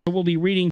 We'll be reading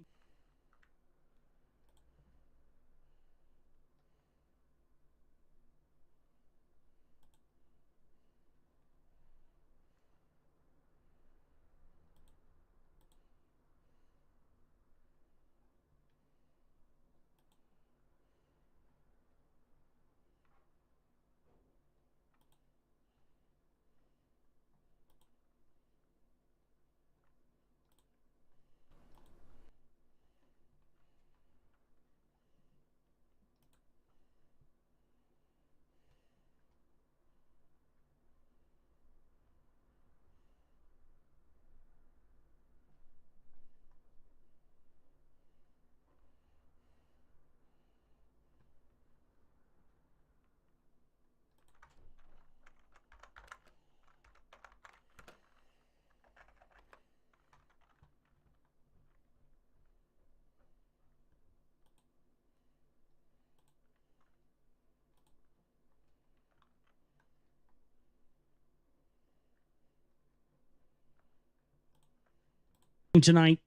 tonight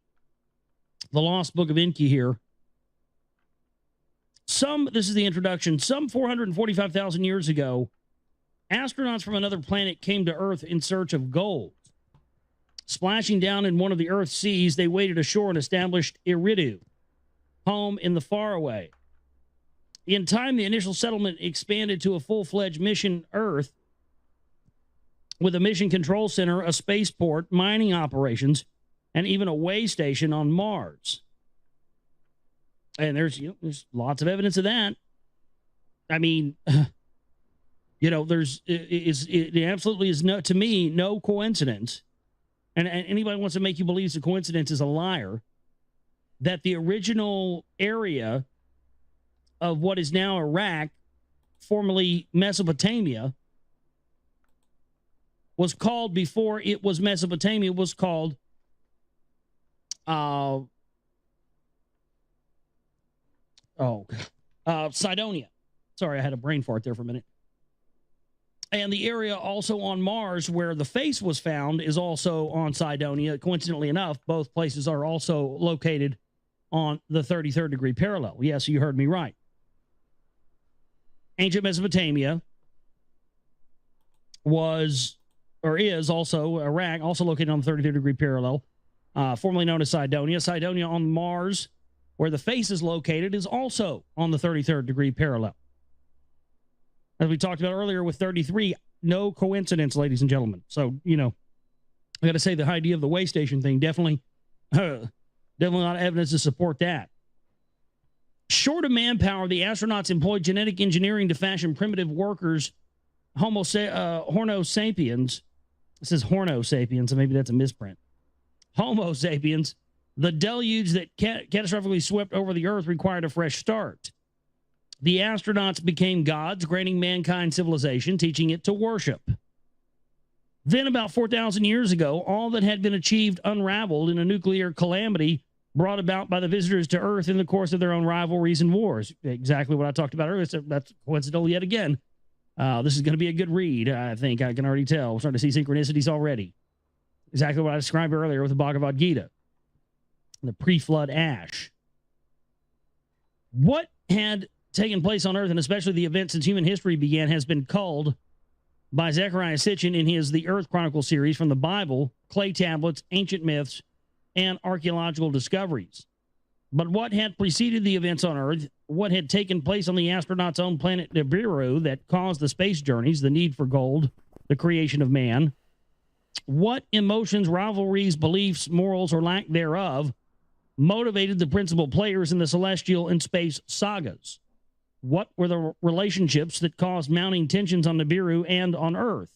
the Lost Book of Enki here. This is the introduction. Some 445,000 years ago, astronauts from another planet came to Earth in search of gold. Splashing down in one of the Earth's seas, they waded ashore and established Eridu, home in the faraway. In time, the initial settlement expanded to a full-fledged mission Earth with a mission control center, a spaceport, mining operations, and even a way station on Mars. And there's lots of evidence of that. I mean, it absolutely is to me no coincidence. And anybody wants to make you believe it's a coincidence is a liar. That the original area of what is now Iraq, formerly Mesopotamia, was called, before it was Mesopotamia, was called Cydonia. Sorry, I had a brain fart there for a minute. And the area also on Mars where the face was found is also on Cydonia. Coincidentally enough, both places are also located on the 33rd degree parallel. Yes, you heard me right. Ancient Mesopotamia was, or is also, Iraq, also located on the 33rd degree parallel, formerly known as Cydonia. Cydonia on Mars, where the face is located, is also on the 33rd degree parallel. As we talked about earlier with 33, no coincidence, ladies and gentlemen. So, I got to say the idea of the way station thing, definitely a lot of evidence to support that. Short of manpower, the astronauts employed genetic engineering to fashion primitive workers, Homo sapiens. It says Horno sapiens, so maybe that's a misprint. Homo sapiens. The deluge that catastrophically swept over the Earth required a fresh start. The astronauts became gods, granting mankind civilization, teaching it to worship. Then, about 4,000 years ago, all that had been achieved unraveled in a nuclear calamity brought about by the visitors to Earth in the course of their own rivalries and wars. Exactly what I talked about earlier. So that's coincidental yet again. This is going to be a good read, I think. I can already tell. We're starting to see synchronicities already. Exactly what I described earlier with the Bhagavad Gita. The pre-flood ash. What had taken place on Earth, and especially the events since human history began, has been culled by Zecharia Sitchin in his The Earth Chronicle series from the Bible, clay tablets, ancient myths, and archaeological discoveries. But what had preceded the events on Earth, what had taken place on the astronauts' own planet Nibiru that caused the space journeys, the need for gold, the creation of man, what emotions, rivalries, beliefs, morals, or lack thereof motivated the principal players in the celestial and space sagas? What were the relationships that caused mounting tensions on Nibiru and on Earth?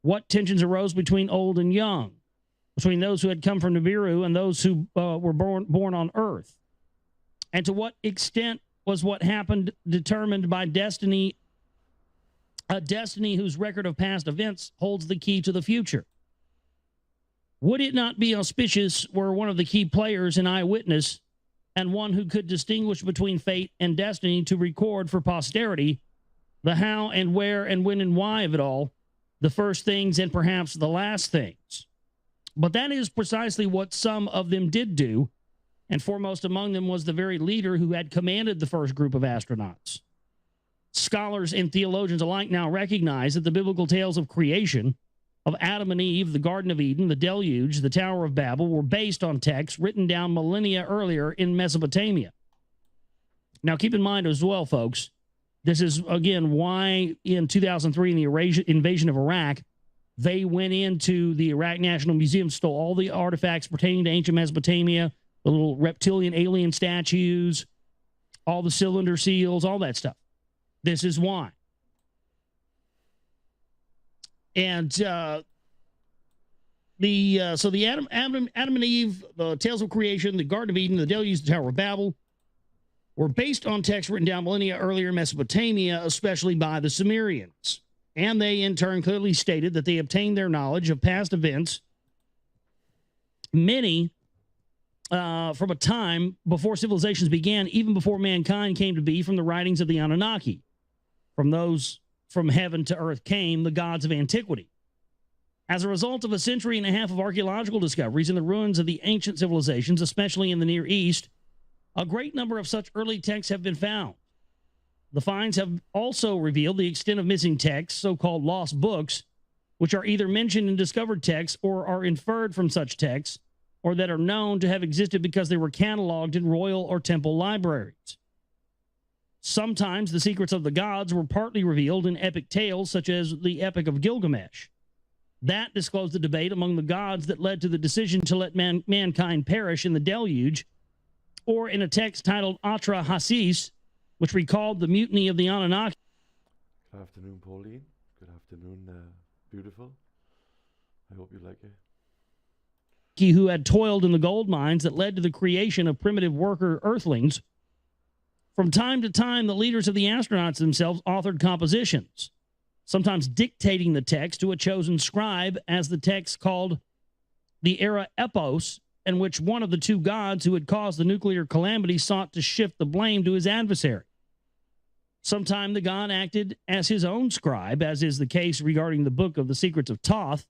What tensions arose between old and young, between those who had come from Nibiru and those who were born on Earth? And to what extent was what happened determined by destiny, a destiny whose record of past events holds the key to the future? Would it not be auspicious were one of the key players an eyewitness and one who could distinguish between fate and destiny to record for posterity the how and where and when and why of it all, the first things and perhaps the last things? But that is precisely what some of them did do, and foremost among them was the very leader who had commanded the first group of astronauts. Scholars and theologians alike now recognize that the biblical tales of creation, of Adam and Eve, the Garden of Eden, the Deluge, the Tower of Babel, were based on texts written down millennia earlier in Mesopotamia. Now, keep in mind as well, folks, this is, again, why in 2003, in the invasion of Iraq, they went into the Iraq National Museum, stole all the artifacts pertaining to ancient Mesopotamia, the little reptilian alien statues, all the cylinder seals, all that stuff. This is why. And so the Adam and Eve, the tales of creation, the Garden of Eden, the Deluge, the Tower of Babel, were based on texts written down millennia earlier in Mesopotamia, especially by the Sumerians. And they, in turn, clearly stated that they obtained their knowledge of past events, many from a time before civilizations began, even before mankind came to be, from the writings of the Anunnaki. From those from heaven to earth came the gods of antiquity. As a result of a century and a half of archaeological discoveries in the ruins of the ancient civilizations, especially in the Near East, a great number of such early texts have been found. The finds have also revealed the extent of missing texts, so-called lost books, which are either mentioned in discovered texts or are inferred from such texts, or that are known to have existed because they were cataloged in royal or temple libraries. Sometimes the secrets of the gods were partly revealed in epic tales, such as the Epic of Gilgamesh. That disclosed the debate among the gods that led to the decision to let mankind perish in the deluge, or in a text titled Atra Hasis, which recalled the mutiny of the Anunnaki. Good afternoon, Pauline. Good afternoon, beautiful. I hope you like it. Who had toiled in the gold mines that led to the creation of primitive worker earthlings. From time to time, the leaders of the astronauts themselves authored compositions, sometimes dictating the text to a chosen scribe, as the text called the Era Epos, in which one of the two gods who had caused the nuclear calamity sought to shift the blame to his adversary. Sometime the god acted as his own scribe, as is the case regarding the book of the secrets of Thoth,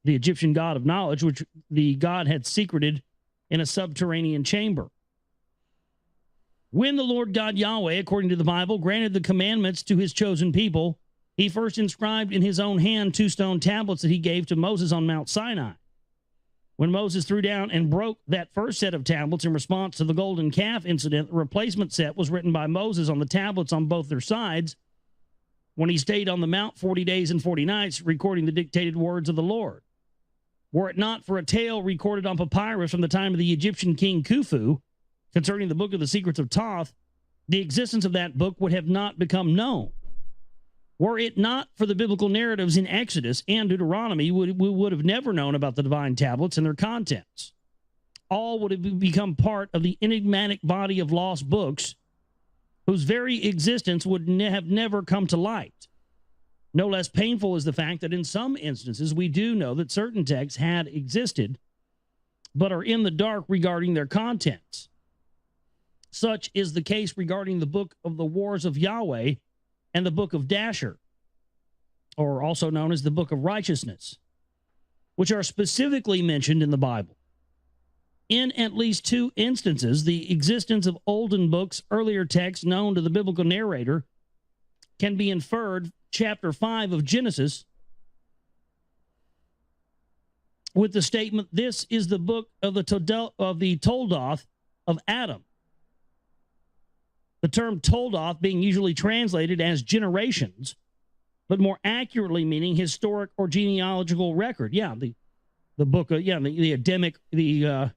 the Egyptian god of knowledge, which the god had secreted in a subterranean chamber. When the Lord God Yahweh, according to the Bible, granted the commandments to his chosen people, he first inscribed in his own hand 2 stone tablets that he gave to Moses on Mount Sinai. When Moses threw down and broke that first set of tablets in response to the golden calf incident, the replacement set was written by Moses on the tablets on both their sides when he stayed on the mount 40 days and 40 nights, recording the dictated words of the Lord. Were it not for a tale recorded on papyrus from the time of the Egyptian king Khufu concerning the book of the secrets of Thoth, the existence of that book would have not become known. Were it not for the biblical narratives in Exodus and Deuteronomy, we would have never known about the divine tablets and their contents. All would have become part of the enigmatic body of lost books whose very existence would have never come to light. No less painful is the fact that in some instances we do know that certain texts had existed, but are in the dark regarding their contents. Such is the case regarding the book of the Wars of Yahweh and the book of Dasher, or also known as the book of Righteousness, which are specifically mentioned in the Bible. In at least 2 instances, the existence of olden books, earlier texts known to the biblical narrator, can be inferred, chapter 5 of Genesis, with the statement, "This is the book of the Toldoth of Adam." The term Toldoth being usually translated as generations, but more accurately meaning historic or genealogical record. Yeah, the book of, the Adamic, the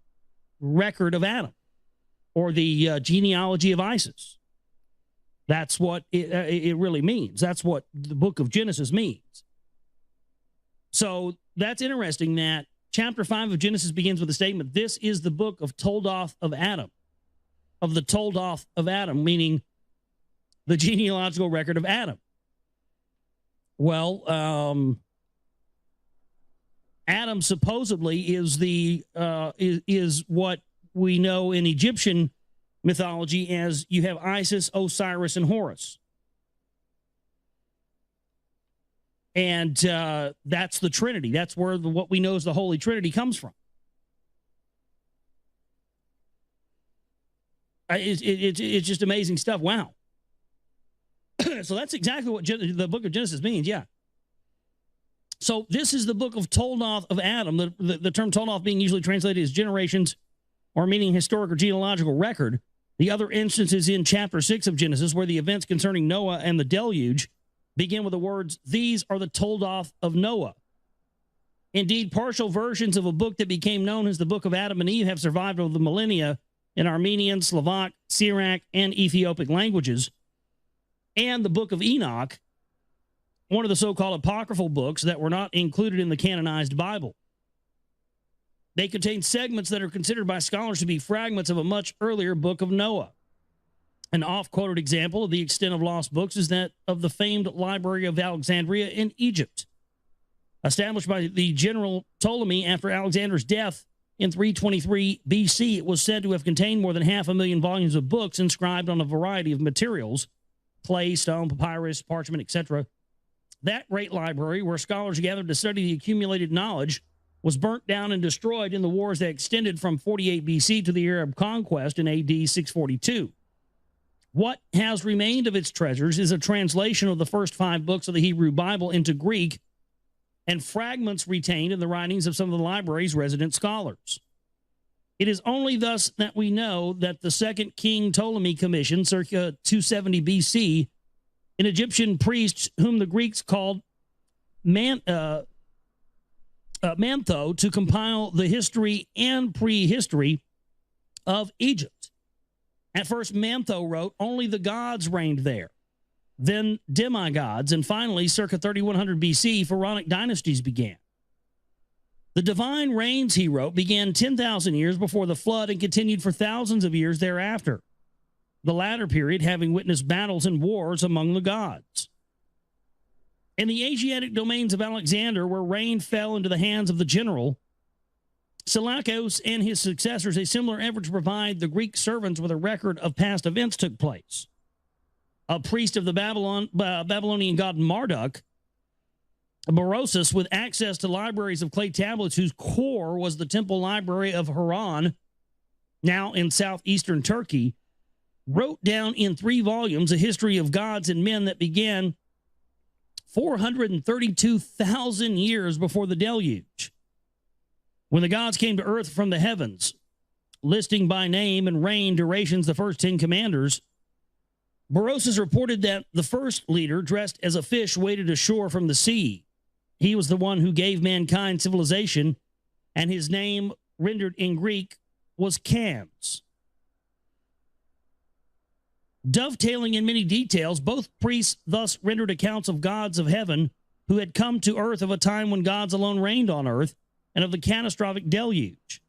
record of Adam, or the genealogy of Isis. That's what it really means. That's what the book of Genesis means. So that's interesting that chapter 5 of Genesis begins with the statement, "This is the book of Toldoth of Adam," of the Toldoth of Adam, meaning the genealogical record of Adam. Well, Adam supposedly is is what we know in Egyptian mythology as you have Isis, Osiris, and Horus. And that's the Trinity. That's where what we know as the Holy Trinity comes from. It's just amazing stuff. Wow. So that's exactly what the book of Genesis means. Yeah. So this is the book of Toldoth of Adam. The term Toldoth being usually translated as generations or meaning historic or genealogical record. The other instances in chapter 6 of Genesis where the events concerning Noah and the deluge begin with the words, "These are the Toldoth of Noah." Indeed, partial versions of a book that became known as the Book of Adam and Eve have survived over the millennia in Armenian, Slovak, Syriac, and Ethiopic languages. And the Book of Enoch, one of the so-called apocryphal books that were not included in the canonized Bible. They contain segments that are considered by scholars to be fragments of a much earlier Book of Noah. An oft-quoted example of the extent of lost books is that of the famed Library of Alexandria in Egypt. Established by the general Ptolemy after Alexander's death in 323 BC, it was said to have contained more than 500,000 volumes of books inscribed on a variety of materials, clay, stone, papyrus, parchment, etc. That great library, where scholars gathered to study the accumulated knowledge, was burnt down and destroyed in the wars that extended from 48 BC to the Arab conquest in AD 642. What has remained of its treasures is a translation of the first 5 books of the Hebrew Bible into Greek and fragments retained in the writings of some of the library's resident scholars. It is only thus that we know that the second King Ptolemy commissioned, circa 270 BC, an Egyptian priest whom the Greeks called Mantho, to compile the history and prehistory of Egypt. At first, Mantho wrote, only the gods reigned there, then demigods, and finally, circa 3100 BC, pharaonic dynasties began. The divine reigns, he wrote, began 10,000 years before the flood and continued for thousands of years thereafter, the latter period having witnessed battles and wars among the gods. In the Asiatic domains of Alexander, where reign fell into the hands of the general, Seleucus and his successors, a similar effort to provide the Greek servants with a record of past events took place. A priest of the Babylonian god Marduk, Berosus, with access to libraries of clay tablets whose core was the temple library of Haran, now in southeastern Turkey, wrote down in 3 volumes a history of gods and men that began 432,000 years before the deluge, when the gods came to earth from the heavens, listing by name and reign durations the first 10 commanders. Berosus reported that the first leader, dressed as a fish, waded ashore from the sea. He was the one who gave mankind civilization, and his name, rendered in Greek, was Cams. Dovetailing in many details, both priests thus rendered accounts of gods of heaven who had come to earth of a time when gods alone reigned on earth, and of the catastrophic deluge.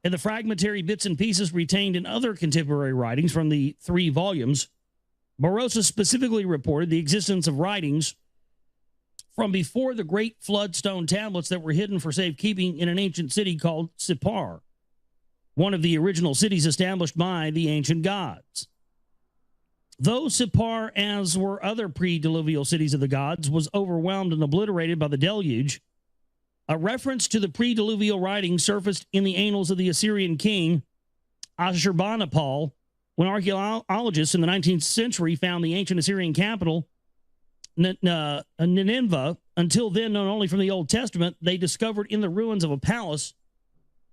In the fragmentary bits and pieces retained in other contemporary writings from the 3 volumes, Berosus specifically reported the existence of writings from before the great flood stone tablets that were hidden for safekeeping in an ancient city called Sippar, one of the original cities established by the ancient gods. Though Sippar, as were other pre-diluvial cities of the gods, was overwhelmed and obliterated by the deluge, a reference to the pre-diluvial writings surfaced in the annals of the Assyrian king Ashurbanipal when archaeologists in the 19th century found the ancient Assyrian capital, Nineveh. Until then known only from the Old Testament, they discovered in the ruins of a palace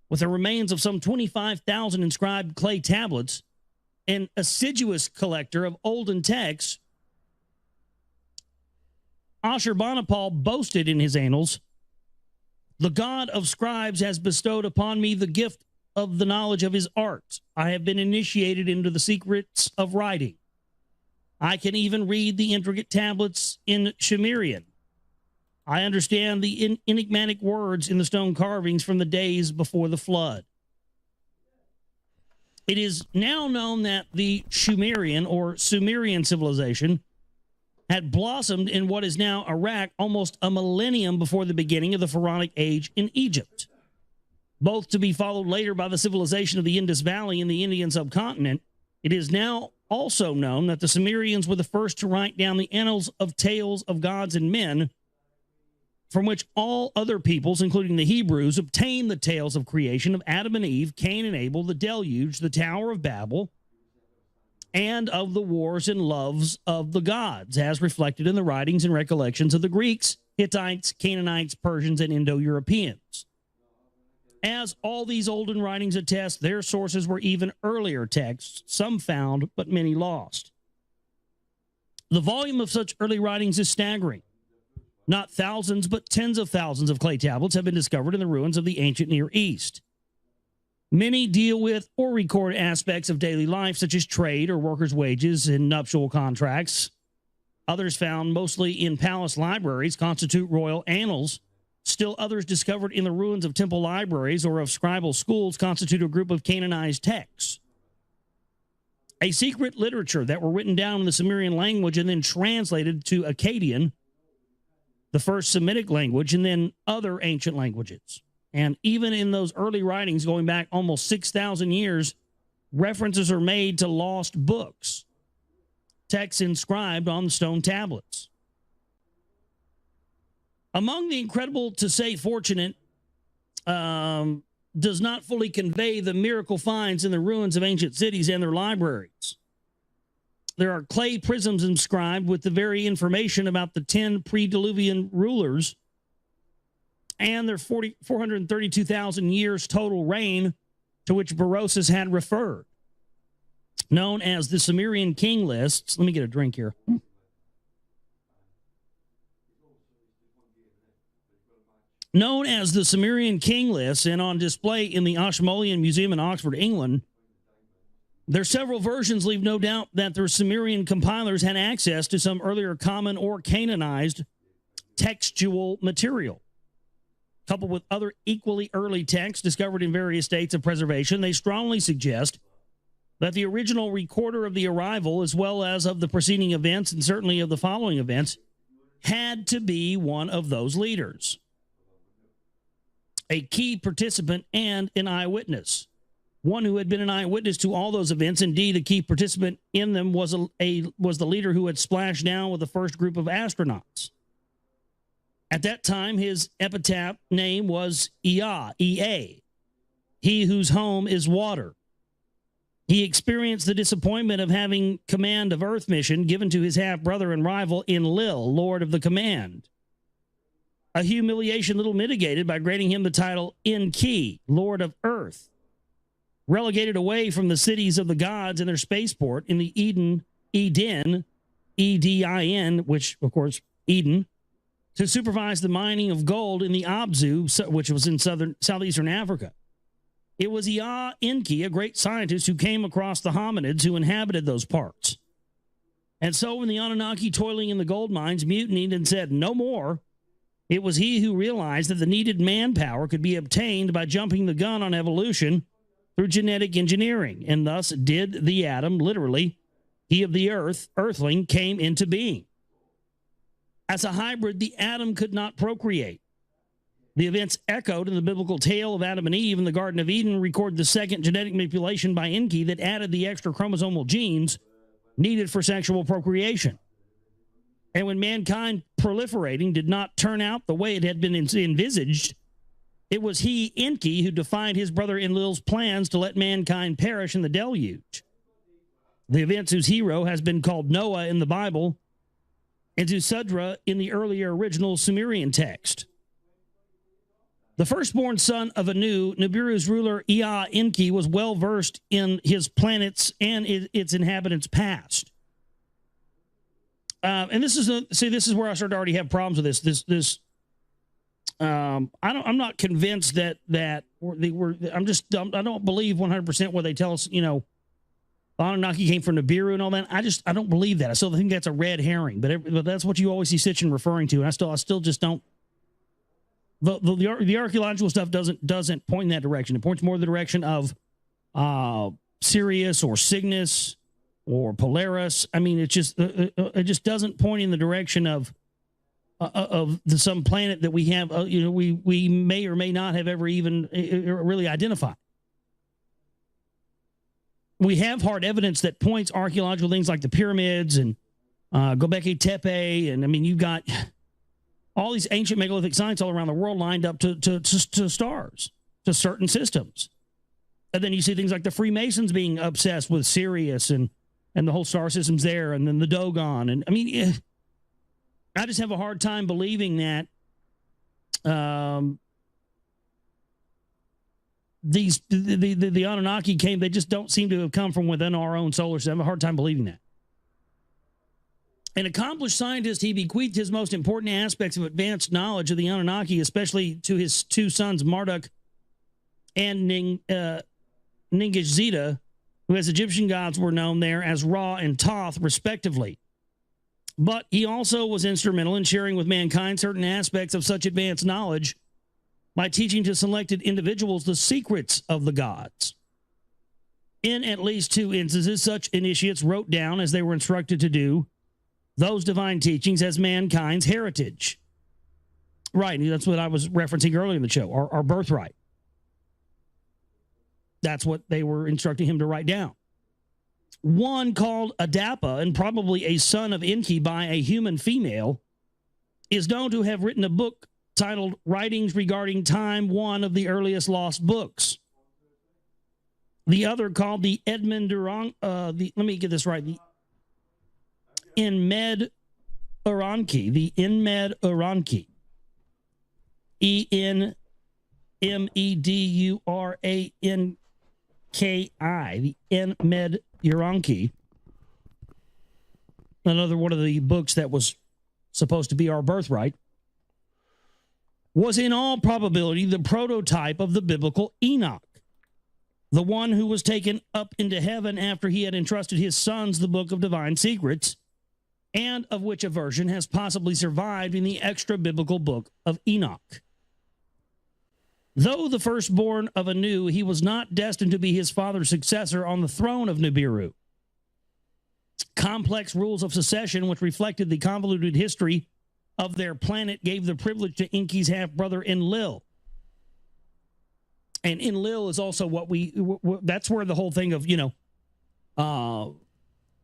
with the remains of some 25,000 inscribed clay tablets. An assiduous collector of olden texts, Ashurbanipal boasted in his annals, "The god of scribes has bestowed upon me the gift of the knowledge of his art. I have been initiated into the secrets of writing. I can even read the intricate tablets in Sumerian. I understand the enigmatic words in the stone carvings from the days before the flood." It is now known that the Sumerian or Sumerian civilization had blossomed in what is now Iraq almost a millennium before the beginning of the Pharaonic age in Egypt, both to be followed later by the civilization of the Indus Valley in the Indian subcontinent. It is now also known that the Sumerians were the first to write down the annals of tales of gods and men, from which all other peoples, including the Hebrews, obtained the tales of creation of Adam and Eve, Cain and Abel, the deluge, the Tower of Babel, and of the wars and loves of the gods, as reflected in the writings and recollections of the Greeks, Hittites, Canaanites, Persians, and Indo-Europeans. As all these olden writings attest, their sources were even earlier texts, some found, but many lost. The volume of such early writings is staggering. Not thousands, but tens of thousands of clay tablets have been discovered in the ruins of the ancient Near East. Many deal with or record aspects of daily life, such as trade or workers' wages and nuptial contracts. Others found mostly in palace libraries constitute royal annals. Still others discovered in the ruins of temple libraries or of scribal schools constitute a group of canonized texts. A secret literature that were written down in the Sumerian language and then translated to Akkadian, the first Semitic language, and then other ancient languages. And even in those early writings going back almost 6,000 years, references are made to lost books, texts inscribed on the stone tablets. Among the incredible, to say fortunate, does not fully convey the miracle finds in the ruins of ancient cities and their libraries. There are clay prisms inscribed with the very information about the 10 pre-Diluvian rulers and their 432,000 years total reign to which Berosus had referred, known as the Sumerian king lists. Let me get a drink here. Known as the Sumerian king lists and on display in the Ashmolean Museum in Oxford, England. Their several versions leave no doubt that their Sumerian compilers had access to some earlier common or canonized textual material. Coupled with other equally early texts discovered in various states of preservation, they strongly suggest that the original recorder of the arrival, as well as of the preceding events and certainly of the following events, had to be one of those leaders, a key participant and an eyewitness, one who had been an eyewitness to all those events. Indeed, a key participant in them was the leader who had splashed down with the first group of astronauts. At that time, his epitaph name was Ea, E-A, he whose home is water. He experienced the disappointment of having command of Earth mission given to his half-brother and rival Enlil, Lord of the Command. A humiliation little mitigated by granting him the title Enki, Lord of Earth. Relegated away from the cities of the gods and their spaceport in the Eden, E-D-I-N, which, of course, Eden, to supervise the mining of gold in the Abzu, which was in southeastern Africa. It was Ea Enki, a great scientist who came across the hominids who inhabited those parts. And so when the Anunnaki toiling in the gold mines mutinied and said, "No more," it was he who realized that the needed manpower could be obtained by jumping the gun on evolution through genetic engineering, and thus did the Adam, literally, he of the earth, earthling, came into being. As a hybrid, the Adam could not procreate. The events echoed in the biblical tale of Adam and Eve in the Garden of Eden record the second genetic manipulation by Enki that added the extra chromosomal genes needed for sexual procreation. And when mankind proliferating did not turn out the way it had been envisaged, it was he, Enki, who defied his brother Enlil's plans to let mankind perish in the deluge. The events whose hero has been called Noah in the Bible and Zusudra in the earlier original Sumerian text. The firstborn son of Anu, Nibiru's ruler Ea Enki, was well versed in his planets and its inhabitants' past. And this is this is where I start to already have problems with this. I'm not convinced that they were. I don't believe 100% what they tell us. You know, Anunnaki came from Nibiru and all that. I don't believe that. I still think that's a red herring. But that's what you always see Sitchin referring to. And I still just don't. The archaeological stuff doesn't point in that direction. It points more in the direction of Sirius or Cygnus or Polaris. I mean, it just doesn't point in the direction of some planet that we have. We may or may not have ever even really identified. We have hard evidence that points archaeological things like the pyramids and Göbekli Tepe, and I mean, you've got all these ancient megalithic sites all around the world lined up to stars, to certain systems. And then you see things like the Freemasons being obsessed with Sirius and and the whole star system's there, and then the Dogon. And I mean, I just have a hard time believing that the Anunnaki came. They just don't seem to have come from within our own solar system. I have a hard time believing that. An accomplished scientist, he bequeathed his most important aspects of advanced knowledge of the Anunnaki, especially to his two sons, Marduk and Ningishzida, who as Egyptian gods were known there as Ra and Thoth, respectively. But he also was instrumental in sharing with mankind certain aspects of such advanced knowledge by teaching to selected individuals the secrets of the gods. In at least 2 instances, such initiates wrote down, as they were instructed to do, those divine teachings as mankind's heritage. Right, that's what I was referencing earlier in the show, our birthright. That's what they were instructing him to write down. One called Adapa, and probably a son of Enki by a human female, is known to have written a book titled Writings Regarding Time, one of the earliest lost books. The other, called the Edmund Durang, let me get this right, the Enmed Uranki, the Enmed Uranki, ENMEDURANKI, the Enmed Uranki, another one of the books that was supposed to be our birthright, was in all probability the prototype of the biblical Enoch, the one who was taken up into heaven after he had entrusted his sons the book of divine secrets, and of which a version has possibly survived in the extra-biblical book of Enoch. Though the firstborn of Anu, he was not destined to be his father's successor on the throne of Nibiru. Complex rules of succession, which reflected the convoluted history of their planet, gave the privilege to Enki's half-brother Enlil. And Enlil is also that's where the whole thing of,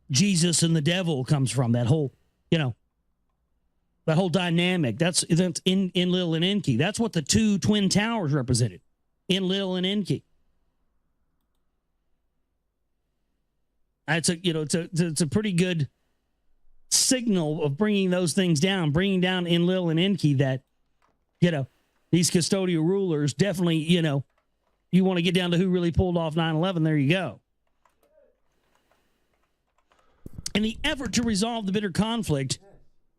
Jesus and the devil comes from, that whole, that whole dynamic. That's Enlil and Enki. That's what the 2 twin towers represented, Enlil and Enki. It's a pretty good signal of bringing those things down, bringing down Enlil and Enki, that, these custodial rulers definitely, you want to get down to who really pulled off 9/11, there you go. In the effort to resolve the bitter conflict,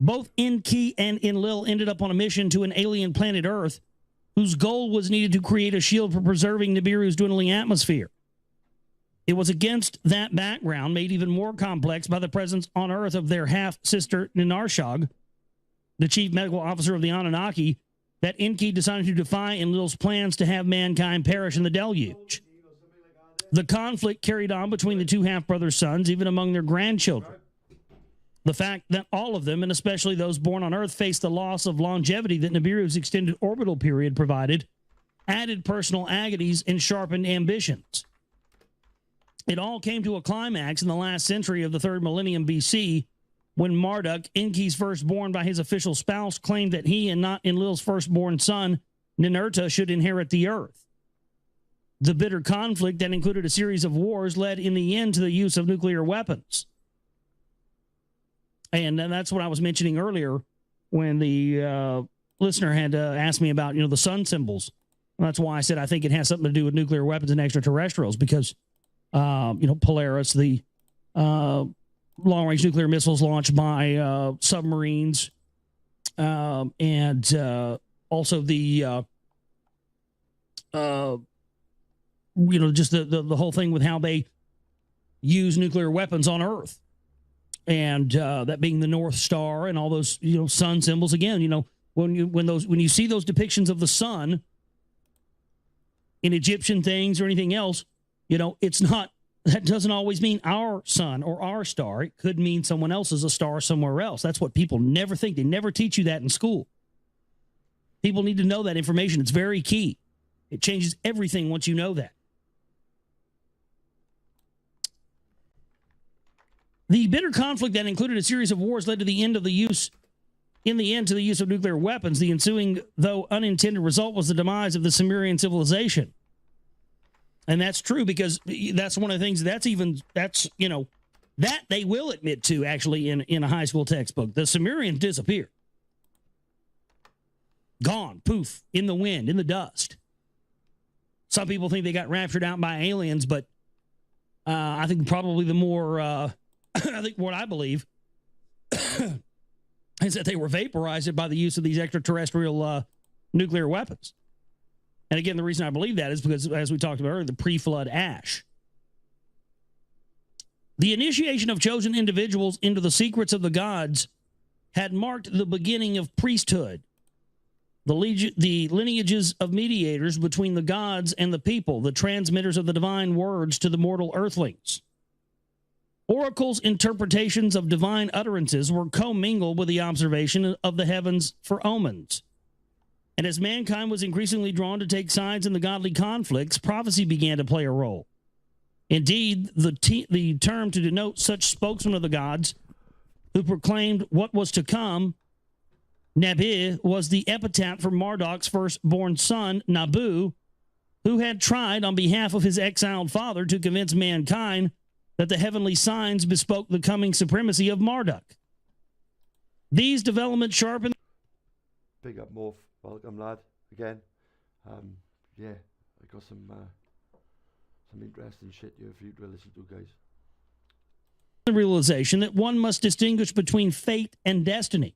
both Enki and Enlil ended up on a mission to an alien planet Earth, whose goal was needed to create a shield for preserving Nibiru's dwindling atmosphere. It was against that background, made even more complex by the presence on Earth of their half-sister Ninarshag, the chief medical officer of the Anunnaki, that Enki decided to defy Enlil's plans to have mankind perish in the deluge. The conflict carried on between the 2 half-brother sons, even among their grandchildren. The fact that all of them, and especially those born on Earth, faced the loss of longevity that Nibiru's extended orbital period provided, added personal agonies and sharpened ambitions. It all came to a climax in the last century of the 3rd millennium BC, when Marduk, Enki's firstborn by his official spouse, claimed that he and not Enlil's firstborn son, Ninurta, should inherit the Earth. The bitter conflict that included a series of wars led in the end to the use of nuclear weapons. And that's what I was mentioning earlier when the listener had asked me about, the sun symbols. That's why I said I think it has something to do with nuclear weapons and extraterrestrials, because, Polaris, the long-range nuclear missiles launched by submarines, and also the, just the whole thing with how they use nuclear weapons on Earth. And that being the North Star and all those, sun symbols. Again, when you see those depictions of the sun in Egyptian things or anything else, it's not, that doesn't always mean our sun or our star. It could mean someone else's a star somewhere else. That's what people never think. They never teach you that in school. People need to know that information. It's very key. It changes everything once you know that. The bitter conflict that included a series of wars led to the end of the use, in the end, to the use of nuclear weapons. The ensuing, though unintended, result was the demise of the Sumerian civilization. And that's true, because that's one of the things, that's That they will admit to, actually, in a high school textbook. The Sumerians disappeared. Gone, poof, in the wind, in the dust. Some people think they got raptured out by aliens, but I think probably the more, I think what I believe is that they were vaporized by the use of these extraterrestrial nuclear weapons. And again, the reason I believe that is because, as we talked about earlier, the pre-flood ash. The initiation of chosen individuals into the secrets of the gods had marked the beginning of priesthood, the lineages of mediators between the gods and the people, the transmitters of the divine words to the mortal earthlings. Oracles' interpretations of divine utterances were commingled with the observation of the heavens for omens. And as mankind was increasingly drawn to take sides in the godly conflicts, prophecy began to play a role. Indeed, the term to denote such spokesmen of the gods who proclaimed what was to come, Nabi, was the epitaph for Marduk's firstborn son, Nabu, who had tried on behalf of his exiled father to convince mankind that the heavenly signs bespoke the coming supremacy of Marduk. These developments sharpened... Big up, Morph. Welcome, lad. Again. Yeah, I got some interesting shit here for you to listen to, guys. The realization that one must distinguish between fate and destiny.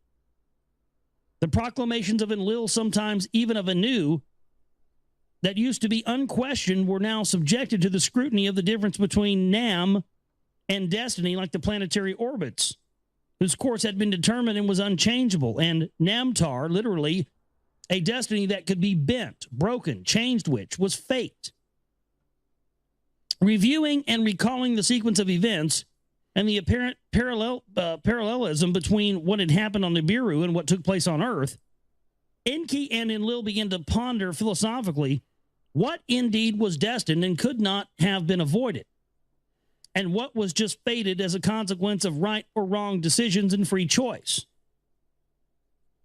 The proclamations of Enlil, sometimes even of Anu, that used to be unquestioned were now subjected to the scrutiny of the difference between Nam and destiny, like the planetary orbits, whose course had been determined and was unchangeable, and Namtar, literally, a destiny that could be bent, broken, changed, which was fate. Reviewing and recalling the sequence of events and the apparent parallelism between what had happened on Nibiru and what took place on Earth, Enki and Enlil began to ponder philosophically what indeed was destined and could not have been avoided, and what was just fated as a consequence of right or wrong decisions and free choice.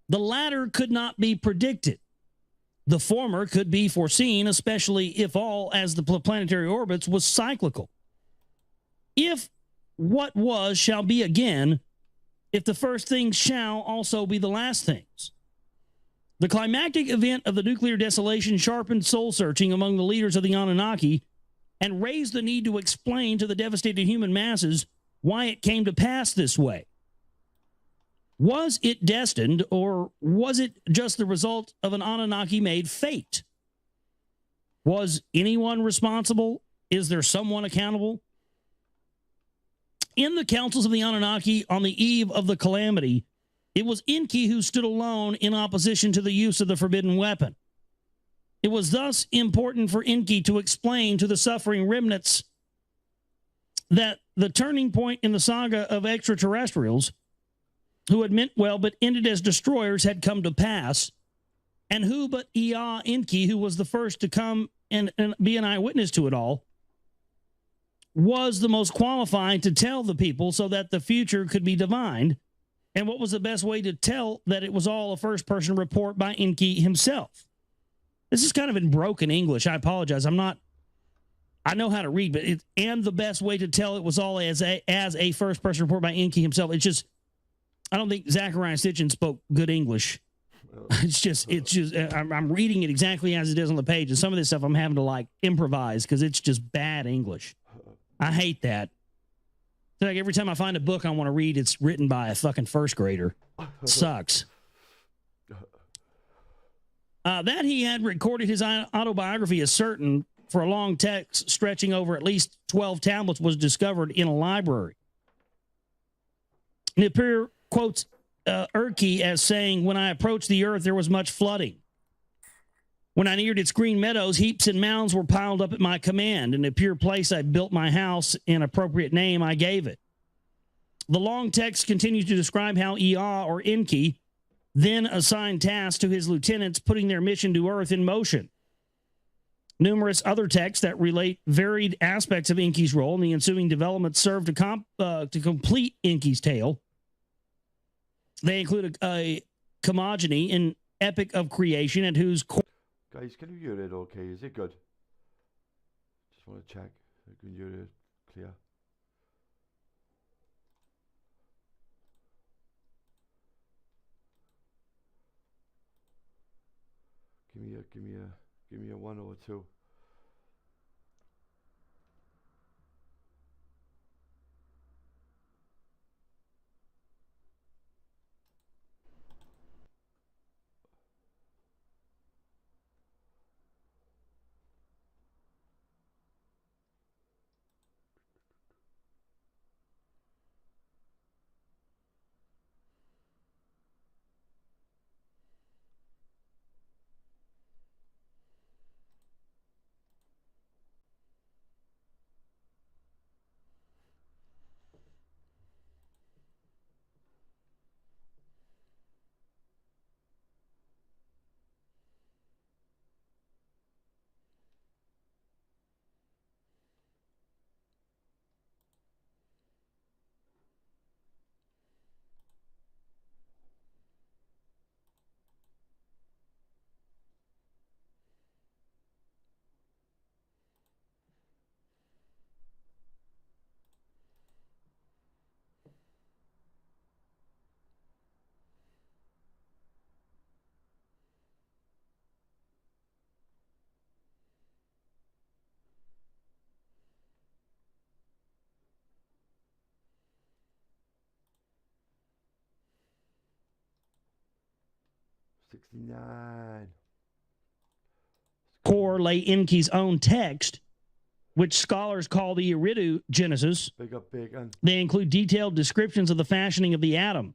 The latter could not be predicted. The former could be foreseen, especially if all, as the planetary orbits, was cyclical. If what was shall be again, if the first things shall also be the last things. The climactic event of the nuclear desolation sharpened soul-searching among the leaders of the Anunnaki and raised the need to explain to the devastated human masses why it came to pass this way. Was it destined, or was it just the result of an Anunnaki-made fate? Was anyone responsible? Is there someone accountable? In the councils of the Anunnaki on the eve of the calamity, it was Enki who stood alone in opposition to the use of the forbidden weapon. It was thus important for Enki to explain to the suffering remnants that the turning point in the saga of extraterrestrials, who had meant well but ended as destroyers, had come to pass, and who but Ea Enki, who was the first to come and be an eyewitness to it all, was the most qualified to tell the people so that the future could be divined. And what was the best way to tell that it was all a first-person report by Enki himself? This is kind of in broken English. I apologize. I know how to read, but and the best way to tell it was all as a first-person report by Enki himself. It's just, I don't think Zachariah Sitchin spoke good English. It's just, I'm reading it exactly as it is on the page, and some of this stuff I'm having to like improvise because it's just bad English. I hate that. It's like every time I find a book I want to read, it's written by a fucking first grader. It sucks. That he had recorded his autobiography is certain, for a long text stretching over at least 12 tablets was discovered in a library. Nippur quotes Urki as saying, "When I approached the earth, there was much flooding. When I neared its green meadows, heaps and mounds were piled up at my command. In a pure place, I built my house. An appropriate name I gave it." The long text continues to describe how Ea, or Enki, then assigned tasks to his lieutenants, putting their mission to Earth in motion. Numerous other texts that relate varied aspects of Enki's role in the ensuing developments serve to complete Enki's tale. They include a cosmogony, an epic of creation, at whose core... Guys, can you hear it okay? Is it good? Just want to check. I can hear it clear. give me a 1 or a 2. $69. Or lay Enki's own text, which scholars call the Eridu Genesis. Big up, bacon. They include detailed descriptions of the fashioning of the atom.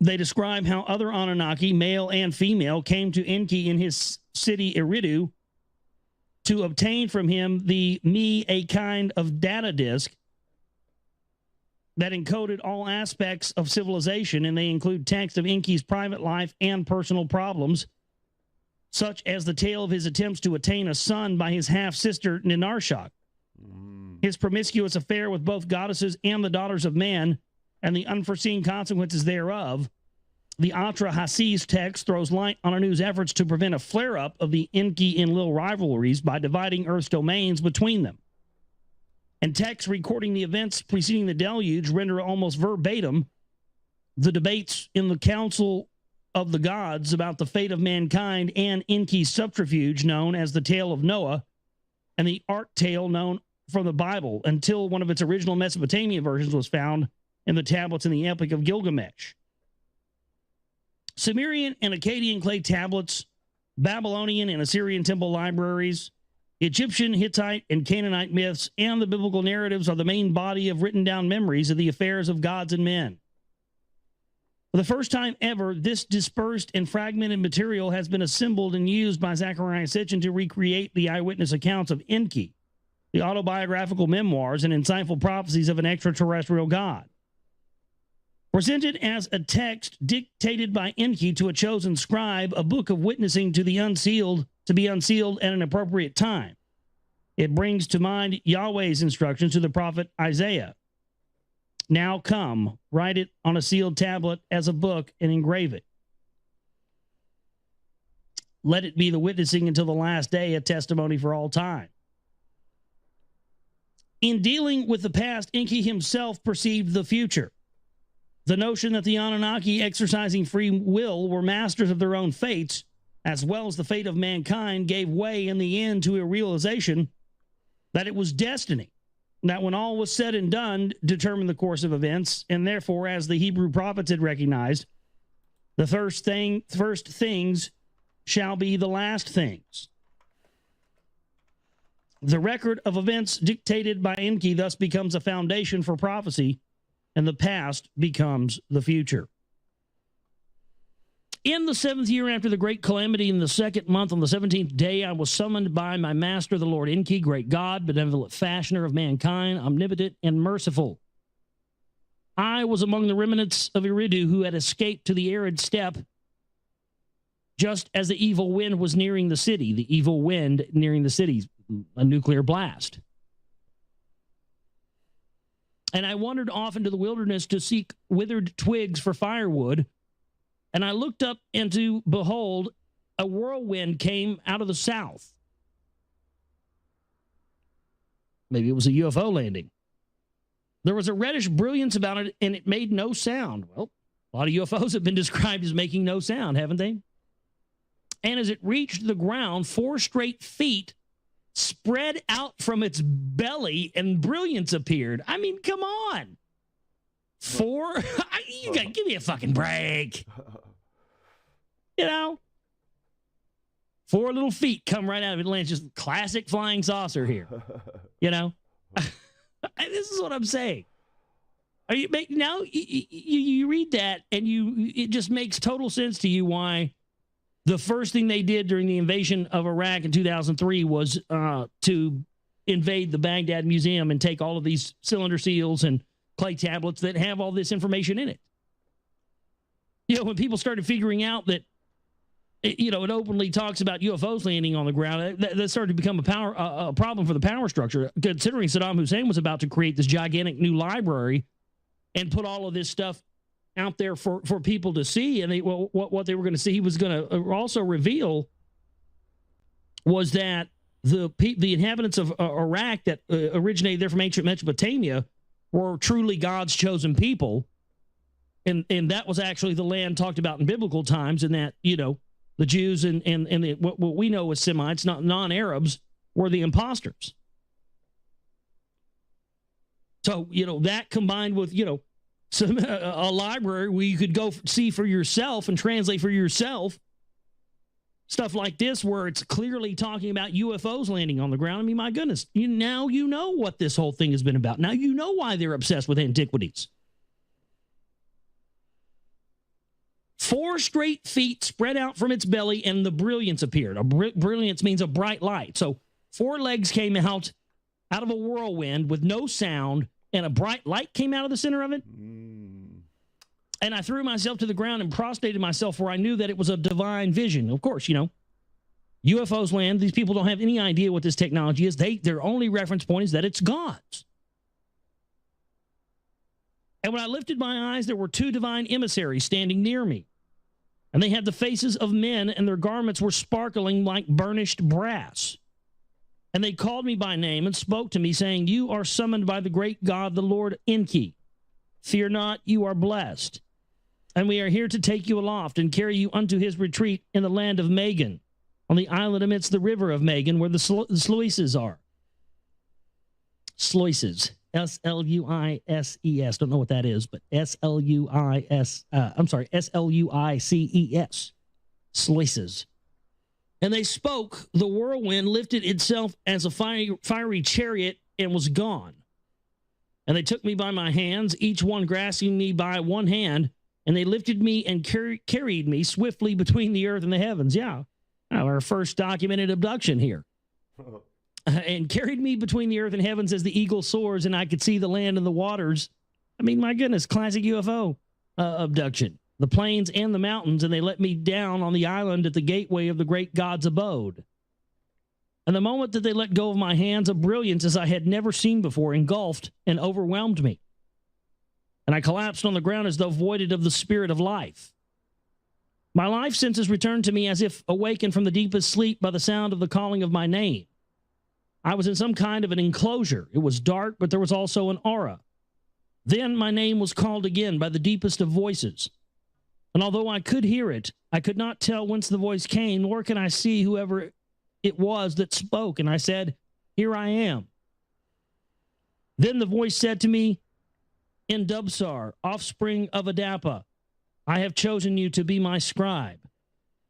They describe how other Anunnaki, male and female, came to Enki in his city Eridu to obtain from him a kind of data disk that encoded all aspects of civilization, and they include text of Enki's private life and personal problems, such as the tale of his attempts to attain a son by his half-sister Ninarshak, his promiscuous affair with both goddesses and the daughters of man, and the unforeseen consequences thereof. The Atra Hasis text throws light on Anu's efforts to prevent a flare-up of the Enki-Enlil rivalries by dividing Earth's domains between them. And texts recording the events preceding the deluge render almost verbatim the debates in the Council of the Gods about the fate of mankind and Enki's subterfuge known as the Tale of Noah and the Ark Tale known from the Bible, until one of its original Mesopotamian versions was found in the tablets in the Epic of Gilgamesh. Sumerian and Akkadian clay tablets, Babylonian and Assyrian temple libraries, Egyptian, Hittite, and Canaanite myths, and the biblical narratives are the main body of written down memories of the affairs of gods and men. For the first time ever, this dispersed and fragmented material has been assembled and used by Zecharia Sitchin to recreate the eyewitness accounts of Enki, the autobiographical memoirs and insightful prophecies of an extraterrestrial god. Presented as a text dictated by Enki to a chosen scribe, a book of witnessing to the unsealed, to be unsealed at an appropriate time. It brings to mind Yahweh's instructions to the prophet Isaiah. Now come, write it on a sealed tablet as a book and engrave it. Let it be the witnessing until the last day, a testimony for all time. In dealing with the past, Enki himself perceived the future. The notion that the Anunnaki, exercising free will, were masters of their own fates, as well as the fate of mankind, gave way in the end to a realization that it was destiny, that when all was said and done, determined the course of events, and therefore, as the Hebrew prophets had recognized, the first things shall be the last things. The record of events dictated by Enki thus becomes a foundation for prophecy, and the past becomes the future. In the 7th year after the great calamity, in the 2nd month, on the 17th day, I was summoned by my master, the Lord Enki, great God, benevolent fashioner of mankind, omnipotent and merciful. I was among the remnants of Eridu who had escaped to the arid steppe just as the evil wind was nearing the city. The evil wind nearing the city, a nuclear blast. And I wandered off into the wilderness to seek withered twigs for firewood. And I looked up, and to behold, a whirlwind came out of the south. Maybe it was a UFO landing. There was a reddish brilliance about it, and it made no sound. Well, a lot of UFOs have been described as making no sound, haven't they? And as it reached the ground, 4 straight feet spread out from its belly and brilliance appeared. I mean, come on. 4? You got to give me a fucking break. You know? 4 little feet come right out of it. Lands just classic flying saucer here. You know? This is what I'm saying. Now you read that and it just makes total sense to you why the first thing they did during the invasion of Iraq in 2003 was to invade the Baghdad Museum and take all of these cylinder seals and clay tablets that have all this information in it. You know, when people started figuring out that, you know, it openly talks about UFOs landing on the ground, that started to become a problem for the power structure, considering Saddam Hussein was about to create this gigantic new library and put all of this stuff out there for people to see. And what they were going to see, he was going to also reveal was that the inhabitants of Iraq that originated there from ancient Mesopotamia were truly God's chosen people. And that was actually the land talked about in biblical times, and that, you know, the Jews and what we know as Semites, not non-Arabs, were the imposters. So, you know, that combined with, you know, a library where you could go see for yourself and translate for yourself stuff like this, where it's clearly talking about UFOs landing on the ground. I mean, my goodness, now you know what this whole thing has been about. Now you know why they're obsessed with antiquities. 4 straight feet spread out from its belly, and the brilliance appeared. Brilliance means a bright light. So 4 legs came out of a whirlwind with no sound, and a bright light came out of the center of it. And I threw myself to the ground and prostrated myself, where I knew that it was a divine vision. Of course, you know, UFOs land. These people don't have any idea what this technology is. Their only reference point is that it's God's. And when I lifted my eyes, there were 2 divine emissaries standing near me. And they had the faces of men, and their garments were sparkling like burnished brass. And they called me by name and spoke to me, saying, "You are summoned by the great God, the Lord Enki. Fear not, you are blessed. And we are here to take you aloft and carry you unto his retreat in the land of Megan, on the island amidst the river of Megan, where the sluices are." Sluices. S-L-U-I-S-E-S. Don't know what that is, but S-L-U-I-C-E-S. Sluices. And they spoke. The whirlwind lifted itself as a fiery chariot and was gone. And they took me by my hands, each one grasping me by one hand, and they lifted me and carried me swiftly between the earth and the heavens. Yeah, our first documented abduction here. And carried me between the earth and heavens as the eagle soars, and I could see the land and the waters. I mean, my goodness, classic UFO abduction. The plains and the mountains, and they let me down on the island at the gateway of the great God's abode. And the moment that they let go of my hands, a brilliance as I had never seen before engulfed and overwhelmed me. And I collapsed on the ground as though voided of the spirit of life. My life senses returned to me as if awakened from the deepest sleep by the sound of the calling of my name. I was in some kind of an enclosure. It was dark, but there was also an aura. Then my name was called again by the deepest of voices. And although I could hear it, I could not tell whence the voice came, nor can I see whoever it was that spoke. And I said, "Here I am." Then the voice said to me, "In Dubsar, offspring of Adapa, I have chosen you to be my scribe,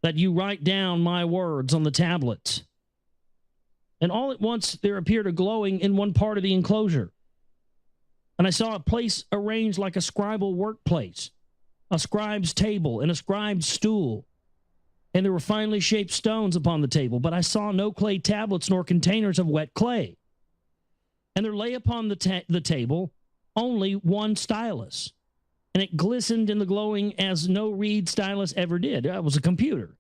that you write down my words on the tablets." And all at once there appeared a glowing in one part of the enclosure. And I saw a place arranged like a scribal workplace, a scribe's table and a scribe's stool. And there were finely shaped stones upon the table, but I saw no clay tablets nor containers of wet clay. And there lay upon the table only one stylus, and it glistened in the glowing as no reed stylus ever did. It was a computer.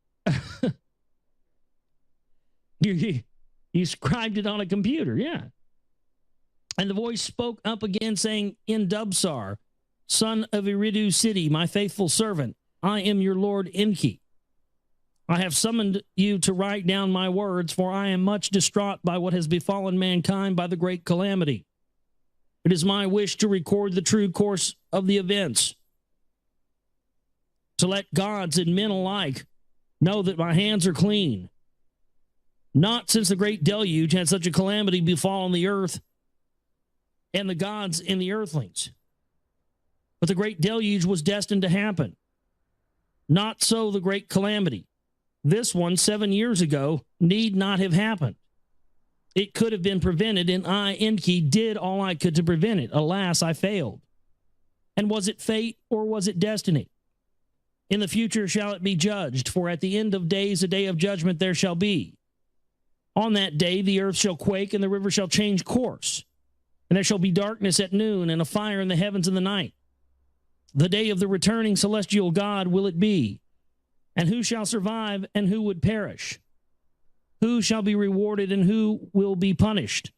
You scribed it on a computer, yeah. And the voice spoke up again, saying, "In Dubsar, son of Eridu city, my faithful servant, I am your Lord Enki. I have summoned you to write down my words, for I am much distraught by what has befallen mankind by the great calamity. It is my wish to record the true course of the events, to let gods and men alike Know that my hands are clean. Not since the great deluge had such a calamity befallen the earth and the gods and the earthlings. But the great deluge was destined to happen. Not so the great calamity. This one, 7 years ago, need not have happened. It could have been prevented, and I, Enki, did all I could to prevent it. Alas, I failed. And was it fate or was it destiny? In the future shall it be judged, for at the end of days a day of judgment there shall be. On that day the earth shall quake, and the river shall change course. And there shall be darkness at noon, and a fire in the heavens in the night. The day of the returning celestial God will it be. And who shall survive, and who would perish? Who shall be rewarded, and who will be punished?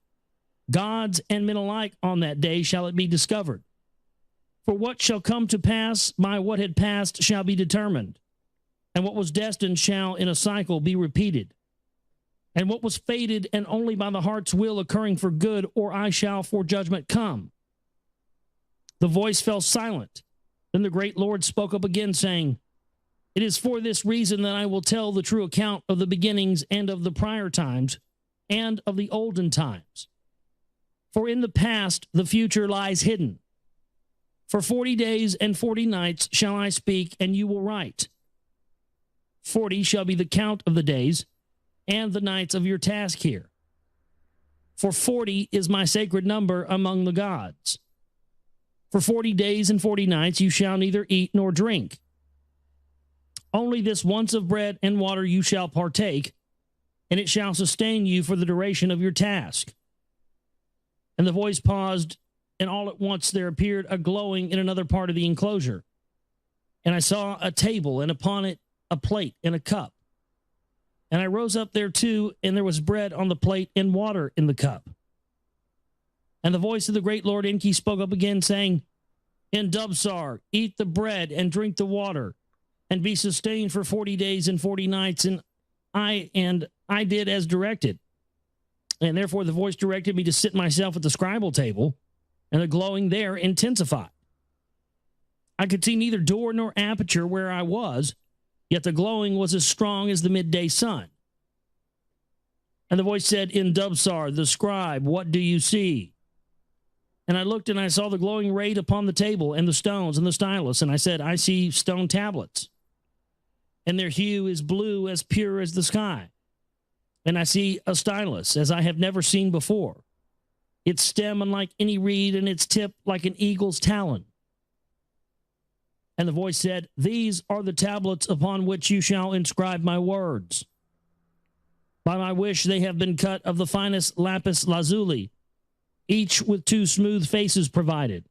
Gods and men alike on that day shall it be discovered. For what shall come to pass by what had passed shall be determined, and what was destined shall in a cycle be repeated. And what was fated and only by the heart's will occurring for good, or I shall for judgment come. The voice fell silent. Then the great Lord spoke up again, saying, It is for this reason that I will tell the true account of the beginnings and of the prior times and of the olden times. For in the past the future lies hidden. For 40 days and 40 nights shall I speak, and you will write. 40 shall be the count of the days and the nights of your task here. For 40 is my sacred number among the gods. For 40 days and 40 nights you shall neither eat nor drink. Only this once of bread and water you shall partake, and it shall sustain you for the duration of your task. And the voice paused, and all at once there appeared a glowing in another part of the enclosure. And I saw a table, and upon it a plate and a cup. And I rose up there too, and there was bread on the plate and water in the cup. And the voice of the great Lord Enki spoke up again, saying, In Dubsar, eat the bread and drink the water, and be sustained for 40 days and 40 nights. And I did as directed. And therefore the voice directed me to sit myself at the scribal table, and the glowing there intensified. I could see neither door nor aperture where I was, yet the glowing was as strong as the midday sun. And the voice said, In Dubsar, the scribe, what do you see? And I looked, and I saw the glowing rate upon the table, and the stones, and the stylus. And I said, I see stone tablets, and their hue is blue as pure as the sky. And I see a stylus, as I have never seen before, its stem unlike any reed, and its tip like an eagle's talon. And the voice said, These are the tablets upon which you shall inscribe my words. By my wish they have been cut of the finest lapis lazuli, each with 2 smooth faces provided.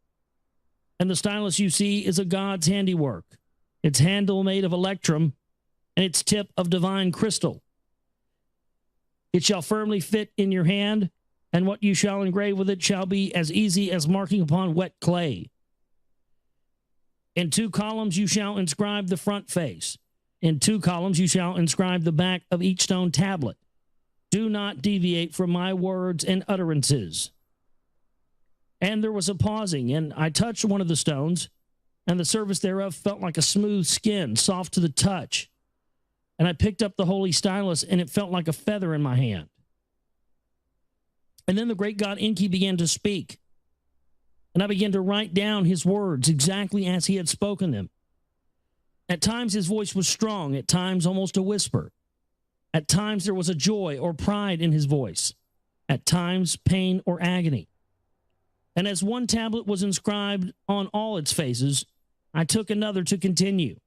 And the stylus you see is a god's handiwork, its handle made of electrum, and its tip of divine crystal. It shall firmly fit in your hand, and what you shall engrave with it shall be as easy as marking upon wet clay. In 2 columns you shall inscribe the front face. In 2 columns you shall inscribe the back of each stone tablet. Do not deviate from my words and utterances. And there was a pausing, and I touched one of the stones, and the surface thereof felt like a smooth skin, soft to the touch. And I picked up the holy stylus, and it felt like a feather in my hand. And then the great god Enki began to speak. And I began to write down his words exactly as he had spoken them. At times his voice was strong, at times almost a whisper. At times there was a joy or pride in his voice. At times pain or agony. And as one tablet was inscribed on all its faces, I took another to continue.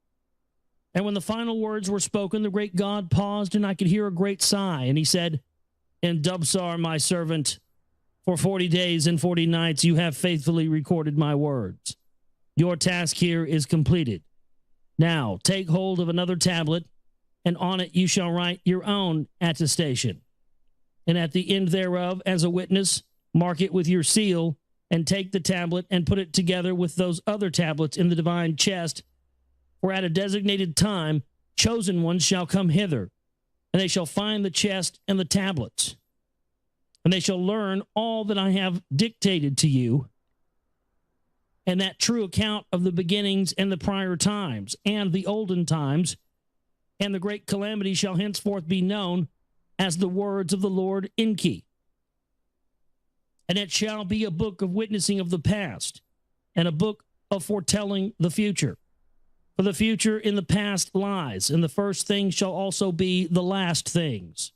And when the final words were spoken, the great god paused, and I could hear a great sigh. And he said, In Dubsar, my servant, for 40 days and 40 nights you have faithfully recorded my words. Your task here is completed. Now take hold of another tablet, and on it you shall write your own attestation. And at the end thereof, as a witness, mark it with your seal, and take the tablet and put it together with those other tablets in the divine chest. For at a designated time, chosen ones shall come hither, and they shall find the chest and the tablets. And they shall learn all that I have dictated to you, and that true account of the beginnings and the prior times and the olden times, And the great calamity shall henceforth be known as the words of the Lord Enki. And it shall be a book of witnessing of the past, and a book of foretelling the future. For the future in the past lies, and the first things shall also be the last things.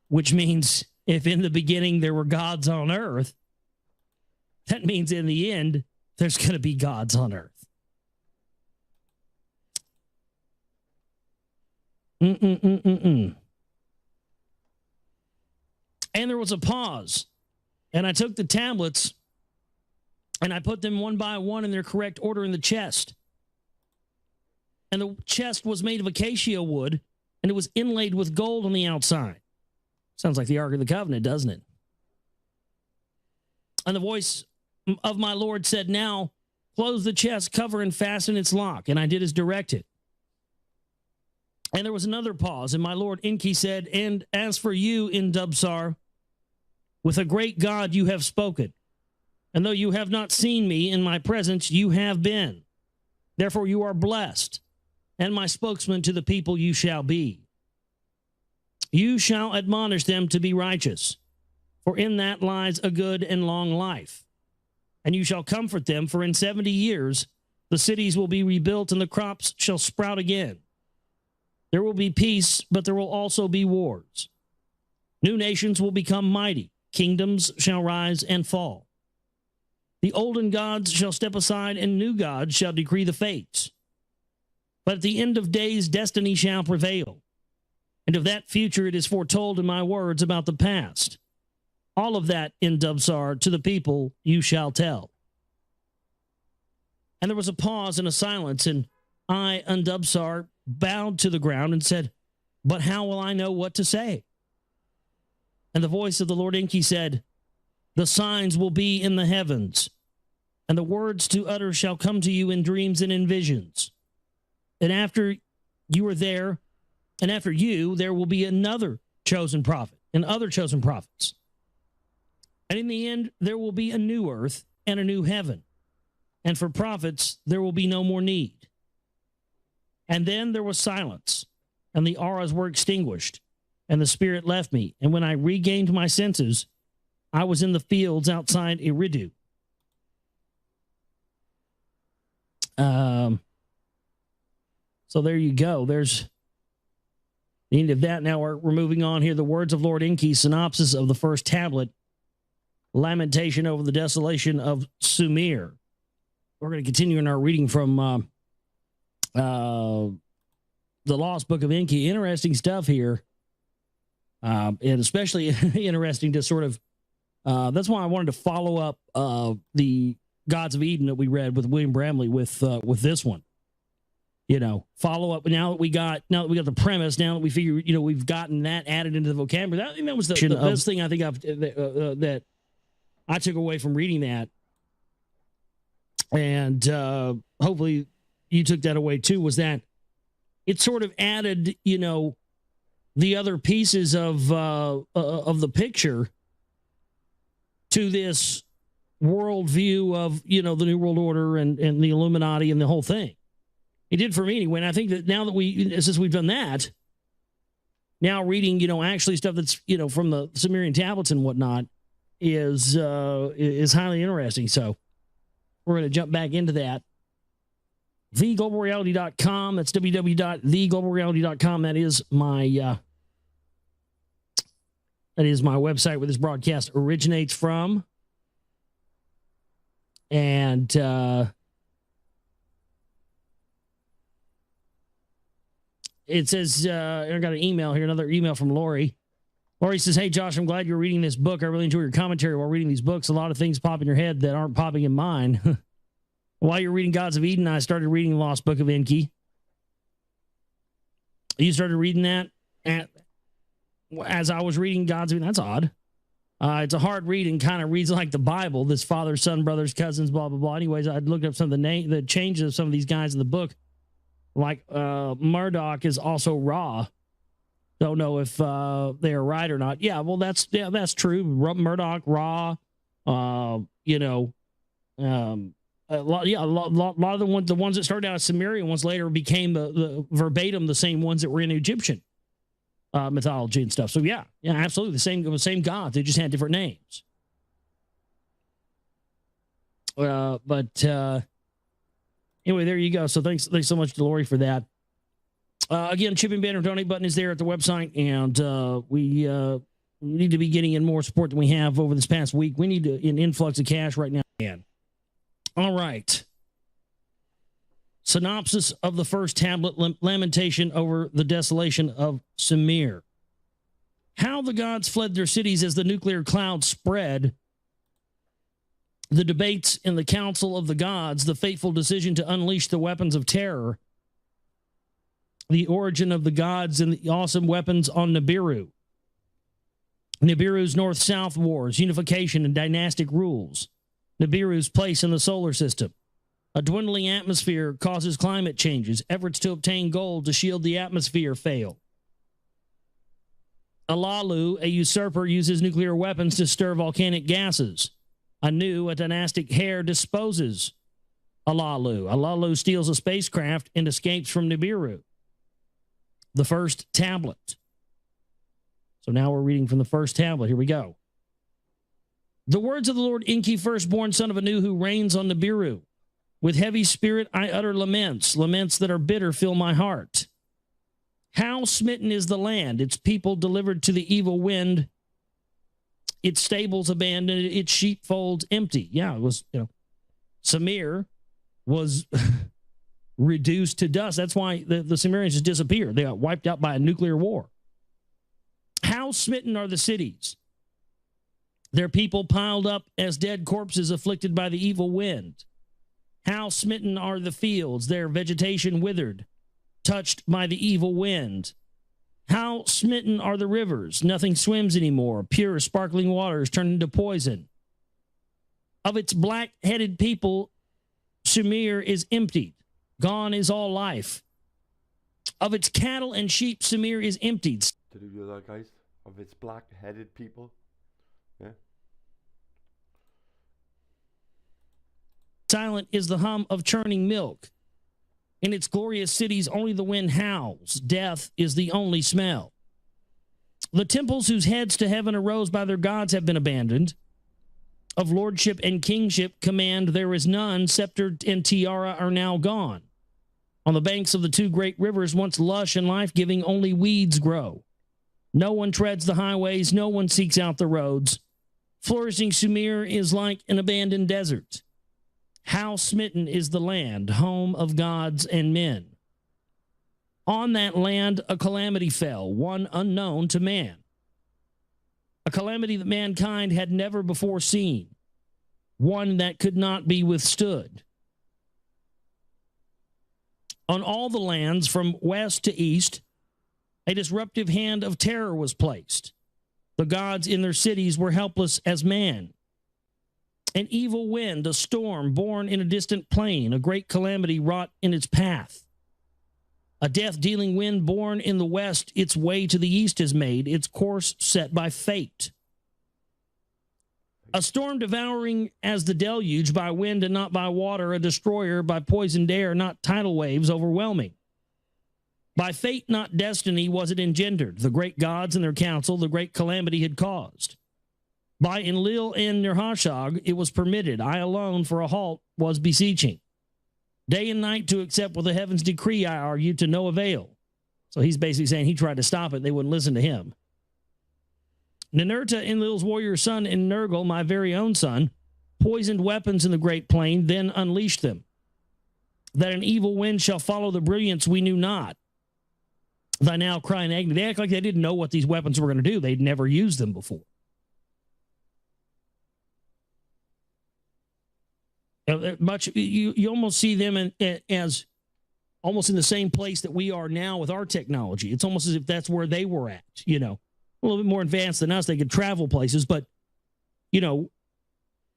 Which means if in the beginning there were gods on earth, that means in the end there's going to be gods on earth. And there was a pause, and I took the tablets and I put them one by one in their correct order in the chest. And the chest was made of acacia wood, and it was inlaid with gold on the outside. Sounds like the Ark of the Covenant, doesn't it? And the voice of my Lord said, now close the chest, cover and fasten its lock. And I did as directed. And there was another pause, and my Lord Enki said, and as for you, Indubsar, with a great God you have spoken. And though you have not seen me in my presence, you have been. Therefore you are blessed, and my spokesman to the people you shall be. You shall admonish them to be righteous, for in that lies a good and long life. And you shall comfort them, for in 70 years the cities will be rebuilt, and the crops shall sprout again. There will be peace, but there will also be wars. New nations will become mighty. Kingdoms shall rise and fall. The olden gods shall step aside, and new gods shall decree the fates. But at the end of days, destiny shall prevail. And of that future it is foretold in my words about the past. All of that, in Dubsar, to the people you shall tell. And there was a pause and a silence, and I, Undubsar, bowed to the ground and said, but how will I know what to say? And the voice of the Lord Enki said, the signs will be in the heavens, and the words to utter shall come to you in dreams and in visions. And after you are there, and after you, there will be another chosen prophet and other chosen prophets. And in the end, there will be a new earth and a new heaven. And for prophets, there will be no more need. And then there was silence, and the auras were extinguished, and the spirit left me. And when I regained my senses, I was in the fields outside Eridu. So there you go. There's the end of that. Now we're moving on here. The words of Lord Enki, synopsis of the first tablet, lamentation over the desolation of Sumir. We're going to continue in our reading from the Lost Book of Enki. Interesting stuff here. And especially interesting to sort of, that's why I wanted to follow up the Gods of Eden that we read with William Bramley with this one. You know, follow up now that we got the premise, now that we figure, you know, we've gotten that added into the vocabulary. I think that was the best thing I think that I took away from reading that. And hopefully you took that away too, was that it sort of added, you know, the other pieces of the picture to this worldview of, you know, the New World Order and the Illuminati and the whole thing. It did for me anyway. And I think that now that since we've done that, now reading, you know, actually stuff that's, you know, from the Sumerian tablets and whatnot is highly interesting. So we're going to jump back into that. TheGlobalReality.com. That's www.theglobalreality.com. That is my website where this broadcast originates from. And it says, I got an email here, another email from Lori. Lori says, hey, Josh, I'm glad you're reading this book. I really enjoy your commentary while reading these books. A lot of things pop in your head that aren't popping in mine. While you're reading Gods of Eden, I started reading the Lost Book of Enki. You started reading that as I was reading Gods of Eden. That's odd. It's a hard read and kind of reads like the Bible. This father, son, brothers, cousins, blah, blah, blah. Anyways, I'd looked up some of the changes of some of these guys in the book. Like Murdoch is also Ra. Don't know if they're right or not. Yeah, well, that's true. Murdoch, Ra, you know, A lot of the ones that started out as Sumerian ones later became the verbatim the same ones that were in Egyptian mythology and stuff. So yeah, absolutely the same gods. They just had different names. But anyway, there you go. So thanks so much to Lori for that. Again, chipping banner donate button is there at the website, and we need to be getting in more support than we have over this past week. We need an influx of cash right now. All right. Synopsis of the first tablet, lamentation over the desolation of Sumer. How the gods fled their cities as the nuclear cloud spread. The debates in the council of the gods, the fateful decision to unleash the weapons of terror. The origin of the gods and the awesome weapons on Nibiru. Nibiru's north-south wars, unification and dynastic rules. Nibiru's place in the solar system. A dwindling atmosphere causes climate changes. Efforts to obtain gold to shield the atmosphere fail. Alalu, a usurper, uses nuclear weapons to stir volcanic gases. Anu, a dynastic heir, disposes Alalu. Alalu steals a spacecraft and escapes from Nibiru. The first tablet. So now we're reading from the first tablet. Here we go. The words of the Lord Enki, firstborn son of Anu, who reigns on Nibiru. With heavy spirit I utter laments. Laments that are bitter fill my heart. How smitten is the land, its people delivered to the evil wind, its stables abandoned, its sheepfolds empty. Yeah, it was, Sumer was reduced to dust. That's why the Sumerians just disappeared. They got wiped out by a nuclear war. How smitten are the cities? Their people piled up as dead corpses afflicted by the evil wind. How smitten are the fields, their vegetation withered, touched by the evil wind. How smitten are the rivers, nothing swims anymore, pure sparkling waters turned into poison. Of its black-headed people, Sumer is emptied, gone is all life. Of its cattle and sheep, Sumer is emptied. Did you hear that, guys? Of its black-headed people. Yeah. Silent is the hum of churning milk. In its glorious cities, only the wind howls. Death is the only smell. The temples whose heads to heaven arose by their gods have been abandoned. Of lordship and kingship command there is none. Scepter and tiara are now gone. On the banks of the two great rivers, once lush and life-giving, only weeds grow. No one treads the highways. No one seeks out the roads. Flourishing Sumer is like an abandoned desert. How smitten is the land, home of gods and men. On that land a calamity fell, one unknown to man. A calamity that mankind had never before seen, one that could not be withstood. On all the lands from west to east, a disruptive hand of terror was placed. The gods in their cities were helpless as man. An evil wind, a storm born in a distant plain, a great calamity wrought in its path. A death-dealing wind born in the west, its way to the east is made, its course set by fate. A storm devouring as the deluge, by wind and not by water, a destroyer by poisoned air, not tidal waves overwhelming. By fate, not destiny, was it engendered. The great gods and their council, the great calamity had caused. By Enlil and Nirhashag, it was permitted. I alone for a halt was beseeching. Day and night to accept what the heavens decree, I argue, to no avail. So he's basically saying he tried to stop it. They wouldn't listen to him. Ninurta, Enlil's warrior son, and Nergal, my very own son, poisoned weapons in the great plain, then unleashed them. That an evil wind shall follow the brilliance we knew not. Thy now cry in agony. They act like they didn't know what these weapons were going to do. They'd never used them before. You almost see them as almost in the same place that we are now with our technology. It's almost as if that's where they were at, a little bit more advanced than us. They could travel places, but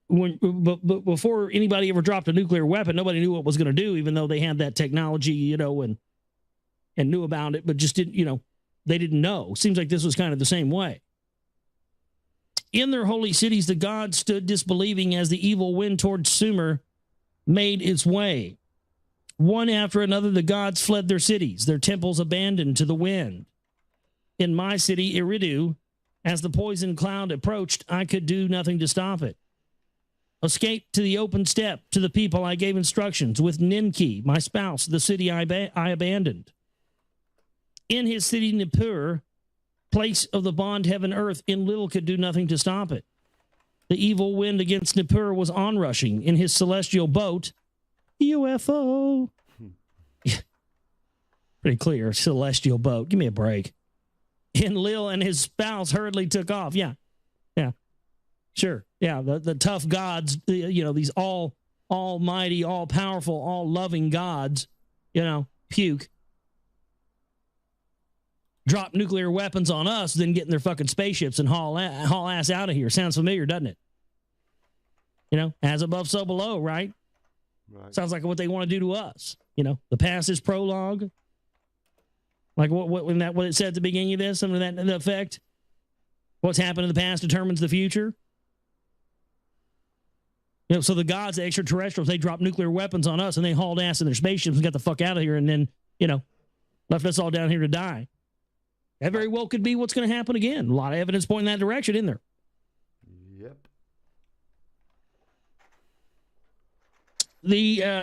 before anybody ever dropped a nuclear weapon, nobody knew what it was going to do, even though they had that technology, and knew about it, but just didn't, they didn't know. Seems like this was kind of the same way. In their holy cities, the gods stood disbelieving as the evil wind toward Sumer made its way. One after another, the gods fled their cities, their temples abandoned to the wind. In my city, Eridu, as the poison cloud approached, I could do nothing to stop it. Escape to the open steppe, to the people I gave instructions, with Enki, my spouse, the city I abandoned. In his city, Nippur, place of the bond heaven earth, Enlil could do nothing to stop it. The evil wind against Nippur was onrushing in his celestial boat, UFO. Pretty clear, celestial boat. Give me a break. Enlil and his spouse hurriedly took off. Yeah. Sure. Yeah, the tough gods, these almighty, all-powerful, all-loving gods, puke. Drop nuclear weapons on us, then get in their fucking spaceships and haul ass out of here. Sounds familiar, doesn't it? As above, so below, right? Right. Sounds like what they want to do to us. The past is prologue. Like what it said at the beginning of this, something to that effect. What's happened in the past determines the future. So the gods, the extraterrestrials, they dropped nuclear weapons on us and they hauled ass in their spaceships and got the fuck out of here and then, left us all down here to die. That very well could be what's going to happen again. A lot of evidence pointing that direction, isn't there? Yep.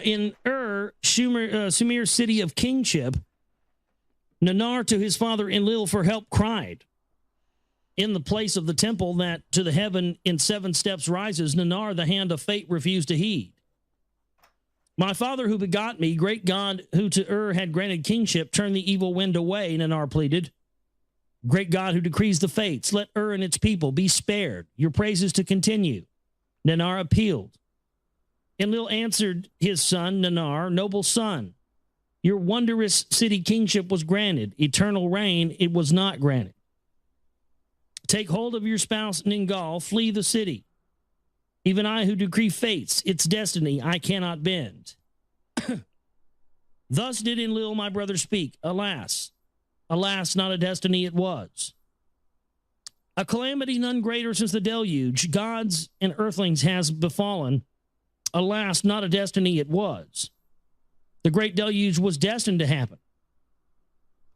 In Sumer's city of kingship, Nanar to his father Enlil for help cried. In the place of the temple that to the heaven in 7 steps rises, Nanar, the hand of fate, refused to heed. My father who begot me, great God who to had granted kingship, turn the evil wind away, Nanar pleaded. Great God who decrees the fates, let and its people be spared, your praises to continue. Nanar appealed. Enlil answered his son, Nanar, noble son, your wondrous city kingship was granted, eternal reign it was not granted. Take hold of your spouse, Ningal, flee the city. Even I who decree fates, its destiny, I cannot bend. Thus did Enlil, my brother, speak. Alas, not a destiny it was. A calamity none greater since the deluge, gods and earthlings has befallen. Alas, not a destiny it was. The great deluge was destined to happen.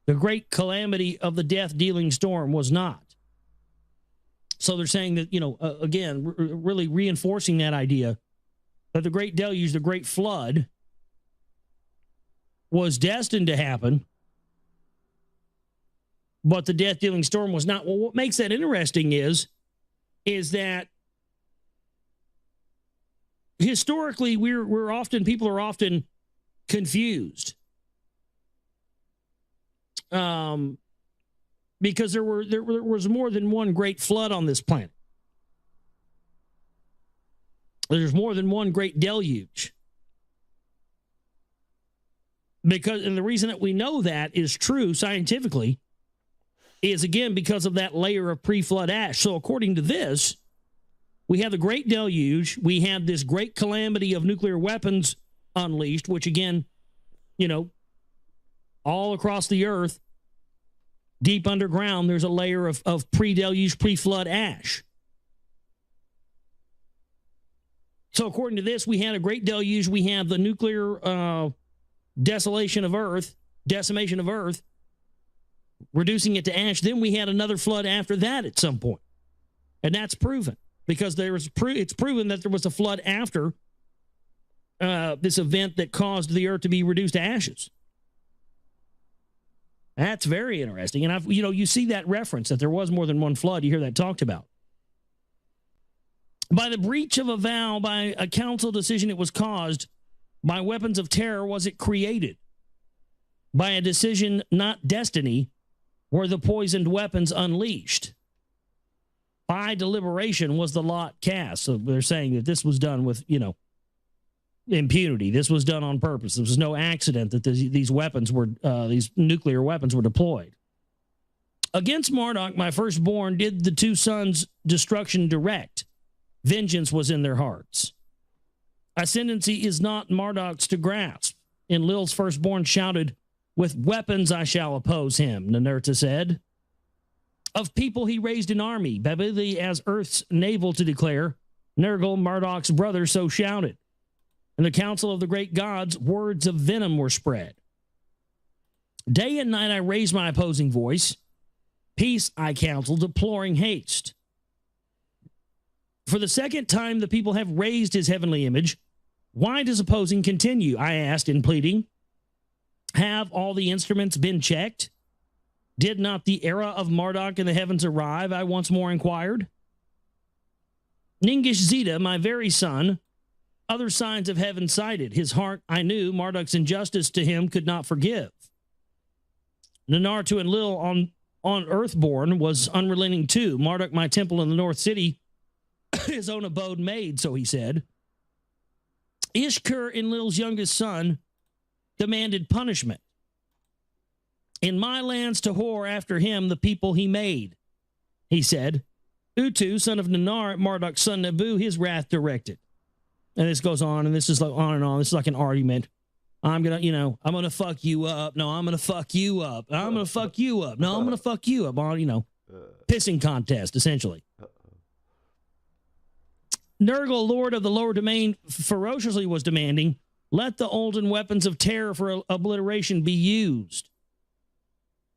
The great calamity of the death-dealing storm was not. So they're saying that, again, really reinforcing that idea that the great deluge, the great flood, was destined to happen, but the death-dealing storm was not. Well, what makes that interesting is that historically people are often confused. Because there was more than one great flood on this planet. There's more than one great deluge. And the reason that we know that is true scientifically is, again, because of that layer of pre-flood ash. So according to this, we have the great deluge. We have this great calamity of nuclear weapons unleashed, which, again, all across the earth, deep underground, there's a layer of pre-deluge, pre-flood ash. So according to this, we had a great deluge. We have the nuclear decimation of Earth, reducing it to ash. Then we had another flood after that at some point. And that's proven because it's proven that there was a flood after this event that caused the Earth to be reduced to ashes. That's very interesting. And you see that reference that there was more than one flood. You hear that talked about. By the breach of a vow, by a council decision, it was caused. By weapons of terror was it created. By a decision, not destiny, were the poisoned weapons unleashed. By deliberation was the lot cast. So they're saying that this was done with, impunity. This was done on purpose. There was no accident that these nuclear weapons were deployed. Against Marduk, my firstborn, did the 2 sons destruction direct. Vengeance was in their hearts. Ascendancy is not Marduk's to grasp. Enlil's firstborn shouted, with weapons I shall oppose him, Ninurta said. Of people he raised an army, Babili as earth's navel to declare. Nergal, Marduk's brother, so shouted. In the council of the great gods, words of venom were spread. Day and night I raised my opposing voice. Peace I counsel, deploring haste. For the second time the people have raised his heavenly image. Why does opposing continue? I asked in pleading. Have all the instruments been checked? Did not the era of Marduk in the heavens arrive? I once more inquired. Ningish Zeta, my very son, other signs of heaven cited. His heart, I knew, Marduk's injustice to him could not forgive. Nanartu and Lil on Earthborn was unrelenting too. Marduk, my temple in the North City, his own abode made, so he said. Ishkur, Enlil's youngest son, demanded punishment. In my lands to whore after him the people he made, he said. Utu, son of Nanar, Marduk's son Nabu, his wrath directed. And this goes on, and this is like on and on. This is like an argument. I'm going to, I'm going to fuck you up. No, I'm going to fuck you up. I'm going to fuck you up. No, I'm going to fuck you up. On, pissing contest, essentially. Nurgle, lord of the lower domain, ferociously was demanding, let the olden weapons of terror for obliteration be used.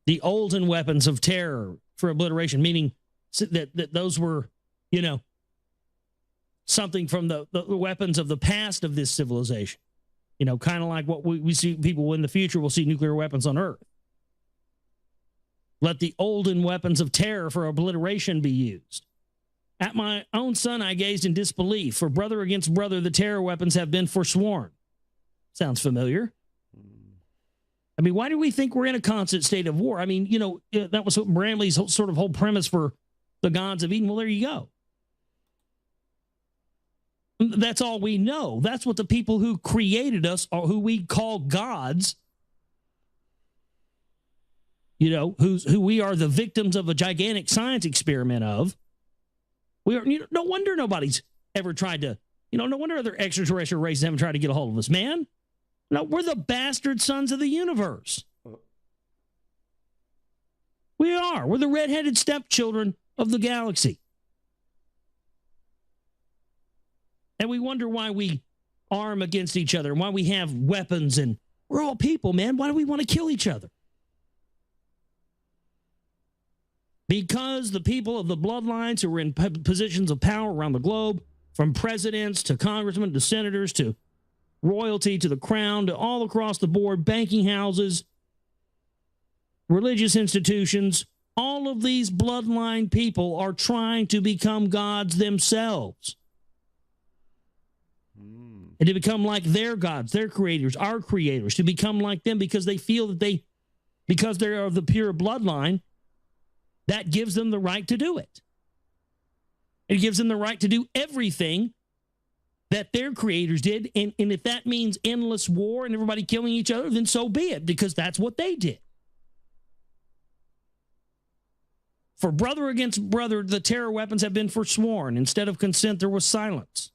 The olden weapons of terror for obliteration, meaning that those were, something from the weapons of the past of this civilization. Kind of like what we see people in the future will see nuclear weapons on Earth. Let the olden weapons of terror for obliteration be used. At my own son I gazed in disbelief, for brother against brother the terror weapons have been forsworn. Sounds familiar. I mean, why do we think we're in a constant state of war? I mean, that was Bramley's sort of whole premise for the gods of Eden. Well, there you go. That's all we know. That's what the people who created us, or who we call gods, who we are the victims of a gigantic science experiment of. We are. No wonder nobody's ever tried to. No wonder other extraterrestrial races haven't tried to get a hold of us, man. No, we're the bastard sons of the universe. We are. We're the redheaded stepchildren of the galaxy. And we wonder why we arm against each other and why we have weapons, and we're all people, man. Why do we want to kill each other? Because the people of the bloodlines who are in positions of power around the globe, from presidents to congressmen to senators to royalty to the crown to all across the board, banking houses, religious institutions, all of these bloodline people are trying to become gods themselves. And to become like their gods, their creators, our creators, to become like them because they feel that because they are of the pure bloodline, that gives them the right to do it. It gives them the right to do everything that their creators did. And if that means endless war and everybody killing each other, then so be it, because that's what they did. For brother against brother, the terror weapons have been forsworn. Instead of consent, there was silence.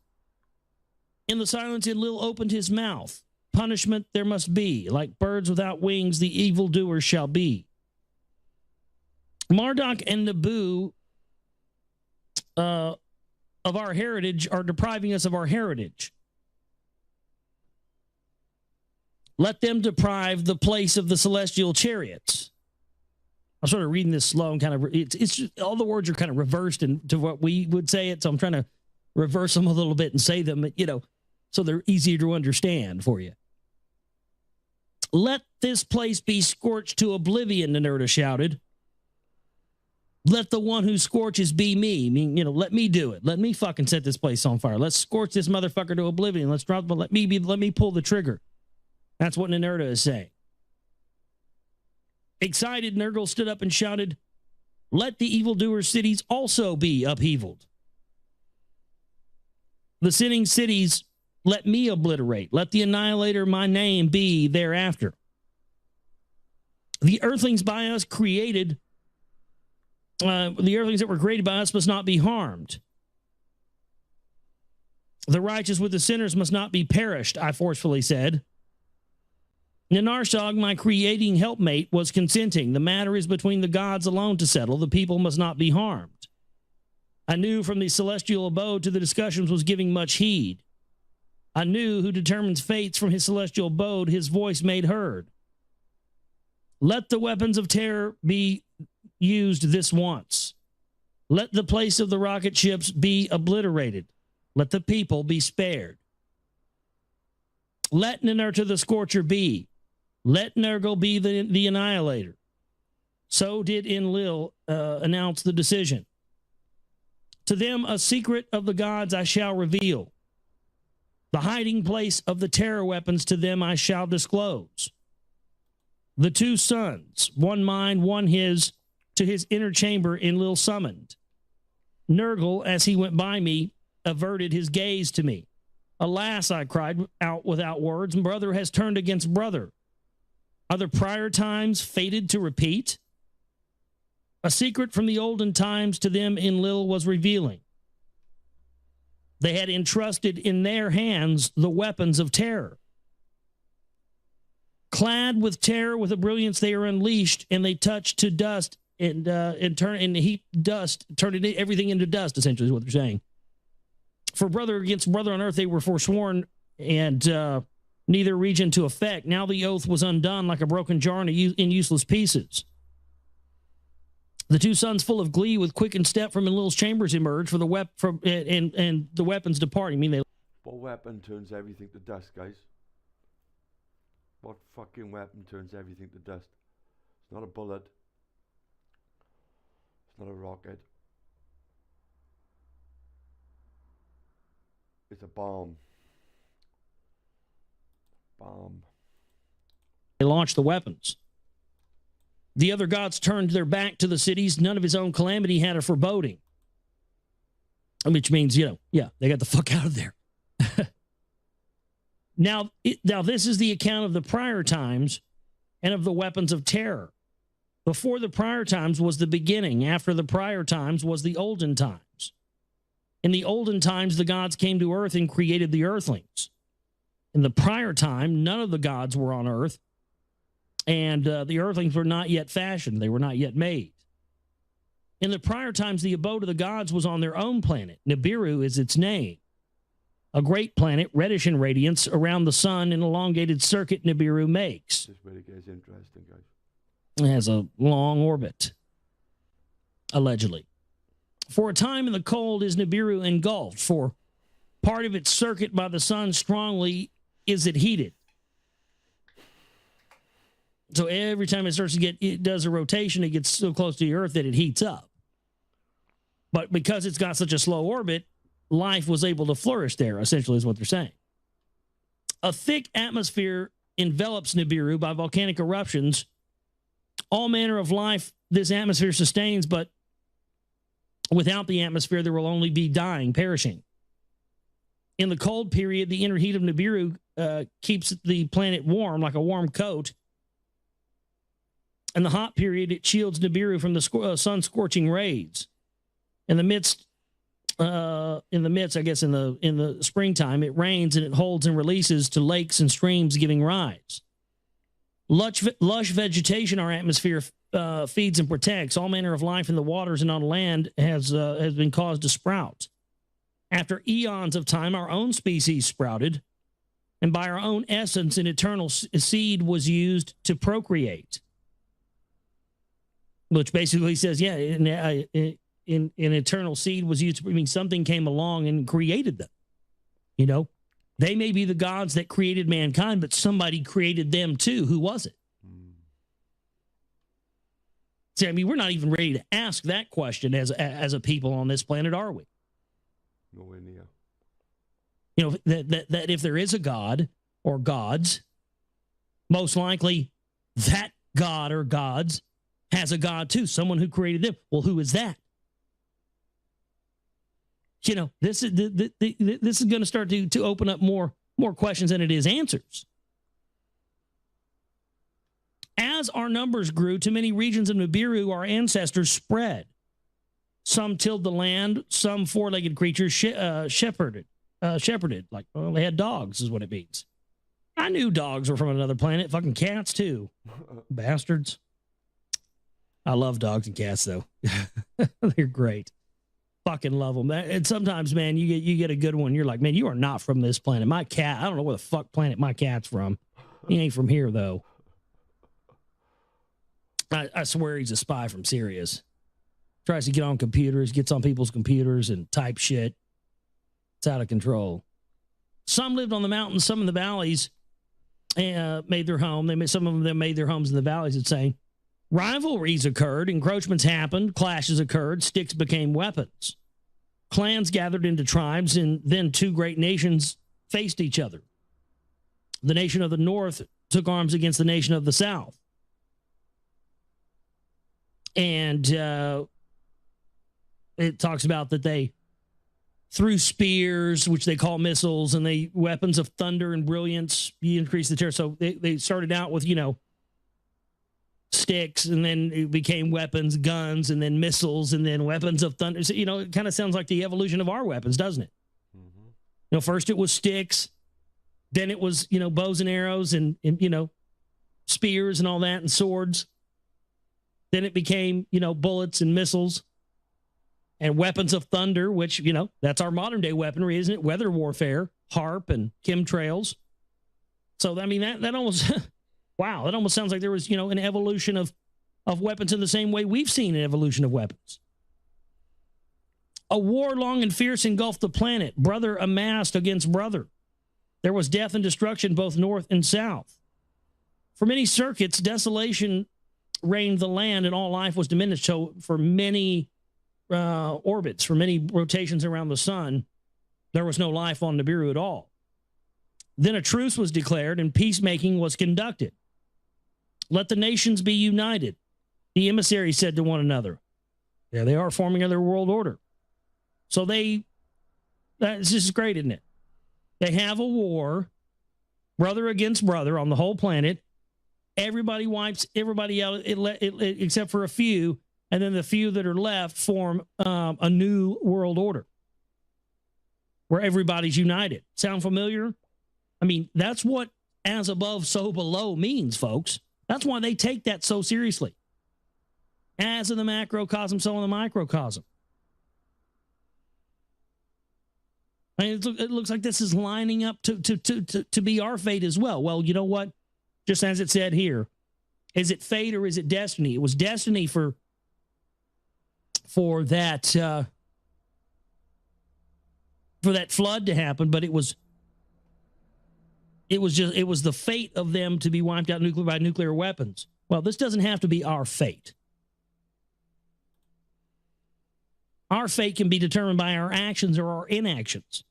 In the silence, Enlil opened his mouth. Punishment there must be. Like birds without wings, the evildoers shall be. Marduk and Nabu of our heritage are depriving us of our heritage. Let them deprive the place of the celestial chariots. I'm sort of reading this slow and kind of, it's just, all the words are kind of reversed into what we would say it, so I'm trying to reverse them a little bit and say them, so they're easier to understand for you. Let this place be scorched to oblivion, Ninurta shouted. Let the one who scorches be me. I mean, let me do it. Let me fucking set this place on fire. Let's scorch this motherfucker to oblivion. Let's drop, but let me pull the trigger. That's what Ninurta is saying. Excited, Nurgle stood up and shouted, let the evildoer cities also be upheavaled. The sinning cities let me obliterate. Let the annihilator my name be thereafter. The earthlings by us created, the earthlings that were created by us must not be harmed. The righteous with the sinners must not be perished, I forcefully said. Ninarshog, my creating helpmate, was consenting. The matter is between the gods alone to settle. The people must not be harmed. I knew from the celestial abode to the discussions was giving much heed. Anu, who determines fates from his celestial abode, his voice made heard. Let the weapons of terror be used this once. Let the place of the rocket ships be obliterated. Let the people be spared. Let Ninurta the Scorcher be. Let Nergal be the Annihilator. So did Enlil announce the decision. To them a secret of the gods I shall reveal. The hiding place of the terror weapons to them I shall disclose. The two sons, one mine, one his, to his inner chamber Enlil summoned. Nergal, as he went by me, averted his gaze to me. Alas, I cried out without words, brother has turned against brother. Are the prior times fated to repeat? A secret from the olden times to them Enlil was revealing. They had entrusted in their hands the weapons of terror. Clad with terror, with a brilliance they are unleashed, and they touch to dust and heap dust, turning everything into dust, essentially is what they're saying. For brother against brother on earth they were forsworn, and neither region to effect. Now the oath was undone like a broken jar in useless pieces. The two sons, full of glee, with quickened step from Enlil's chambers emerged, for the and the weapons departing. I mean, what weapon turns everything to dust, guys? What fucking weapon turns everything to dust? It's not a bullet. It's not a rocket. It's a bomb. Bomb. They launched the weapons. The other gods turned their back to the cities. None of his own calamity had a foreboding. Which means, they got the fuck out of there. Now, this is the account of the prior times and of the weapons of terror. Before the prior times was the beginning. After the prior times was the olden times. In the olden times, the gods came to earth and created the earthlings. In the prior time, none of the gods were on earth, and the earthlings were not yet fashioned. They were not yet made. In the prior times, the abode of the gods was on their own planet. Nibiru is its name. A great planet, reddish in radiance, around the sun, an elongated circuit Nibiru makes. This really gets interesting, guys. It has a long orbit, allegedly. For a time in the cold is Nibiru engulfed, for part of its circuit by the sun strongly is it heated. So every time it does a rotation, it gets so close to the Earth that it heats up. But because it's got such a slow orbit, life was able to flourish there, essentially is what they're saying. A thick atmosphere envelops Nibiru by volcanic eruptions. All manner of life this atmosphere sustains, but without the atmosphere, there will only be dying, perishing. In the cold period, the inner heat of Nibiru keeps the planet warm, like a warm coat. In the hot period, it shields Nibiru from the sun's scorching rays. In the midst, I guess, in the springtime, it rains and it holds and releases to lakes and streams, giving rise. Lush vegetation, our atmosphere feeds and protects. All manner of life in the waters and on land has been caused to sprout. After eons of time, our own species sprouted, and by our own essence, an eternal seed was used to procreate. Which basically says, an eternal seed was used to, something came along and created them. They may be the gods that created mankind, but somebody created them too. Who was it? See, we're not even ready to ask that question as a people on this planet, are we? Nowhere near. That if there is a god or gods, most likely that god or gods has a god too, someone who created them. Well, who is that? This is going to start to open up more questions than it is answers. As our numbers grew to many regions of Nibiru, our ancestors spread. Some tilled the land, some four-legged creatures shepherded. Like, they had dogs, is what it means. I knew dogs were from another planet. Fucking cats, too. Bastards. I love dogs and cats, though. They're great. fucking love them. And sometimes, man, you get a good one. You're like, man, you are not from this planet. My cat, I don't know where the fuck planet my cat's from. He ain't from here, though. I swear he's a spy from Sirius. Tries to get on computers, gets on people's computers and type shit. It's out of control. Some lived on the mountains, some in the valleys, made their home. Some of them made their homes in the valleys. It's saying rivalries occurred, encroachments happened, clashes occurred, sticks became weapons. Clans gathered into tribes, and then two great nations faced each other. The nation of the north took arms against the nation of the south. And it talks about that they threw spears, which they call missiles, and they weapons of thunder and brilliance. You increase the terror. So they started out with, sticks, and then it became weapons, guns, and then missiles, and then weapons of thunder. So, it kind of sounds like the evolution of our weapons, doesn't it? Mm-hmm. First it was sticks, then it was, bows and arrows and spears and all that, and swords. Then it became, bullets and missiles and weapons of thunder, which, that's our modern day weaponry, isn't it? Weather warfare, HARP and chemtrails. So, I mean, that almost, wow, that almost sounds like there was, an evolution of weapons in the same way we've seen an evolution of weapons. A war long and fierce engulfed the planet. Brother amassed against brother. There was death and destruction both north and south. For many circuits, desolation reigned the land, and all life was diminished. So for many orbits, for many rotations around the sun, there was no life on Nibiru at all. Then a truce was declared, and peacemaking was conducted. Let the nations be united, the emissaries said to one another. There they are, forming their world order. So this is great, isn't it? They have a war, brother against brother on the whole planet. Everybody wipes everybody out except for a few, and then the few that are left form a new world order where everybody's united. Sound familiar? I mean, that's what as above, so below means, folks. That's why they take that so seriously. As in the macrocosm, so in the microcosm. I mean, it looks like this is lining up to be our fate as well. Well, you know what? Just as it said here, is it fate or is it destiny? It was destiny for that flood to happen, but it was the fate of them to be wiped out by nuclear weapons. Well, this doesn't have to be our fate. Our fate can be determined by our actions or our inactions.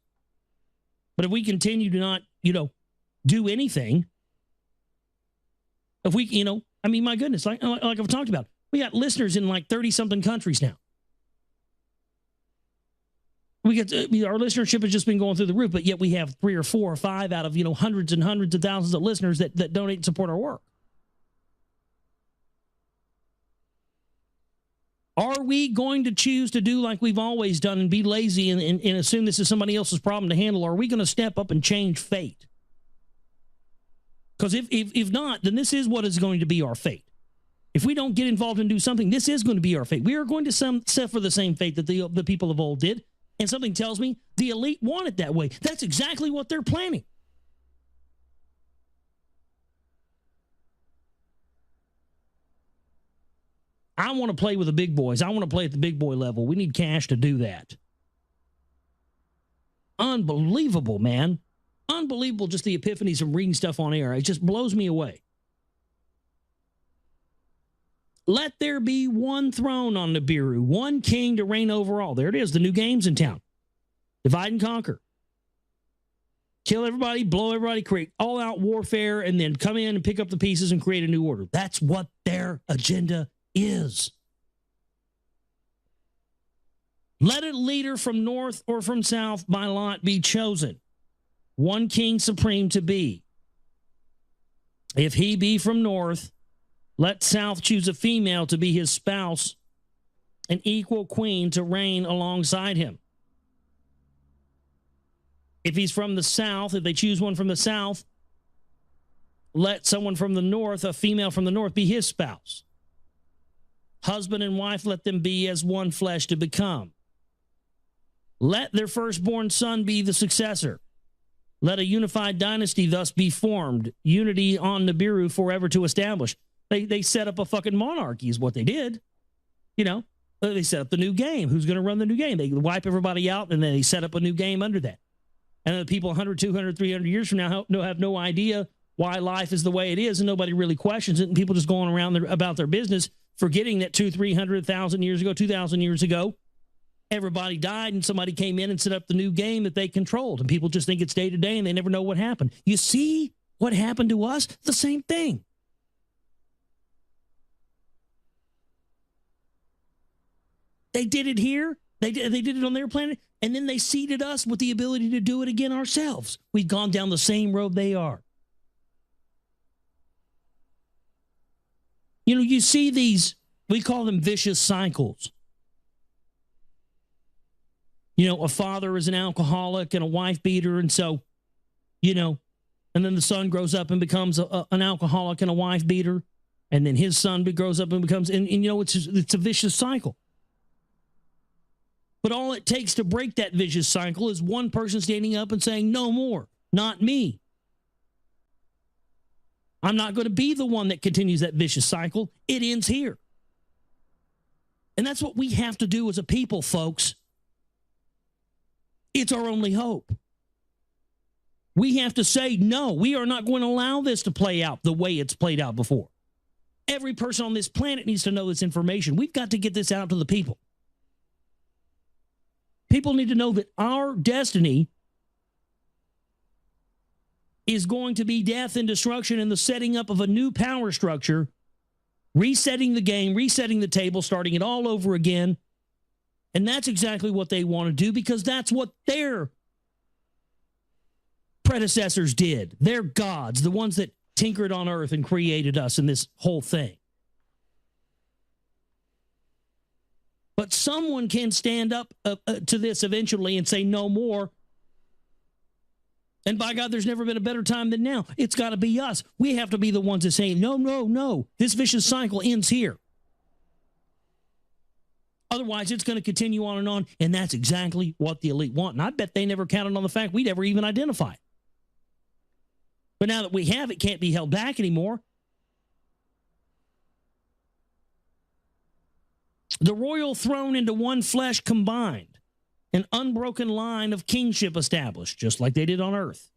But if we continue to not, do anything, if we, I mean, my goodness, like I've talked about, we got listeners in like 30-something countries now. Our listenership has just been going through the roof, but yet we have 3 or 4 or 5 out of, hundreds and hundreds of thousands of listeners that donate and support our work. Are we going to choose to do like we've always done and be lazy and assume this is somebody else's problem to handle? Or are we going to step up and change fate? Because if not, then this is what is going to be our fate. If we don't get involved and do something, this is going to be our fate. We are going to suffer the same fate that the people of old did. And something tells me the elite want it that way. That's exactly what they're planning. I want to play with the big boys. I want to play at the big boy level. We need cash to do that. Unbelievable, man. Unbelievable, just the epiphanies from reading stuff on air. It just blows me away. Let there be one throne on Nibiru, one king to reign over all. There it is, the new game's in town. Divide and conquer. Kill everybody, blow everybody, create all-out warfare, and then come in and pick up the pieces and create a new order. That's what their agenda is. Let a leader from north or from south by lot be chosen. One king supreme to be. If he be from north, let south choose a female to be his spouse, an equal queen to reign alongside him. If he's from the south, if they choose one from the south, let someone from the north, a female from the north, be his spouse. Husband and wife, let them be as one flesh to become. Let their firstborn son be the successor. Let a unified dynasty thus be formed, unity on Nibiru forever to establish. They set up a fucking monarchy is what they did. You know, they set up the new game. Who's going to run the new game? They wipe everybody out, and then they set up a new game under that. And then the people 100, 200, 300 years from now have no idea why life is the way it is, and nobody really questions it, and people just going around about their business, forgetting that 200, 300, 1,000 years ago, 2,000 years ago, everybody died and somebody came in and set up the new game that they controlled. And people just think it's day to day and they never know what happened. You see what happened to us? The same thing. They did it here. They did it on their planet. And then they seeded us with the ability to do it again ourselves. We've gone down the same road they are. You know, you see these, we call them vicious cycles. You know, a father is an alcoholic and a wife beater. And so, you know, and then the son grows up and becomes an alcoholic and a wife beater. And then his son grows up and becomes, and you know, it's a vicious cycle. But all it takes to break that vicious cycle is one person standing up and saying, no more, not me. I'm not going to be the one that continues that vicious cycle. It ends here. And that's what we have to do as a people, folks. It's our only hope. We have to say, no, we are not going to allow this to play out the way it's played out before. Every person on this planet needs to know this information. We've got to get this out to the people. People need to know that our destiny is going to be death and destruction and the setting up of a new power structure, resetting the game, resetting the table, starting it all over again. And that's exactly what they want to do because that's what their predecessors did. Their gods, the ones that tinkered on earth and created us in this whole thing. But someone can stand up to this eventually and say no more. And by God, there's never been a better time than now. It's got to be us. We have to be the ones that say, no, no, no. This vicious cycle ends here. Otherwise, it's going to continue on. And that's exactly what the elite want. And I bet they never counted on the fact we'd ever even identify it. But now that we have, it can't be held back anymore. The royal throne into one flesh combined, an unbroken line of kingship established, just like they did on earth.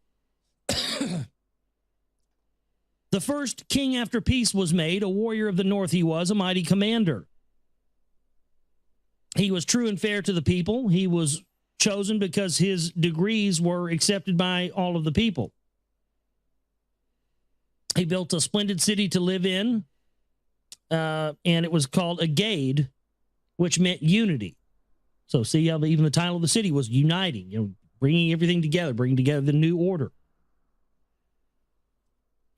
The first king after peace was made, a warrior of the north he was, a mighty commander. He was true and fair to the people. He was chosen because his degrees were accepted by all of the people. He built a splendid city to live in, and it was called Agade, which meant unity. So see how even the title of the city was uniting, you know, bringing everything together, bringing together the new order.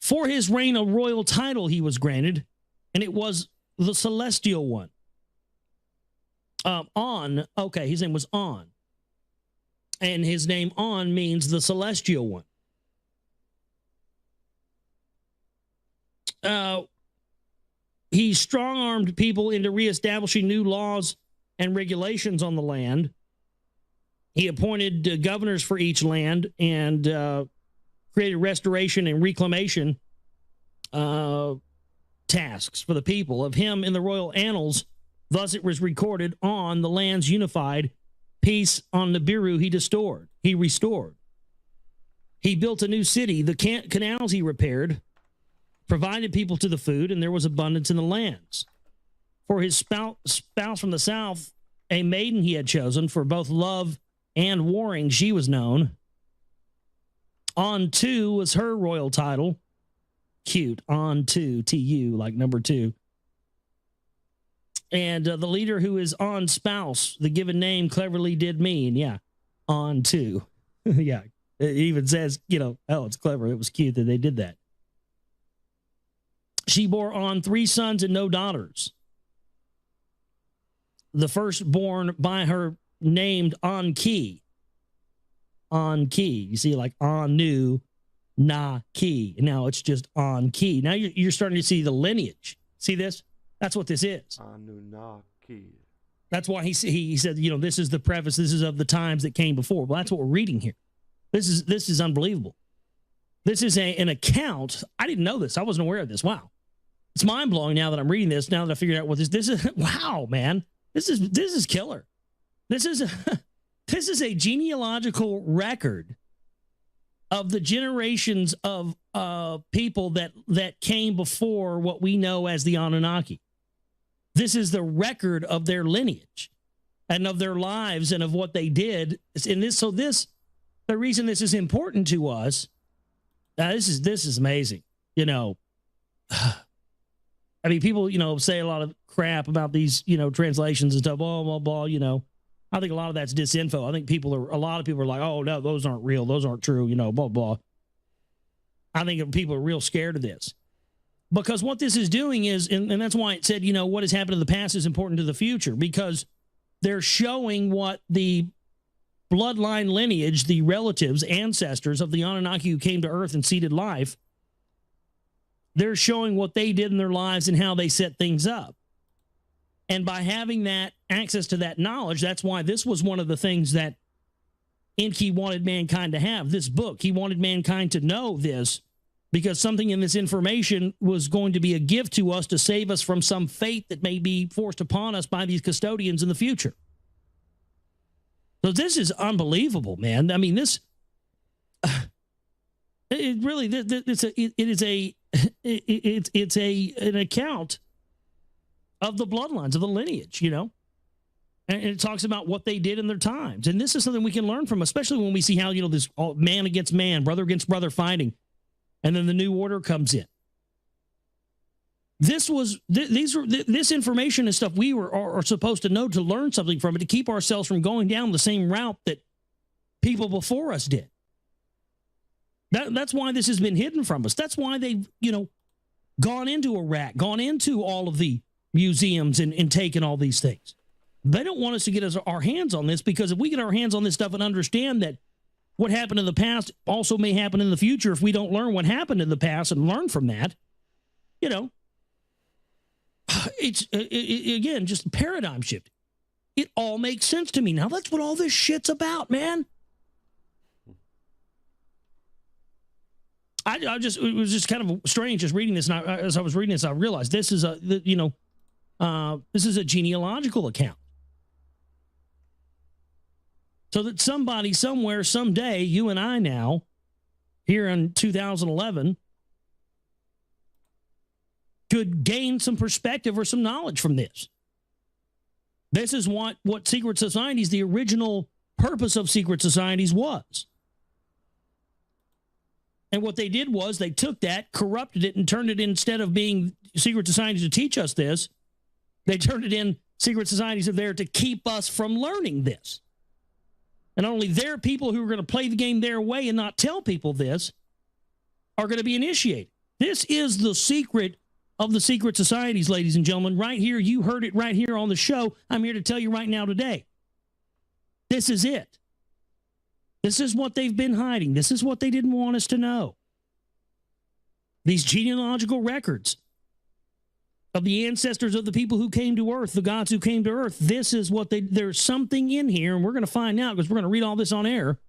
For his reign, a royal title he was granted, and it was the celestial one. His name was On. And his name On means the celestial one. He strong-armed people into reestablishing new laws and regulations on the land. He appointed governors for each land and created restoration and reclamation tasks for the people. Of him in the royal annals, thus it was recorded, On the lands unified, peace on Nibiru he restored. He built a new city, the canals he repaired, provided people to the food, and there was abundance in the lands. For his spouse from the south, a maiden he had chosen for both love and warring, she was known. On 2 was her royal title. Cute. On 2, T-U, like number 2. And the leader who is On spouse, the given name cleverly did mean, yeah, On 2. Yeah, it even says, you know, oh, it's clever. It was cute that they did that. She bore On 3 sons and no daughters. The firstborn by her named Enki. Enki. You see, like Anu, Na, Ki. Now it's just Enki. Now you're starting to see the lineage. See this? That's what this is. Anunnaki. That's why he said, you know, this is the preface. This is of the times that came before. Well, that's what we're reading here. This is unbelievable. This is an account. I didn't know this. I wasn't aware of this. Wow. It's mind blowing now that I'm reading this. Now that I figured out what this is. Wow, man. This is killer. This is a genealogical record of the generations of people that came before what we know as the Anunnaki. This is the record of their lineage and of their lives and of what they did. And the reason this is important to us, this is amazing. You know, I mean, people, you know, say a lot of crap about these, you know, translations and stuff, blah, blah, blah, you know. I think a lot of that's disinfo. I think a lot of people are like, oh, no, those aren't real. Those aren't true, you know, blah, blah. I think people are real scared of this. Because what this is doing is, and that's why it said, you know, what has happened in the past is important to the future, because they're showing what the bloodline lineage, the relatives, ancestors of the Anunnaki who came to Earth and seeded life, they're showing what they did in their lives and how they set things up. And by having that access to that knowledge, that's why this was one of the things that Enki wanted mankind to have, this book. He wanted mankind to know this, because something in this information was going to be a gift to us to save us from some fate that may be forced upon us by these custodians in the future. So this is unbelievable, man. I mean, this, it really, it's an account of the bloodlines, of the lineage, you know, and it talks about what they did in their times. And this is something we can learn from, especially when we see how, you know, this man against man, brother against brother fighting. And then the new order comes in. This information and stuff we are supposed to know, to learn something from it, to keep ourselves from going down the same route that people before us did. That's why this has been hidden from us. That's why they've, you know, gone into Iraq, gone into all of the museums and taken all these things. They don't want us to get our hands on this, because if we get our hands on this stuff and understand that what happened in the past also may happen in the future, if we don't learn what happened in the past and learn from that, you know, it's, again, just paradigm shift. It all makes sense to me now. That's what all this shit's about, man. It was just kind of strange just reading this. And as I was reading this, I realized this is this is a genealogical account. So that somebody, somewhere, someday, you and I now, here in 2011, could gain some perspective or some knowledge from this. This is what secret societies, the original purpose of secret societies was. And what they did was they took that, corrupted it, and turned it, instead of being secret societies to teach us this, they turned it in, secret societies are there to keep us from learning this. And only their people who are going to play the game their way and not tell people this are going to be initiated. This is the secret of the secret societies, ladies and gentlemen. Right here, you heard it right here on the show. I'm here to tell you right now today. This is it. This is what they've been hiding. This is what they didn't want us to know. These genealogical records of the ancestors of the people who came to Earth, the gods who came to Earth. This is what there's something in here, and we're going to find out, because we're going to read all this on air.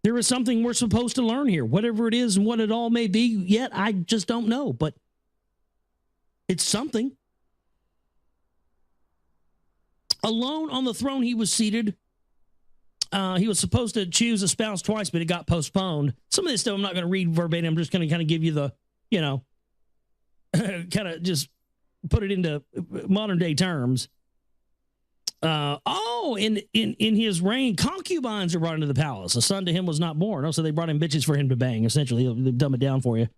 There is something we're supposed to learn here, whatever it is and what it all may be. Yet I just don't know, but it's something. Alone on the throne he was seated. He was supposed to choose a spouse twice, but it got postponed. Some of this stuff I'm not going to read verbatim. I'm just going to kind of give you the, you know, kind of just put it into modern day terms. In his reign, concubines are brought into the palace. A son to him was not born. Oh, so they brought in bitches for him to bang. Essentially, they'll dumb it down for you.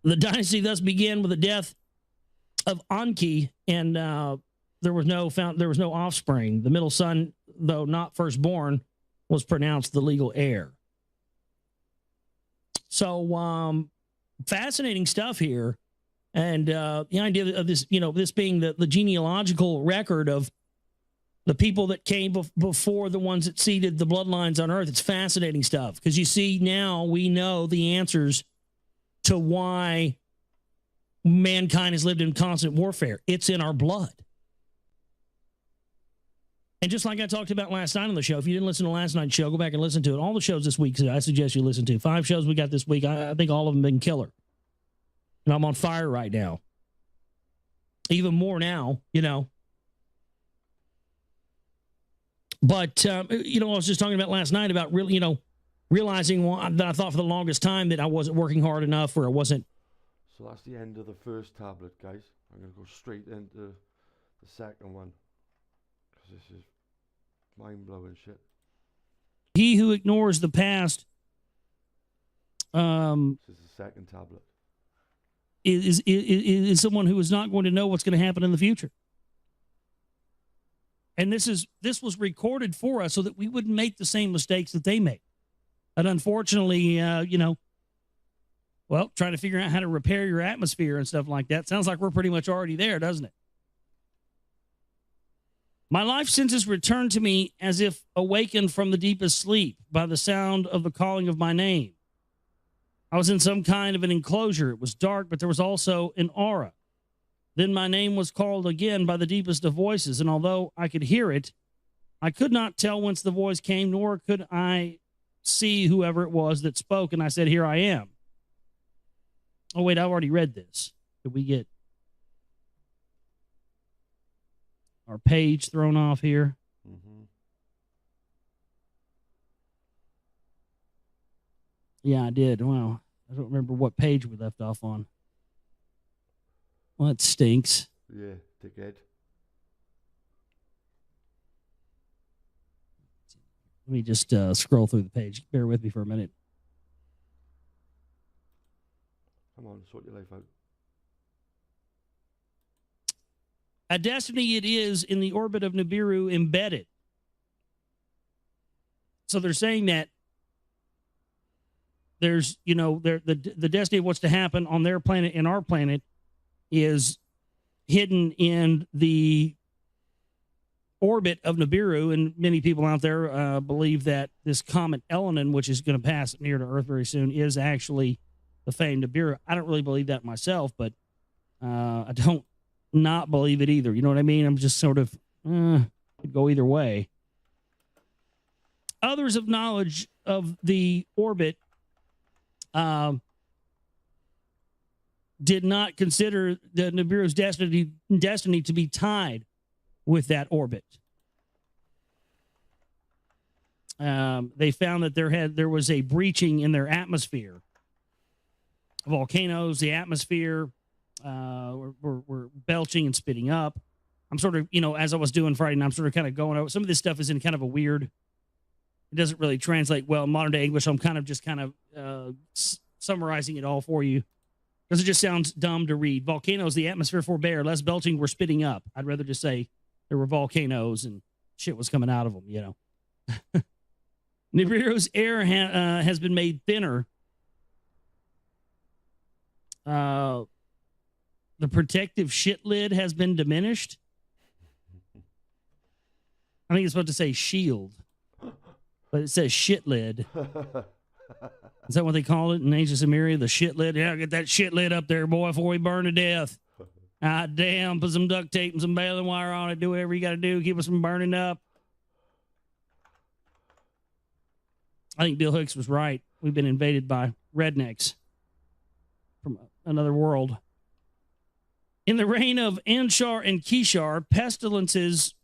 The dynasty thus began with the death of Enki, and there was no offspring. The middle son, though not firstborn, was pronounced the legal heir. So fascinating stuff here. And the idea of this, you know, this being the genealogical record of the people that came before the ones that seeded the bloodlines on Earth, it's fascinating stuff. Because you see, now we know the answers to why mankind has lived in constant warfare. It's in our blood. And just like I talked about last night on the show, if you didn't listen to last night's show, go back and listen to it. All the shows this week, I suggest you listen to. 5 shows we got this week. I think all of them been killer. And I'm on fire right now. Even more now, you know. But, you know, I was just talking about last night about really, you know, realizing that I thought for the longest time that I wasn't working hard enough or I wasn't. So that's the end of the first tablet, guys. I'm going to go straight into the second one. Because this is mind-blowing shit. He who ignores the past This is the second tablet. Is someone who is not going to know what's going to happen in the future. And this was recorded for us so that we wouldn't make the same mistakes that they made. And unfortunately, you know, well, trying to figure out how to repair your atmosphere and stuff like that. Sounds like we're pretty much already there, doesn't it? My life senses returned to me as if awakened from the deepest sleep by the sound of the calling of my name. I was in some kind of an enclosure. It was dark, but there was also an aura. Then my name was called again by the deepest of voices, and although I could hear it, I could not tell whence the voice came, nor could I see whoever it was that spoke, and I said, "Here I am." Oh, wait, I've already read this. Did we get our page thrown off here? Mm-hmm. Yeah, I did. Wow. I don't remember what page we left off on. Well, that stinks. Yeah, dickhead. Let me just scroll through the page. Bear with me for a minute. Come on, sort your life out. A destiny it is in the orbit of Nibiru embedded. So they're saying that there's, you know, the destiny of what's to happen on their planet and our planet is hidden in the orbit of Nibiru, and many people out there believe that this comet Elenin, which is going to pass near to Earth very soon, is actually the famed Nibiru. I don't really believe that myself, but I don't not believe it either. You know what I mean? I'm just sort of could go either way. Others of knowledge of the orbit did not consider the Nibiru's destiny to be tied with that orbit. They found that there was a breaching in their atmosphere. Volcanoes, the atmosphere were belching and spitting up. I'm sort of, you know, as I was doing Friday night, I'm sort of kind of going over. Some of this stuff is in kind of a weird, it doesn't really translate well in modern day English. So I'm kind of just summarizing it all for you because it just sounds dumb to read. Volcanoes, the atmosphere forbear, less belching were spitting up. I'd rather just say there were volcanoes and shit was coming out of them, you know. Nibiru's air has been made thinner. The protective shit lid has been diminished. I think it's supposed to say shield, but it says shit lid. Is that what they call it in ancient Sumeria? The shit lid? Yeah, get that shit lid up there, boy, before we burn to death. Ah, damn, put some duct tape and some baling wire on it. Do whatever you got to do. Keep us from burning up. I think Bill Hicks was right. We've been invaded by rednecks from another world. In the reign of Anshar and Kishar, pestilences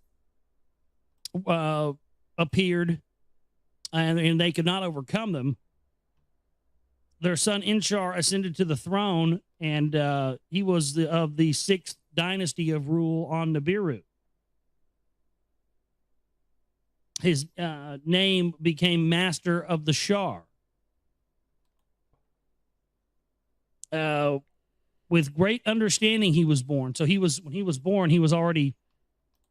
appeared, and they could not overcome them. Their son Anshar ascended to the throne, and he was of the 6th dynasty of rule on Nibiru. His name became Master of the Shar. With great understanding, he was born. So when he was born, he was already,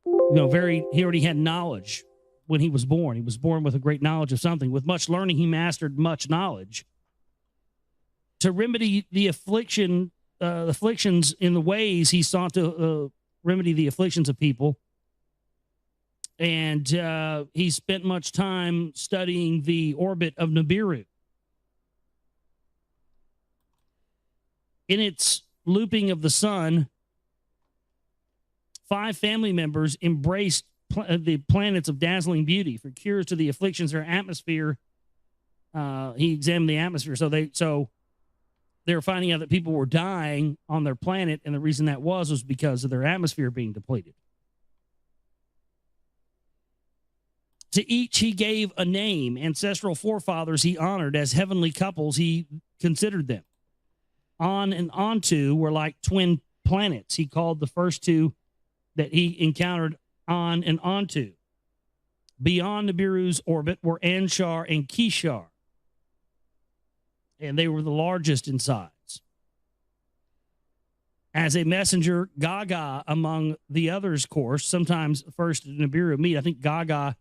you know, he already had knowledge when he was born. He was born with a great knowledge of something. With much learning, he mastered much knowledge. To remedy the afflictions in the ways he sought to remedy the afflictions of people. And he spent much time studying the orbit of Nibiru. In its looping of the sun, 5 family members embraced the planets of dazzling beauty for cures to the afflictions of their atmosphere. He examined the atmosphere. So they were finding out that people were dying on their planet, and the reason that was because of their atmosphere being depleted. To each he gave a name. Ancestral forefathers he honored as heavenly couples. He considered them. On and Onto were like twin planets. He called the first two that he encountered On and Onto. Beyond Nibiru's orbit were Anshar and Kishar, and they were the largest in size. As a messenger, Gaga among the others, course, sometimes first Nibiru meet. I think Gaga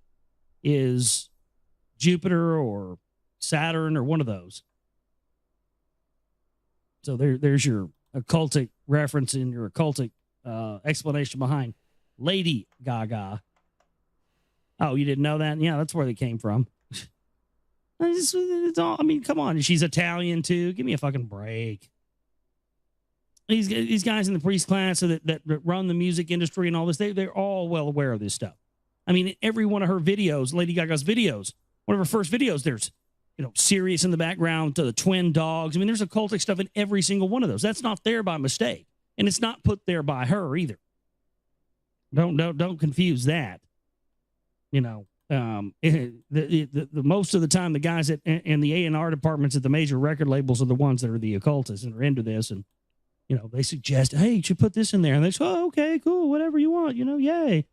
is Jupiter or Saturn or one of those. So there's your occultic reference and your occultic explanation behind Lady Gaga. Oh, you didn't know that? Yeah, that's where they came from. It's all, I mean, come on. She's Italian, too. Give me a fucking break. These guys in the priest class that run the music industry and all this, they're all well aware of this stuff. I mean, every one of her videos, Lady Gaga's videos, one of her first videos, there's, Sirius in the background to the twin dogs. I mean, there's occultic stuff in every single one of those. That's not there by mistake. And it's not put there by her either. Don't confuse that. The most of the time, the guys in the A&R departments at the major record labels are the ones that are the occultists and are into this. And, they suggest, hey, you should put this in there. And they say, oh, okay, cool, whatever you want, yay.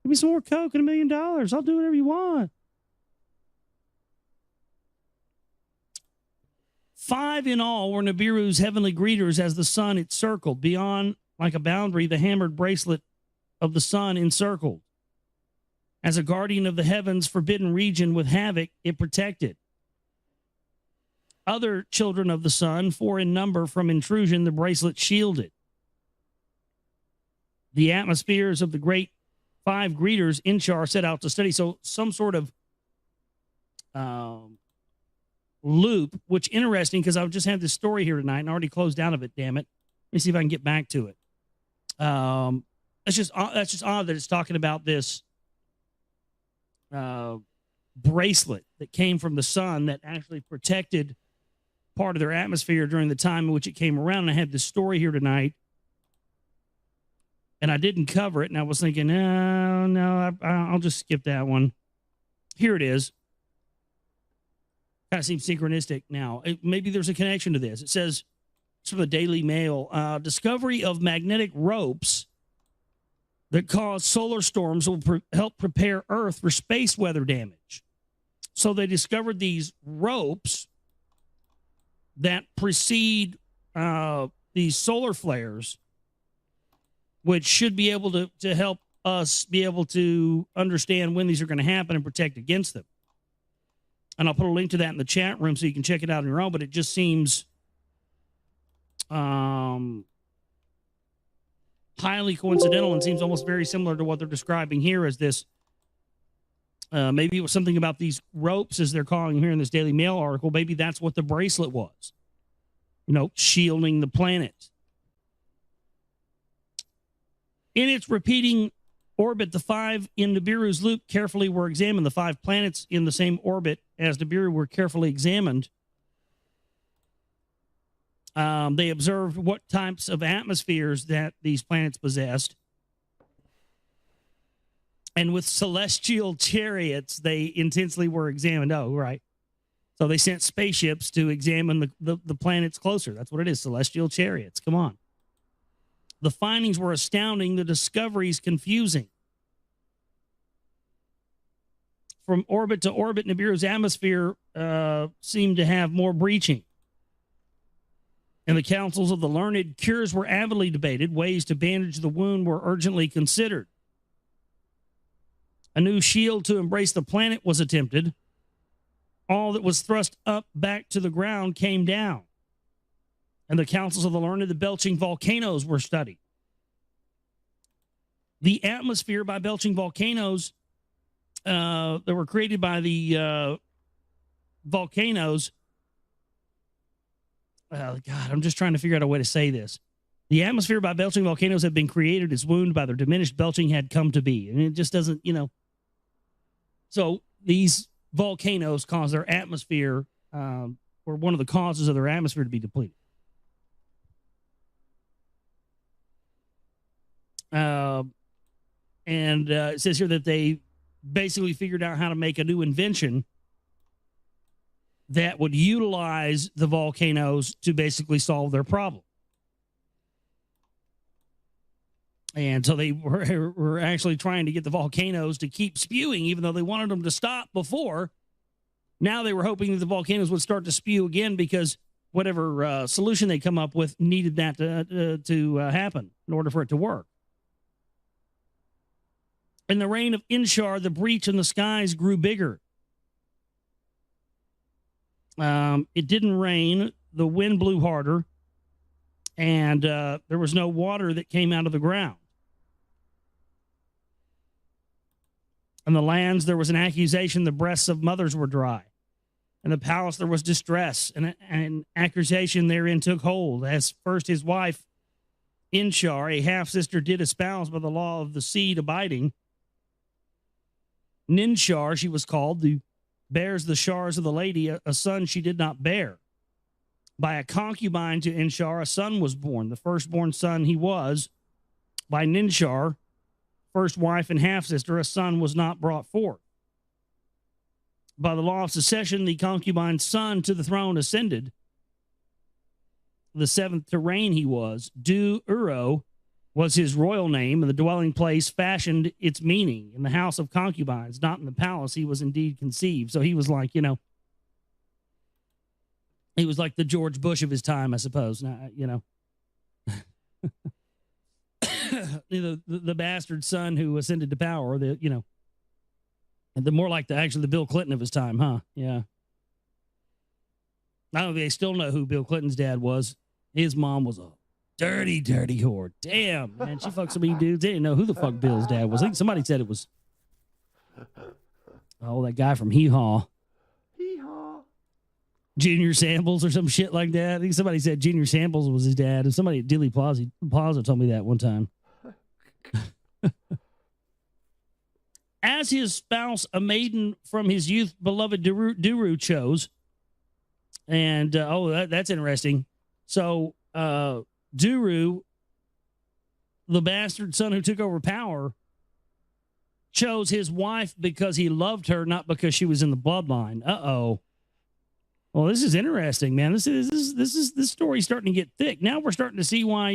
Give me some more Coke and $1 million. I'll do whatever you want. 5 in all were Nibiru's heavenly greeters as the sun it circled. Beyond, like a boundary, the hammered bracelet of the sun encircled. As a guardian of the heavens' forbidden region with havoc, it protected. Other children of the sun, 4 in number from intrusion, the bracelet shielded. The atmospheres of the great 5 greeters Inshar set out to study. So some sort of loop, which interesting because I've just had this story here tonight and already closed out of it, damn it. Let me see if I can get back to it. That's just odd that it's talking about this bracelet that came from the sun that actually protected part of their atmosphere during the time in which it came around. And I had this story here tonight, and I didn't cover it, and I was thinking, I'll just skip that one. Here it is. Kind of seems synchronistic now. Maybe there's a connection to this. It says, it's from the Daily Mail, discovery of magnetic ropes that cause solar storms will help prepare Earth for space weather damage. So they discovered these ropes that precede these solar flares, which should be able to help us be able to understand when these are going to happen and protect against them. And I'll put a link to that in the chat room so you can check it out on your own, but it just seems highly coincidental and seems almost very similar to what they're describing here as this. Maybe it was something about these ropes, as they're calling here in this Daily Mail article. Maybe that's what the bracelet was, shielding the planet. In its repeating orbit, the 5 in Nibiru's loop carefully were examined. The 5 planets in the same orbit as Nibiru were carefully examined. They observed what types of atmospheres that these planets possessed. And with celestial chariots, they intensely were examined. Oh, right. So they sent spaceships to examine the planets closer. That's what it is, celestial chariots. Come on. The findings were astounding. The discoveries confusing. From orbit to orbit, Nibiru's atmosphere seemed to have more breaching. In the councils of the learned, cures were avidly debated. Ways to bandage the wound were urgently considered. A new shield to embrace the planet was attempted. All that was thrust up back to the ground came down. And the councils of the learned, the belching volcanoes were studied. The atmosphere by belching volcanoes that were created by the volcanoes. God, I'm just trying to figure out a way to say this. The atmosphere by belching volcanoes had been created as wound by their diminished belching had come to be. And it just doesn't, So these volcanoes cause their atmosphere, or one of the causes of their atmosphere to be depleted. It says here that they basically figured out how to make a new invention that would utilize the volcanoes to basically solve their problem. And so they were actually trying to get the volcanoes to keep spewing, even though they wanted them to stop before. Now they were hoping that the volcanoes would start to spew again because whatever solution they come up with needed that to happen in order for it to work. In the reign of Inshar, the breach in the skies grew bigger. It didn't rain. The wind blew harder. And there was no water that came out of the ground. In the lands, there was an accusation the breasts of mothers were dry. In the palace, there was distress, and an accusation therein took hold, as first his wife, Inshar, a half-sister, did espouse by the law of the seed abiding. Ninshar, she was called, who bears the shars of the lady, a son she did not bear. By a concubine to Inshar, a son was born. The firstborn son he was. By Ninshar, first wife and half-sister, a son was not brought forth. By the law of succession, the concubine's son to the throne ascended. The seventh to reign he was. Du-Uro was his royal name, and the dwelling place fashioned its meaning. In the house of concubines, not in the palace, he was indeed conceived. So he was like, he was like the George Bush of his time, I suppose. The bastard son who ascended to power, the more like the Bill Clinton of his time, huh? Yeah. I don't know if they still know who Bill Clinton's dad was. His mom was a dirty, dirty whore. Damn, man. She fucked so many dudes. They didn't know who the fuck Bill's dad was. I think somebody said it was, that guy from Hee Haw. Hee Haw. Junior Samples or some shit like that. I think somebody said Junior Samples was his dad. And somebody at Dilly Plaza told me that one time. As his spouse, a maiden from his youth beloved Duru chose. And, that's interesting. So, Duru, the bastard son who took over power, chose his wife because he loved her, not because she was in the bloodline. Uh-oh. Well, this is interesting, man. This story's starting to get thick. Now we're starting to see why,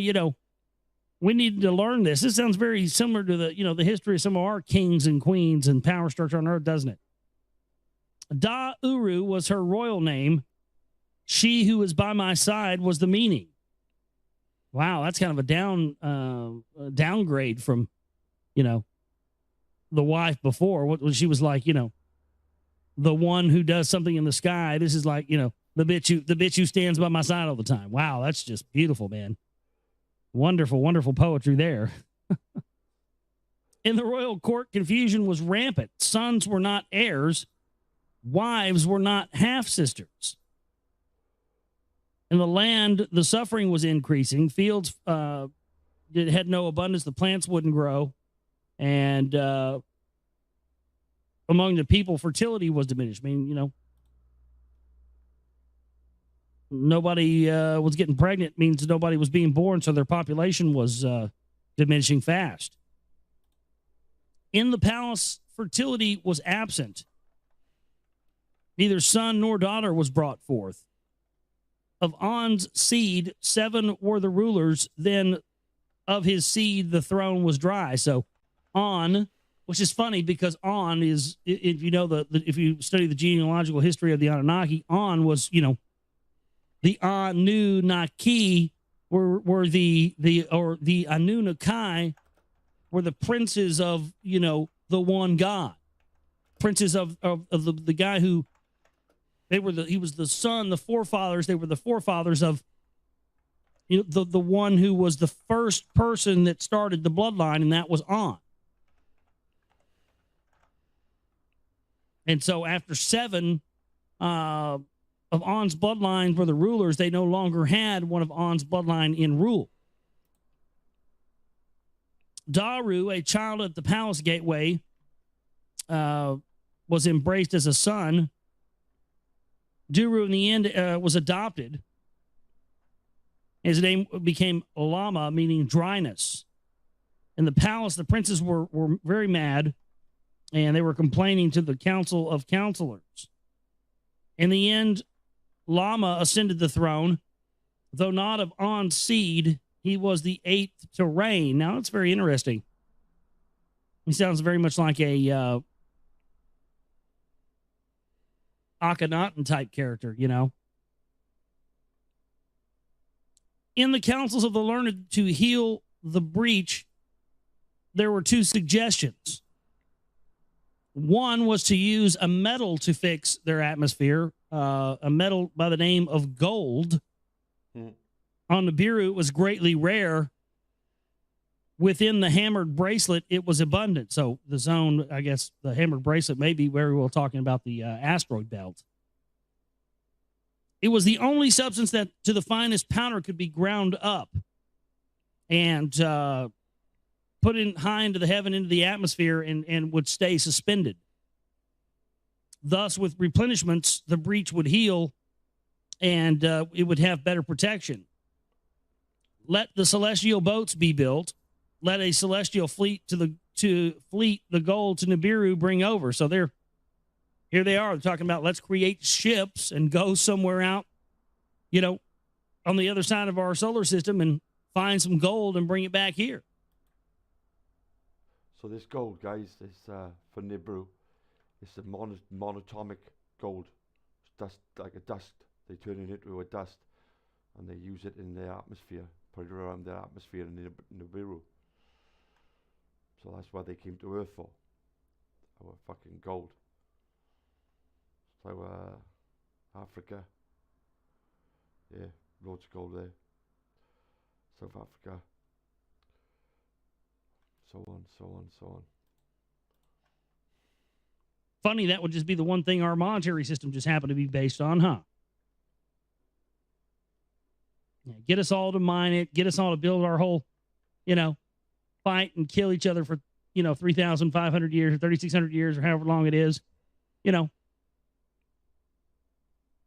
we need to learn this. This sounds very similar to the history of some of our kings and queens and power structure on earth, doesn't it? Da-Uru was her royal name. She who is by my side was the meaning. Wow, that's kind of a downgrade from, the wife before. What she was like, the one who does something in the sky. This is like, the bitch who stands by my side all the time. Wow, that's just beautiful, man. Wonderful, wonderful poetry there. In the royal court, confusion was rampant. Sons were not heirs. Wives were not half-sisters. In the land, the suffering was increasing. Fields had no abundance. The plants wouldn't grow. And among the people, fertility was diminished. I mean, nobody was getting pregnant, means nobody was being born, so their population was diminishing fast. In the palace, fertility was absent. Neither son nor daughter was brought forth. Of On's seed, 7 were the rulers. Then of his seed, the throne was dry. So On, which is funny because On is, if if you study the genealogical history of the Anunnaki, On was, the Anunnaki were the Anunnaki were the princes of, the one God. Princes of the guy who, he was the son, the forefathers, they were the forefathers of the one who was the first person that started the bloodline, and that was On. And so after 7 of On's bloodlines were the rulers, they no longer had one of On's bloodline in rule. Daru, a child at the palace gateway, was embraced as a son. Duru, in the end, was adopted. His name became Lama, meaning dryness. In the palace, the princes were very mad, and they were complaining to the council of counselors. In the end, Lama ascended the throne. Though not of On seed, he was the 8th to reign. Now, it's very interesting. He sounds very much like a Akhenaten type character, you know. In the councils of the learned to heal the breach, there were 2 suggestions. One was to use a metal to fix their atmosphere, a metal by the name of gold. On Nibiru, it was greatly rare. Within the hammered bracelet, it was abundant. So the zone, I guess, the hammered bracelet may be where we were talking about the asteroid belt. It was the only substance that to the finest powder could be ground up and put in high into the heaven, into the atmosphere, and would stay suspended. Thus, with replenishments, the breach would heal and it would have better protection. Let the celestial boats be built. Let a celestial fleet fleet the gold to Nibiru bring over. So here they are. They're talking about let's create ships and go somewhere out, you know, on the other side of our solar system and find some gold and bring it back here. So this gold, guys, is for Nibiru. It's a monatomic gold. It's dust, like a dust. They turn it into a dust, and they use it in their atmosphere, put it around their atmosphere in Nibiru. So that's why they came to Earth for. Our fucking gold. So Africa. Yeah, loads of gold there. South Africa. So on, so on, so on. Funny, that would just be the one thing our monetary system just happened to be based on, huh? Yeah, get us all to mine it, get us all to build our whole, you know, fight and kill each other for, 3,500 years or 3,600 years or however long it is, and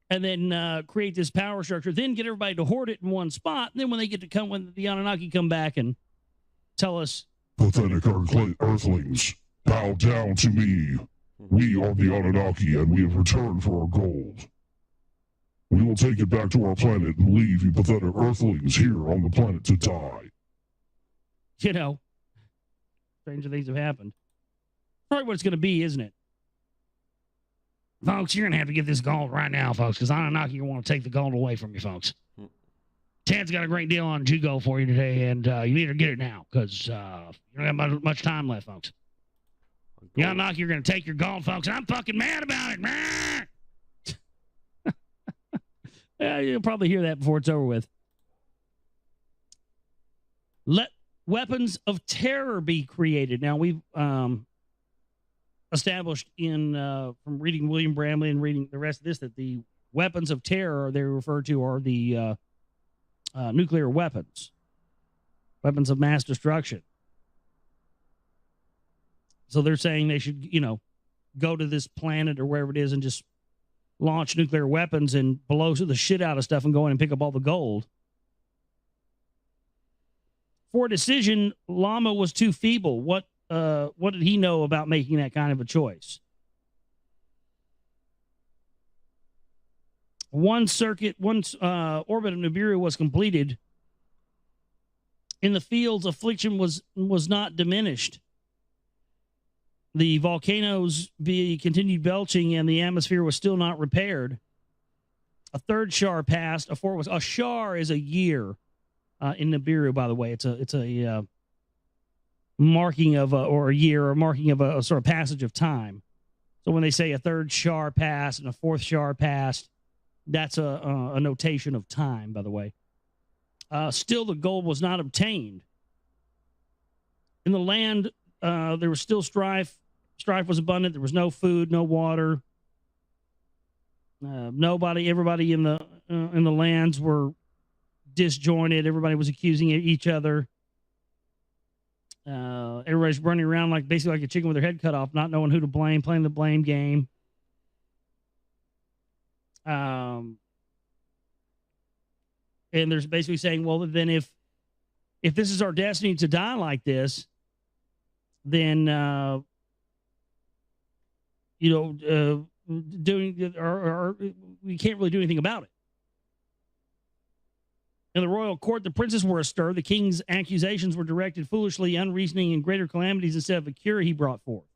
then create this power structure, then get everybody to hoard it in one spot. And then when they get to come, when the Anunnaki come back and tell us, pathetic earthlings, bow down to me. We are the Anunnaki, and we have returned for our gold. We will take it back to our planet and leave you pathetic earthlings here on the planet to die. Stranger things have happened. Probably what it's going to be, isn't it? Folks, you're going to have to get this gold right now, folks, because Anunnaki want to take the gold away from you, folks. Ted's got a great deal on Jugo for you today, and you need to get it now, because you don't have much time left, folks. The Anunnaki are going to take your gold, folks, and I'm fucking mad about it. Yeah, you'll probably hear that before it's over with. Let weapons of terror be created. Now, we've established from reading William Bramley and reading the rest of this that the weapons of terror they refer to are the nuclear weapons, weapons of mass destruction. So they're saying they should, go to this planet or wherever it is and just launch nuclear weapons and blow the shit out of stuff and go in and pick up all the gold. For a decision, Lama was too feeble. What did he know about making that kind of a choice? Once orbit of Nibiru was completed, in the fields, affliction was not diminished. The volcanoes continued belching, and the atmosphere was still not repaired. A third shar passed. A shar is a year in Nibiru, by the way. It's a marking of a year, or marking of a sort of passage of time. So when they say a third shar passed and a fourth shar passed, that's a notation of time, by the way. Still, the gold was not obtained. In the land, there was still strife. Strife was abundant. There was no food, no water. Everybody in the lands were disjointed. Everybody was accusing each other. Everybody's running around like basically like a chicken with their head cut off, not knowing who to blame, playing the blame game. And there's basically saying, well, then if this is our destiny to die like this, then doing or we can't really do anything about it. In the royal court, the princes were astir. The king's accusations were directed foolishly, unreasoning, and greater calamities instead of a cure he brought forth.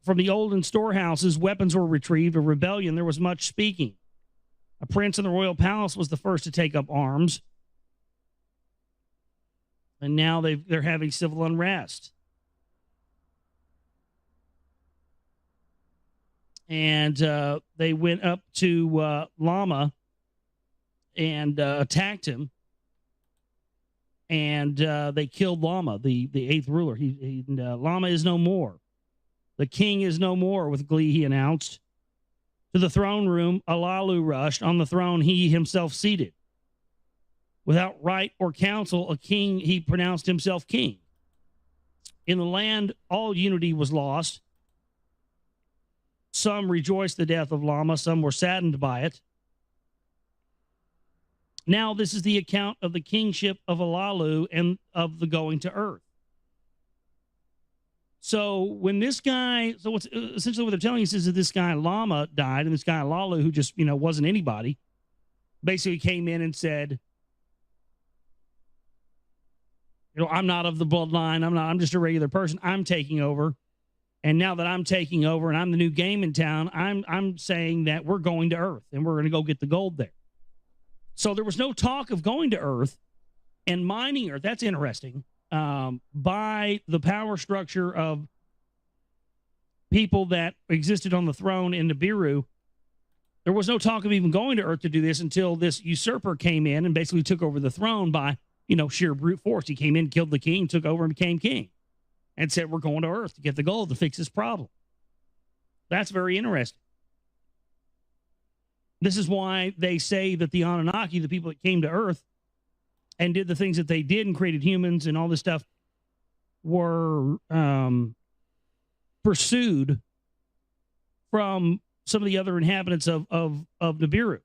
From the olden storehouses, weapons were retrieved. A rebellion, there was much speaking. A prince in the royal palace was the first to take up arms. And now they're having civil unrest. And they went up to Lama and attacked him. And they killed Lama, the eighth ruler. Lama is no more. The king is no more, with glee he announced. To the throne room, Alalu rushed. On the throne, he himself seated. Without right or counsel, a king, he pronounced himself king. In the land, all unity was lost. Some rejoiced the death of Lama, some were saddened by it. Now this is the account of the kingship of Alalu and of the going to earth. So when this guy, so what's essentially what they're telling us is that this guy Lama died, and this guy Alalu, who just, wasn't anybody, basically came in and said, I'm not of the bloodline. I'm just a regular person. I'm taking over. And now that I'm taking over and I'm the new game in town, I'm saying that we're going to Earth and we're going to go get the gold there. So there was no talk of going to Earth and mining Earth. That's interesting. By the power structure of people that existed on the throne in Nibiru, there was no talk of even going to Earth to do this until this usurper came in and basically took over the throne by, sheer brute force. He came in, killed the king, took over and became king, and said, we're going to Earth to get the gold to fix this problem. That's very interesting. This is why they say that the Anunnaki, the people that came to Earth and did the things that they did and created humans and all this stuff, were pursued from some of the other inhabitants of Nibiru.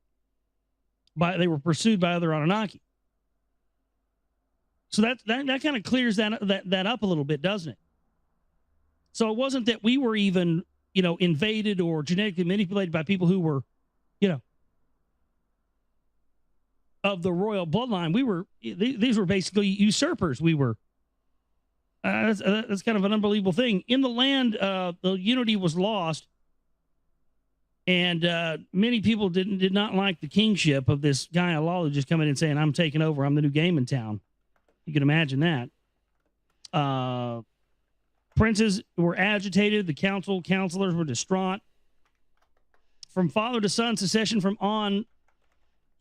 They were pursued by other Anunnaki. So that kind of clears that up a little bit, doesn't it? So it wasn't that we were even, invaded or genetically manipulated by people who were, of the royal bloodline. These were basically usurpers. That's kind of an unbelievable thing. In the land, the unity was lost, and many people did not like the kingship of this guy Alalu just coming in and saying, I'm taking over. I'm the new game in town. You can imagine that. Princes were agitated. The counselors were distraught. From father to son, secession from on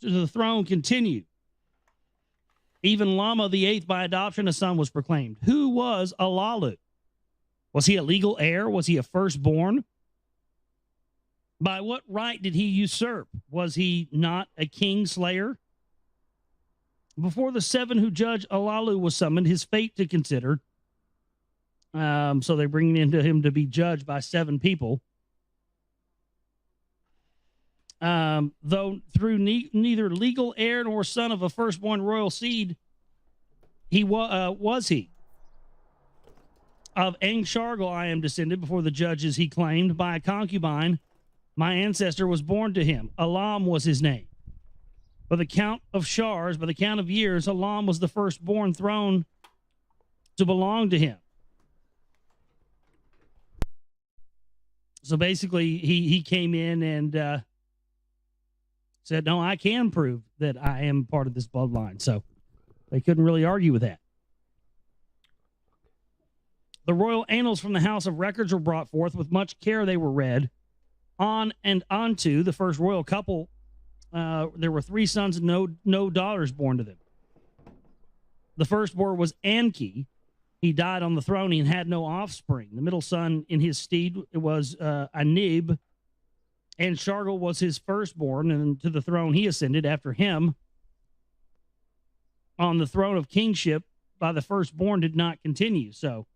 to the throne continued. Even Lama the eighth, by adoption, a son was proclaimed. Who was Alalu? Was he a legal heir? Was he a firstborn? By what right did he usurp? Was he not a king slayer? Before the seven who judge Alalu was summoned, his fate to consider. So they're bringing into him to be judged by seven people. Though through neither legal heir nor son of a firstborn royal seed, he was he. Of Shargal I am descended, before the judges he claimed, by a concubine. My ancestor was born to him. Alam was his name. By the count of Shars, by the count of years, Alam was the firstborn throne to belong to him. So basically, he came in and said, no, I can prove that I am part of this bloodline. So they couldn't really argue with that. The royal annals from the House of Records were brought forth. With much care they were read. On and onto the first royal couple, there were 3 sons and no daughters born to them. The firstborn was Enki. He died on the throne and had no offspring. The middle son in his stead was Anib, and Shargal was his firstborn, and to the throne he ascended after him. on the throne of kingship by the firstborn did not continue. So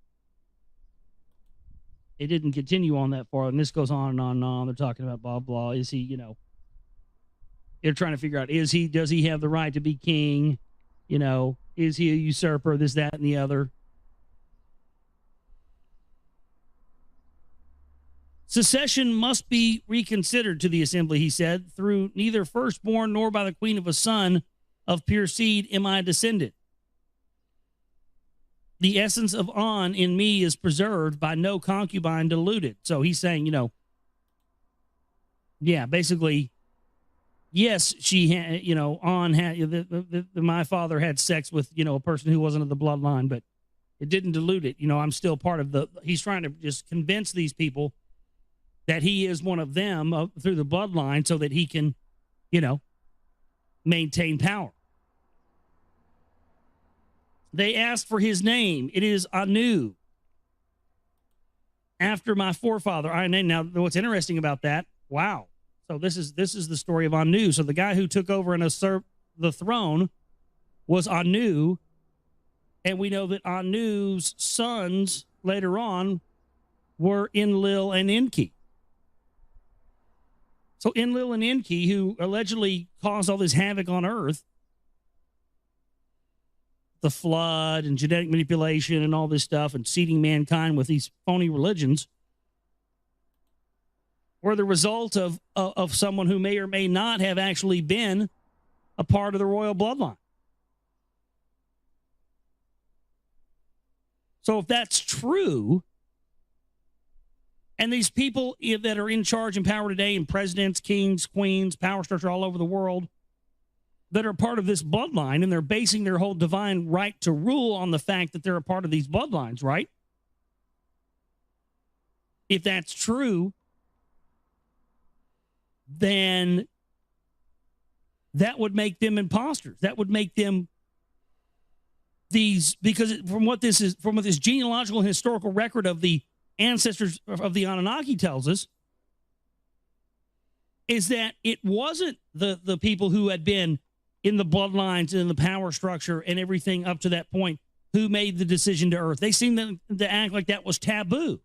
it didn't continue on that far. And this goes on and on and on. They're talking about blah, blah. Is he, they're trying to figure out, does he have the right to be king? Is he a usurper? This, that, and the other. Secession must be reconsidered to the assembly, he said. Through neither firstborn nor by the queen of a son of pure seed am I descended. The essence of On in me is preserved, by no concubine diluted. So he's saying, basically, yes, she had, On had, my father had sex with, a person who wasn't of the bloodline, but it didn't dilute it. I'm still part of he's trying to just convince these people that he is one of them through the bloodline so that he can, maintain power. They asked for his name. It is Anu. After my forefather, I named. Now, what's interesting about that? Wow. So this is the story of Anu. So the guy who took over and usurped the throne was Anu, and we know that Anu's sons later on were Enlil and Enki. So Enlil and Enki, who allegedly caused all this havoc on Earth, the flood and genetic manipulation and all this stuff and seeding mankind with these phony religions, were the result of someone who may or may not have actually been a part of the royal bloodline. So if that's true, and these people that are in charge and power today, and presidents, kings, queens, power structure all over the world, that are part of this bloodline, and they're basing their whole divine right to rule on the fact that they're a part of these bloodlines, right? If that's true, then that would make them imposters. That would make them these, because from what this genealogical and historical record of the ancestors of the Anunnaki tells us, is that it wasn't the people who had been in the bloodlines and in the power structure and everything up to that point who made the decision to Earth. They seemed to act like that was taboo.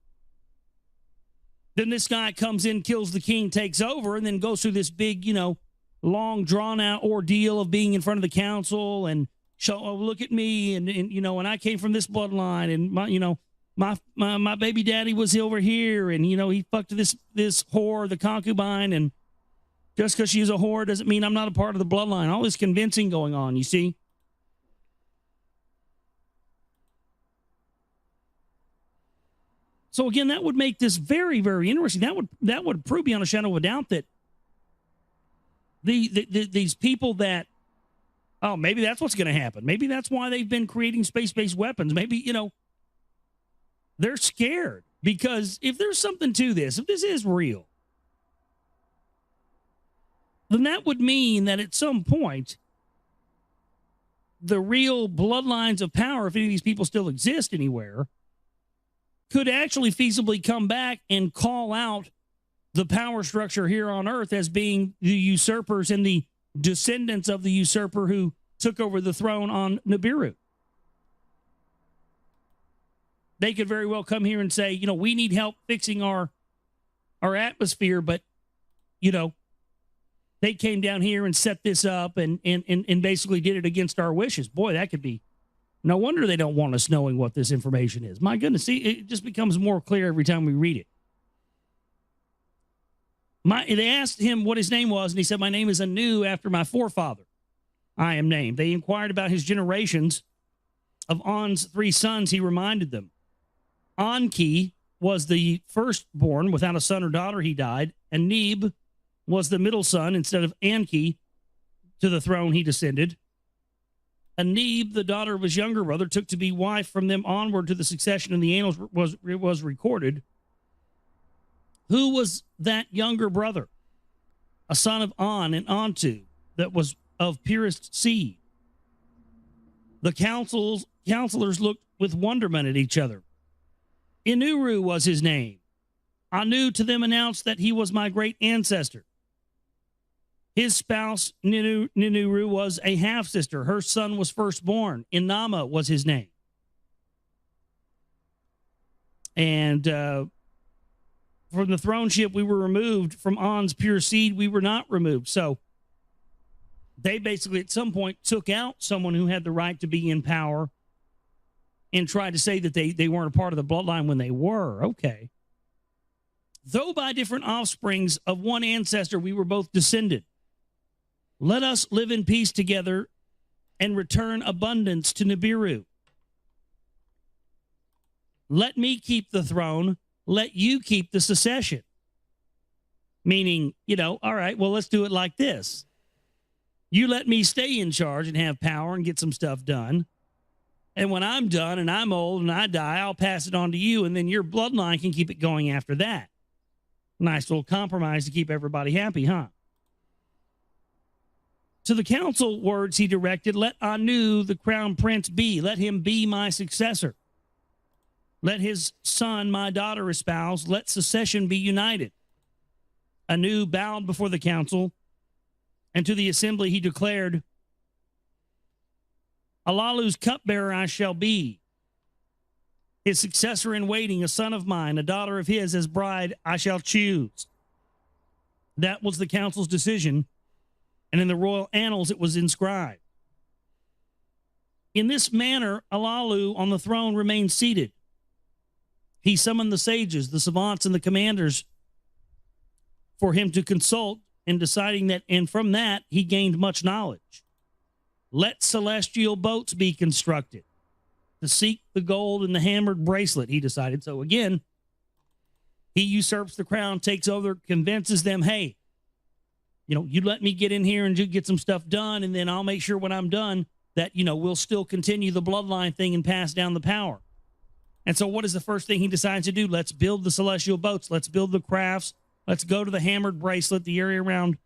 Then this guy comes in, kills the king, takes over, and then goes through this big, long drawn-out ordeal of being in front of the council and show, oh, look at me, and and I came from this bloodline, and my baby daddy was over here, and he fucked this whore, the concubine, and just because she's a whore doesn't mean I'm not a part of the bloodline. All this convincing going on, you see. So again, that would make this very, very interesting. That would prove beyond a shadow of a doubt that these people that, oh, maybe that's what's going to happen. Maybe that's why they've been creating space-based weapons. Maybe, they're scared, because if there's something to this, if this is real, then that would mean that at some point, the real bloodlines of power, if any of these people still exist anywhere, could actually feasibly come back and call out the power structure here on Earth as being the usurpers and the descendants of the usurper who took over the throne on Nibiru. They could very well come here and say, we need help fixing our atmosphere, but, they came down here and set this up and basically did it against our wishes. Boy, that could be. No wonder they don't want us knowing what this information is. My goodness, see, it just becomes more clear every time we read it. They asked him what his name was, and he said, my name is Anu, after my forefather I am named. They inquired about his generations. Of On's 3 sons, he reminded them. Enki was the firstborn. Without a son or daughter, he died. And Neb was the middle son. Instead of Enki, to the throne he descended. And Neb, the daughter of his younger brother, took to be wife. From them onward to the succession in the annals was recorded. Who was that younger brother? A son of On and Antu, that was of purest seed. The counselors looked with wonderment at each other. Inuru was his name. Anu to them announced that he was my great ancestor. His spouse, Ninuru, was a half-sister. Her son was firstborn. Inama was his name. And from the throneship, we were removed. From On's pure seed, we were not removed. So they basically, at some point, took out someone who had the right to be in power and tried to say that they weren't a part of the bloodline when they were. Okay. Though by different offsprings of one ancestor, we were both descended. Let us live in peace together and return abundance to Nibiru. Let me keep the throne. Let you keep the succession. Meaning, all right, well, let's do it like this. You let me stay in charge and have power and get some stuff done. And when I'm done and I'm old and I die, I'll pass it on to you, and then your bloodline can keep it going after that. Nice little compromise to keep everybody happy, huh? To the council words he directed, let Anu, the crown prince, be. Let him be my successor. Let his son, my daughter, espouse. Let succession be united. Anu bowed before the council, and to the assembly he declared, Alalu's cupbearer I shall be. His successor in waiting, a son of mine, a daughter of his as bride, I shall choose. That was the council's decision, and in the royal annals it was inscribed. In this manner, Alalu on the throne remained seated. He summoned the sages, the savants, and the commanders for him to consult in deciding that, and from that he gained much knowledge. Let celestial boats be constructed to seek the gold in the hammered bracelet, he decided. So again, he usurps the crown, takes over, convinces them, hey, you let me get in here and get some stuff done, and then I'll make sure when I'm done that, we'll still continue the bloodline thing and pass down the power. And so what is the first thing he decides to do? Let's build the celestial boats. Let's build the crafts. Let's go to the hammered bracelet, the area around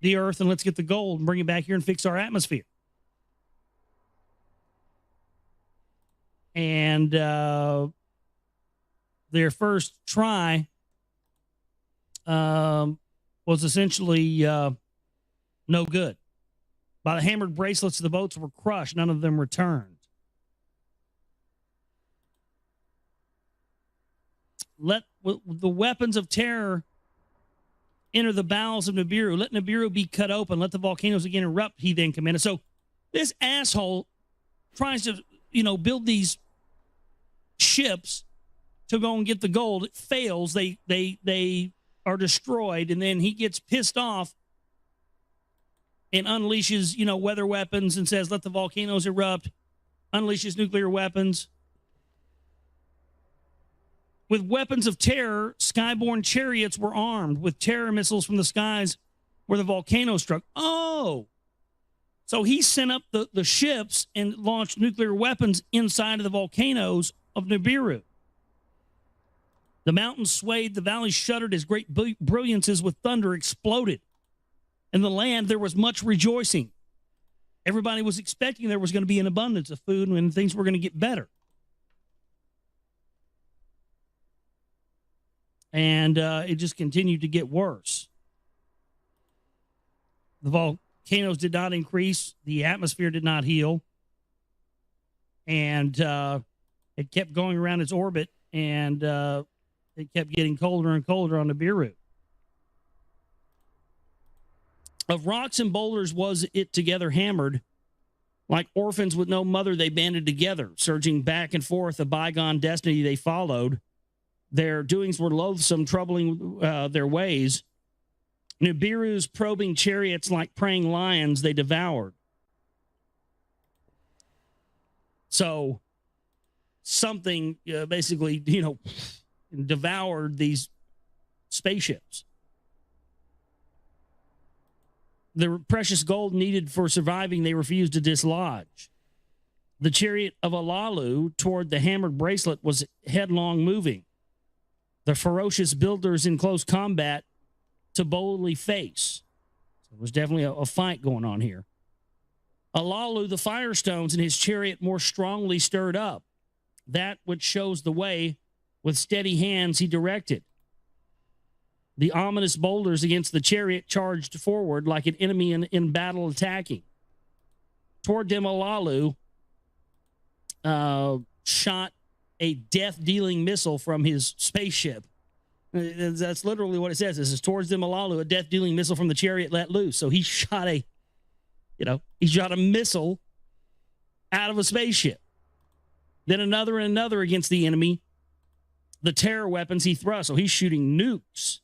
the earth, and let's get the gold and bring it back here and fix our atmosphere. And their first try was essentially no good. By the hammered bracelets, the boats were crushed. None of them returned. Let the weapons of terror enter the bowels of Nibiru. Let Nibiru be cut open. Let the volcanoes again erupt, he then commanded. So this asshole tries to, build these ships to go and get the gold. It fails. They are destroyed. And then he gets pissed off and unleashes, weather weapons and says, let the volcanoes erupt, unleashes nuclear weapons. With weapons of terror, skyborne chariots were armed with terror missiles from the skies where the volcano struck. Oh, so he sent up the ships and launched nuclear weapons inside of the volcanoes of Nibiru. The mountains swayed, the valleys shuddered as great brilliances with thunder exploded. In the land, there was much rejoicing. Everybody was expecting there was going to be an abundance of food and things were going to get better. And it just continued to get worse. The volcanoes did not increase. The atmosphere did not heal. And it kept going around its orbit, and it kept getting colder and colder on Nibiru. Of rocks and boulders was it together hammered. Like orphans with no mother, they banded together, surging back and forth a bygone destiny they followed. Their doings were loathsome, troubling their ways. Nibiru's probing chariots like preying lions they devoured. So something basically, devoured these spaceships. The precious gold needed for surviving, they refused to dislodge. The chariot of Alalu toward the hammered bracelet was headlong moving. The ferocious builders in close combat to boldly face. So there was definitely a fight going on here. Alalu, the firestones in his chariot more strongly stirred up. That which shows the way with steady hands he directed. The ominous boulders against the chariot charged forward like an enemy in battle attacking. Toward them, Olalu shot a death-dealing missile from his spaceship. That's literally what it says. This is towards them, Olalu, a death-dealing missile from the chariot let loose. So he shot a missile out of a spaceship. Then another and another against the enemy. The terror weapons he thrust. So he's shooting nukes.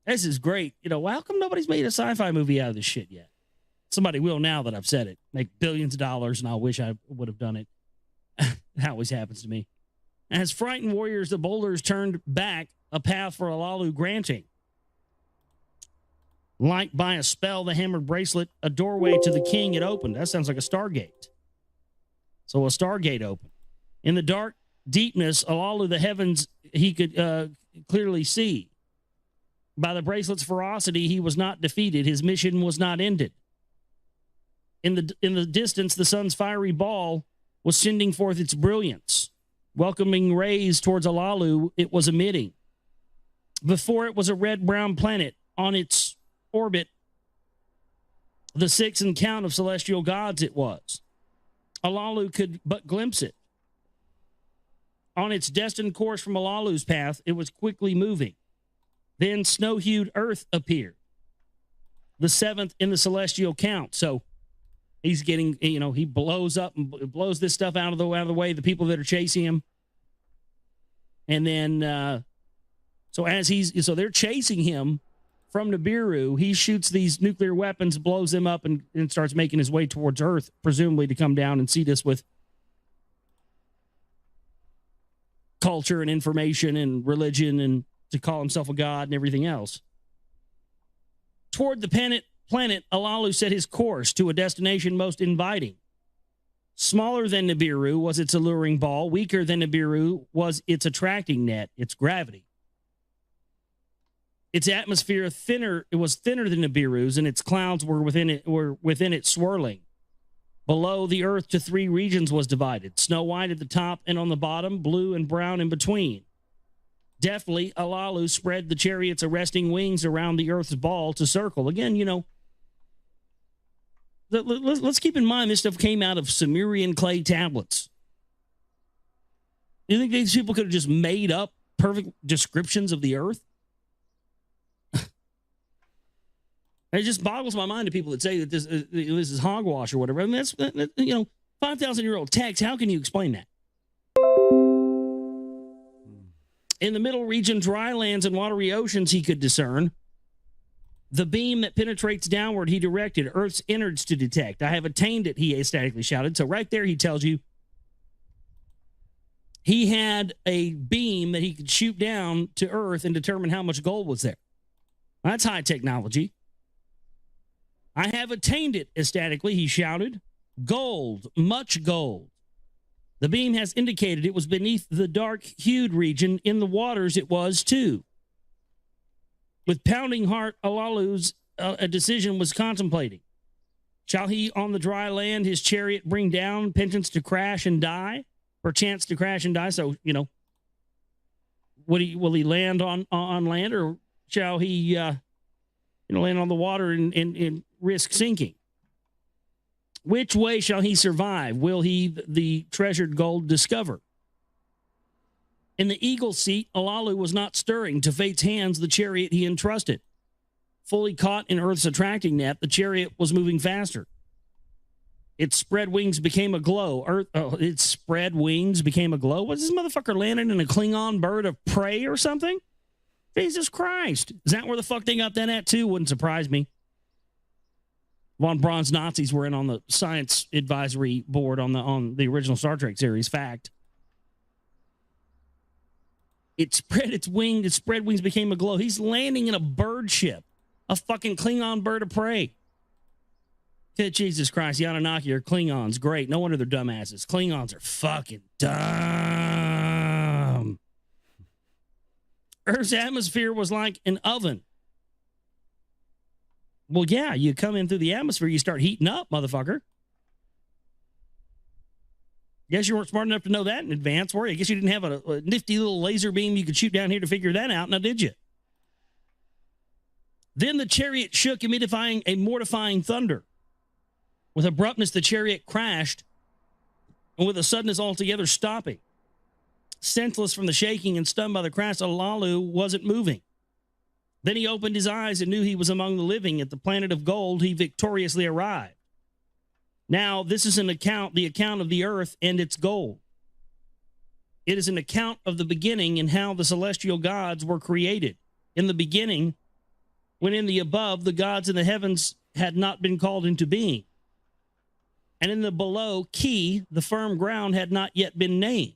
This is great. How come nobody's made a sci-fi movie out of this shit yet? Somebody will now that I've said it. Make billions of dollars, and I wish I would have done it. That always happens to me. As frightened warriors, the boulders turned back, a path for Olalu granting. Like by a spell, the hammered bracelet, a doorway to the king had opened. That sounds like a Stargate. So a Stargate opened. In the dark deepness, Olalu, the heavens, he could clearly see. By the bracelet's ferocity, he was not defeated. His mission was not ended. In the distance, the sun's fiery ball was sending forth its brilliance. Welcoming rays towards Olalu, it was emitting. Before it was a red-brown planet on its orbit. The sixth in count of celestial gods it was. Olalu could but glimpse it. On its destined course from Olalu's path, it was quickly moving. Then snow-hued earth appeared. The seventh in the celestial count. So he's getting, he blows up and blows this stuff out of the way, the people that are chasing him. And then, so they're chasing him from Nibiru. He shoots these nuclear weapons, blows them up, and starts making his way towards Earth, presumably to come down and see this with culture and information and religion and to call himself a god and everything else. Toward the planet, Olalu set his course to a destination most inviting. Smaller than Nibiru was its alluring ball. Weaker than Nibiru was its attracting net, its gravity. Its atmosphere was thinner than Nibiru's, and its clouds were within it swirling. Below, the earth to three regions was divided: snow white at the top and on the bottom, blue and brown in between. Deftly, Olalu spread the chariot's arresting wings around the earth's ball to circle. Again, let's keep in mind this stuff came out of Sumerian clay tablets. You think these people could have just made up perfect descriptions of the earth? It just boggles my mind to people that say that this is hogwash or whatever. I mean, that's 5,000-year-old text. How can you explain that? In the middle region, dry lands and watery oceans he could discern. The beam that penetrates downward he directed Earth's innards to detect. I have attained it, he ecstatically shouted. So right there he tells you he had a beam that he could shoot down to Earth and determine how much gold was there. That's high technology. I have attained it, ecstatically, he shouted. Gold, much gold. The beam has indicated it was beneath the dark-hued region. In the waters it was, too. With pounding heart, Olalu's a decision was contemplating. Shall he, on the dry land, his chariot bring down, penchance to crash and die? Perchance to crash and die. So, will he land on land, or shall he land on the water and risk sinking? Which way shall he survive? Will he the treasured gold discover? In the eagle seat, Olalu was not stirring. To fate's hands, the chariot he entrusted. Fully caught in Earth's attracting net, the chariot was moving faster. Its spread wings became aglow. Its spread wings became aglow. Was this motherfucker landing in a Klingon bird of prey or something? Jesus Christ. Is that where the fuck they got that at, too? Wouldn't surprise me. Von Braun's Nazis were in on the science advisory board on the original Star Trek series. Fact. It spread its wings. Its spread wings became aglow. He's landing in a bird ship. A fucking Klingon bird of prey. Jesus Christ, the Anunnaki are Klingons. Great. No wonder they're dumbasses. Klingons are fucking dumb. Earth's atmosphere was like an oven. Well, yeah, you come in through the atmosphere, you start heating up, motherfucker. Guess you weren't smart enough to know that in advance, were you? I guess you didn't have a nifty little laser beam you could shoot down here to figure that out, now did you? Then the chariot shook, emitting a mortifying thunder. With abruptness, the chariot crashed, and with a suddenness altogether stopping. Senseless from the shaking and stunned by the crash, Alalu wasn't moving. Then he opened his eyes and knew he was among the living. At the planet of gold, he victoriously arrived. Now, this is the account of the earth and its gold. It is an account of the beginning and how the celestial gods were created. In the beginning, when in the above, the gods in the heavens had not been called into being. And in the below, Ki, the firm ground, had not yet been named.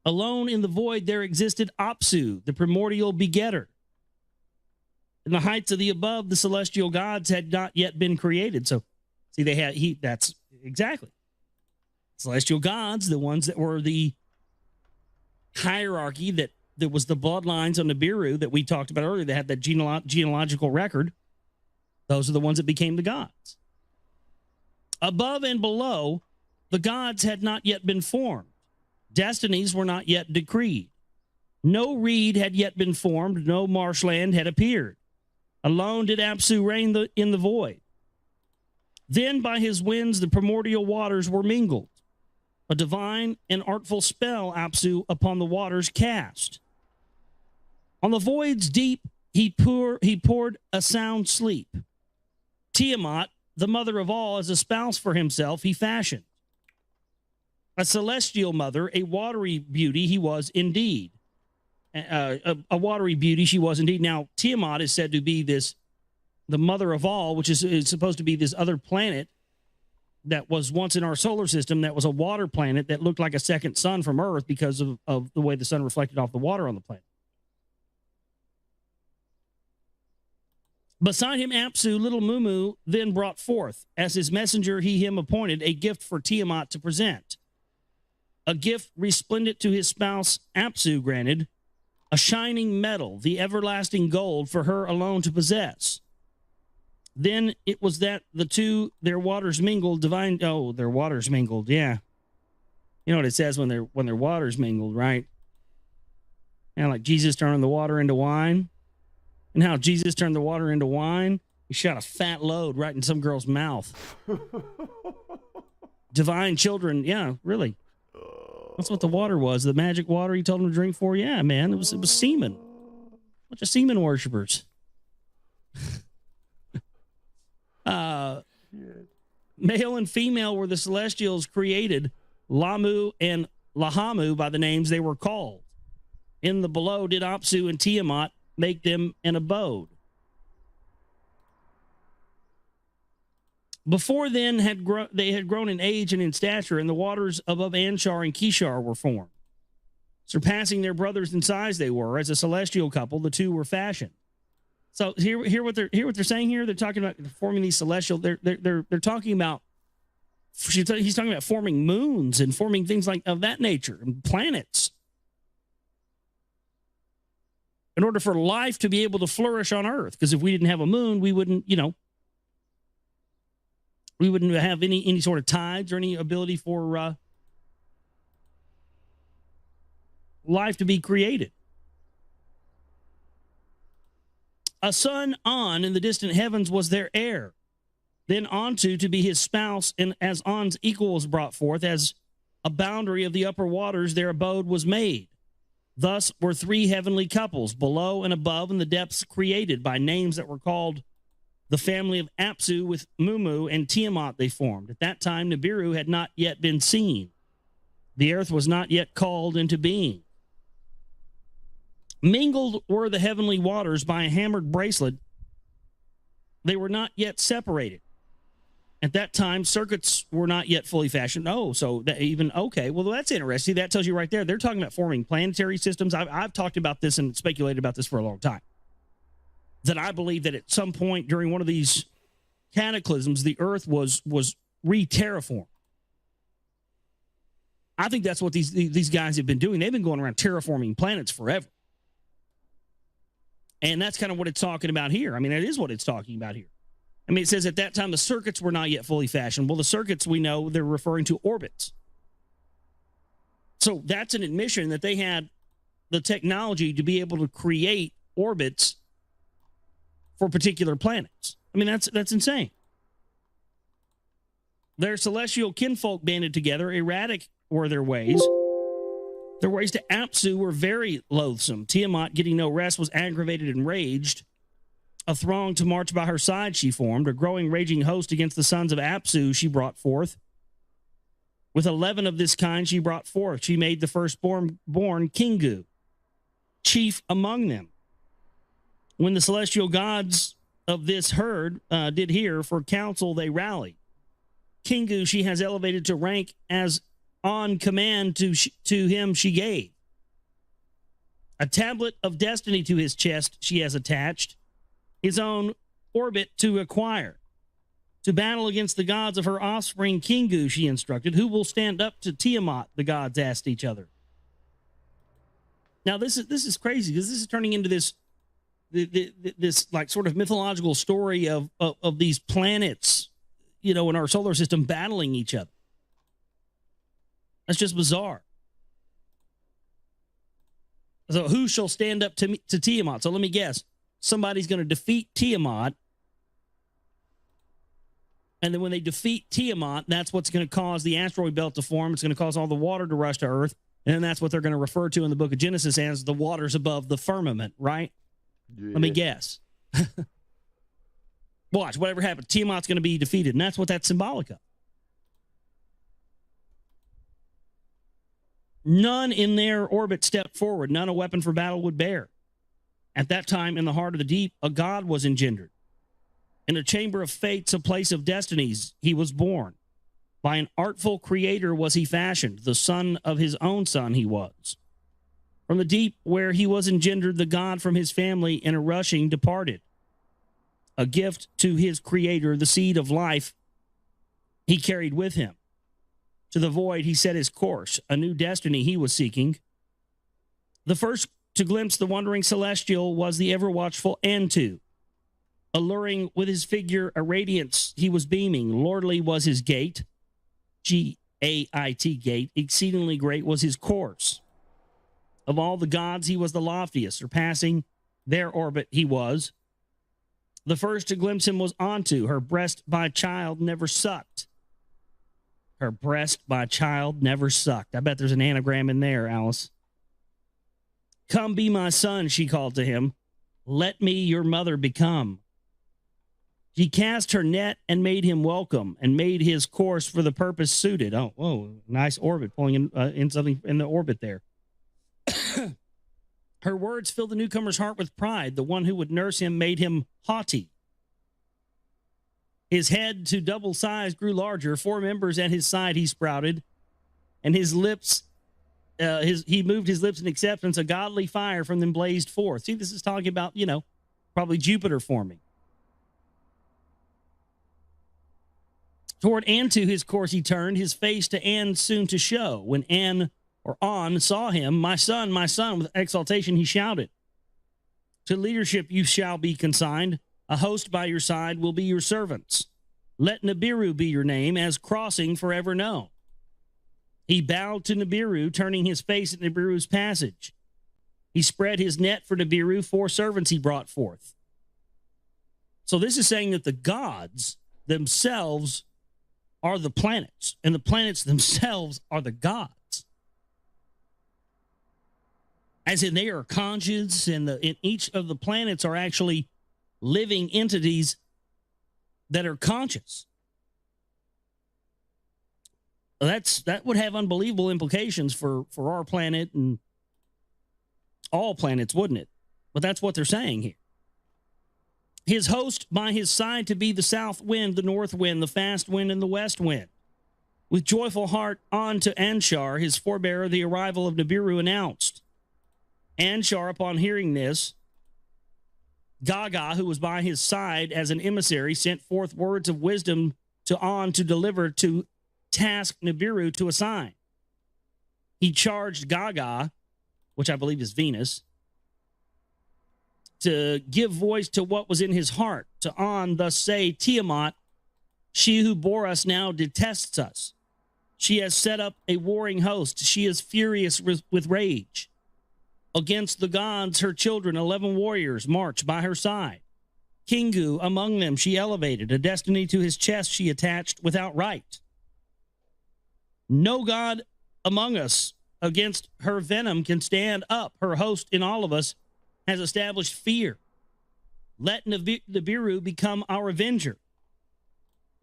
Alone in the void there existed Apsu, the primordial begetter. In the heights of the above, the celestial gods had not yet been created. So, see, that's exactly. Celestial gods, the ones that were the hierarchy that was the bloodlines on Nibiru that we talked about earlier, that had that genealogical record. Those are the ones that became the gods. Above and below, the gods had not yet been formed. Destinies were not yet decreed. No reed had yet been formed. No marshland had appeared. Alone did Apsu reign in the void. Then by his winds the primordial waters were mingled. A divine and artful spell Apsu upon the waters cast. On the void's deep he poured a sound sleep. Tiamat, the mother of all, as a spouse for himself, he fashioned. A celestial mother, a watery beauty he was indeed. A watery beauty she was indeed. Now, Tiamat is said to be the mother of all, which is supposed to be this other planet that was once in our solar system that was a water planet that looked like a second sun from Earth because of the way the sun reflected off the water on the planet. Beside him, Apsu, little Mumu, then brought forth, as his messenger he him appointed, a gift for Tiamat to present. A gift resplendent to his spouse, Apsu granted, a shining metal, the everlasting gold, for her alone to possess. Then it was that the two, their waters mingled, their waters mingled, yeah. You know what it says when their waters mingled, right? And like Jesus turning the water into wine. And how Jesus turned the water into wine, he shot a fat load right in some girl's mouth. Divine children, yeah, really. That's what the water was. The magic water he told them to drink for. Yeah, man, it was semen. A bunch of semen worshipers. Male and female were the celestials created, Lamu and Lahamu by the names they were called. In the below did Apsu and Tiamat make them an abode. Before then they had grown in age and in stature, and the waters above Anshar and Kishar were formed. Surpassing their brothers in size they were, as a celestial couple, the two were fashioned. So hear what they're saying here. They're talking about forming these celestial. They're talking about. He's talking about forming moons and forming things like of that nature and planets. In order for life to be able to flourish on Earth, because if we didn't have a moon, we wouldn't, we wouldn't have any sort of tides or any ability for life to be created. A son, On, in the distant heavens was their heir. Then Antu to be his spouse, and as On's equal was brought forth, as a boundary of the upper waters, their abode was made. Thus were three heavenly couples, below and above, in the depths created by names that were called the family of Apsu with Mumu and Tiamat they formed. At that time, Nibiru had not yet been seen. The earth was not yet called into being. Mingled were the heavenly waters by a hammered bracelet. They were not yet separated. At that time, circuits were not yet fully fashioned. Oh, so that even, okay, well, that's interesting. That tells you right there. They're talking about forming planetary systems. I've talked about this and speculated about this for a long time. That I believe that at some point during one of these cataclysms, the earth was re-terraformed. I think that's what these guys have been doing. They've been going around terraforming planets forever. And that's kind of what it's talking about here. I mean, that is what it's talking about here. I mean, it says at that time the circuits were not yet fully fashioned. Well, the circuits, we know, they're referring to orbits. So that's an admission that they had the technology to be able to create orbits for particular planets. I mean, that's insane. Their celestial kinfolk banded together. Erratic were their ways. Their ways to Apsu were very loathsome. Tiamat, getting no rest, was aggravated and raged. A throng to march by her side she formed. A growing, raging host against the sons of Apsu she brought forth. With 11 of this kind she brought forth. She made the firstborn Kingu, chief among them. When the celestial gods of this herd did hear, for counsel they rallied. Kingu she has elevated to rank as on command to him she gave. A tablet of destiny to his chest she has attached, his own orbit to acquire. To battle against the gods of her offspring Kingu she instructed. Who will stand up to Tiamat, the gods asked each other. Now this is crazy, because this is turning into this like sort of mythological story of these planets, you know, in our solar system battling each other. That's just bizarre. So who shall stand up to Tiamat? So let me guess. Somebody's going to defeat Tiamat. And then when they defeat Tiamat, that's what's going to cause the asteroid belt to form. It's going to cause all the water to rush to Earth. And then that's what they're going to refer to in the book of Genesis as the waters above the firmament, right? Yeah. Let me guess. Watch, whatever happens, Tiamat's going to be defeated. And that's what that's symbolic of. None in their orbit stepped forward. None a weapon for battle would bear. At that time, in the heart of the deep, a god was engendered. In a chamber of fates, a place of destinies, he was born. By an artful creator was he fashioned. The son of his own son he was. From the deep where he was engendered, the god from his family in a rushing departed. A gift to his creator, the seed of life, he carried with him. To the void he set his course, a new destiny he was seeking. The first to glimpse the wandering celestial was the ever-watchful Antu. Alluring with his figure a radiance he was beaming. Lordly was his gait, G-A-I-T gait. Exceedingly great was his course. Of all the gods he was the loftiest, surpassing their orbit he was. The first to glimpse him was Antu. Her breast by child never sucked. Her breast by child never sucked. I bet there's an anagram in there, Alice. Come be my son, she called to him. Let me your mother become. She cast her net and made him welcome, and made his course for the purpose suited. Oh, whoa, nice orbit, pulling in something in the orbit there. Her words filled the newcomer's heart with pride. The one who would nurse him made him haughty. His head to double size grew larger. 4 members at his side he sprouted, and his lips, he moved his lips in acceptance. A godly fire from them blazed forth. See, this is talking about, you know, probably Jupiter forming. Toward Antu his course he turned, his face to An soon to show. When An or On saw him, my son, with exultation he shouted. To leadership you shall be consigned. A host by your side will be your servants. Let Nibiru be your name, as crossing forever known. He bowed to Nibiru, turning his face at Nibiru's passage. He spread his net for Nibiru. 4 servants he brought forth. So this is saying that the gods themselves are the planets, and the planets themselves are the gods. As in, they are conscious, and in each of the planets are actually living entities that are conscious. That would have unbelievable implications for our planet and all planets, wouldn't it? But that's what they're saying here. His host by his side to be the south wind, the north wind, the fast wind, and the west wind. With joyful heart on to Anshar, his forebearer, the arrival of Nibiru announced. Anshar, upon hearing this, Gaga, who was by his side as an emissary, sent forth words of wisdom to On to deliver, to task Nibiru to assign. He charged Gaga, which I believe is Venus, to give voice to what was in his heart. To On thus say, Tiamat, she who bore us now detests us. She has set up a warring host. She is furious with rage. Against the gods, her children, 11 warriors, march by her side. Kingu among them she elevated. A destiny to his chest she attached without right. No god among us against her venom can stand up. Her host in all of us has established fear. Let Nibiru become our avenger.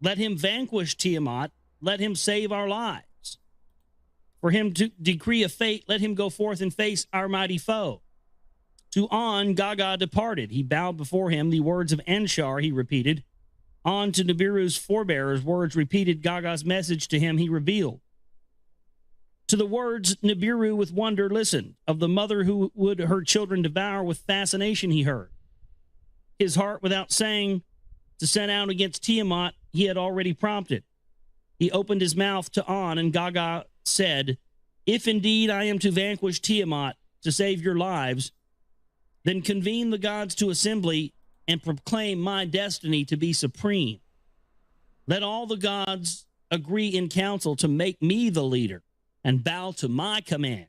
Let him vanquish Tiamat. Let him save our lives. For him to decree a fate, let him go forth and face our mighty foe. To On, Gaga departed. He bowed before him. The words of Anshar, he repeated. On to Nibiru's forebearers, words repeated. Gaga's message to him he revealed. To the words, Nibiru with wonder listened. Of the mother who would her children devour, with fascination he heard. His heart, without saying, to set out against Tiamat, he had already prompted. He opened his mouth to On, and Gaga said, if indeed I am to vanquish Tiamat, to save your lives, then convene the gods to assembly and proclaim my destiny to be supreme. Let all the gods agree in council to make me the leader and bow to my command.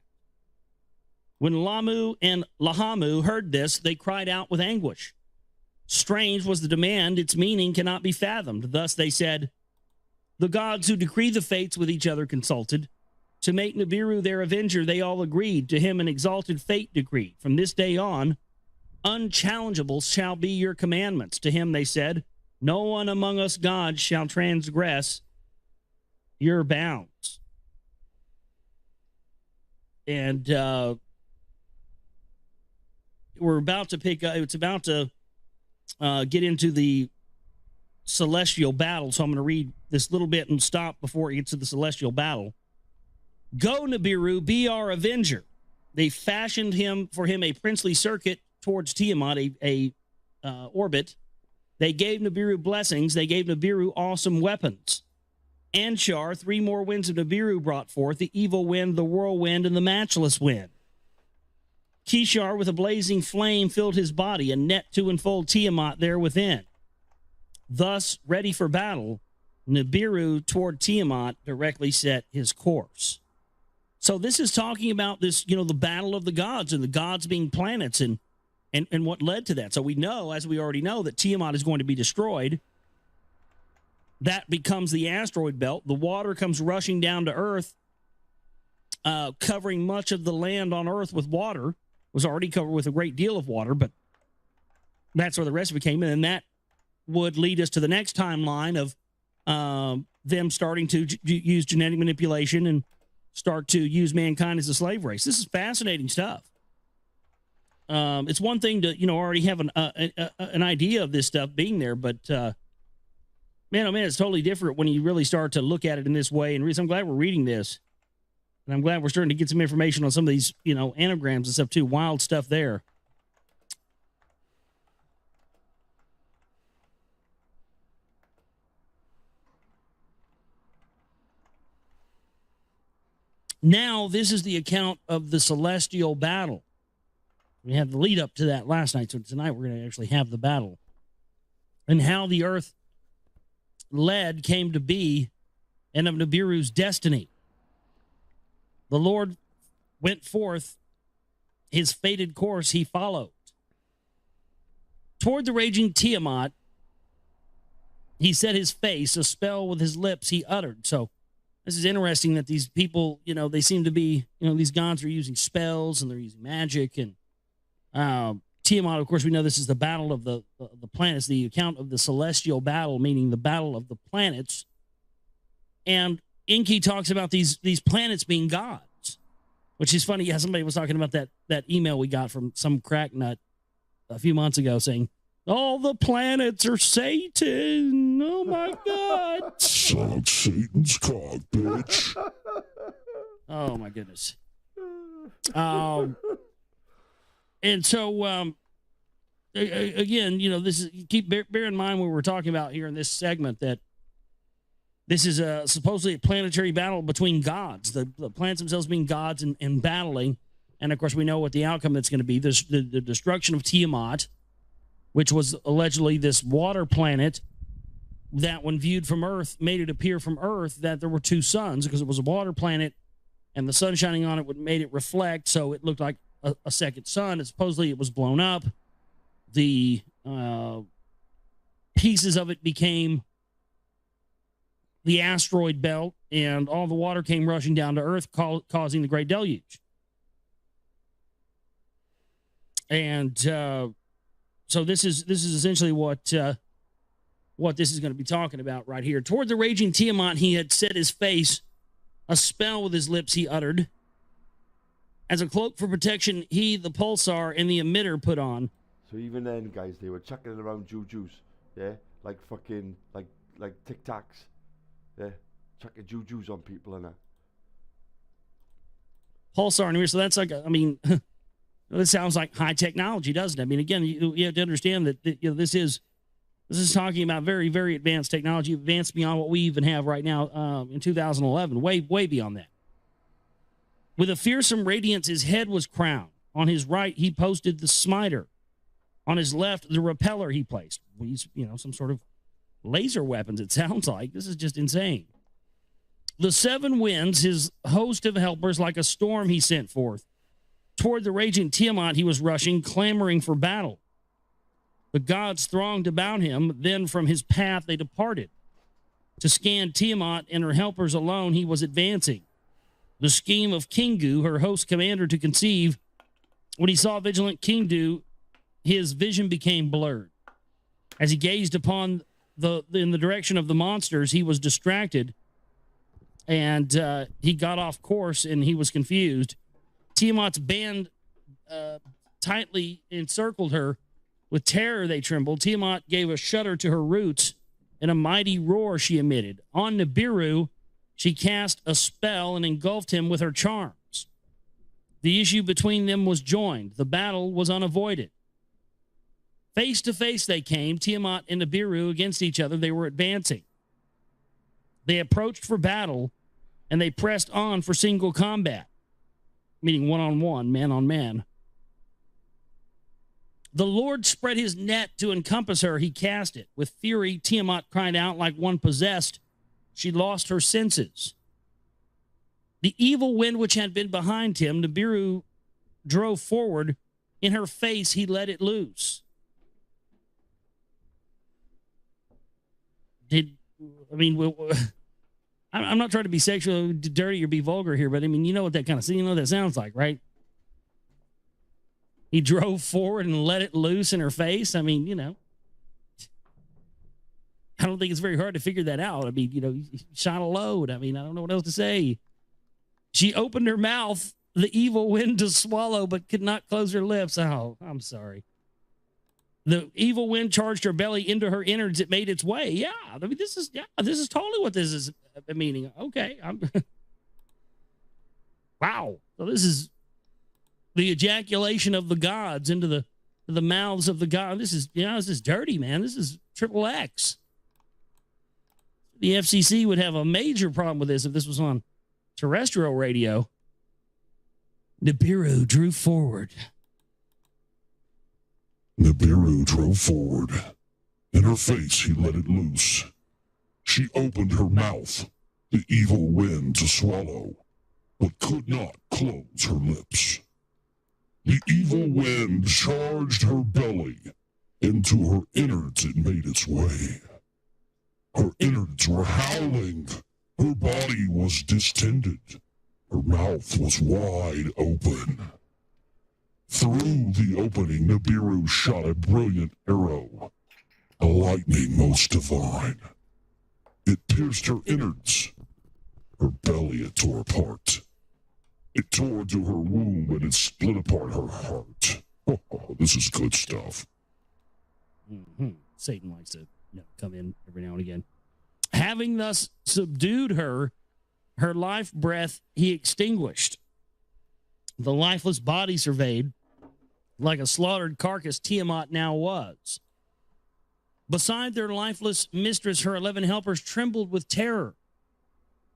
When Lamu and Lahamu heard this, they cried out with anguish. Strange was the demand, its meaning cannot be fathomed. Thus they said, the gods who decree the fates with each other consulted. To make Nibiru their avenger, they all agreed. To him an exalted fate decreed. From this day on, unchallengeable shall be your commandments. To him they said, no one among us gods shall transgress your bounds. And we're about to pick up, it's about to get into the celestial battle. So I'm going to read this little bit and stop before it gets to the celestial battle. Go, Nibiru, be our avenger. They fashioned for him a princely circuit towards Tiamat, a orbit. They gave Nibiru blessings. They gave Nibiru awesome weapons. Anshar, 3 more winds of Nibiru brought forth, the evil wind, the whirlwind, and the matchless wind. Kishar, with a blazing flame, filled his body, a net to enfold Tiamat there within. Thus, ready for battle, Nibiru toward Tiamat directly set his course. So this is talking about this, the battle of the gods and the gods being planets and what led to that. So we know, as we already know, that Tiamat is going to be destroyed. That becomes the asteroid belt. The water comes rushing down to Earth, covering much of the land on Earth with water. It was already covered with a great deal of water, but that's where the rest of it came in. And that would lead us to the next timeline of them starting to use genetic manipulation and start to use mankind as a slave race. This is fascinating stuff. It's one thing to, already have an idea of this stuff being there, but man, oh man, it's totally different when you really start to look at it in this way. And I'm glad we're reading this. And I'm glad we're starting to get some information on some of these, anagrams and stuff too. Wild stuff there. Now, this is the account of the celestial battle. We had the lead up to that last night, so tonight we're going to actually have the battle. And how the earth came to be, and of Nibiru's destiny. The Lord went forth, his fated course he followed. Toward the raging Tiamat, he set his face, a spell with his lips he uttered. So this is interesting that these people, they seem to be, these gods are using spells and they're using magic. And Tiamat, of course, we know this is the battle of the planets, the account of the celestial battle, meaning the battle of the planets. And Enki talks about these planets being gods, which is funny. Yeah, somebody was talking about that email we got from some crack nut a few months ago saying, all the planets are Satan. Oh, my God. Suck Satan's cock, bitch. Oh, my goodness. And so, again, this is bear in mind when we're talking about here in this segment that this is supposedly a planetary battle between gods, the planets themselves being gods and battling. And, of course, we know what the outcome that's going to be. The destruction of Tiamat, which was allegedly this water planet that, when viewed from Earth, made it appear from Earth that there were 2 suns because it was a water planet and the sun shining on it made it reflect, so it looked like a second sun. And supposedly it was blown up. The pieces of it became the asteroid belt, and all the water came rushing down to Earth, causing the Great Deluge. And so this is essentially what this is going to be talking about right here. Toward the raging Tiamat, he had set his face, a spell with his lips he uttered. As a cloak for protection, he, the pulsar, and the emitter put on. So even then, guys, they were chucking around jujus, yeah, like fucking, like Tic Tacs, yeah, chucking jujus on people and that. Pulsar and emitter, so that's like, I mean, this sounds like high technology, doesn't it? I mean, again, you have to understand that this is talking about very, very advanced technology, advanced beyond what we even have right now in 2011, way beyond that. With a fearsome radiance, his head was crowned. On his right, he posted the smiter. On his left, the repeller he placed. These, some sort of laser weapons, it sounds like. This is just insane. The seven winds, his host of helpers, like a storm he sent forth. Toward the raging Tiamat he was rushing, clamoring for battle. The gods thronged about him, then from his path they departed. To scan Tiamat and her helpers alone he was advancing. The scheme of Kingu, her host commander, to conceive. When he saw vigilant Kingu, his vision became blurred. As he gazed upon in the direction of the monsters, he was distracted, and he got off course, and he was confused. Tiamat's band tightly encircled her. With terror they trembled. Tiamat gave a shudder to her roots, and a mighty roar she emitted. On Nibiru, she cast a spell and engulfed him with her charms. The issue between them was joined. The battle was unavoided. Face to face they came, Tiamat and Nibiru against each other. They were advancing. They approached for battle, and they pressed on for single combat, meaning one-on-one, man-on-man. The Lord spread his net to encompass her. He cast it. With fury, Tiamat cried out like one possessed. She lost her senses. The evil wind which had been behind him, Nibiru drove forward. In her face, he let it loose. I'm not trying to be sexually dirty or be vulgar here, but I mean, you know what that sounds like, right? He drove forward and let it loose in her face. I mean, I don't think it's very hard to figure that out. I mean, he shot a load. I mean, I don't know what else to say. She opened her mouth, the evil wind to swallow, but could not close her lips. Oh, I'm sorry. The evil wind charged her belly into her innards. It made its way. Yeah, I mean, this is totally what this is meaning. Okay, wow. So this is the ejaculation of the gods into the mouths of the god. This is dirty, man. This is triple X. The FCC would have a major problem with this if this was on terrestrial radio. Nibiru drew forward. Nibiru drove forward. In her face, he let it loose. She opened her mouth, the evil wind to swallow, but could not close her lips. The evil wind charged her belly. Into her innards it made its way. Her innards were howling. Her body was distended. Her mouth was wide open. Through the opening, Nibiru shot a brilliant arrow, a lightning most divine. It pierced her innards. Her belly it tore apart. It tore to her womb and it split apart her heart. Oh, this is good stuff. Mm-hmm. Satan likes to come in every now and again. Having thus subdued her, her life breath he extinguished. The lifeless body surveyed, like a slaughtered carcass Tiamat now was. Beside their lifeless mistress, her 11 helpers trembled with terror.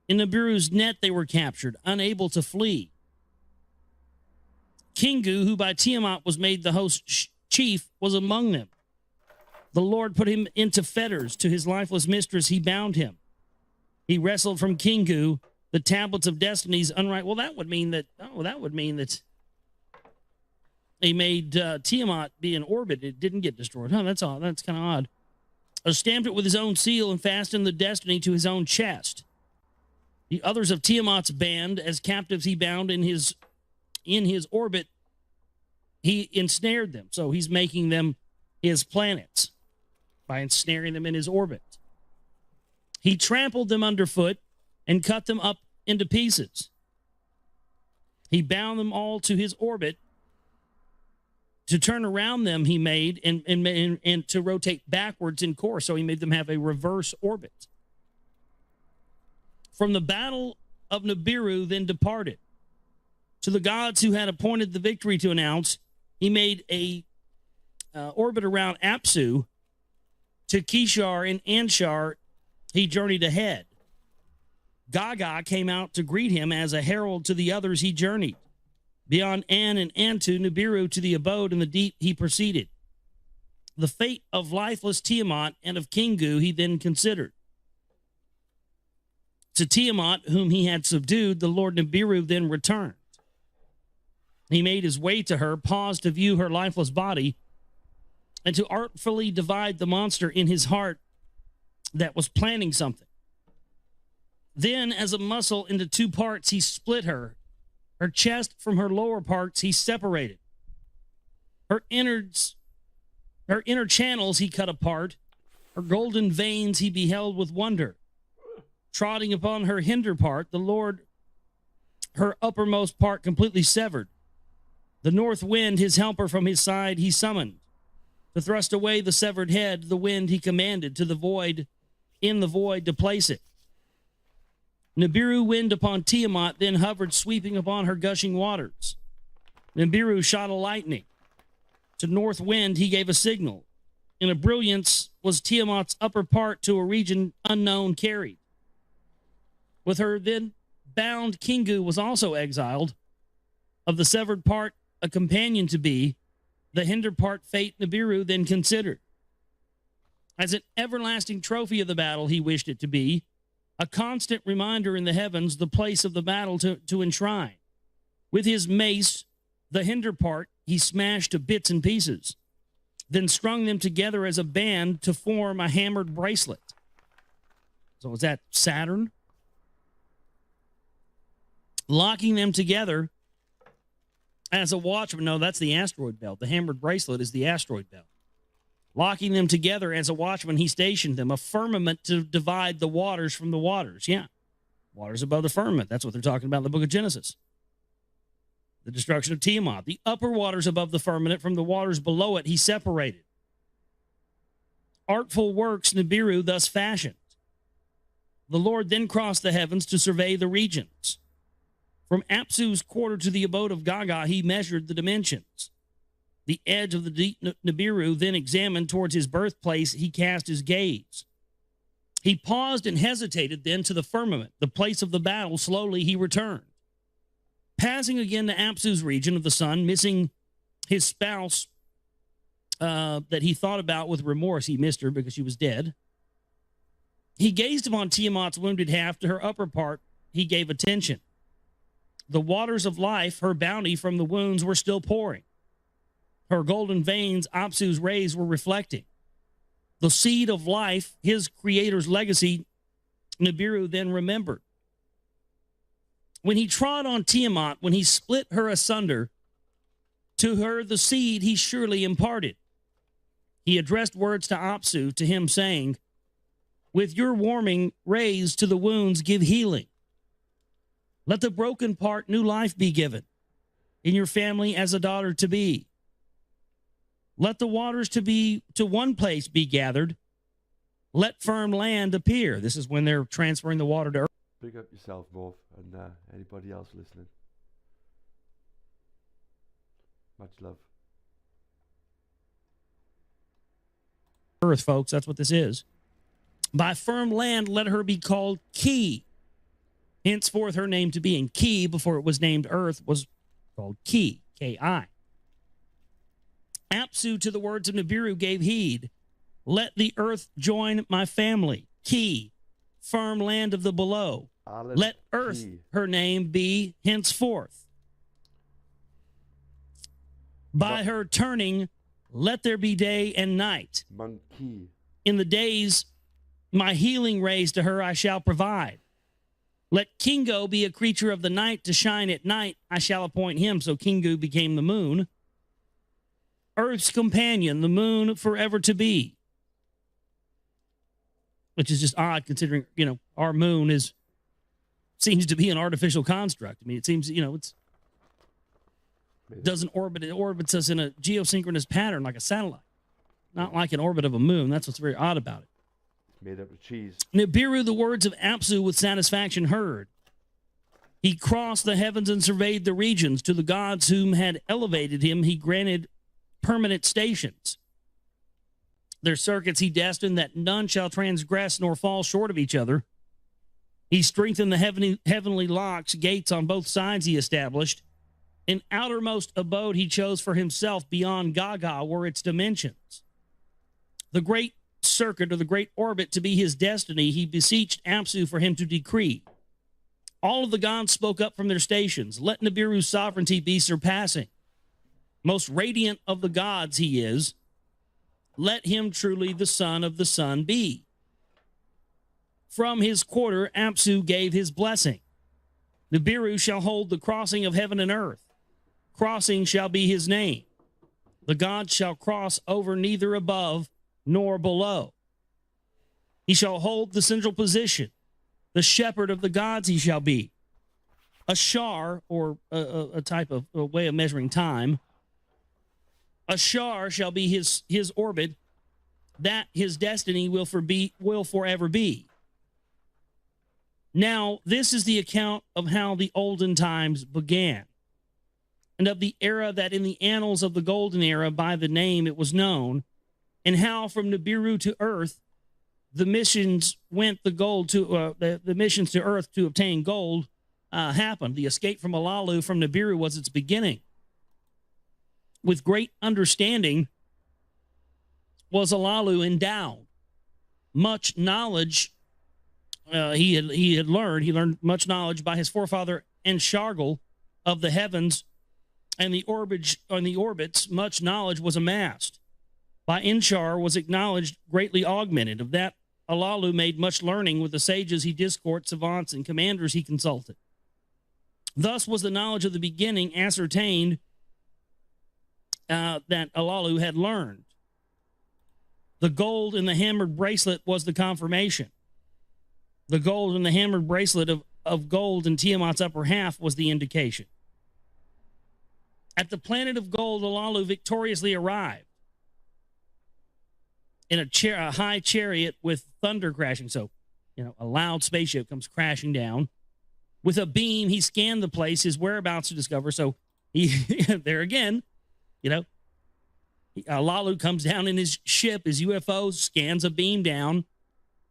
In Nibiru's net they were captured, unable to flee. Kingu, who by Tiamat was made the host chief, was among them. The Lord put him into fetters. To his lifeless mistress he bound him. He wrestled from Kingu the tablets of destinies unright. Well, that would mean that he made Tiamat be in orbit. It didn't get destroyed. That's kind of odd. stamped it with his own seal, and fastened the destiny to his own chest. The others of Tiamat's band, as captives he bound in his orbit, he ensnared them. So he's making them his planets by ensnaring them in his orbit. He trampled them underfoot and cut them up into pieces. He bound them all to his orbit. To turn around them, he made, and to rotate backwards in course. So he made them have a reverse orbit. From the battle of Nibiru then departed. To the gods who had appointed the victory to announce, he made a orbit around Apsu. To Kishar and Anshar, he journeyed ahead. Gaga came out to greet him as a herald to the others he journeyed. Beyond An and Antu, Nibiru, to the abode in the deep he proceeded. The fate of lifeless Tiamat and of Kingu he then considered. To Tiamat, whom he had subdued, the Lord Nibiru then returned. He made his way to her, paused to view her lifeless body, and to artfully divide the monster in his heart that was planning something. Then, as a muscle into two parts, he split her. Her chest from her lower parts he separated. Her inner channels he cut apart. Her golden veins he beheld with wonder. Trotting upon her hinder part, the Lord, her uppermost part completely severed. The north wind, his helper from his side, he summoned. To thrust away the severed head, the wind he commanded to the void, in the void to place it. Nibiru wind upon Tiamat then hovered, sweeping upon her gushing waters. Nibiru shot a lightning. To north wind he gave a signal. In a brilliance was Tiamat's upper part to a region unknown carried. With her then bound, Kingu was also exiled. Of the severed part, a companion to be, the hinder part fate Nibiru then considered. As an everlasting trophy of the battle he wished it to be, a constant reminder in the heavens, the place of the battle to enshrine. With his mace, the hinder part, he smashed to bits and pieces, then strung them together as a band to form a hammered bracelet. So is that Saturn? Locking them together as a watchman. No, that's the asteroid belt. The hammered bracelet is the asteroid belt. Locking them together as a watchman, he stationed them, a firmament to divide the waters from the waters. Yeah, waters above the firmament. That's what they're talking about in the book of Genesis. The destruction of Tiamat. The upper waters above the firmament from the waters below it, he separated. Artful works Nibiru thus fashioned. The Lord then crossed the heavens to survey the regions. From Apsu's quarter to the abode of Gaga, he measured the dimensions. The edge of the deep Nibiru then examined towards his birthplace, he cast his gaze. He paused and hesitated then to the firmament, the place of the battle. Slowly he returned. Passing again to Apsu's region of the sun, missing his spouse that he thought about with remorse. He missed her because she was dead. He gazed upon Tiamat's wounded half. To her upper part he gave attention. The waters of life, her bounty from the wounds, were still pouring. Her golden veins, Apsu's rays were reflecting. The seed of life, his creator's legacy, Nibiru then remembered. When he trod on Tiamat, when he split her asunder, to her the seed he surely imparted. He addressed words to Apsu, to him saying, with your warming rays to the wounds give healing. Let the broken part new life be given, in your family as a daughter to be. Let the waters to one place be gathered. Let firm land appear. This is when they're transferring the water to earth. Big up yourself, Morph, and anybody else listening. Much love. Earth, folks, that's what this is. By firm land, let her be called Ki. Henceforth, her name to be. And Ki, before it was named Earth, was called Ki, K-I. Apsu to the words of Nibiru gave heed. Let the earth join my family. Ki, firm land of the below. Let earth, her name be henceforth. By her turning, let there be day and night. Monkey. In the days my healing rays to her I shall provide. Let Kingu be a creature of the night to shine at night. I shall appoint him. So Kingu became the moon. Earth's companion, the moon forever to be. Which is just odd considering, our moon seems to be an artificial construct. I mean, it seems, it doesn't orbit. It orbits us in a geosynchronous pattern like a satellite. Not like an orbit of a moon. That's what's very odd about it. Made up of cheese. Nibiru the words of Apsu with satisfaction heard. He crossed the heavens and surveyed the regions. To the gods whom had elevated him, he granted permanent stations. Their circuits he destined that none shall transgress nor fall short of each other. He strengthened the heavenly locks, gates on both sides he established. An outermost abode he chose for himself beyond Gaga were its dimensions. The great circuit or the great orbit to be his destiny, he beseeched Apsu for him to decree. All of the gods spoke up from their stations. Let Nibiru's sovereignty be surpassing. Most radiant of the gods he is. Let him truly the son of the sun be. From his quarter, Apsu gave his blessing. Nibiru shall hold the crossing of heaven and earth. Crossing shall be his name. The gods shall cross over neither above nor below. He shall hold the central position. The shepherd of the gods he shall be. A shar, or a type of a way of measuring time. A shar shall be his orbit, that his destiny will forever be. Now, this is the account of how the olden times began, and of the era that in the annals of the golden era by the name it was known, and how from Nibiru to earth the missions went the missions to earth to obtain gold happened. The escape from Alalu from Nibiru was its beginning. With great understanding was Alalu endowed. Much knowledge he had learned. He learned much knowledge by his forefather Enshargal of the heavens and the orbits. Much knowledge was amassed. By Enchar was acknowledged, greatly augmented. Of that, Alalu made much learning with the sages he discoursed, savants, and commanders he consulted. Thus was the knowledge of the beginning ascertained that Alalu had learned. The gold in the hammered bracelet was the confirmation. The gold in the hammered bracelet of gold in Tiamat's upper half was the indication. At the planet of gold, Alalu victoriously arrived in a high chariot with thunder crashing. So, a loud spaceship comes crashing down. With a beam, he scanned the place, his whereabouts to discover. So, he there again, Alalu comes down in his ship, his UFO, scans a beam down,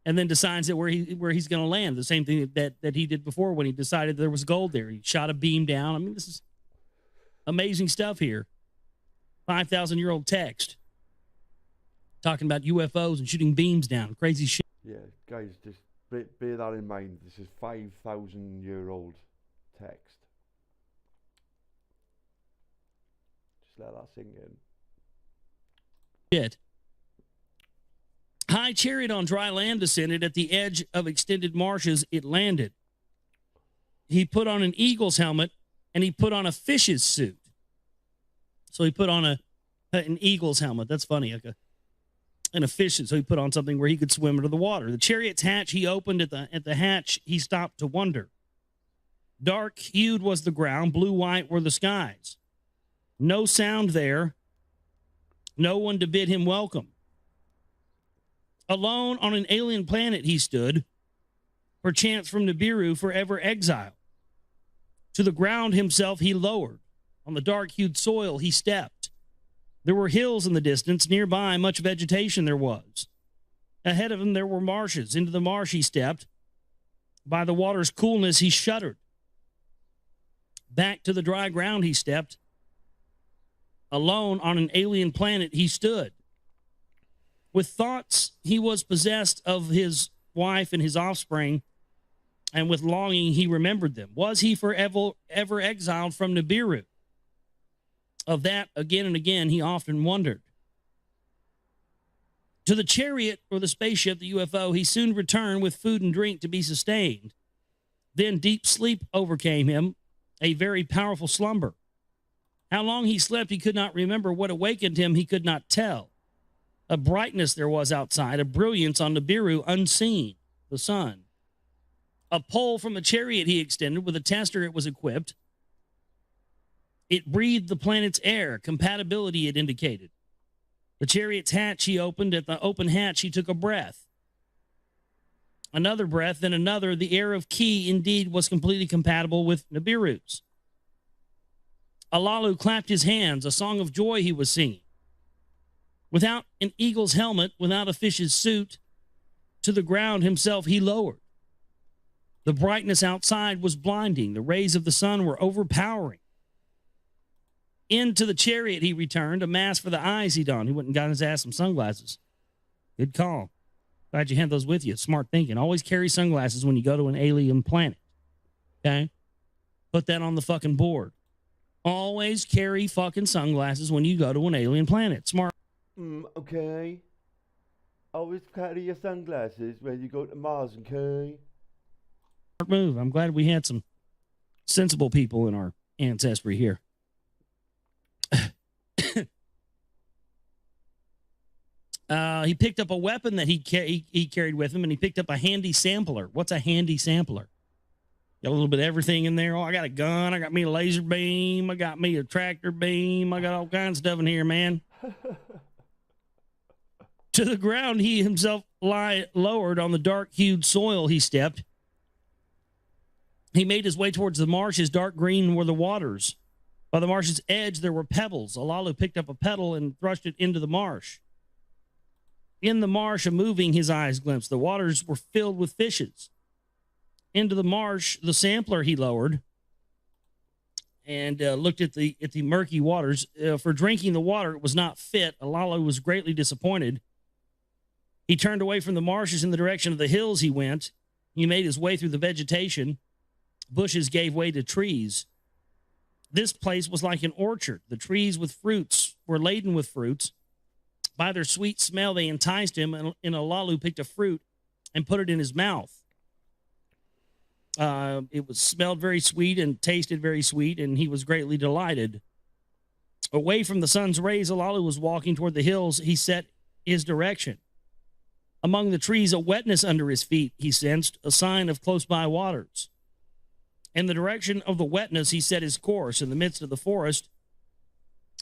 and then decides that where he's going to land. The same thing that he did before when he decided there was gold there. He shot a beam down. I mean, this is amazing stuff here. 5,000-year-old text talking about UFOs and shooting beams down. Crazy shit. Yeah, guys, just bear that in mind. This is 5,000-year-old text. Just let that sink in. Shit. High chariot on dry land descended. At the edge of extended marshes, it landed. He put on an eagle's helmet, and he put on a fish's suit. So he put on an eagle's helmet. That's funny. And a fish's. So he put on something where he could swim into the water. The chariot's hatch he opened. At the hatch, he stopped to wonder. Dark-hued was the ground. Blue-white were the skies. No sound there. No one to bid him welcome. Alone on an alien planet he stood, perchance from Nibiru forever exiled. To the ground himself he lowered. On the dark-hued soil he stepped. There were hills in the distance. Nearby, much vegetation there was. Ahead of him there were marshes. Into the marsh he stepped. By the water's coolness he shuddered. Back to the dry ground he stepped. Alone on an alien planet he stood. With thoughts he was possessed of his wife and his offspring, and with longing he remembered them. Was he forever exiled from Nibiru? Of that, again and again, he often wondered. To the chariot or the spaceship, the UFO, he soon returned with food and drink to be sustained. Then deep sleep overcame him, a very powerful slumber. How long he slept, he could not remember. What awakened him, he could not tell. A brightness there was outside, a brilliance on Nibiru unseen, the sun. A pole from a chariot he extended. With a tester it was equipped. It breathed the planet's air, compatibility it indicated. The chariot's hatch he opened. At the open hatch he took a breath. Another breath, then another. The air of Ki indeed was completely compatible with Nibiru's. Alalu clapped his hands, a song of joy he was singing. Without an eagle's helmet, without a fish's suit, to the ground himself he lowered. The brightness outside was blinding. The rays of the sun were overpowering. Into the chariot he returned, a mask for the eyes he donned. He went and got his ass some sunglasses. Good call. Glad you had those with you. Smart thinking. Always carry sunglasses when you go to an alien planet. Okay? Put that on the fucking board. Always carry fucking sunglasses when you go to an alien planet. Smart. Okay. Always carry your sunglasses when you go to Mars, okay? Smart move. I'm glad we had some sensible people in our ancestry here. He picked up a weapon that he carried with him, and he picked up a handy sampler. What's a handy sampler? Got a little bit of everything in there. Oh, I got a gun. I got me a laser beam. I got me a tractor beam. I got all kinds of stuff in here, man. To the ground he himself lowered. On the dark-hued soil he stepped. He made his way towards the marshes. Dark green were the waters. By the marsh's edge there were pebbles. Alalu picked up a pebble and thrust it into the marsh. In the marsh, a moving his eyes glimpsed. The waters were filled with fishes. Into the marsh, the sampler he lowered and looked at the murky waters. For drinking the water, it was not fit. Alalu was greatly disappointed. He turned away from the marshes in the direction of the hills he went. He made his way through the vegetation. Bushes gave way to trees. This place was like an orchard. The trees with fruits were laden with fruits. By their sweet smell, they enticed him, and Alalu picked a fruit and put it in his mouth. It was smelled very sweet and tasted very sweet, and he was greatly delighted. Away from the sun's rays, Alalu was walking toward the hills. He set his direction. Among the trees, a wetness under his feet, he sensed, a sign of close-by waters. In the direction of the wetness, he set his course. In the midst of the forest,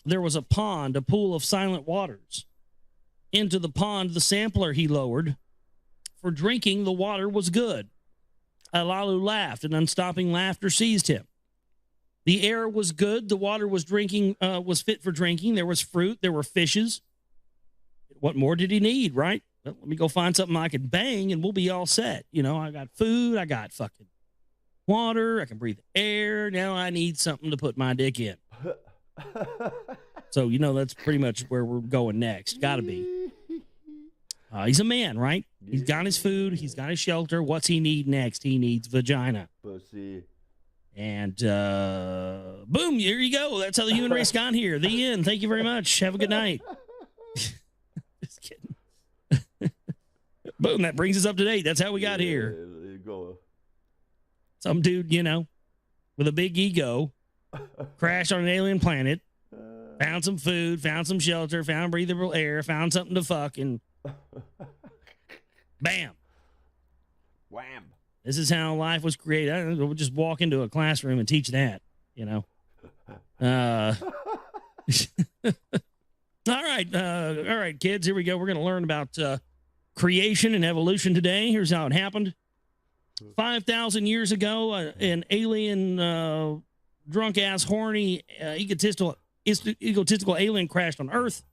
there was a pond, a pool of silent waters. Into the pond, the sampler he lowered. For drinking, the water was good. Alalu laughed, and unstopping laughter seized him. The air was good. The water was fit for drinking. There was fruit. There were fishes. What more did he need, right? Well, let me go find something I can bang, and we'll be all set. You know, I got food. I got fucking water. I can breathe air. Now I need something to put my dick in. So, you know, that's pretty much where we're going next. Got to be. He's a man, right? He's got his food. He's got his shelter. What's he need next? He needs vagina. Pussy. And boom, here you go. That's how the human race got here. The end. Thank you very much. Have a good night. Just kidding. Boom, that brings us up to date. That's how we got here. There you go. Some dude, you know, with a big ego, crashed on an alien planet, found some food, found some shelter, found breathable air, found something to fuck, and bam. Wham. This is how life was created. I don't know, we'll just walk into a classroom and teach that, you know. All right, kids, here we go. We're going to learn about creation and evolution today. Here's how it happened. 5,000 years ago, an alien, drunk-ass, horny, egotistical alien crashed on Earth.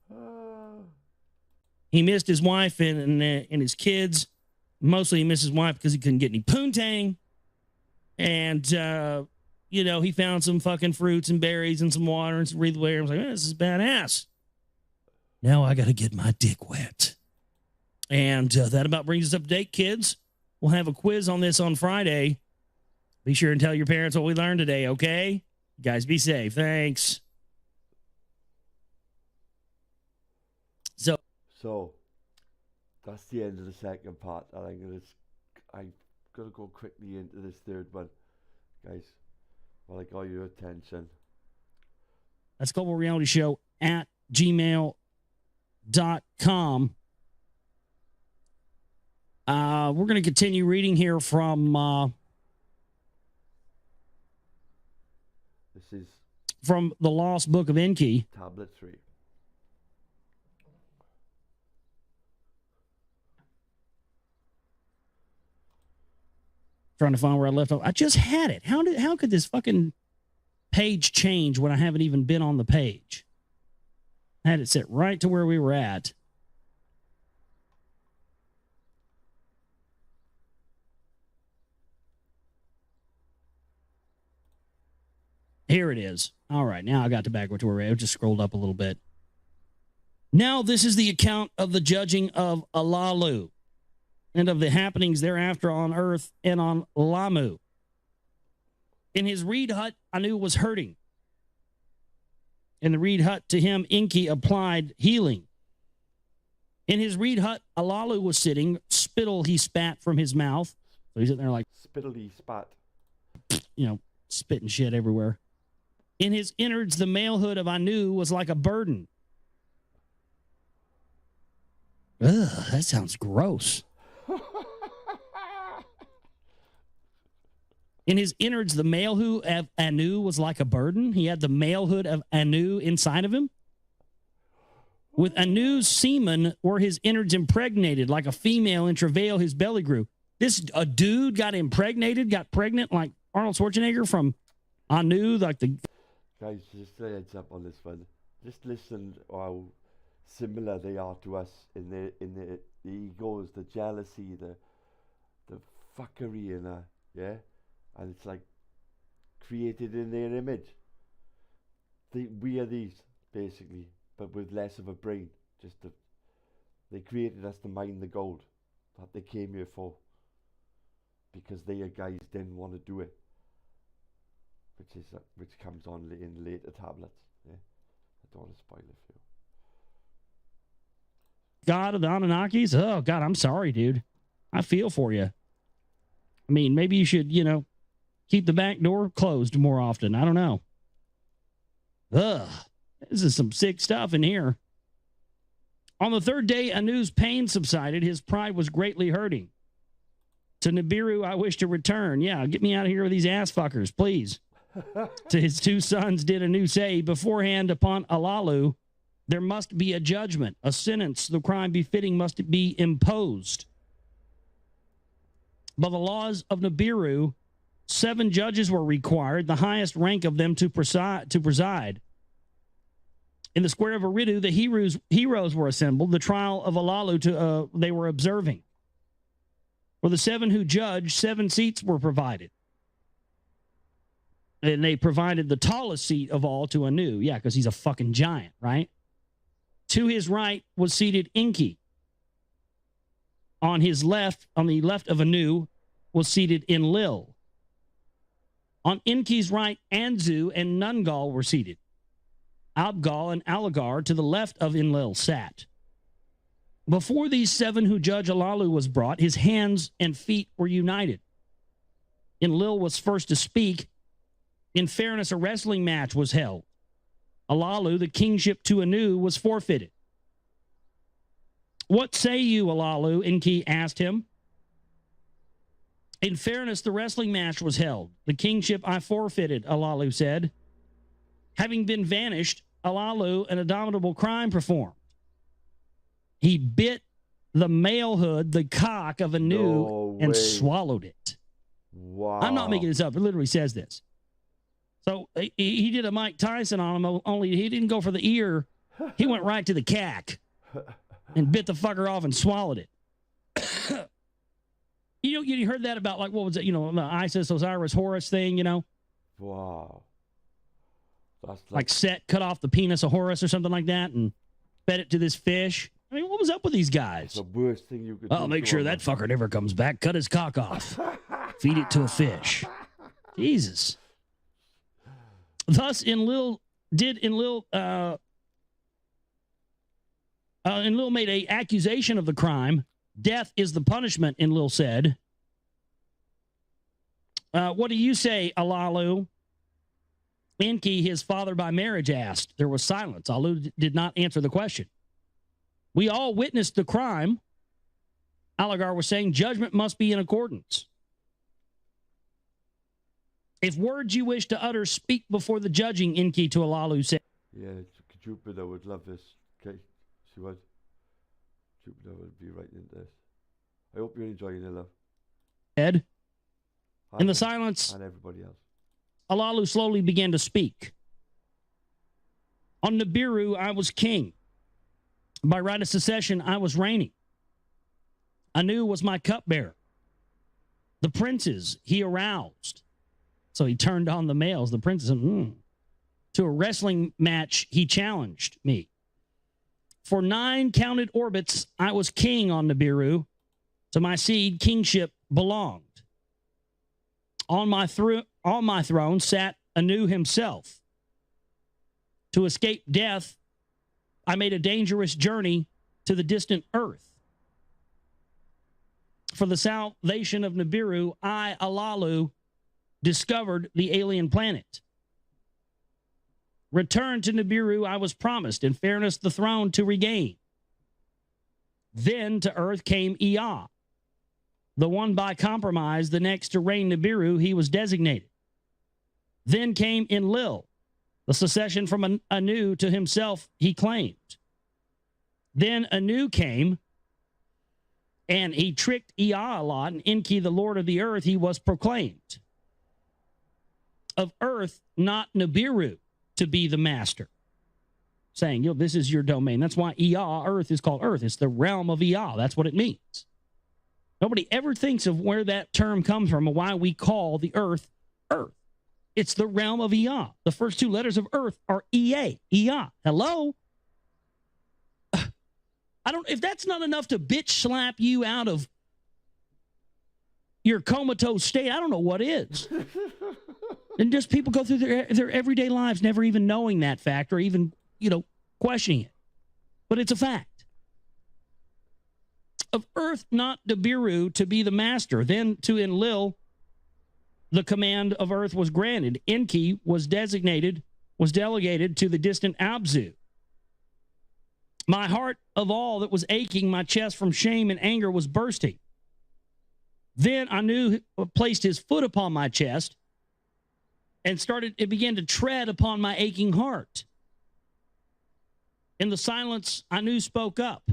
He missed his wife and his kids. Mostly he missed his wife because he couldn't get any poontang. And, you know, he found some fucking fruits and berries and some water and some breathable air. I was like, this is badass. Now I got to get my dick wet. And that about brings us up to date, kids. We'll have a quiz on this on Friday. Be sure and tell your parents what we learned today, okay? You guys be safe. Thanks. So, that's the end of the second part. I'm gonna go quickly into this third one, guys. Well, I got your attention. That's Global Reality Show at gmail.com. We're going to continue reading here from this is from the Lost Book of Enki. Tablet 3. Trying to find where I left off. I just had it. How could this fucking page change when I haven't even been on the page? I had it set right to where we were at. Here it is. All right, now I got to back to where I just scrolled up a little bit. Now this is the account of the judging of Alalu and of the happenings thereafter on earth and on Lamu. In his reed hut, Anu was hurting. In the reed hut, to him, Enki applied healing. In his reed hut, Alalu was sitting. Spittle he spat from his mouth. So he's sitting there like... Spittly spat. You know, spitting shit everywhere. In his innards, the malehood of Anu was like a burden. Ugh, that sounds gross. In his innards, the malehood of Anu was like a burden. He had the malehood of Anu inside of him. With Anu's semen were his innards impregnated, like a female in travail his belly grew. A dude got pregnant like Arnold Schwarzenegger from Anu, like the... Guys, just a heads up on this one. Just listen how similar they are to us in the egos, the jealousy, the fuckery in yeah? And it's like created in their image. We are these, basically, but with less of a brain. They created us to mine the gold that they came here for. Because their guys didn't want to do it. Which comes on in later tablets. Yeah? I don't want to spoil it for you. God of the Anunnakis? Oh, God, I'm sorry, dude. I feel for you. I mean, maybe you should, keep the back door closed more often. I don't know. Ugh. This is some sick stuff in here. On the third day, Anu's pain subsided. His pride was greatly hurting. To Nibiru, I wish to return. Yeah, get me out of here with these ass fuckers, please. To his two sons did Anu say, beforehand upon Alalu, there must be a judgment, a sentence, the crime befitting must be imposed. By the laws of Nibiru, 7 judges were required, the highest rank of them to preside. In the square of Eridu, the heroes were assembled. The trial of Alalu they were observing. For the 7 who judged, 7 seats were provided. And they provided the tallest seat of all to Anu. Yeah, because he's a fucking giant, right? To his right was seated Enki. On his left, on the left of Anu, was seated Enlil. On Enki's right, Anzu and Nungal were seated. Abgal and Alagar to the left of Enlil sat. Before these 7 who judge Alalu was brought, his hands and feet were united. Enlil was first to speak. In fairness, a wrestling match was held. Alalu, the kingship to Anu, was forfeited. What say you, Alalu? Enki asked him. In fairness, the wrestling match was held. The kingship I forfeited, Alalu said. Having been vanished, Alalu, an abominable crime performed. He bit the malehood, the cock of Anu, and swallowed it. Wow. I'm not making this up. It literally says this. So he did a Mike Tyson on him, only he didn't go for the ear. He went right to the cack and bit the fucker off and swallowed it. You heard that about, like, what was it? The Isis, Osiris, Horus thing, Wow. That's like Set cut off the penis of Horus or something like that and fed it to this fish. I mean, what was up with these guys? the worst thing you could do. I'll make sure that fucker never comes back. Cut his cock off. Feed it to a fish. Jesus. Thus, Enlil made an accusation of the crime Death is the punishment, Enlil said. What do you say, Alalu? Enki, his father by marriage, asked. There was silence. Alu did not answer the question. We all witnessed the crime. Alagar was saying judgment must be in accordance. If words you wish to utter, speak before the judging, Enki to Alalu said. Yeah, Jupiter would love this. Okay, she would. Jupiter would be right into this. I hope you're enjoying it, love. Ed, in the silence, and everybody else. Alalu slowly began to speak. On Nibiru, I was king. By right of succession, I was reigning. Anu was my cupbearer. The princes he aroused. So he turned on the males, the princes. To a wrestling match, he challenged me. For 9 counted orbits, I was king on Nibiru. To my seed, kingship belonged. On my throne sat Anu himself. To escape death, I made a dangerous journey to the distant earth. For the salvation of Nibiru, I, Alalu, discovered the alien planet. Return to Nibiru I was promised, in fairness the throne to regain. Then to earth came Ea, the one by compromise, the next to reign Nibiru, he was designated. Then came Enlil, the secession from Anu to himself he claimed. Then Anu came, and he tricked Ea a lot, and Enki, the Lord of the earth, he was proclaimed. Of earth, not Nibiru, to be the master. Saying, this is your domain. That's why Ea, earth, is called earth. It's the realm of Ea. That's what it means. Nobody ever thinks of where that term comes from or why we call the earth, earth. It's the realm of Ea. The first 2 letters of earth are Ea. Ea. Hello? If that's not enough to bitch slap you out of your comatose state, I don't know what is. And just people go through their everyday lives never even knowing that fact or even, questioning it. But it's a fact. Of earth, not Nibiru, to be the master. Then to Enlil, the command of earth was granted. Enki was delegated to the distant Abzu. My heart of all that was aching, my chest from shame and anger was bursting. Then Anu placed his foot upon my chest and it began to tread upon my aching heart. In the silence, Anu spoke up.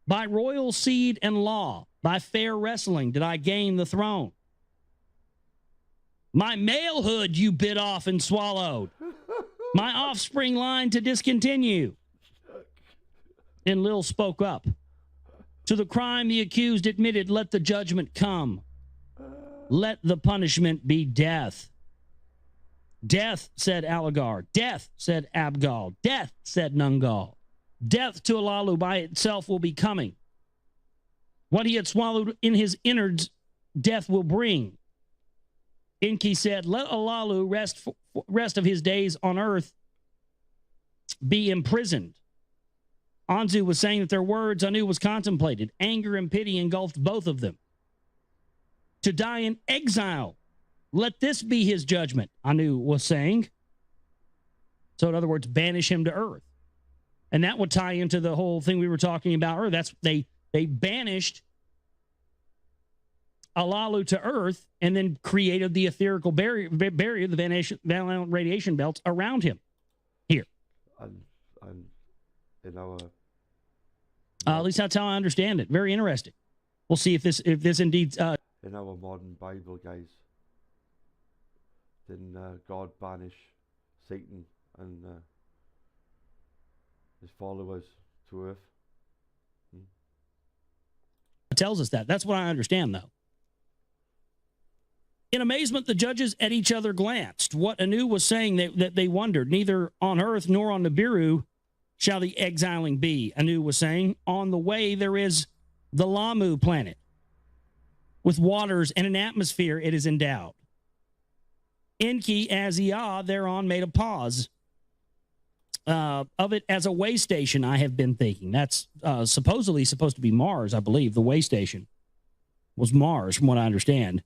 By royal seed and law, by fair wrestling, did I gain the throne. My malehood you bit off and swallowed. My offspring line to discontinue. Enlil spoke up. To the crime the accused admitted, let the judgment come. Let the punishment be death. Death, said Alagar. Death, said Abgal. Death, said Nungal. Death to Alalu by itself will be coming. What he had swallowed in his innards, death will bring. Enki said, let Alalu rest of his days on earth be imprisoned. Anzu was saying that their words Anu was contemplated. Anger and pity engulfed both of them. To die in exile, let this be his judgment, Anu was saying. So in other words, banish him to earth. And that would tie into the whole thing we were talking about earlier. That's they banished Alalu to earth and then created the etherical barrier the valent radiation belts around him here. And in our at least that's how I understand it. Very interesting. We'll see if this indeed in our modern Bible, guys, didn't God banish Satan and his followers to earth? It tells us that. That's what I understand, though. In amazement, the judges at each other glanced. What Anu was saying that they wondered, neither on earth nor on Nibiru shall the exiling be, Anu was saying. On the way there is the Lamu planet. With waters and an atmosphere it is endowed. Enki, as Ea, thereon made a pause. of it as a way station, I have been thinking. That's supposedly supposed to be Mars, I believe. The way station was Mars, from what I understand.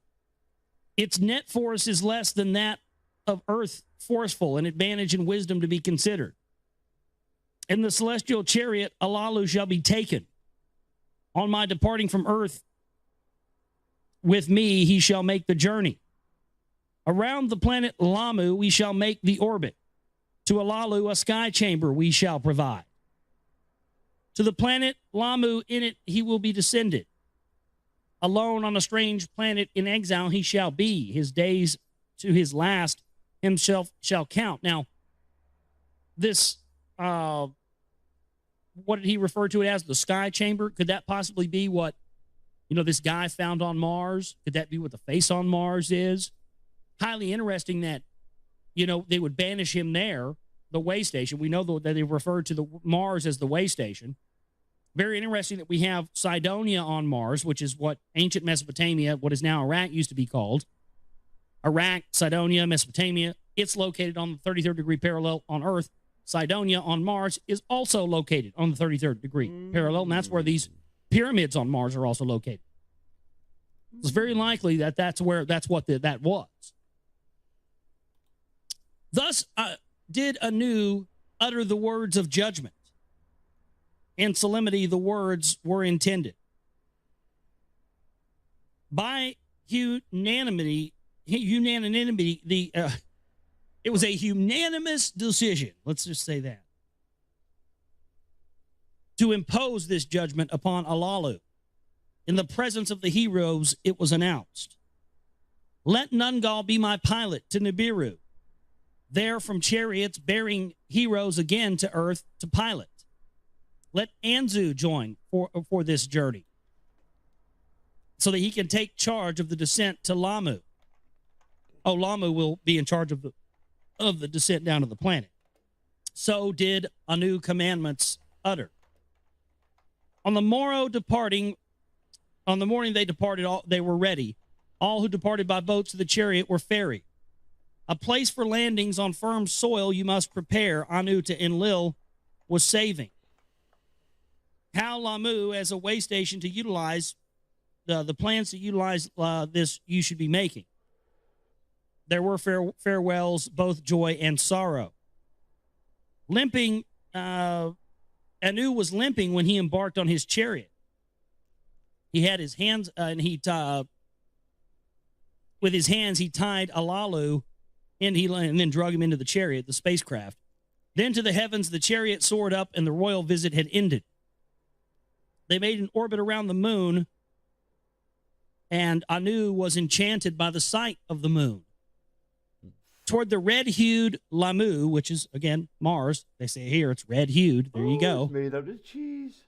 Its net force is less than that of Earth, forceful, an advantage and wisdom to be considered. In the celestial chariot, Alalu shall be taken. On my departing from Earth, with me he shall make the journey. Around the planet Lamu we shall make the orbit. To Alalu a sky chamber we shall provide. To the planet Lamu in it he will be descended. Alone on a strange planet in exile he shall be. His days to his last himself shall count. Now, this, what did he refer to it as? The sky chamber? Could that possibly be what, this guy found on Mars? Could that be what the face on Mars is? Highly interesting that, they would banish him there, the way station. We know that they referred to the Mars as the way station. Very interesting that we have Cydonia on Mars, which is what ancient Mesopotamia, what is now Iraq, used to be called. Iraq, Cydonia, Mesopotamia. It's located on the 33rd degree parallel on Earth. Cydonia on Mars is also located on the 33rd degree parallel, and that's where these pyramids on Mars are also located. It's very likely that that's what that was. Thus did Anu utter the words of judgment. In solemnity, the words were intended. By unanimity, it was a unanimous decision, let's just say that, to impose this judgment upon Alalu. In the presence of the heroes, it was announced, let Nungal be my pilot to Nibiru, there from chariots bearing heroes again to earth to pilot. Let Anzu join for this journey so that he can take charge of the descent to Lamu. Oh, Lamu will be in charge of the descent down to the planet. So did Anu commandments utter. On the morning they departed, they were ready. All who departed by boats to the chariot were ferried. A place for landings on firm soil you must prepare, Anu to Enlil was saving. How Lamu as a way station to utilize the plans to utilize this you should be making. There were farewells, both joy and sorrow. Limping, Anu was limping when he embarked on his chariot. He had his hands, and with his hands he tied Alalu, and then drug him into the chariot, the spacecraft. Then to the heavens the chariot soared up, and the royal visit had ended. They made an orbit around the moon, and Anu was enchanted by the sight of the moon. Toward the red-hued Lamu, which is, again, Mars. They say here it's red-hued. There you go. It's made out of cheese.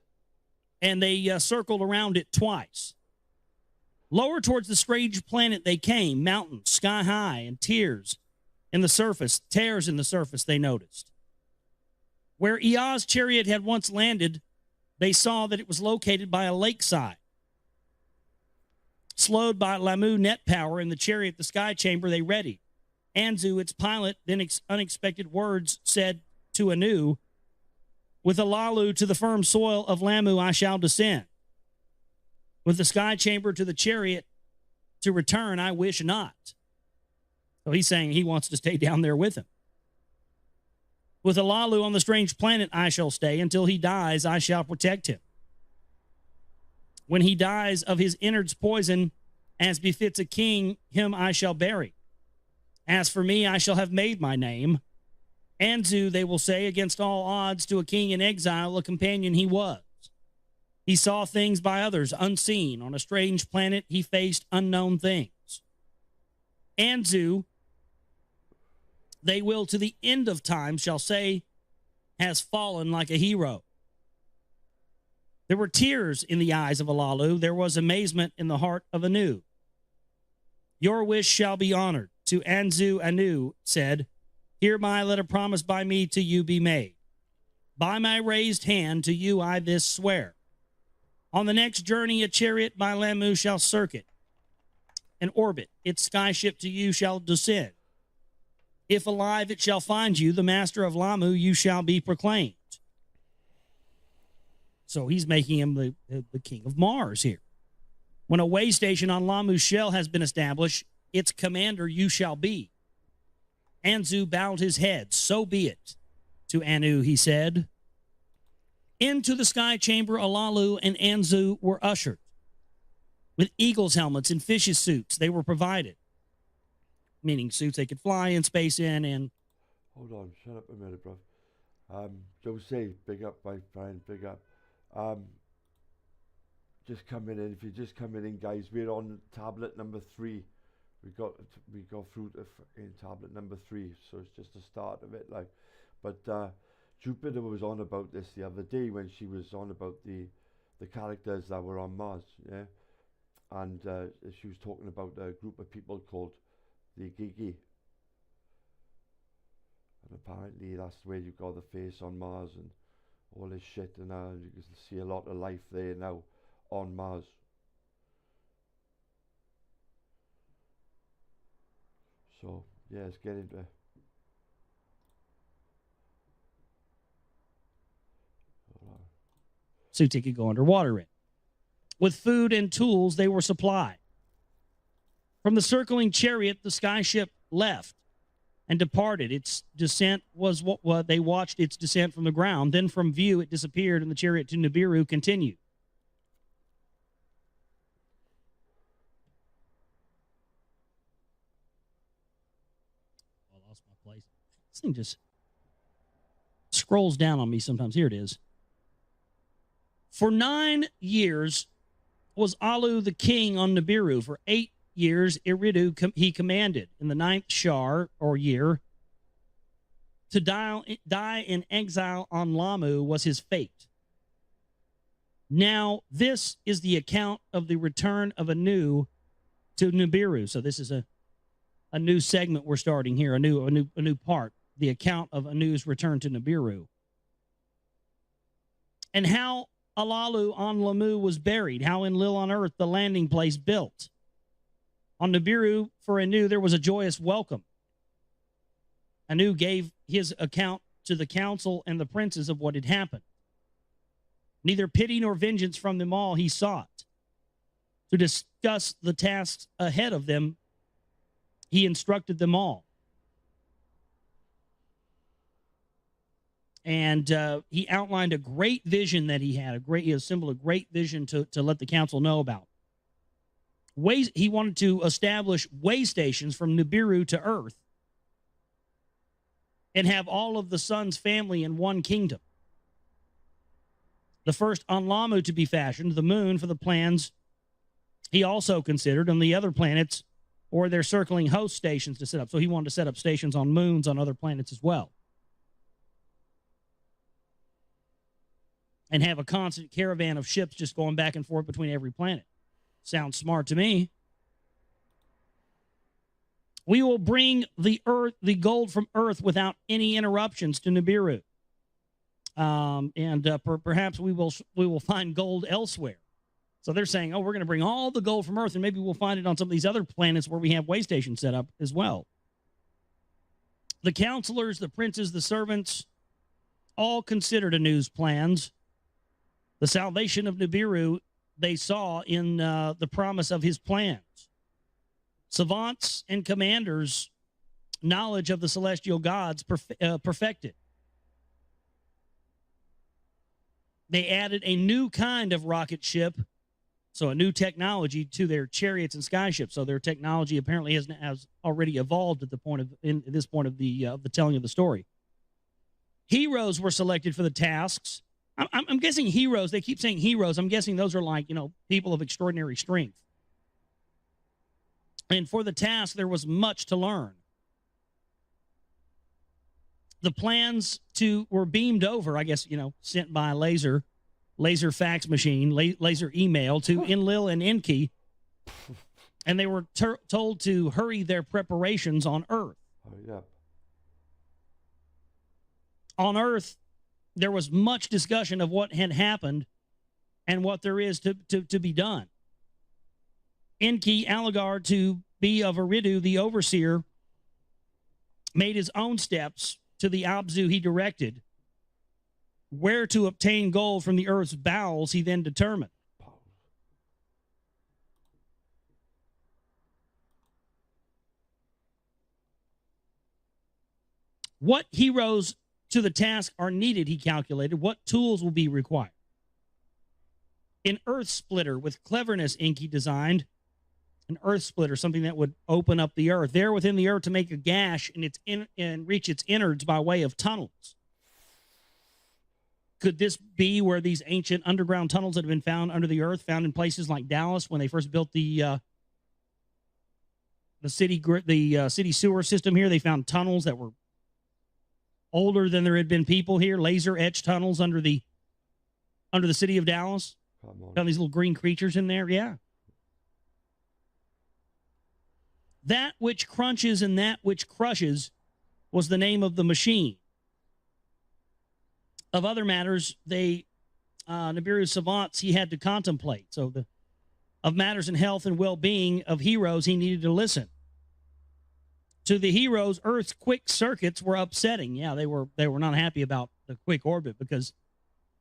And they circled around it twice. Lower towards the strange planet they came, mountains, sky high, and tears in the surface, tears in the surface they noticed. Where Ea's chariot had once landed, they saw that it was located by a lakeside. Slowed by Lamu net power in the chariot, the sky chamber, they readied. Anzu, its pilot, then unexpected words said to Anu, with Alalu to the firm soil of Lamu I shall descend. With the sky chamber to the chariot to return I wish not. So he's saying he wants to stay down there with him. With Alalu on the strange planet I shall stay. Until he dies, I shall protect him. When he dies of his innards poison, as befits a king, him I shall bury. As for me, I shall have made my name. Anzu, they will say, against all odds, to a king in exile, a companion he was. He saw things by others unseen. On a strange planet, he faced unknown things. Anzu, they will to the end of time shall say, has fallen like a hero. There were tears in the eyes of Alalu. There was amazement in the heart of Anu. Your wish shall be honored. To Anzu, Anu said, hereby let a promise by me to you be made. By my raised hand to you I this swear. On the next journey a chariot by Lamu shall circuit and orbit. Its skyship to you shall descend. If alive it shall find you, the master of Lamu you shall be proclaimed. So he's making him the king of Mars here. When a way station on Lamu's shell has been established, its commander you shall be. Anzu bowed his head. So be it. To Anu he said. Into the sky chamber Alalu and Anzu were ushered. With eagle's helmets and fish's suits they were provided. Meaning suits they could fly in space in and... Hold on, shut up a minute, bro. Jose, big up, my friend, big up. Just coming in. If you're just coming in, guys, we're on tablet number 3. We got through to tablet number 3, so it's just the start of it, like. But Jupiter was on about this the other day when she was on about the characters that were on Mars, yeah, and she was talking about a group of people called the Gigi. And apparently that's where you got the face on Mars and all this shit, and you can see a lot of life there now on Mars. So yeah, let's get into it. Suits he could go underwater in. With food and tools they were supplied. From the circling chariot the skyship left and departed. Its descent was what they watched its descent from the ground. Then from view it disappeared, and the chariot to Nibiru continued. I lost my place. This thing just scrolls down on me sometimes. Here it is. For 9 years was Alu the king on Nibiru. For 8 years, Iridu he commanded. In the 9th Shar, or year, to die in exile on Lamu was his fate. Now, this is the account of the return of Anu to Nibiru. So this is a new segment we're starting here, a new part, the account of Anu's return to Nibiru. And how Alalu on Lamu was buried, how Enlil on earth the landing place built. On Nibiru, for Anu, there was a joyous welcome. Anu gave his account to the council and the princes of what had happened. Neither pity nor vengeance from them all he sought. To discuss the tasks ahead of them, he instructed them all. And he outlined a great vision that he had, he assembled a great vision to let the council know about. He wanted to establish way stations from Nibiru to Earth and have all of the sun's family in one kingdom. The first on Lamu to be fashioned, the moon, for the plans he also considered, and the other planets or their circling host stations to set up. So he wanted to set up stations on moons on other planets as well. And have a constant caravan of ships just going back and forth between every planet. Sounds smart to me. We will bring the gold from Earth without any interruptions to Nibiru. Perhaps we will find gold elsewhere. So they're saying, oh, we're going to bring all the gold from Earth, and maybe we'll find it on some of these other planets where we have way stations set up as well. The counselors, the princes, the servants, all considered Anu's plans. The salvation of Nibiru they saw in the promise of his plans. Savants and commanders' knowledge of the celestial gods perfected. They added a new kind of rocket ship, so a new technology to their chariots and skyships. So their technology apparently has already evolved at this point of the telling of the story. Heroes were selected for the tasks. I'm guessing heroes. They keep saying heroes. I'm guessing those are like, people of extraordinary strength. And for the task, there was much to learn. The plans were beamed over, I guess, sent by laser fax machine, laser email to Enlil and Enki. And they were told to hurry their preparations on Earth. Hurry up. On Earth, there was much discussion of what had happened and what there is to be done. Enki Alligar to be of Eridu, the overseer, made his own steps to the Abzu he directed. Where to obtain gold from the earth's bowels, he then determined. What heroes to the task are needed, he calculated. What tools will be required? An earth splitter with cleverness, Enki designed. An earth splitter, something that would open up the earth. There within the earth to make a gash and reach its innards by way of tunnels. Could this be where these ancient underground tunnels that have been found under the earth, found in places like Dallas when they first built the city sewer system here? They found tunnels that were older than there had been people here, laser etched tunnels under the city of Dallas. Found these little green creatures in there. Yeah. That which crunches and that which crushes was the name of the machine. Of other matters, Nibiru savants he had to contemplate. So of matters in health and well-being of heroes, he needed to listen. To the heroes, Earth's quick circuits were upsetting. Yeah, they were not happy about the quick orbit because,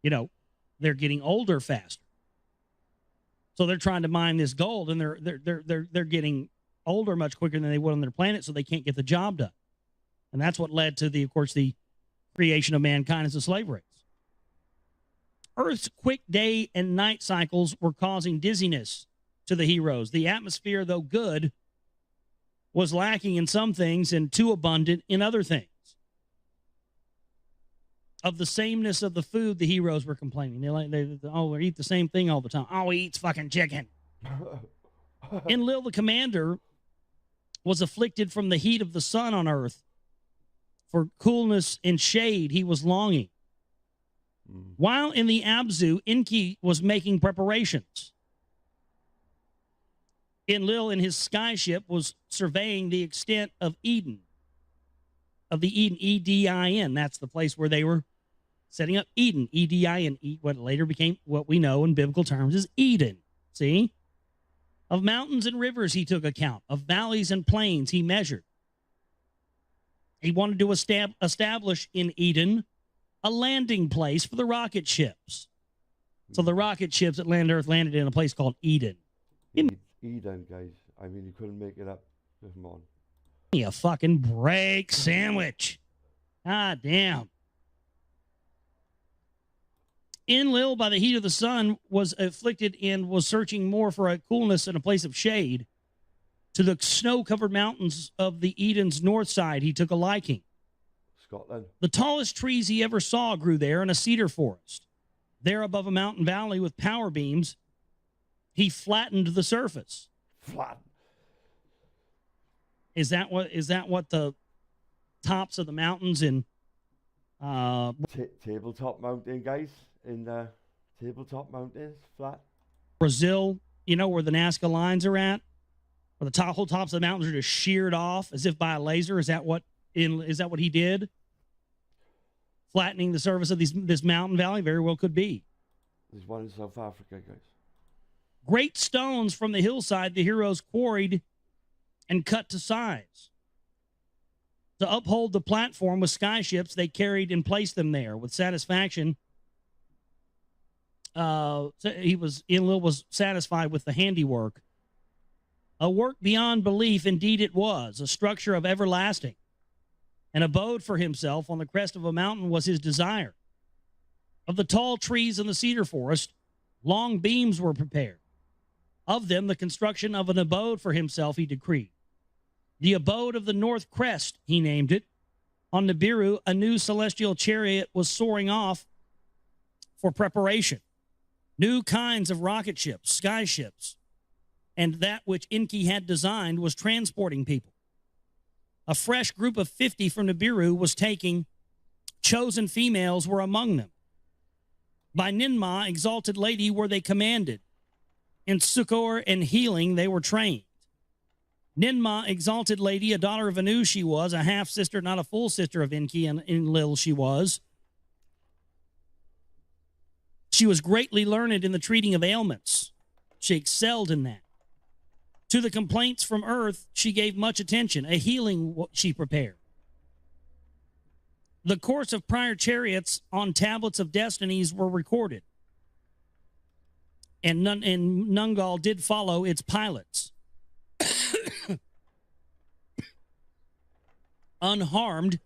they're getting older faster. So they're trying to mine this gold, and they're getting older much quicker than they would on their planet, so they can't get the job done. And that's what led to the creation of mankind as a slave race. Earth's quick day and night cycles were causing dizziness to the heroes. The atmosphere, though good, was lacking in some things and too abundant in other things. Of the sameness of the food, the heroes were complaining. We eat the same thing all the time. Oh, he eats fucking chicken. Enlil, the commander, was afflicted from the heat of the sun on Earth. For coolness and shade, he was longing. While in the Abzu, Enki was making preparations. Enlil, in his skyship, was surveying the extent of Eden. Of the Eden, E-D-I-N. That's the place where they were setting up Eden. E-D-I-N. What later became what we know in biblical terms as Eden. See? Of mountains and rivers he took account. Of valleys and plains he measured. He wanted to establish in Eden a landing place for the rocket ships. So the rocket ships that landed Earth landed in a place called Eden. Eden, guys. I mean, you couldn't make it up. Come on. Give me a fucking break, sandwich. God damn. Enlil, by the heat of the sun, was afflicted and was searching more for a coolness and a place of shade. To the snow-covered mountains of the Eden's north side, he took a liking. Scotland. The tallest trees he ever saw grew there in a cedar forest. There above a mountain valley with power beams, he flattened the surface. Flat. Is that what the tops of the mountains in Tabletop Mountain, guys? In the Tabletop Mountains, flat. Brazil, where the Nazca lines are at? Where the whole tops of the mountains are just sheared off as if by a laser. Is that what he did? Flattening the surface of this mountain valley? Very well could be. There's one in South Africa, guys. Great stones from the hillside the heroes quarried and cut to size. To uphold the platform with skyships, they carried and placed them there with satisfaction. Enlil was satisfied with the handiwork. A work beyond belief, indeed it was, a structure of everlasting. An abode for himself on the crest of a mountain was his desire. Of the tall trees in the cedar forest, long beams were prepared. Of them, the construction of an abode for himself he decreed. The abode of the north crest, he named it. On Nibiru, a new celestial chariot was soaring off for preparation. New kinds of rocket ships, sky ships, and that which Enki had designed was transporting people. A fresh group of 50 from Nibiru was taking. Chosen females were among them. By Ninmah, exalted lady, were they commanded. In succor and healing they were trained. Ninmah, exalted lady, a daughter of Anu she was, a half-sister, not a full sister of Enki and Enlil she was. She was greatly learned in the treating of ailments. She excelled in that. To the complaints from earth, she gave much attention. A healing she prepared. The course of prior chariots on tablets of destinies were recorded, and Nungal did follow its pilots. Unharmed,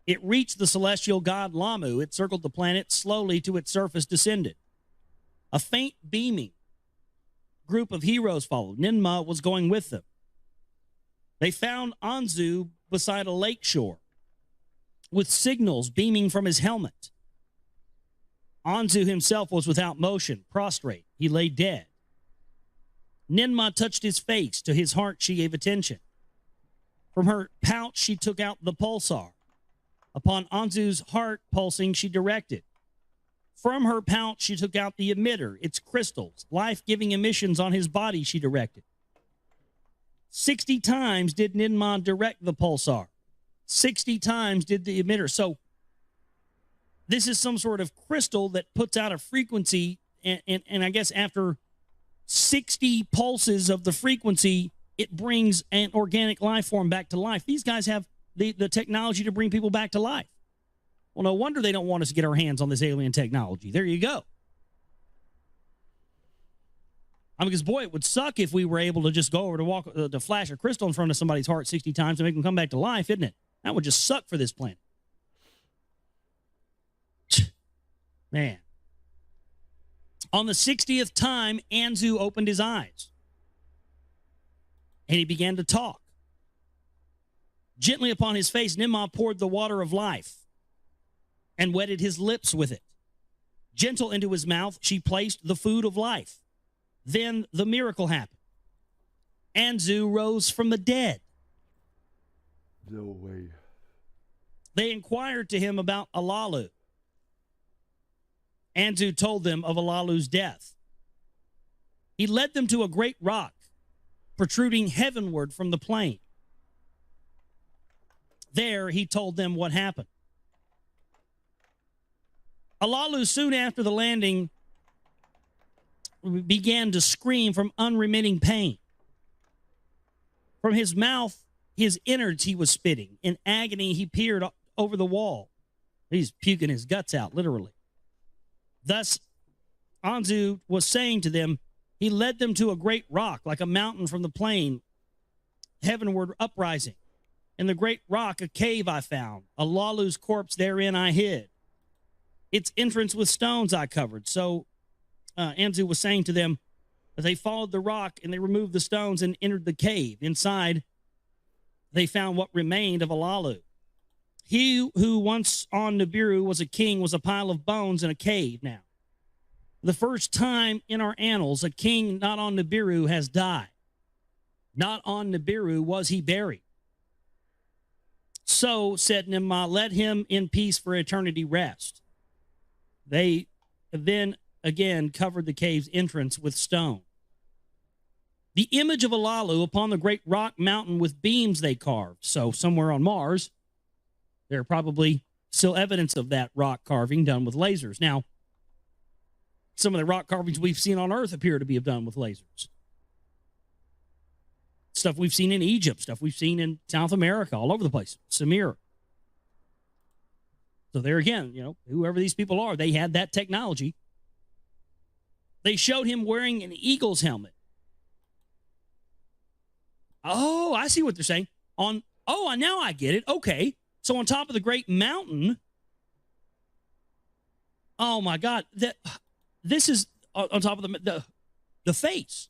it reached the celestial god Lamu. It circled the planet, slowly to its surface descended. A faint beaming group of heroes followed. Ninmah was going with them. They found Anzu beside a lake shore, with signals beaming from his helmet. Anzu himself was without motion, prostrate. He lay dead. Ninmah touched his face. To his heart she gave attention. From her pouch she took out the pulsar. Upon Anzu's heart pulsing she directed. From her pouch she took out the emitter, its crystals, life-giving emissions on his body she directed. 60 times did Ninmah direct the pulsar. 60 times did the emitter. So this is some sort of crystal that puts out a frequency, and I guess after 60 pulses of the frequency, it brings an organic life form back to life. These guys have the technology to bring people back to life. Well, no wonder they don't want us to get our hands on this alien technology. There you go. Because, boy, it would suck if we were able to just go over to flash a crystal in front of somebody's heart 60 times and make them come back to life, isn't it? That would just suck for this planet. Man. On the 60th time, Anzu opened his eyes. And he began to talk. Gently upon his face, Ninmah poured the water of life and wetted his lips with it. Gentle into his mouth, she placed the food of life. Then the miracle happened. Anzu rose from the dead. No way. They inquired to him about Alalu. Anzu told them of Alalu's death. He led them to a great rock protruding heavenward from the plain. There he told them what happened. Alalu, soon after the landing, began to scream from unremitting pain. From his mouth, his innards he was spitting. In agony, he peered over the wall. He's puking his guts out, literally. Thus, Anzu was saying to them, he led them to a great rock, like a mountain from the plain, heavenward uprising. In the great rock, a cave I found. Alalu's corpse therein I hid. Its entrance with stones I covered. So Anzu was saying to them, as they followed the rock and they removed the stones and entered the cave. Inside, they found what remained of Alalu. He who once on Nibiru was a king was a pile of bones in a cave now. The first time in our annals, a king not on Nibiru has died. Not on Nibiru was he buried. So, said Ninmah, let him in peace for eternity rest. They then again covered the cave's entrance with stone. The image of Alalu upon the great rock mountain with beams they carved. So somewhere on Mars, there are probably still evidence of that rock carving done with lasers. Now, some of the rock carvings we've seen on Earth appear to be done with lasers. Stuff we've seen in Egypt, stuff we've seen in South America, all over the place. Samir. So there again, whoever these people are, they had that technology. They showed him wearing an eagle's helmet. Oh, I see what they're saying. Now I get it. Okay. So on top of the great mountain, oh my God, this is on top of the face.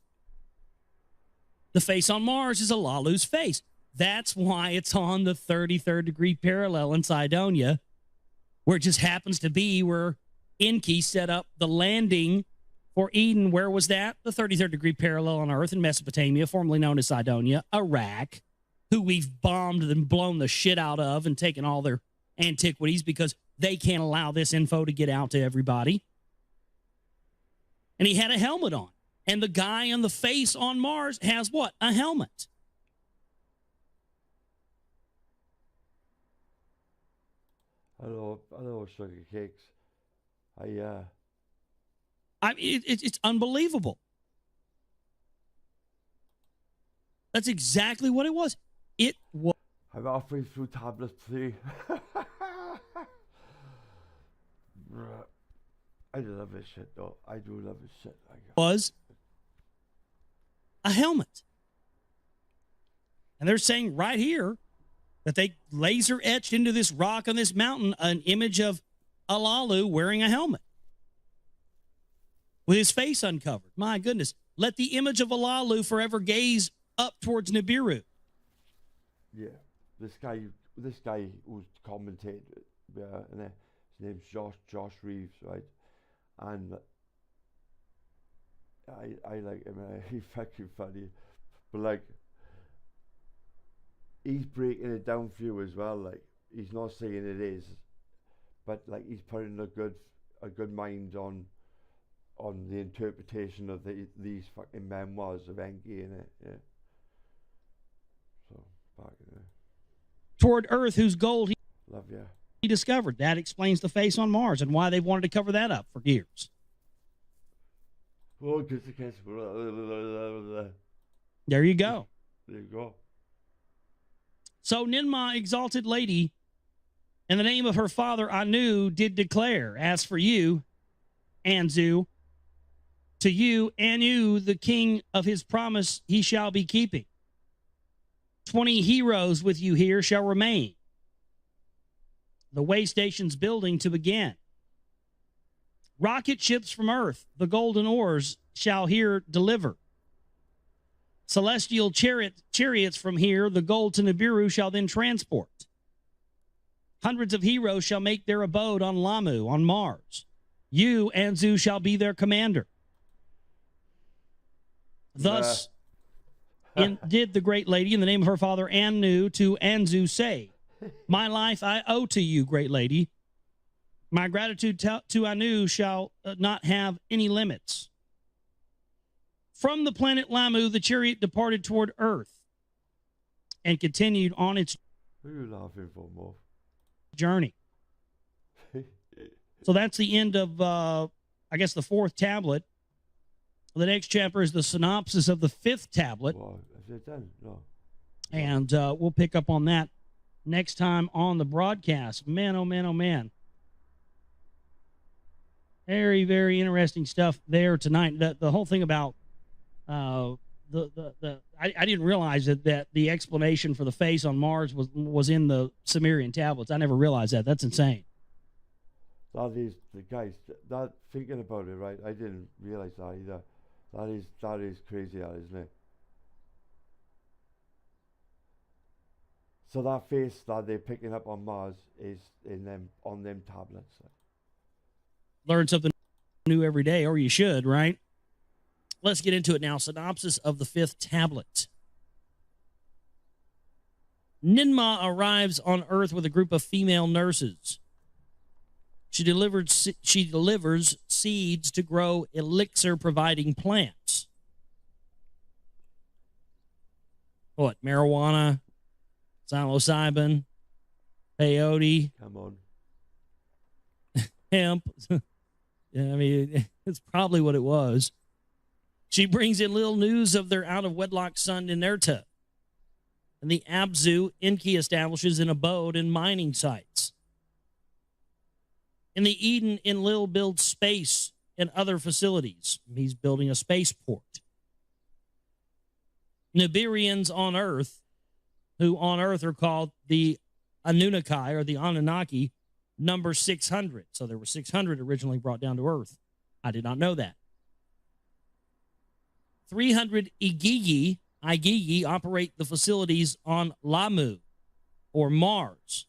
The face on Mars is Alalu's face. That's why it's on the 33rd degree parallel in Cydonia, where it just happens to be where Enki set up the landing for Eden. Where was that? The 33rd degree parallel on Earth in Mesopotamia, formerly known as Cydonia, Iraq, who we've bombed and blown the shit out of and taken all their antiquities because they can't allow this info to get out to everybody. And he had a helmet on. And the guy on the face on Mars has what? A helmet. Hello, sugar cakes. It's unbelievable. That's exactly what it was. It was. I'm halfway through tablet 3. I love this shit, though. I do love this shit. Was a helmet. And they're saying right here that they laser etched into this rock on this mountain an image of Alalu wearing a helmet with his face uncovered. My goodness. Let the image of Alalu forever gaze up towards Nibiru. Yeah. This guy who's commentated, and his name's Josh Reeves, right? And I like him. He's fucking funny, but like he's breaking it down for you as well. Like he's not saying it is, but like he's putting a good mind on the interpretation of these fucking memoirs of Enki in it. Yeah. So back in there. Toward Earth, whose gold Love ya. he discovered. That explains the face on Mars and why they've wanted to cover that up for years. Oh, there There you go. you go. So Ninmah, exalted lady, in the name of her father Anu, did declare, as for you, Anzu, to you, Anu, the king of his promise, he shall be keeping. 20 heroes with you here shall remain. The way station's building to begin. Rocket ships from Earth, the golden ores, shall here deliver. Celestial chariots from here, the gold to Nibiru, shall then transport. Hundreds of heroes shall make their abode on Lamu, on Mars. You, Anzu, shall be their commander. Thus did the great lady, in the name of her father Anu, to Anzu say, my life I owe to you, great lady. My gratitude to Anu shall not have any limits. From the planet Lamu, the chariot departed toward Earth and continued on its Who are you laughing for, Mo? journey. So that's the end of, I guess, the fourth tablet. The next chapter is the synopsis of the fifth tablet. Well, is it done? No. And we'll pick up on that next time on the broadcast. Man, oh man, oh man. Very, very interesting stuff there tonight. The whole thing about I didn't realize that the explanation for the face on Mars was in the Sumerian tablets. I never realized that. That's insane. That is the guys. That thinking about it, right? I didn't realize that either. That is crazy, isn't it? So that face that they're picking up on Mars is on them tablets. Learn something new every day, or you should, right? Let's get into it now. Synopsis of the fifth tablet. Ninmah arrives on Earth with a group of female nurses. She delivers seeds to grow elixir-providing plants. What? Marijuana, psilocybin, peyote. Come on. Hemp. Yeah, I mean, it's probably what it was. She brings in little news of their out-of-wedlock son, Inerta. And the Abzu, Enki establishes an abode in mining sites. In the Eden, Enlil builds space and other facilities. He's building a spaceport. Nibirians on Earth, who on Earth are called the Anunnaki or the Anunnaki, number 600. So there were 600 originally brought down to Earth. I did not know that. 300 Igigi operate the facilities on Lamu or Mars.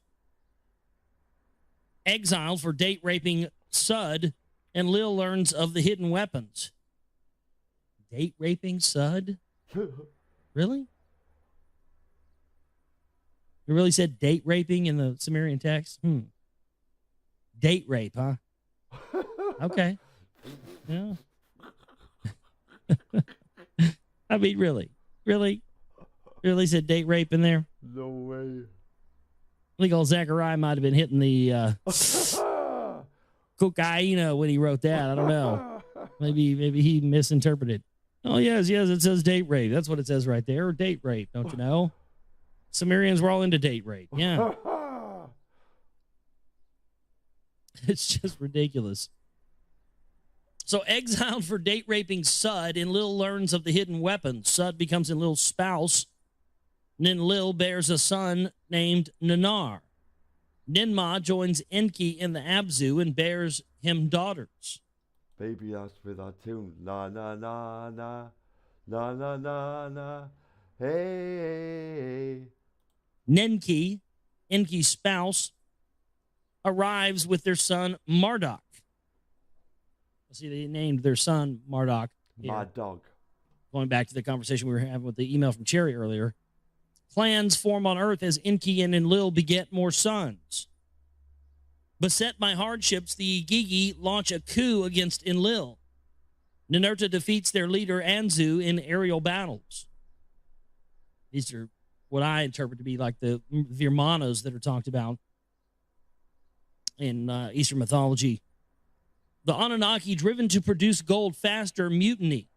Exiled for date-raping Sud, and Lil learns of the hidden weapons. Date-raping Sud? Really? You really said date-raping in the Sumerian text? Date rape, huh? Okay. Yeah. I mean, really said date rape in there? No way. I think old Zechariah might have been hitting the cocaine when he wrote that. I don't know. Maybe he misinterpreted. Oh, yes, it says date rape. That's what it says right there. Date rape, don't you know? Sumerians were all into date rape. Yeah. It's just ridiculous. So, exiled for date raping Sud, Enlil learns of the hidden weapon. Sud becomes Enlil's spouse. Enlil bears a son named Nanar. Ninmah joins Enki in the Abzu and bears him daughters. Baby, that's with our tune. Na na na na, na na na na. Hey. Nenki, Enki's spouse, arrives with their son Marduk. See, they named their son Marduk. My dog. Going back to the conversation we were having with the email from Cherry earlier. Clans form on Earth as Enki and Enlil beget more sons. Beset by hardships, the Igigi launch a coup against Enlil. Ninurta defeats their leader Anzu in aerial battles. These are what I interpret to be like the Virmanas that are talked about in Eastern mythology. The Anunnaki, driven to produce gold faster, mutiny.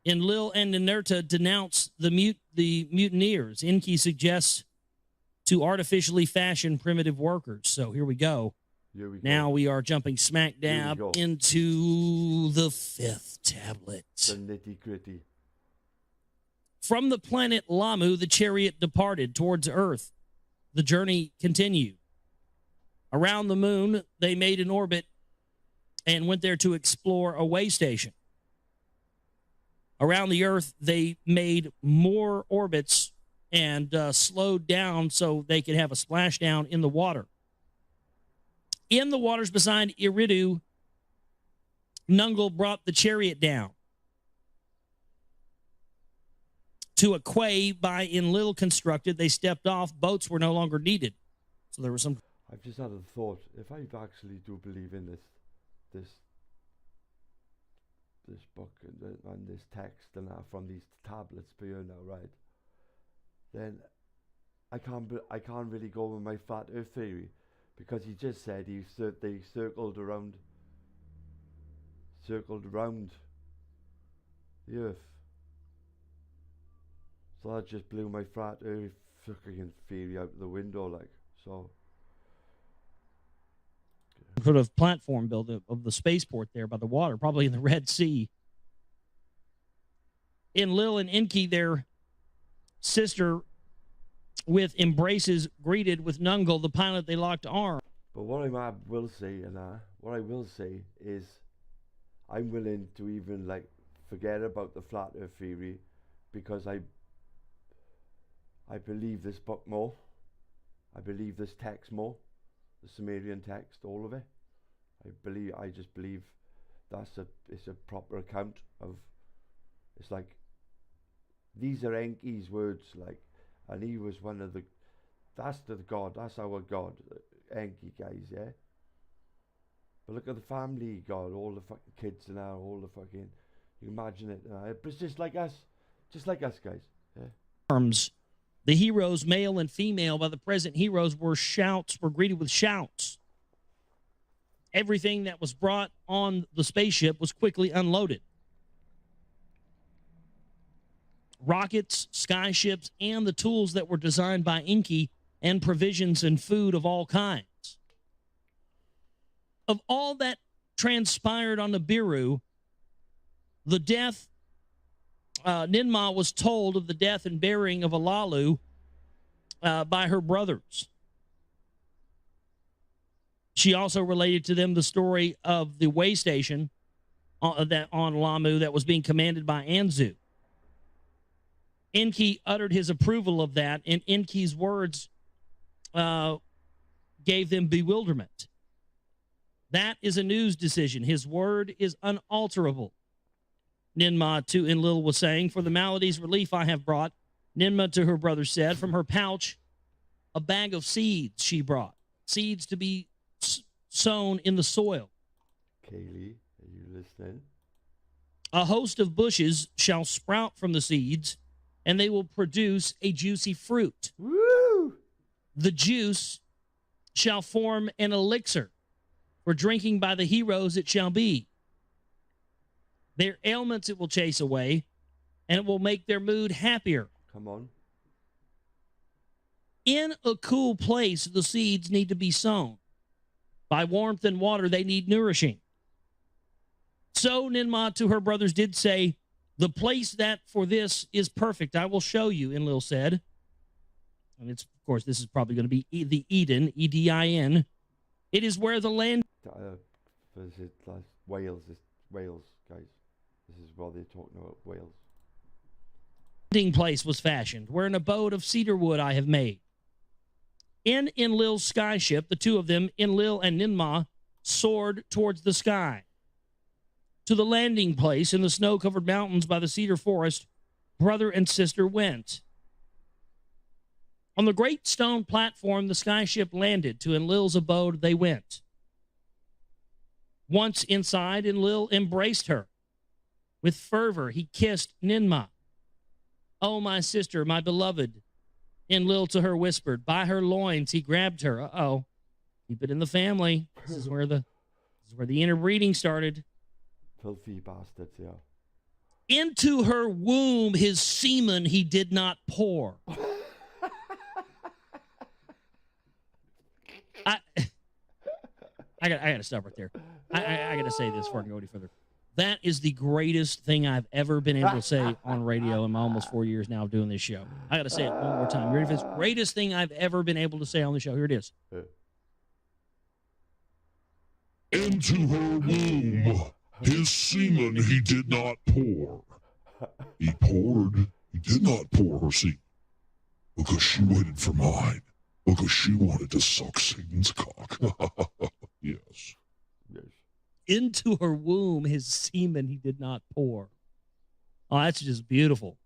Enlil and Ninurta denounce the mutineers. Enki suggests to artificially fashion primitive workers. So here we go. Now we are jumping smack dab into the fifth tablet. The nitty-gritty. From the planet Lamu, the chariot departed towards Earth. The journey continued. Around the moon, they made an orbit and went there to explore a way station. Around the Earth, they made more orbits and slowed down so they could have a splashdown in the water. In the waters beside Eridu, Nungal brought the chariot down to a quay by Enlil constructed. They stepped off. Boats were no longer needed. So there was some... I've just had a thought. If I actually do believe in this book and this text and from these tablets for you now, right? Then I can't really go with my flat Earth theory, because he just said they circled around the Earth. So that just blew my flat Earth fucking theory out the window, like so. Sort of platform built of the spaceport there by the water, probably in the Red Sea. Enlil and Enki, their sister, with embraces, greeted with Nungal, the pilot. They locked arms. But what I will say is, I'm willing to even forget about the flat Earth theory, because I believe this book more. I believe this text more. The Sumerian text, all of it. I just believe it's a proper account of. It's like these are Enki's words, and he was one of the. That's the god. That's our god, Enki guys, yeah. But look at the family god, all the fucking kids and all the fucking. You imagine it, it's just like us guys, yeah. Arms. The heroes, male and female, by the present heroes were greeted with shouts. Everything that was brought on the spaceship was quickly unloaded. Rockets, skyships, and the tools that were designed by Enki, and provisions and food of all kinds. Of all that transpired on Nibiru, the death Ninmah was told of the death and burying of Alalu by her brothers. She also related to them the story of the way station on Lamu that was being commanded by Anzu. Enki uttered his approval of that, and Enki's words gave them bewilderment. That is a news decision. His word is unalterable. Ninmah to Enlil was saying, for the malady's relief I have brought. Ninmah to her brother said, from her pouch, a bag of seeds she brought. Seeds to be sown in the soil. Kaylee, are you listening? A host of bushes shall sprout from the seeds, and they will produce a juicy fruit. Woo! The juice shall form an elixir. For drinking by the heroes it shall be. Their ailments it will chase away, and it will make their mood happier. Come on. In a cool place, the seeds need to be sown. By warmth and water they need nourishing. So Ninmah to her brothers did say, the place that for this is perfect, I will show you, Enlil said. And it's, of course, this is probably going to be the Eden, E-D-I-N. It is where the land... Wales, guys. This is what they're talking about, Wales. ...landing place was fashioned, where an abode of cedar wood I have made. In Enlil's skyship, the two of them, Enlil and Ninmah, soared towards the sky. To the landing place in the snow-covered mountains by the cedar forest, brother and sister went. On the great stone platform, the skyship landed. To Enlil's abode they went. Once inside, Enlil embraced her. With fervor, he kissed Ninmah. Oh, my sister, my beloved, Enlil to her whispered. By her loins, he grabbed her. Uh-oh. Keep it in the family. This is where the interbreeding started. Filthy bastards, yeah. Into her womb his semen he did not pour. I got to stop right there. I got to say this before I go any further. That is the greatest thing I've ever been able to say on radio in my almost 4 years now of doing this show. I got to say it one more time. You ready for this? Greatest thing I've ever been able to say on the show. Here it is. Into her womb his semen he did not pour. He did not pour her semen. Because she waited for mine. Because she wanted to suck Satan's cock. Yes. Into her womb his semen he did not pour. Oh, that's just beautiful.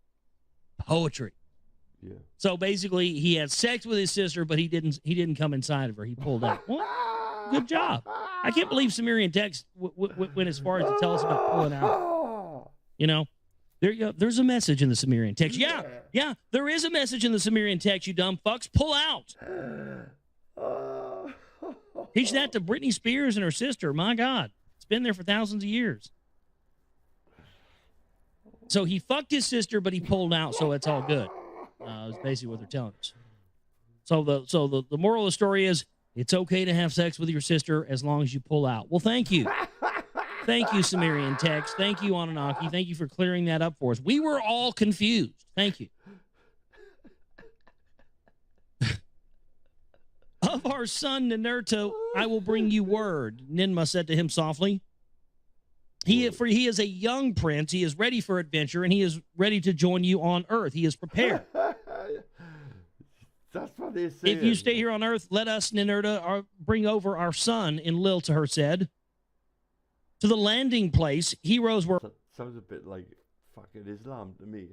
Poetry. Yeah. So basically, he had sex with his sister, but he didn't come inside of her. He pulled out. Well, good job. I can't believe Sumerian text went as far as to tell us about pulling out. You know, there you go. There's a message in the Sumerian text. Yeah, there is a message in the Sumerian text, you dumb fucks. Pull out. Teach that to Britney Spears and her sister. My God. It's been there for thousands of years. So he fucked his sister, but he pulled out, so it's all good. Is basically what they're telling us. So the moral of the story is, it's okay to have sex with your sister as long as you pull out. Well, thank you. Thank you, Sumerian text. Thank you, Anunnaki. Thank you for clearing that up for us. We were all confused. Thank you. Of our son Ninurta, I will bring you word, Ninmah said to him softly. He is a young prince. He is ready for adventure, and he is ready to join you on Earth. He is prepared. That's what they say. If you stay here on Earth, let us, Ninurta, bring over our son, Enlil to her said. To the landing place, heroes were... Sounds a bit like fucking Islam to me.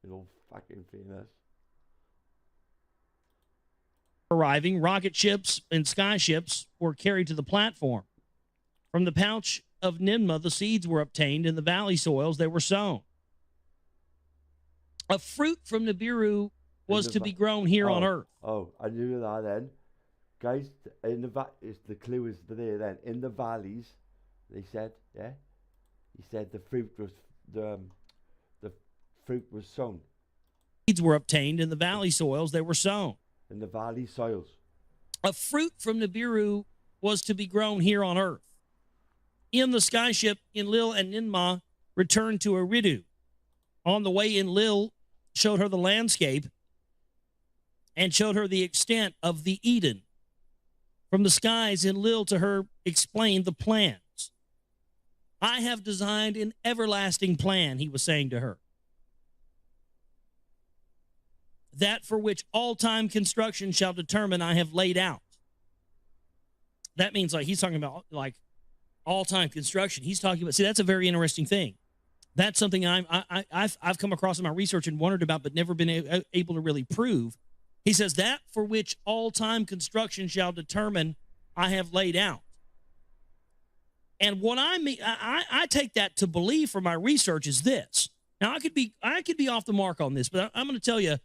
It'll fucking famous. Arriving, rocket ships and skyships were carried to the platform. From the pouch of Ninmah, the seeds were obtained. In the valley soils, they were sown. A fruit from Nibiru was to be grown here on Earth. Oh, I knew that then. Guys, the clue is there then. In the valleys, they said, yeah? He said the fruit was sown. Seeds were obtained. In the valley soils, they were sown. In the valley soils. A fruit from Nibiru was to be grown here on Earth. In the skyship, Enlil and Ninmah returned to Eridu. On the way, Enlil showed her the landscape and showed her the extent of the Eden. From the skies, Enlil to her explained the plans. I have designed an everlasting plan, he was saying to her. That for which all time construction shall determine I have laid out. That means like he's talking about like all time construction. He's talking about, see, that's a very interesting thing. That's something I've come across in my research and wondered about, but never been able to really prove. He says that for which all time construction shall determine I have laid out. And what I mean, I take that to believe from my research is this. Now I could be off the mark on this, but I'm going to tell you,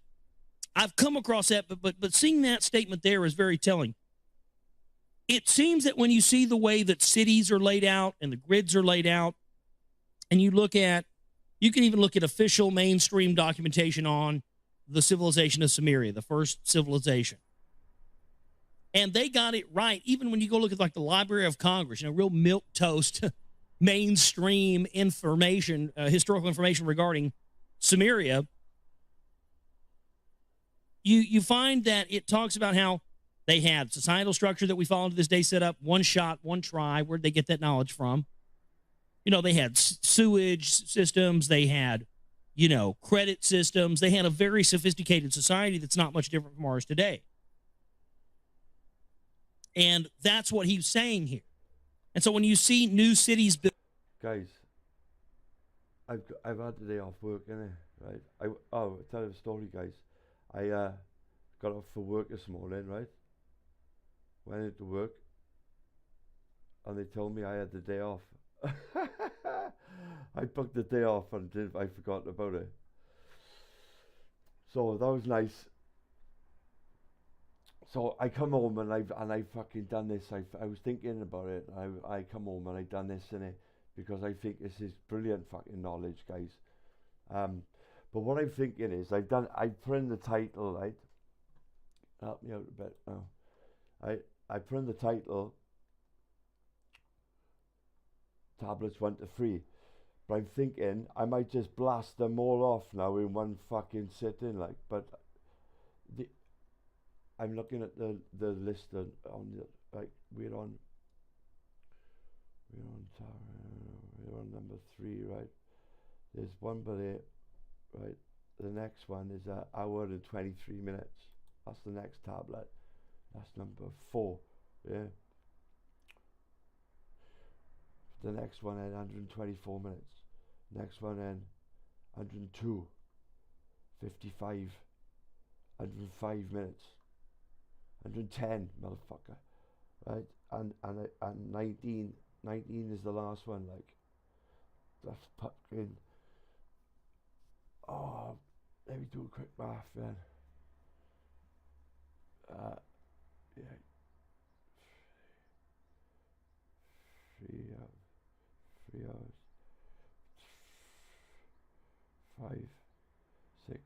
I've come across that, but seeing that statement there is very telling. It seems that when you see the way that cities are laid out and the grids are laid out, and you can even look at official mainstream documentation on the civilization of Sumeria, the first civilization. And they got it right. Even when you go look at like the Library of Congress, real milquetoast, mainstream information, historical information regarding Sumeria, you find that it talks about how they had societal structure that we follow to this day set up, one shot, one try. Where'd they get that knowledge from? They had sewage systems. They had, credit systems. They had a very sophisticated society that's not much different from ours today. And that's what he's saying here. And so when you see new cities built... Guys, I've had the day off work, innit? Right? I'll tell you a story, guys. I got off for work this morning, right? Went into work, and they told me I had the day off. I booked the day off and I forgot about it. So that was nice. So I come home and I fucking done this. I was thinking about it. I come home and I done this in it because I think this is brilliant fucking knowledge, guys. But what I'm thinking is I put in the title, right? Help me out a bit now. I put in the title, tablets 1 to 3. But I'm thinking I might just blast them all off now in one fucking sitting, like. But I'm looking at the list on the, like, we're on number 3, right? There's one by there, right? The next one is an hour and 23 minutes. That's the next tablet. That's number 4, yeah. The next one had 124 minutes. Next one then 102, 55, 105 minutes, 110, motherfucker, right? And 19 is the last one, like. That's fucking. Oh, let me do a quick math, man. Yeah. 3 hours. 5, 6,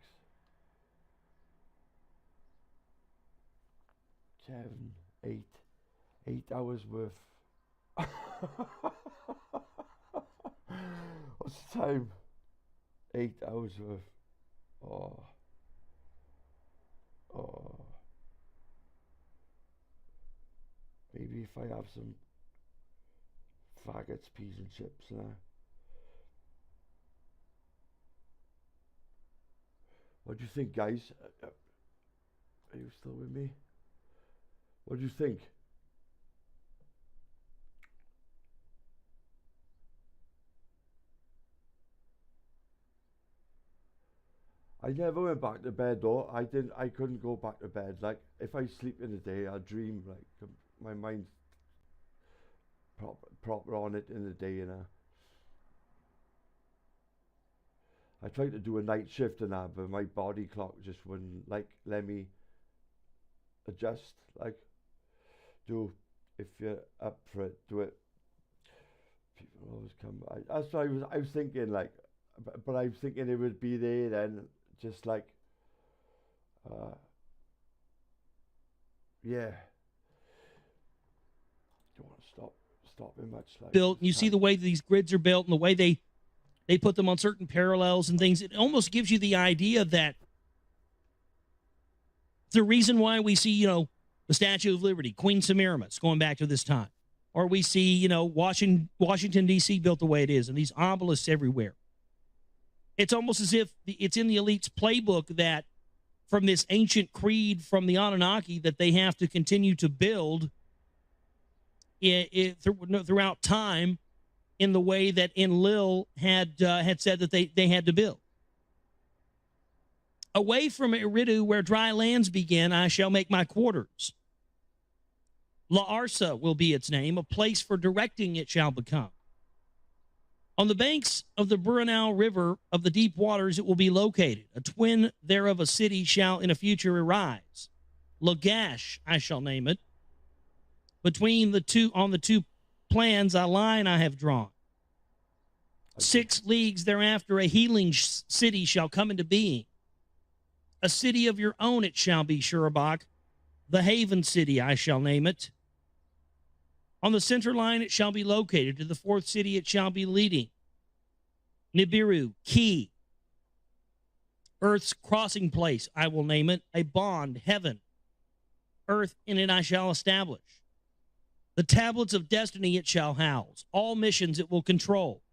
7, 8. 8 hours worth. What's the time? 8 hours worth. Oh. Maybe if I have some faggots, peas and chips now. What do you think, guys? Are you still with me? What do you think? I never went back to bed though. I couldn't go back to bed. Like, if I sleep in the day, I dream, like, my mind's proper on it in the day, I tried to do a night shift and that, but my body clock just wouldn't, like, let me adjust. Like, if you're up for it, do it. People always come. That's what I was thinking, like, but I was thinking it would be there then, just like, yeah. Don't want to stop it much. Like, built, and you see the way these grids are built and the way they put them on certain parallels and things. It almost gives you the idea that the reason why we see, the Statue of Liberty, Queen Semiramis, going back to this time, or we see, Washington, D.C. built the way it is, and these obelisks everywhere. It's almost as if it's in the elite's playbook that from this ancient creed from the Anunnaki that they have to continue to build throughout time in the way that Enlil had said that they had to build. Away from Eridu, where dry lands begin, I shall make my quarters. La Arsa will be its name, a place for directing it shall become. On the banks of the Brunel River of the deep waters it will be located. A twin thereof a city shall in a future arise. Lagash, I shall name it. Between the two, on the two plans, a line I have drawn. 6 leagues thereafter, a healing city shall come into being. A city of your own it shall be, Shurabak. The haven city, I shall name it. On the center line it shall be located. To the fourth city it shall be leading. Nibiru, key. Earth's crossing place, I will name it. A bond, heaven. Earth in it I shall establish. The tablets of destiny it shall house. All missions it will control.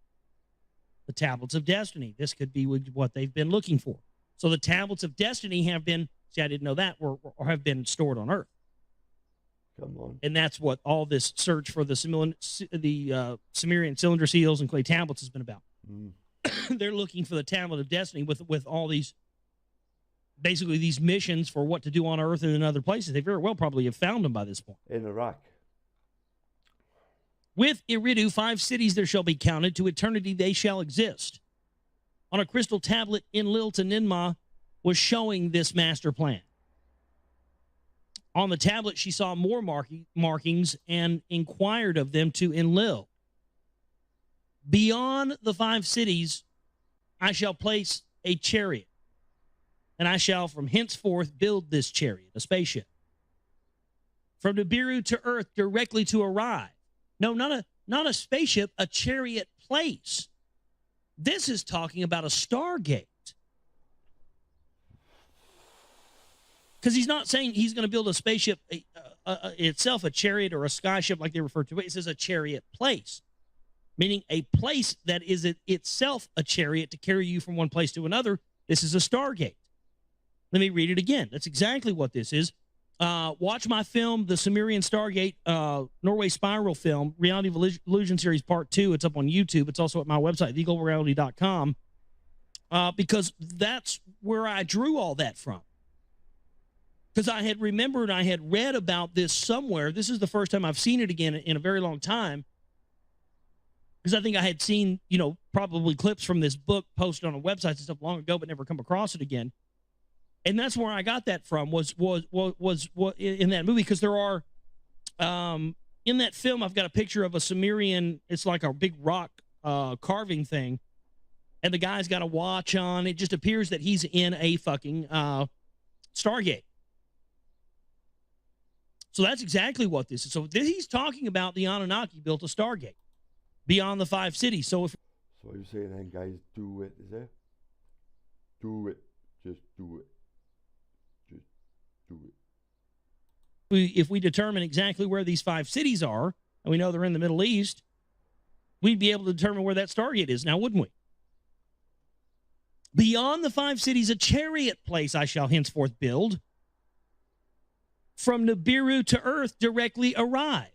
The tablets of destiny. This could be what they've been looking for. So the tablets of destiny have been, see, I didn't know that, or have been stored on Earth. Come on. And that's what all this search for the Sumerian cylinder seals and clay tablets has been about. Mm. They're looking for the tablet of destiny with all these, basically these missions for what to do on Earth and in other places. They very well probably have found them by this point. In Iraq. With Eridu, 5 cities there shall be counted. To eternity they shall exist. On a crystal tablet, Enlil to Ninmah was showing this master plan. On the tablet, she saw more markings and inquired of them to Enlil. Beyond the 5 cities, I shall place a chariot, and I shall from henceforth build this chariot, a spaceship. From Nibiru to Earth directly to arrive. No, not a spaceship, a chariot place. This is talking about a Stargate. Because he's not saying he's going to build a spaceship itself, a chariot or a skyship like they refer to it. It says a chariot place, meaning a place that is itself a chariot to carry you from one place to another. This is a Stargate. Let me read it again. That's exactly what this is. Watch my film, The Sumerian Stargate, Norway Spiral film, Reality of Illusion Series Part 2. It's up on YouTube. It's also at my website, theglobalreality.com, because that's where I drew all that from. Because I had remembered, I had read about this somewhere. This is the first time I've seen it again in a very long time. Because I think I had seen, probably clips from this book posted on a website and stuff long ago, but never come across it again. And that's where I got that from, was in that movie. Because there are, in that film, I've got a picture of a Sumerian, it's like a big rock carving thing. And the guy's got a watch on. It just appears that he's in a fucking Stargate. So that's exactly what this is. So he's talking about the Anunnaki built a Stargate beyond the 5 cities. So you're saying then, guys, do it, is it? Do it. Just do it. Just do it. If we determine exactly where these 5 cities are, and we know they're in the Middle East, we'd be able to determine where that Stargate is now, wouldn't we? Beyond the 5 cities, a chariot place I shall henceforth build. From Nibiru to Earth directly arrive.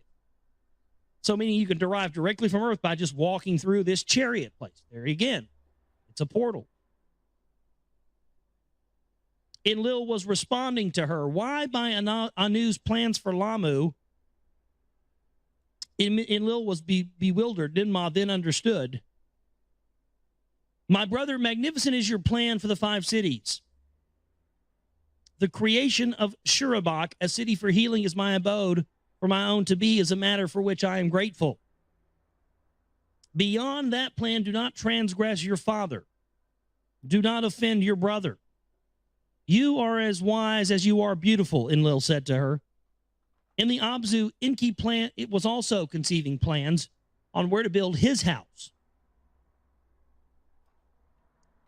So meaning you can derive directly from Earth by just walking through this chariot place. There again, it's a portal. Enlil was responding to her. Why by Anu's plans for Lamu? Enlil was bewildered. Ninmah then understood. My brother, magnificent is your plan for the 5 cities. The creation of Shurabak, a city for healing, is my abode. For my own to be is a matter for which I am grateful. Beyond that plan, do not transgress your father. Do not offend your brother. You are as wise as you are beautiful, Enlil said to her. In the Abzu Enki plan, it was also conceiving plans on where to build his house.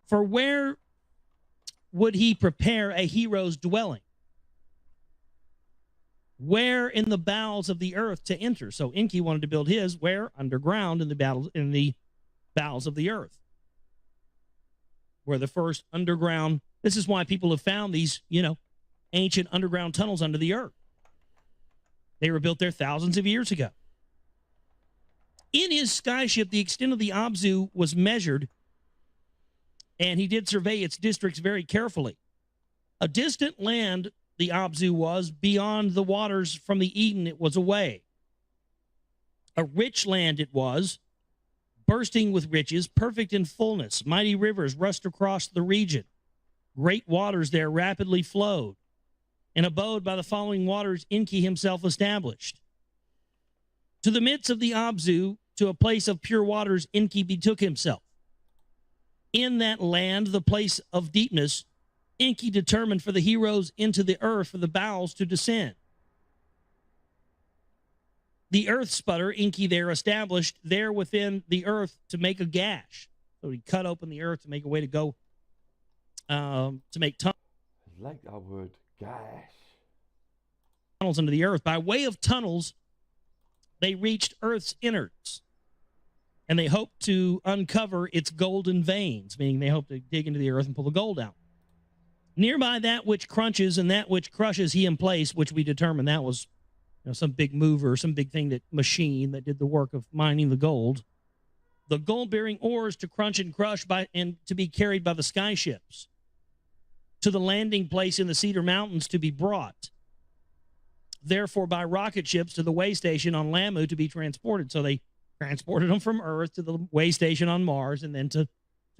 For where would he prepare a hero's dwelling? Where in the bowels of the earth to enter? So Enki wanted to build his where? Underground in the bowels of the earth. Where the first underground, this is why people have found these, ancient underground tunnels under the earth. They were built there thousands of years ago. In his skyship, the extent of the Abzu was measured, and he did survey its districts very carefully. A distant land, the Abzu was, beyond the waters from the Eden it was away. A rich land it was, bursting with riches, perfect in fullness. Mighty rivers rushed across the region. Great waters there rapidly flowed. An abode by the following waters Enki himself established. To the midst of the Abzu, to a place of pure waters, Enki betook himself. In that land, the place of deepness, Enki determined for the heroes into the earth for the bowels to descend. The earth sputter, Enki there established there within the earth to make a gash. So he cut open the earth to make a way to go, to make I like that word, gash. tunnels into the earth. By way of tunnels, they reached Earth's innards, and they hoped to uncover its golden veins, meaning they hoped to dig into the earth and pull the gold out. Nearby that which crunches and that which crushes he in place, which we determined that was some big mover, some big thing, that machine that did the work of mining the gold. The gold-bearing ores to crunch and crush and to be carried by the sky ships to the landing place in the Cedar Mountains to be brought. Therefore, by rocket ships to the way station on Lamu to be transported. So they transported them from Earth to the way station on Mars and then to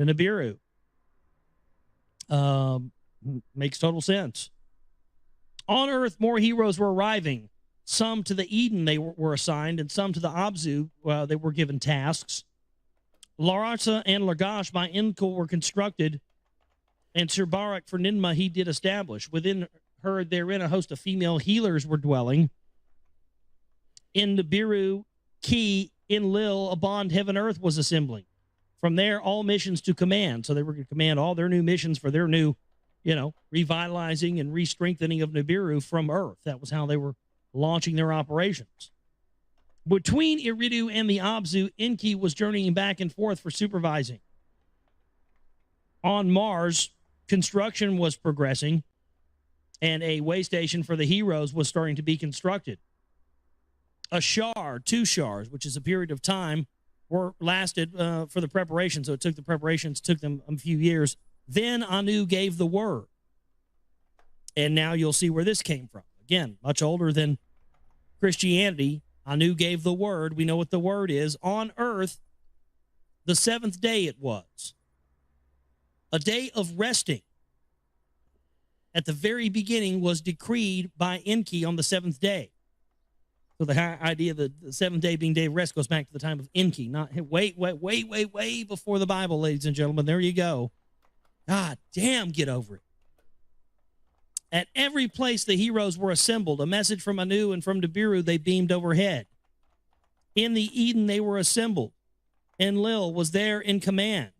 Nibiru. Makes total sense. On Earth, more heroes were arriving. Some to the Eden they were assigned, and some to the Abzu they were given tasks. Larasa and Lagash by Enki were constructed, and Sir Barak for Ninmah he did establish. Within her therein a host of female healers were dwelling. In Nibiru, Ki, in Lil, a bond heaven earth was assembling. From there, all missions to command. So they were going to command all their new missions for their new, revitalizing and re-strengthening of Nibiru from Earth. That was how they were launching their operations. Between Iridu and the Abzu, Enki was journeying back and forth for supervising. On Mars, construction was progressing, and a way station for the heroes was starting to be constructed. A shar, 2 shars, which is a period of time, lasted for the preparation. So it took the preparations, took them a few years. Then Anu gave the word. And now you'll see where this came from. Again, much older than Christianity. Anu gave the word. We know what the word is. On earth, the 7th day it was. A day of resting. At the very beginning was decreed by Enki on the 7th day. So the idea of the 7th day being day of rest goes back to the time of Enki. Not way before the Bible, ladies and gentlemen. There you go. God damn, get over it. At every place the heroes were assembled, a message from Anu and from Nibiru they beamed overhead. In the Eden they were assembled, and Lil was there in command.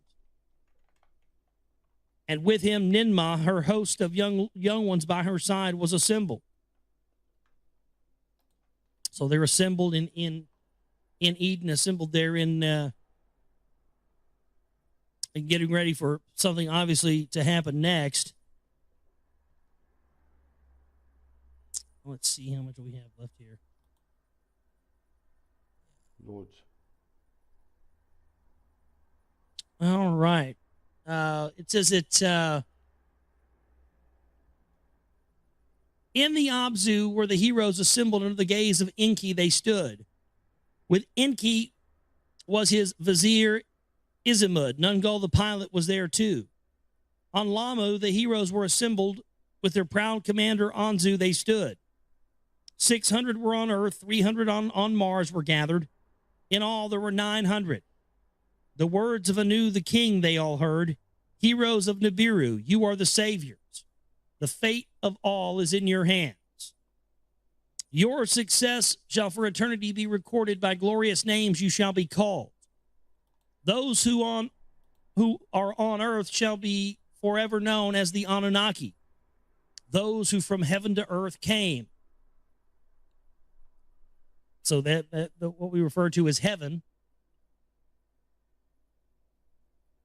And with him Ninmah, her host of young ones by her side, was assembled. So they're assembled in Eden, assembled there in getting ready for something obviously to happen next. Let's see how much we have left here. Lords. All right. It says it in the Abzu where the heroes assembled under the gaze of Enki they stood. With Enki was his vizier Izimud. Nungul the pilot was there too. On Lamu the heroes were assembled. With their proud commander Anzu they stood. 600 were on Earth, 300 on Mars were gathered. In all, there were 900. The words of Anu the king they all heard. Heroes of Nibiru, you are the saviors. The fate of all is in your hands. Your success shall for eternity be recorded. By glorious names you shall be called. Those who are on Earth shall be forever known as the Anunnaki. Those who from heaven to earth came. So that what we refer to as heaven,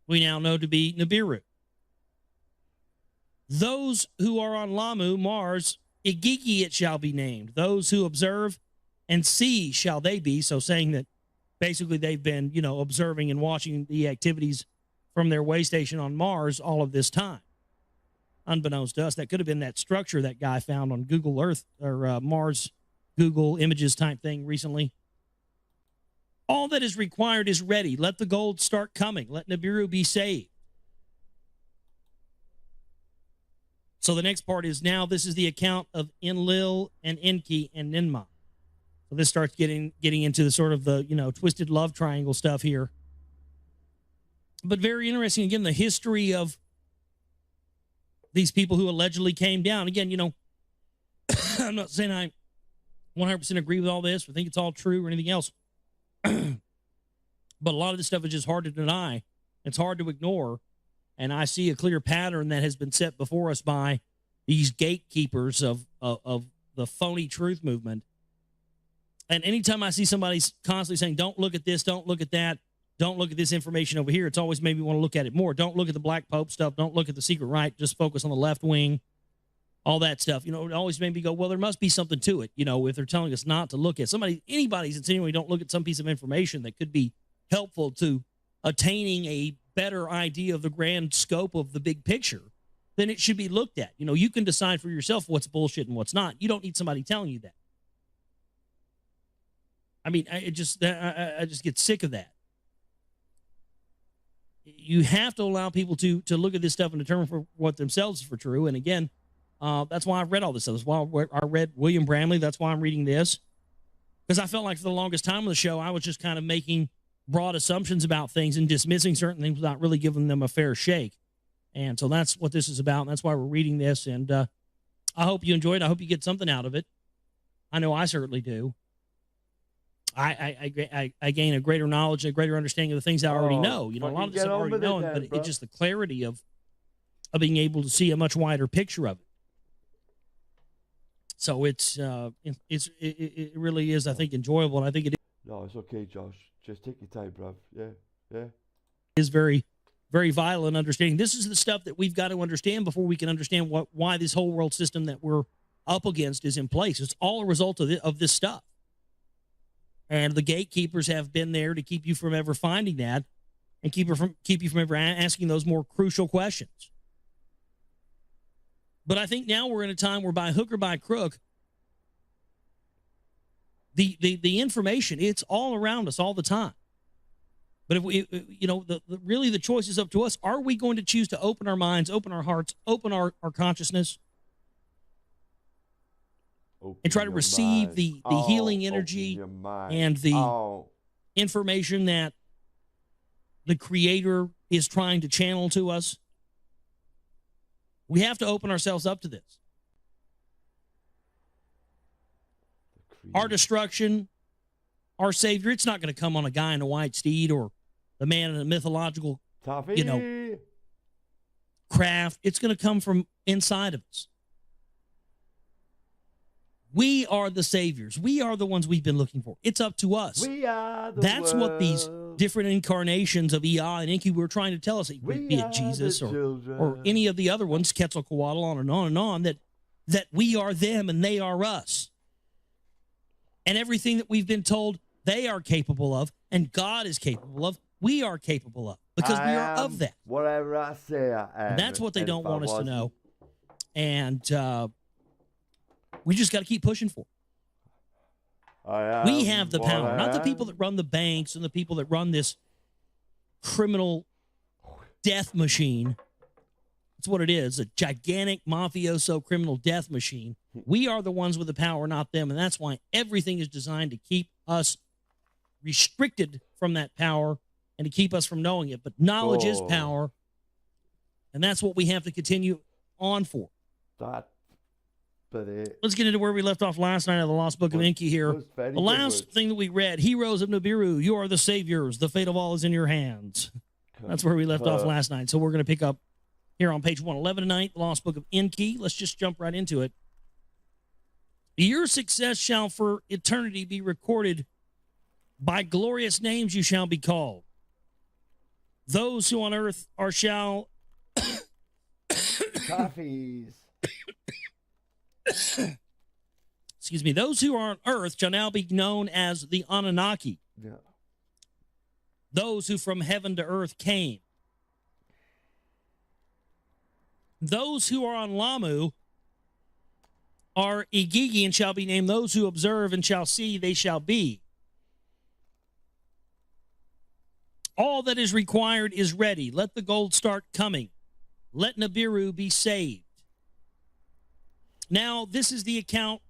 we now know to be Nibiru. Those who are on Lamu, Mars, Igigi it shall be named. Those who observe and see shall they be. So saying that basically they've been, observing and watching the activities from their way station on Mars all of this time. Unbeknownst to us, that could have been that structure that guy found on Google Earth or Mars Google Images type thing recently. All that is required is ready. Let the gold start coming. Let Nibiru be saved. So the next part is now this is the account of Enlil and Enki and Ninmah. So this starts getting into the sort of the, twisted love triangle stuff here. But very interesting, again, the history of these people who allegedly came down. Again, I'm not saying I 100% agree with all this or think it's all true or anything else. But a lot of this stuff is just hard to deny. It's hard to ignore. And I see a clear pattern that has been set before us by these gatekeepers of the phony truth movement. And anytime I see somebody constantly saying, don't look at this, don't look at that, don't look at this information over here, it's always made me want to look at it more. Don't look at the Black Pope stuff. Don't look at the secret right. Just focus on the left wing, all that stuff. You know, it always made me go, well, there must be something to it. You know, if they're telling us not to look at anybody's insinuating don't look at some piece of information that could be helpful to attaining a better idea of the grand scope of the big picture, then it should be looked at. You know, you can decide for yourself what's bullshit and what's not. You don't need somebody telling you that. I mean, I just get sick of that. You have to allow people to look at this stuff and determine for what themselves is for true. And again, that's why I've read all this stuff. That's why I read William Bramley. That's why I'm reading this. Because I felt like for the longest time of the show, I was just kind of making broad assumptions about things and dismissing certain things without really giving them a fair shake. And so that's what this is about. And that's why we're reading this. And I hope you enjoy it. I hope you get something out of it. I know I certainly do. I gain a greater knowledge, a greater understanding of the things I already know. You know, a lot of this I've already known, but it's just the clarity of being able to see a much wider picture of it. So it really is, I think, enjoyable, and I think it No, it's okay, Josh. Just take your time, bruv. Yeah. is very, very vital in understanding. This is the stuff that we've got to understand before we can understand why this whole world system that we're up against is in place. It's all a result of this stuff. And the gatekeepers have been there to keep you from ever finding that and keep you from ever asking those more crucial questions. But I think now we're in a time where by hook or by crook, the information, it's all around us all the time. But if we, you know, really the choice is up to us. Are we going to choose to open our minds, open our hearts, open our consciousness, and try to receive the healing energy and the information that the Creator is trying to channel to us? We have to open ourselves up to this. Our destruction, our Savior, it's not going to come on a guy in a white steed or the man in a mythological, craft. It's going to come from inside of us. We are the saviors. We are the ones we've been looking for. It's up to us. We are the That's world. What these different incarnations of Ea and Enki were trying to tell us. Be it Jesus or any of the other ones, Quetzalcoatl, on and on, that we are them and they are us. And everything that we've been told they are capable of and God is capable of, we are capable of, because we are of that. Whatever I say, I am. And that's what they don't want us to know. And we just got to keep pushing for it. We have the power, not the people that run the banks and the people that run this criminal death machine. That's what it is, a gigantic mafioso criminal death machine. We are the ones with the power, not them, and that's why everything is designed to keep us restricted from that power and to keep us from knowing it. But knowledge is power, and that's what we have to continue on for. Let's get into where we left off last night of the Lost Book of Enki here. The last thing that we read, Heroes of Nibiru, you are the saviors. The fate of all is in your hands. That's where we left off last night. So we're going to pick up here on page 111 tonight, the Lost Book of Enki. Let's just jump right into it. Your success shall for eternity be recorded. By glorious names you shall be called. Those who on earth shall... Coffees. Excuse me. Those who are on earth shall now be known as the Anunnaki. Yeah. Those who from heaven to earth came. Those who are on Lamu are Igigi and shall be named. Those who observe and shall see, they shall be. All that is required is ready. Let the gold start coming. Let Nibiru be saved. Now, this is the account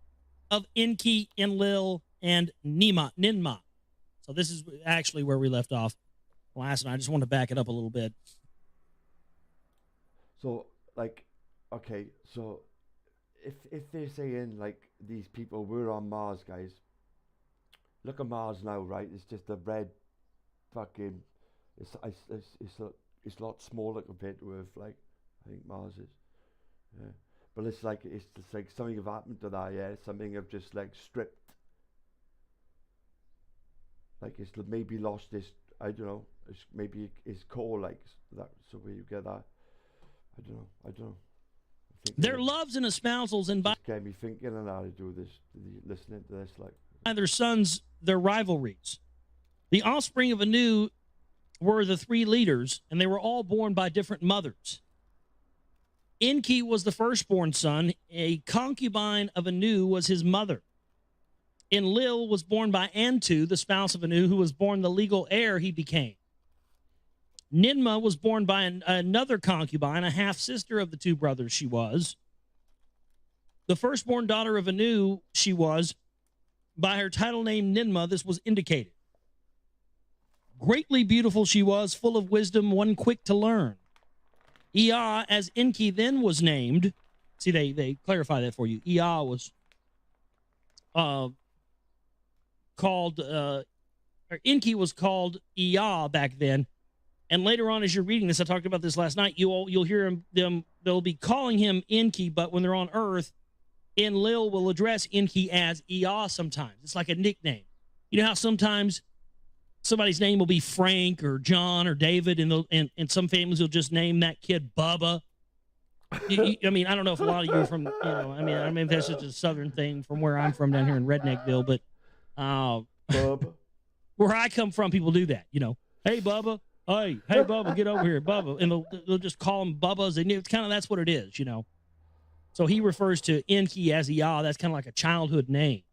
of Enki, Enlil, and Ninmah. So this is actually where we left off last night. I just want to back it up a little bit. So, like, okay, so if they're saying, like, these people were on Mars, guys. Look at Mars now, right? It's just a red fucking. It's a lot smaller compared to Earth, like I think Mars is. Yeah, but it's like something have happened to that. Yeah, something have just like stripped. Like it's maybe lost this. I don't know. It's maybe it's core like that. So where you get that. I don't know. Their loves and espousals and by get me thinking and how to do this, listening to this, like their sons, their rivalries. The offspring of Anu were the three leaders, and they were all born by different mothers. Enki was the firstborn son. A concubine of Anu was his mother. Enlil was born by Antu, the spouse of Anu, who was born the legal heir he became. Ninmah was born by another concubine, a half-sister of the two brothers she was. The firstborn daughter of Anu she was, by her title name Ninmah, this was indicated. Greatly beautiful she was, full of wisdom, one quick to learn. Ea, as Enki then was named, see, they clarify that for you. Ea was called, or Enki was called Ea back then. And later on, as you're reading this, I talked about this last night, you'll hear them, they'll be calling him Enki, but when they're on Earth, Enlil will address Enki as Ea sometimes. It's like a nickname. You know how sometimes somebody's name will be Frank or John or David, and some families will just name that kid Bubba. I mean, I don't know if a lot of you are from, I mean if that's just a southern thing from where I'm from down here in Redneckville, but Bubba. Where I come from, people do that, Hey, Bubba. Hey, Bubba, get over here, Bubba. And they'll just call him Bubba's. And it's kind of, that's what it is, So he refers to Enki as Ea. That's kind of like a childhood name.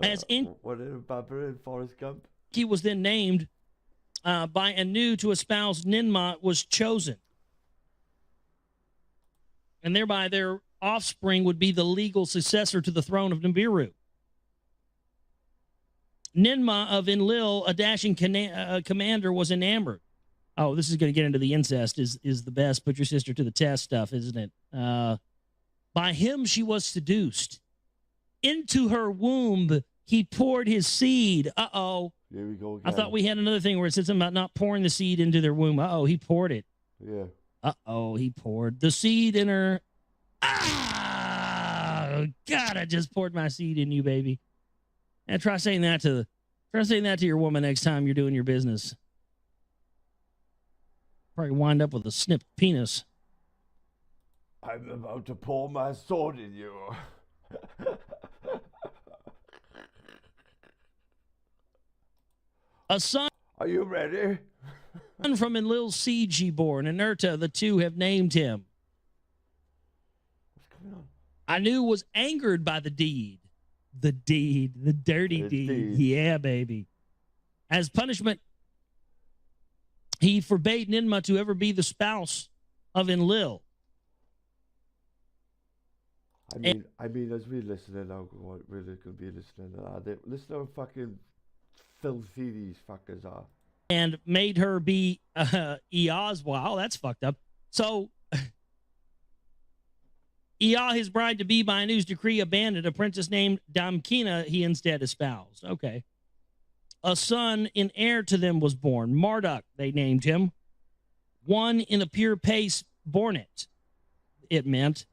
As what is Bubba in Forrest Gump? He was then named by Anu to espouse Ninmah was chosen. And thereby their offspring would be the legal successor to the throne of Nibiru. Ninmah of Enlil, a dashing commander, was enamored. Oh, this is going to get into the incest is the best. Put your sister to the test stuff, isn't it? By him she was seduced. Into her womb he poured his seed. Uh-oh. Here we go again. I thought we had another thing where it said something about not pouring the seed into their womb. Uh-oh, he poured it. Yeah. Uh-oh, he poured the seed in her. Ah, God, I just poured my seed in you, baby. And try saying that to your woman next time you're doing your business. Probably wind up with a snipped penis. I'm about to pour my sword in you. A son. Are you ready? From Enlil's seed she bore, and Inerta, the two have named him. What's going on? Anu was angered by the deed. The dirty deed. Yeah, baby. As punishment, he forbade Ninmah to ever be the spouse of Enlil. I mean, as we listening now, we're going to be listening to that. Listen to how fucking filthy these fuckers are. And made her be Ea's. Wow, that's fucked up. So Ea, his bride-to-be, by Anu's decree, abandoned a princess named Damkina he instead espoused. Okay. A son and heir to them was born. Marduk, they named him. One in a pure pace born it meant.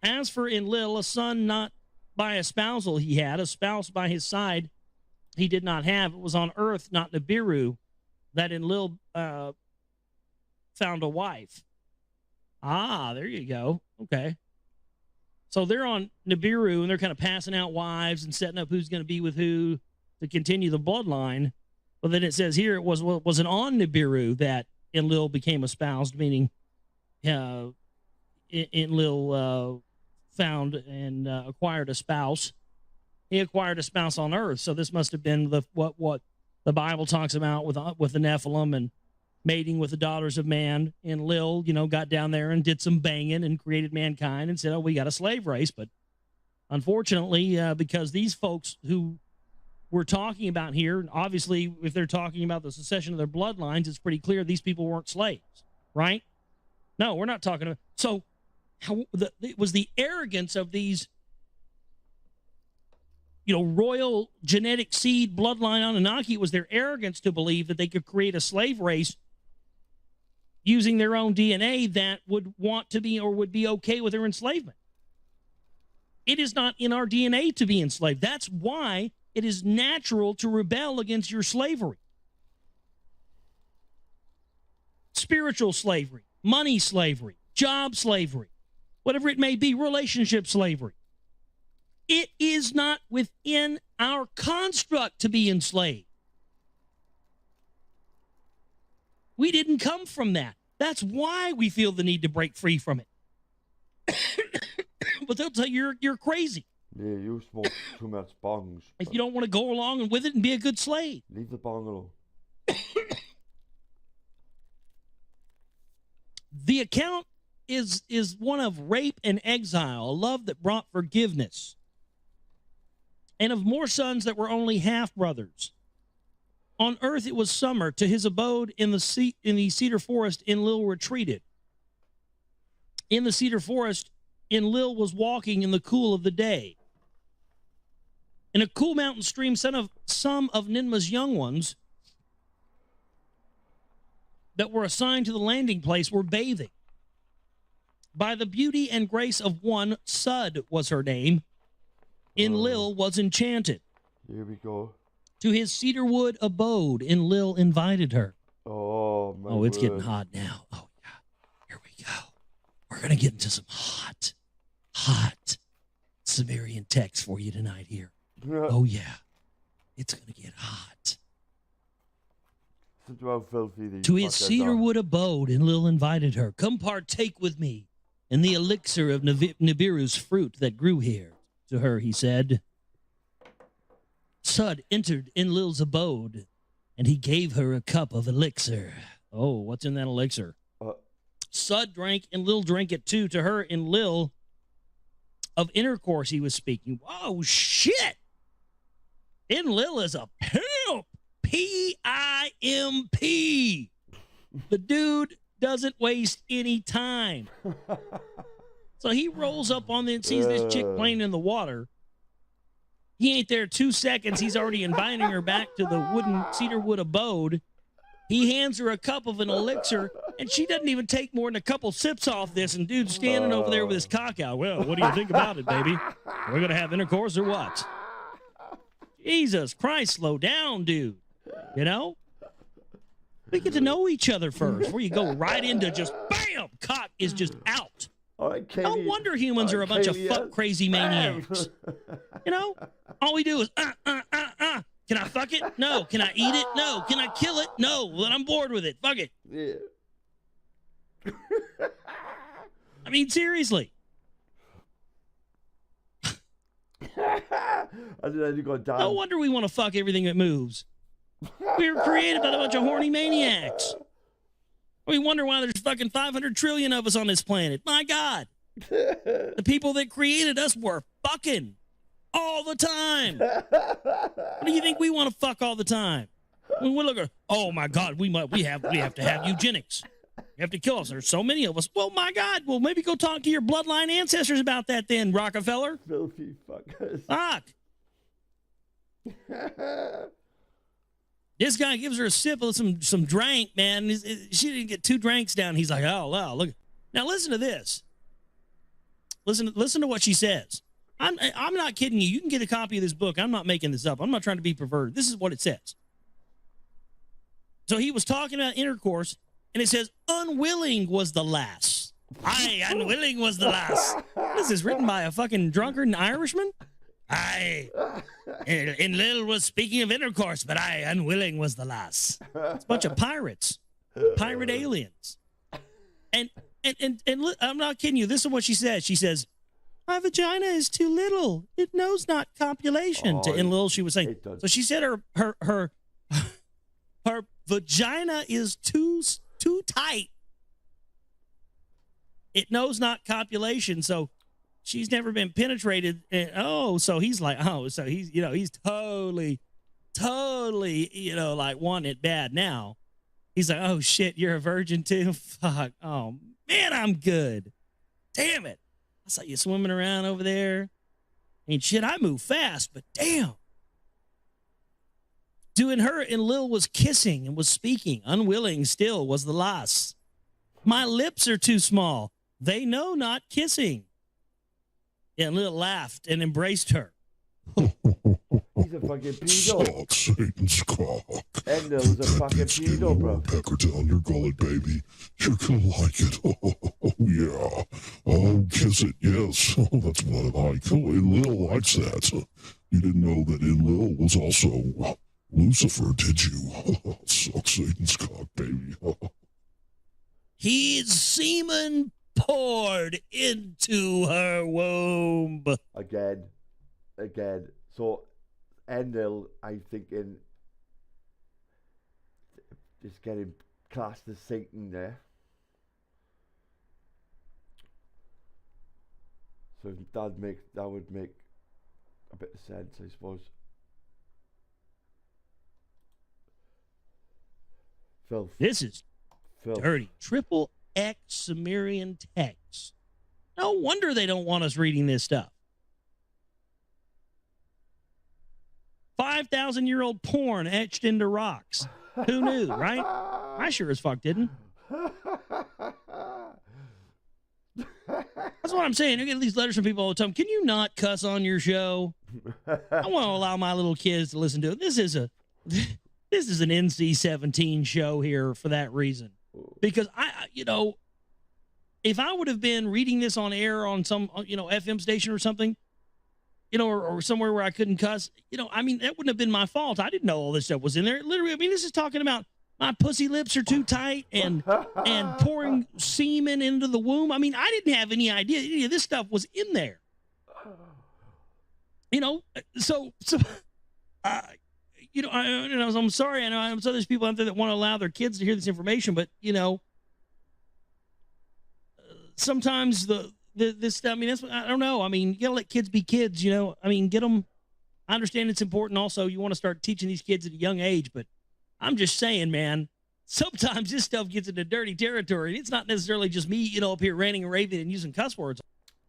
As for Enlil, a son not by espousal he had, a spouse by his side he did not have. It was on earth, not Nibiru, that Enlil found a wife. Ah, there you go. Okay. So they're on Nibiru, and they're kind of passing out wives and setting up who's going to be with who to continue the bloodline. But then it says here it wasn't on Nibiru that Enlil became espoused, meaning Enlil found and acquired a spouse. He acquired a spouse on earth. So this must have been what the Bible talks about with the Nephilim and mating with the daughters of man. Enlil, got down there and did some banging and created mankind and said, oh, we got a slave race. But unfortunately, because these folks who we're talking about here, obviously, if they're talking about the succession of their bloodlines, it's pretty clear these people weren't slaves, right? No, we're not talking about. So it was the arrogance of these royal genetic seed bloodline Anunnaki. It was their arrogance to believe that they could create a slave race using their own DNA that would want to be or would be okay with their enslavement. It is not in our DNA to be enslaved. That's why it is natural to rebel against your slavery. Spiritual slavery, money slavery, job slavery, whatever it may be, relationship slavery. It is not within our construct to be enslaved. We didn't come from that. That's why we feel the need to break free from it. But they'll tell you you're crazy. Yeah, you smoke too much bongs. If you don't want to go along with it and be a good slave. Leave the bong alone. The account is one of rape and exile, a love that brought forgiveness, and of more sons that were only half-brothers. On earth it was summer. To his abode in the cedar forest Enlil retreated. In the cedar forest, Enlil was walking in the cool of the day. In a cool mountain stream, some of Ninma's young ones that were assigned to the landing place were bathing. By the beauty and grace of one, Sud was her name, Enlil was enchanted. Here we go. To his cedarwood abode, Enlil invited her. Oh, my Oh, it's getting word. hot now. Oh, yeah. Here we go. We're going to get into some hot Sumerian text for you tonight here. Oh, yeah. It's going to get hot. Listen to how filthy these To his fuckers are. cedarwood abode, Enlil invited her. Come partake with me in the elixir of Nibiru's fruit that grew here. To her, he said. Sud entered Enlil's abode, and he gave her a cup of elixir. Oh, what's in that elixir? Sud drank, Enlil drank it too. To her, Enlil, of intercourse he was speaking. Whoa, shit! Enlil is a pimp. P-I-M-P. The dude doesn't waste any time. So he rolls up on the and sees this chick playing in the water. He ain't there 2 seconds. He's already inviting her back to the cedarwood abode. He hands her a cup of an elixir, and she doesn't even take more than a couple sips off this, and dude's standing over there with his cock out. Well, what do you think about it, baby? We're going to have intercourse or what? Jesus Christ, slow down, dude. You know? We get to know each other first before you go right into just, bam, cock is just out. No wonder humans are a bunch of fuck crazy maniacs. You know? All we do is, Can I fuck it? No. Can I eat it? No. Can I kill it? No. Well, then I'm bored with it. Fuck it. Yeah. I mean, seriously. And then you go down. No wonder we want to fuck everything that moves. We were created by a bunch of horny maniacs. We wonder why there's fucking 500 trillion of us on this planet. My God. The people that created us were fucking all the time. What do you think we want to fuck all the time? When we look at, oh my God, we have to have eugenics. You have to kill us. There's so many of us. Well, my God. Well, maybe go talk to your bloodline ancestors about that then, Rockefeller. Filthy fuckers. Fuck. This guy gives her a sip of some drink, man. She didn't get 2 drinks down. He's like, oh, wow, look. Now listen to this. Listen to what she says. I'm not kidding you. You can get a copy of this book. I'm not making this up. I'm not trying to be perverted. This is what it says. So he was talking about intercourse, and it says, unwilling was the lass. Aye, unwilling was the lass. This is written by a fucking drunkard and Irishman? Aye. Enlil was speaking of intercourse, but aye, unwilling was the lass. It's a bunch of pirates. Pirate aliens. And I'm not kidding you. This is what she says. She says, my vagina is too little. It knows not copulation. To Enlil, she was saying. So she said her vagina is too tight. It knows not copulation. So she's never been penetrated. And, so he's like, so he's, he's totally, like wanting it bad now. He's like, oh shit, you're a virgin too? Fuck. Oh man, I'm good. Damn it. I saw you swimming around over there. mean, shit, I move fast, but damn. Doing her and Lil was kissing and was speaking. Unwilling still was the loss. My lips are too small. They know not kissing. And Lil laughed and embraced her. He's a fucking pedo. Suck Satan's cock. Endel's a fucking pedo, bro. Pecker down your gullet, baby. You're gonna like it. Oh, yeah. Oh, kiss it, yes. Oh, that's what I like. Oh, and Lil likes that. You didn't know that Lil was also Lucifer, did you? Suck Satan's cock, baby. His semen poured into her womb. Again. So, Endel, I'm thinking, is getting classed as Satan there. So that would make a bit of sense, I suppose. Filth. This is Filth. dirty. Triple X Sumerian text. No wonder they don't want us reading this stuff. 5,000-year-old porn etched into rocks. Who knew, right? I sure as fuck didn't. That's what I'm saying. I get these letters from people all the time. Can you not cuss on your show? I want to allow my little kids to listen to it. This is an NC-17 show here for that reason. Because if I would have been reading this on air on some, FM station or something, or somewhere where I couldn't cuss, that wouldn't have been my fault. I didn't know all this stuff was in there. Literally, this is talking about my pussy lips are too tight and pouring semen into the womb. I didn't have any idea any of this stuff was in there. I'm sorry. I know I'm so there's people out there that want to allow their kids to hear this information, but sometimes this stuff. That's what, I don't know. You gotta let kids be kids. Get them. I understand it's important. Also, you want to start teaching these kids at a young age, but I'm just saying, man. Sometimes this stuff gets into dirty territory. It's not necessarily just me, up here ranting and raving and using cuss words.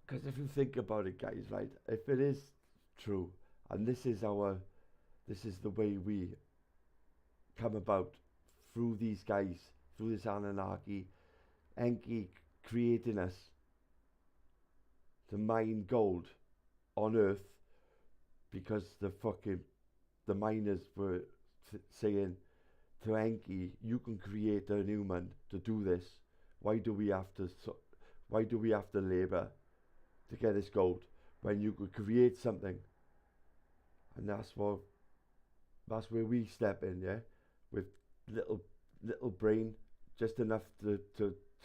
Because if you think about it, guys, right? If it is true, and this is the way we come about through these guys, through this Anunnaki, Enki creating us to mine gold on Earth, because the miners were saying to Enki, you can create a human to do this. Why do we have to labor to get this gold when you could create something? And that's where we step in, yeah, with little brain, just enough to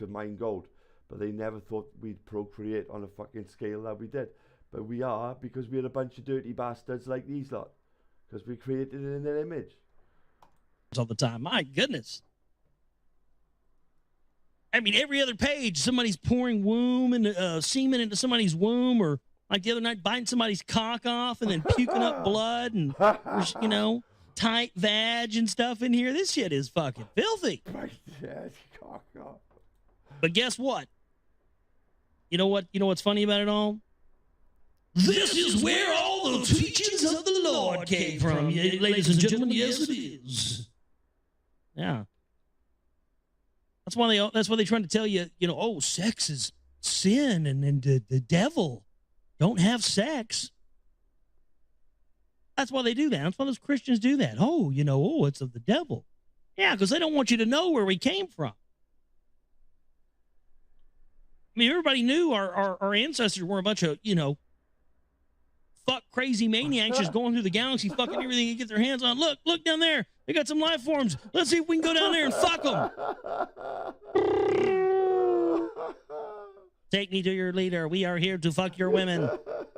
mine gold. But they never thought we'd procreate on a fucking scale that we did. But we are, because we're a bunch of dirty bastards like these lot, because we created it in their image. All the time. My goodness. Every other page, somebody's pouring semen into somebody's womb, or like the other night, biting somebody's cock off and then puking up blood, and there's, tight vag and stuff in here. This shit is fucking filthy. But guess what? You know what's funny about it all? This is where all the teachings of the Lord came from, ladies and gentlemen. Yes, it is. Yeah. That's why they're trying to tell you, sex is sin and the devil. Don't have sex. That's why they do that. That's why those Christians do that. It's of the devil. Yeah, because they don't want you to know where we came from. Everybody knew our ancestors were a bunch of, fuck crazy maniacs just going through the galaxy, fucking everything they get their hands on. Look down there. They got some life forms. Let's see if we can go down there and fuck them. Take me to your leader. We are here to fuck your women.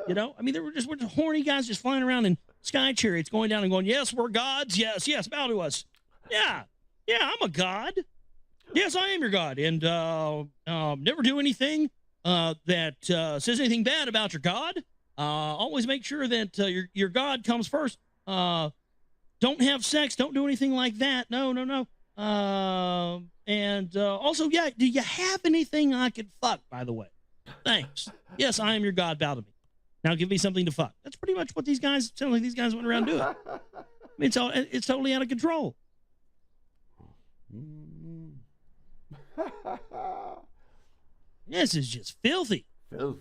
We're just horny guys just flying around in sky chariots going down and going, yes, we're gods. Yes, bow to us. Yeah, I'm a god. Yes, I am your God, and never do anything that says anything bad about your God. Always make sure that your God comes first. Don't have sex. Don't do anything like that. No. And also, do you have anything I could fuck, by the way? Thanks. Yes, I am your God. Bow to me. Now give me something to fuck. That's pretty much what these guys sound like. These guys went around doing. I mean, it's totally out of control. This is just filthy. Filth.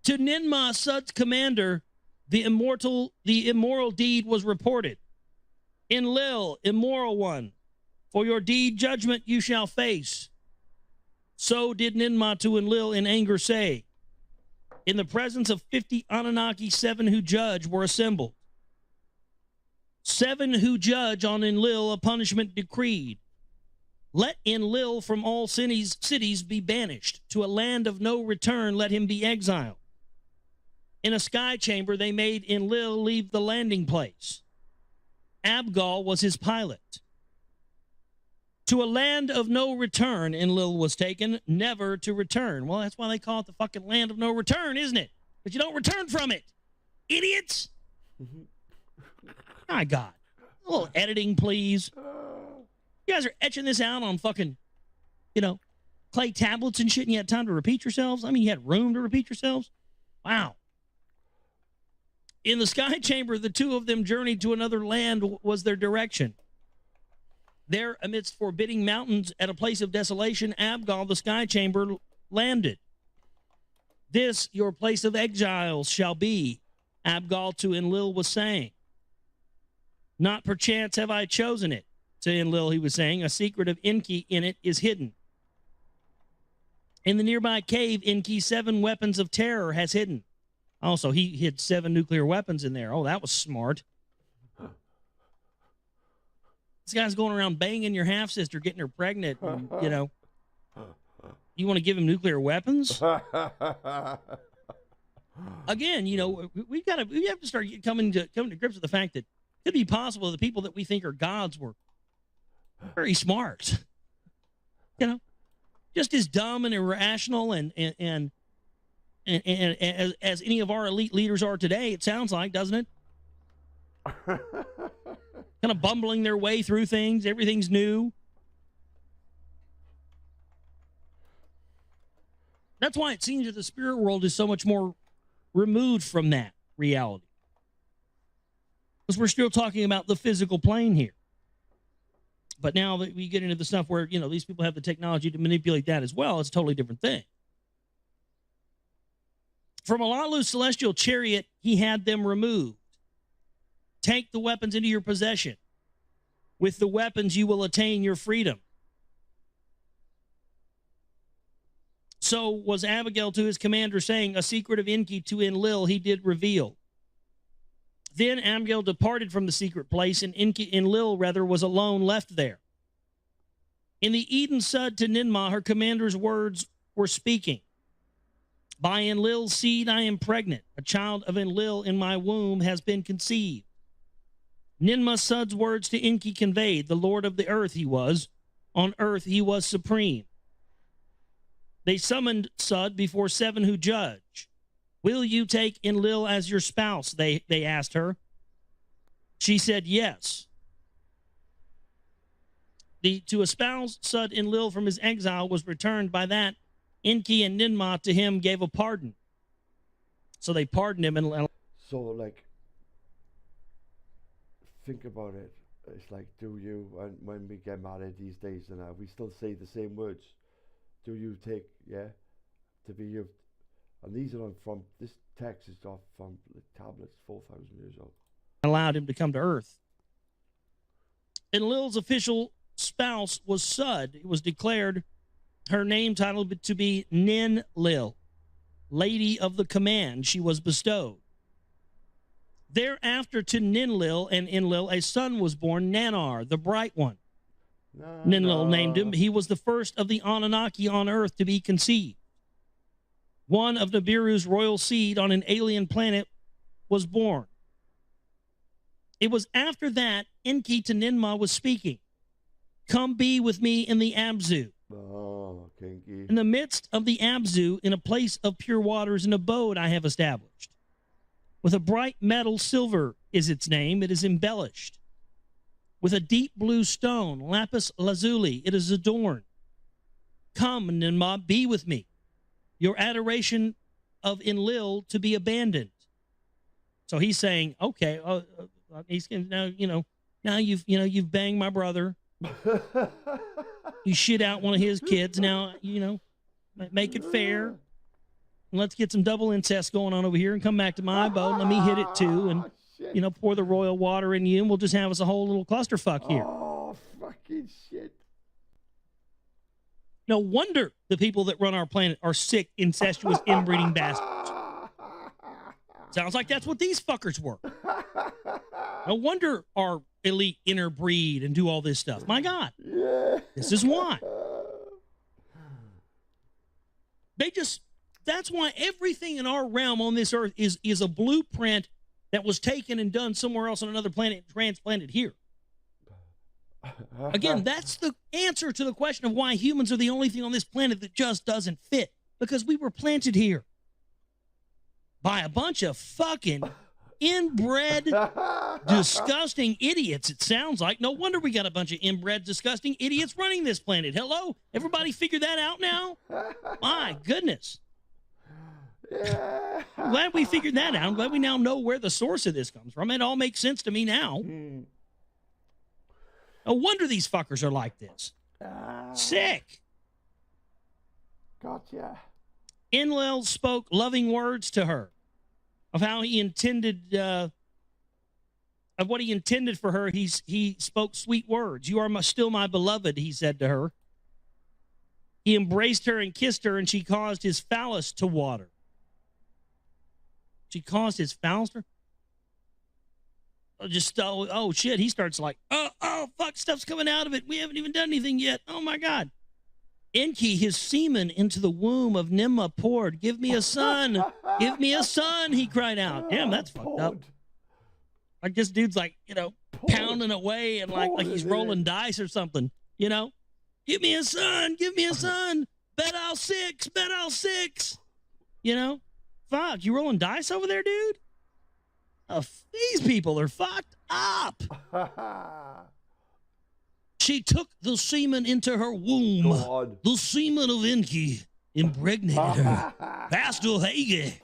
To Ninmah, Sud's commander, the immoral deed was reported. Enlil, immoral one, for your deed judgment you shall face. So did Ninmah to Enlil in anger say. In the presence of 50 Anunnaki, 7 who judge were assembled. 7 who judge on Enlil a punishment decreed. Let Enlil from all cities be banished. To a land of no return let him be exiled. In a sky chamber they made Enlil leave the landing place. Abgal was his pilot. To a land of no return, Enlil was taken, never to return. Well, that's why they call it the fucking land of no return, isn't it? But you don't return from it. Idiots! My God. A little editing, please. You guys are etching this out on fucking, clay tablets and shit, and you had time to repeat yourselves? I mean, you had room to repeat yourselves? Wow. In the sky chamber, the 2 of them journeyed to another land was their direction. There, amidst forbidding mountains at a place of desolation, Abgal, the sky chamber, landed. This, your place of exiles, shall be, Abgal to Enlil was saying. Not perchance have I chosen it, to Enlil he was saying. A secret of Enki in it is hidden. In the nearby cave, Enki 7 weapons of terror has hidden. Also, he hid 7 nuclear weapons in there. Oh, that was smart. This guy's going around banging your half-sister, getting her pregnant, and, you want to give him nuclear weapons? Again, we have to start coming to grips with the fact that it could be possible the people that we think are gods were very smart. Just as dumb and irrational and as any of our elite leaders are today, it sounds like, doesn't it? Kind of bumbling their way through things. Everything's new. That's why it seems that the spirit world is so much more removed from that reality. Because we're still talking about the physical plane here. But now that we get into the stuff where, these people have the technology to manipulate that as well, it's a totally different thing. From Alalu's celestial chariot, he had them removed. Take the weapons into your possession. With the weapons, you will attain your freedom. So was Abigail to his commander, saying, a secret of Enki to Enlil he did reveal. Then Abigail departed from the secret place, and Enlil was alone left there. In the Eden Sud to Ninmah, her commander's words were speaking. By Enlil's seed I am pregnant. A child of Enlil in my womb has been conceived. Ninmah Sud's words to Enki conveyed, the Lord of the earth he was. On earth he was supreme. They summoned Sud before 7 who judge. Will you take Enlil as your spouse? They asked her. She said yes. To espouse Sud Enlil from his exile was returned. By that, Enki and Ninmah to him gave a pardon. So they pardoned him. So, think about it. It's like, do you, when we get married these days, and we still say the same words. Do you take, to be your, and these are from, this text is off from tablets 4,000 years old. Allowed him to come to earth. Enlil's official spouse was Sud. It was declared her name title to be Ninlil, Lady of the Command. She was bestowed. Thereafter to Ninlil and Enlil a son was born, Nanar, the bright one. Ninlil named him. He was the first of the Anunnaki on earth to be conceived. One of Nibiru's royal seed on an alien planet was born. It was after that Enki to Ninmah was speaking. Come be with me in the Abzu. Oh, kinky. In the midst of the Abzu, in a place of pure waters, an abode I have established. With a bright metal, silver is its name. It is embellished. With a deep blue stone, lapis lazuli, it is adorned. Come, Ninmah, be with me. your adoration of Enlil to be abandoned. So he's saying, okay, he's now, now you've banged my brother. You shit out one of his kids. Now, make it fair. And let's get some double incest going on over here and come back to my abode. Let me hit it too. And, pour the royal water in you, and we'll just have us a whole little clusterfuck here. Oh, fucking shit. No wonder the people that run our planet are sick, incestuous, inbreeding bastards. Sounds like that's what these fuckers were. No wonder our elite interbreed and do all this stuff. My God. Yeah. This is why. That's why everything in our realm on this earth is a blueprint that was taken and done somewhere else on another planet and transplanted here. Again, that's the answer to the question of why humans are the only thing on this planet that just doesn't fit. Because we were planted here by a bunch of fucking inbred, disgusting idiots, it sounds like. No wonder we got a bunch of inbred, disgusting idiots running this planet. Hello? Everybody figure that out now? My goodness. I'm glad we figured that out. I'm glad we now know where the source of this comes from. It all makes sense to me now. No wonder these fuckers are like this. Sick. Gotcha. Enlil spoke loving words to her of how he intended, of what he intended for her. He spoke sweet words. You are still my beloved, he said to her. He embraced her and kissed her, and she caused his phallus to water. She caused his phallus to... Oh, shit. He starts like, oh, fuck, stuff's coming out of it. We haven't even done anything yet. Oh, my God. Enki, his semen into the womb of Nimma poured. Give me a son. Give me a son, he cried out. Damn, that's fucked up. Like this dude's like, pounding away and like he's rolling dice or something, Give me a son. Give me a son. Bet I'll six. Fuck, you rolling dice over there, dude? Oh, these people are fucked up. She took the semen into her womb. God. The semen of Enki impregnated her. Pastor Hage.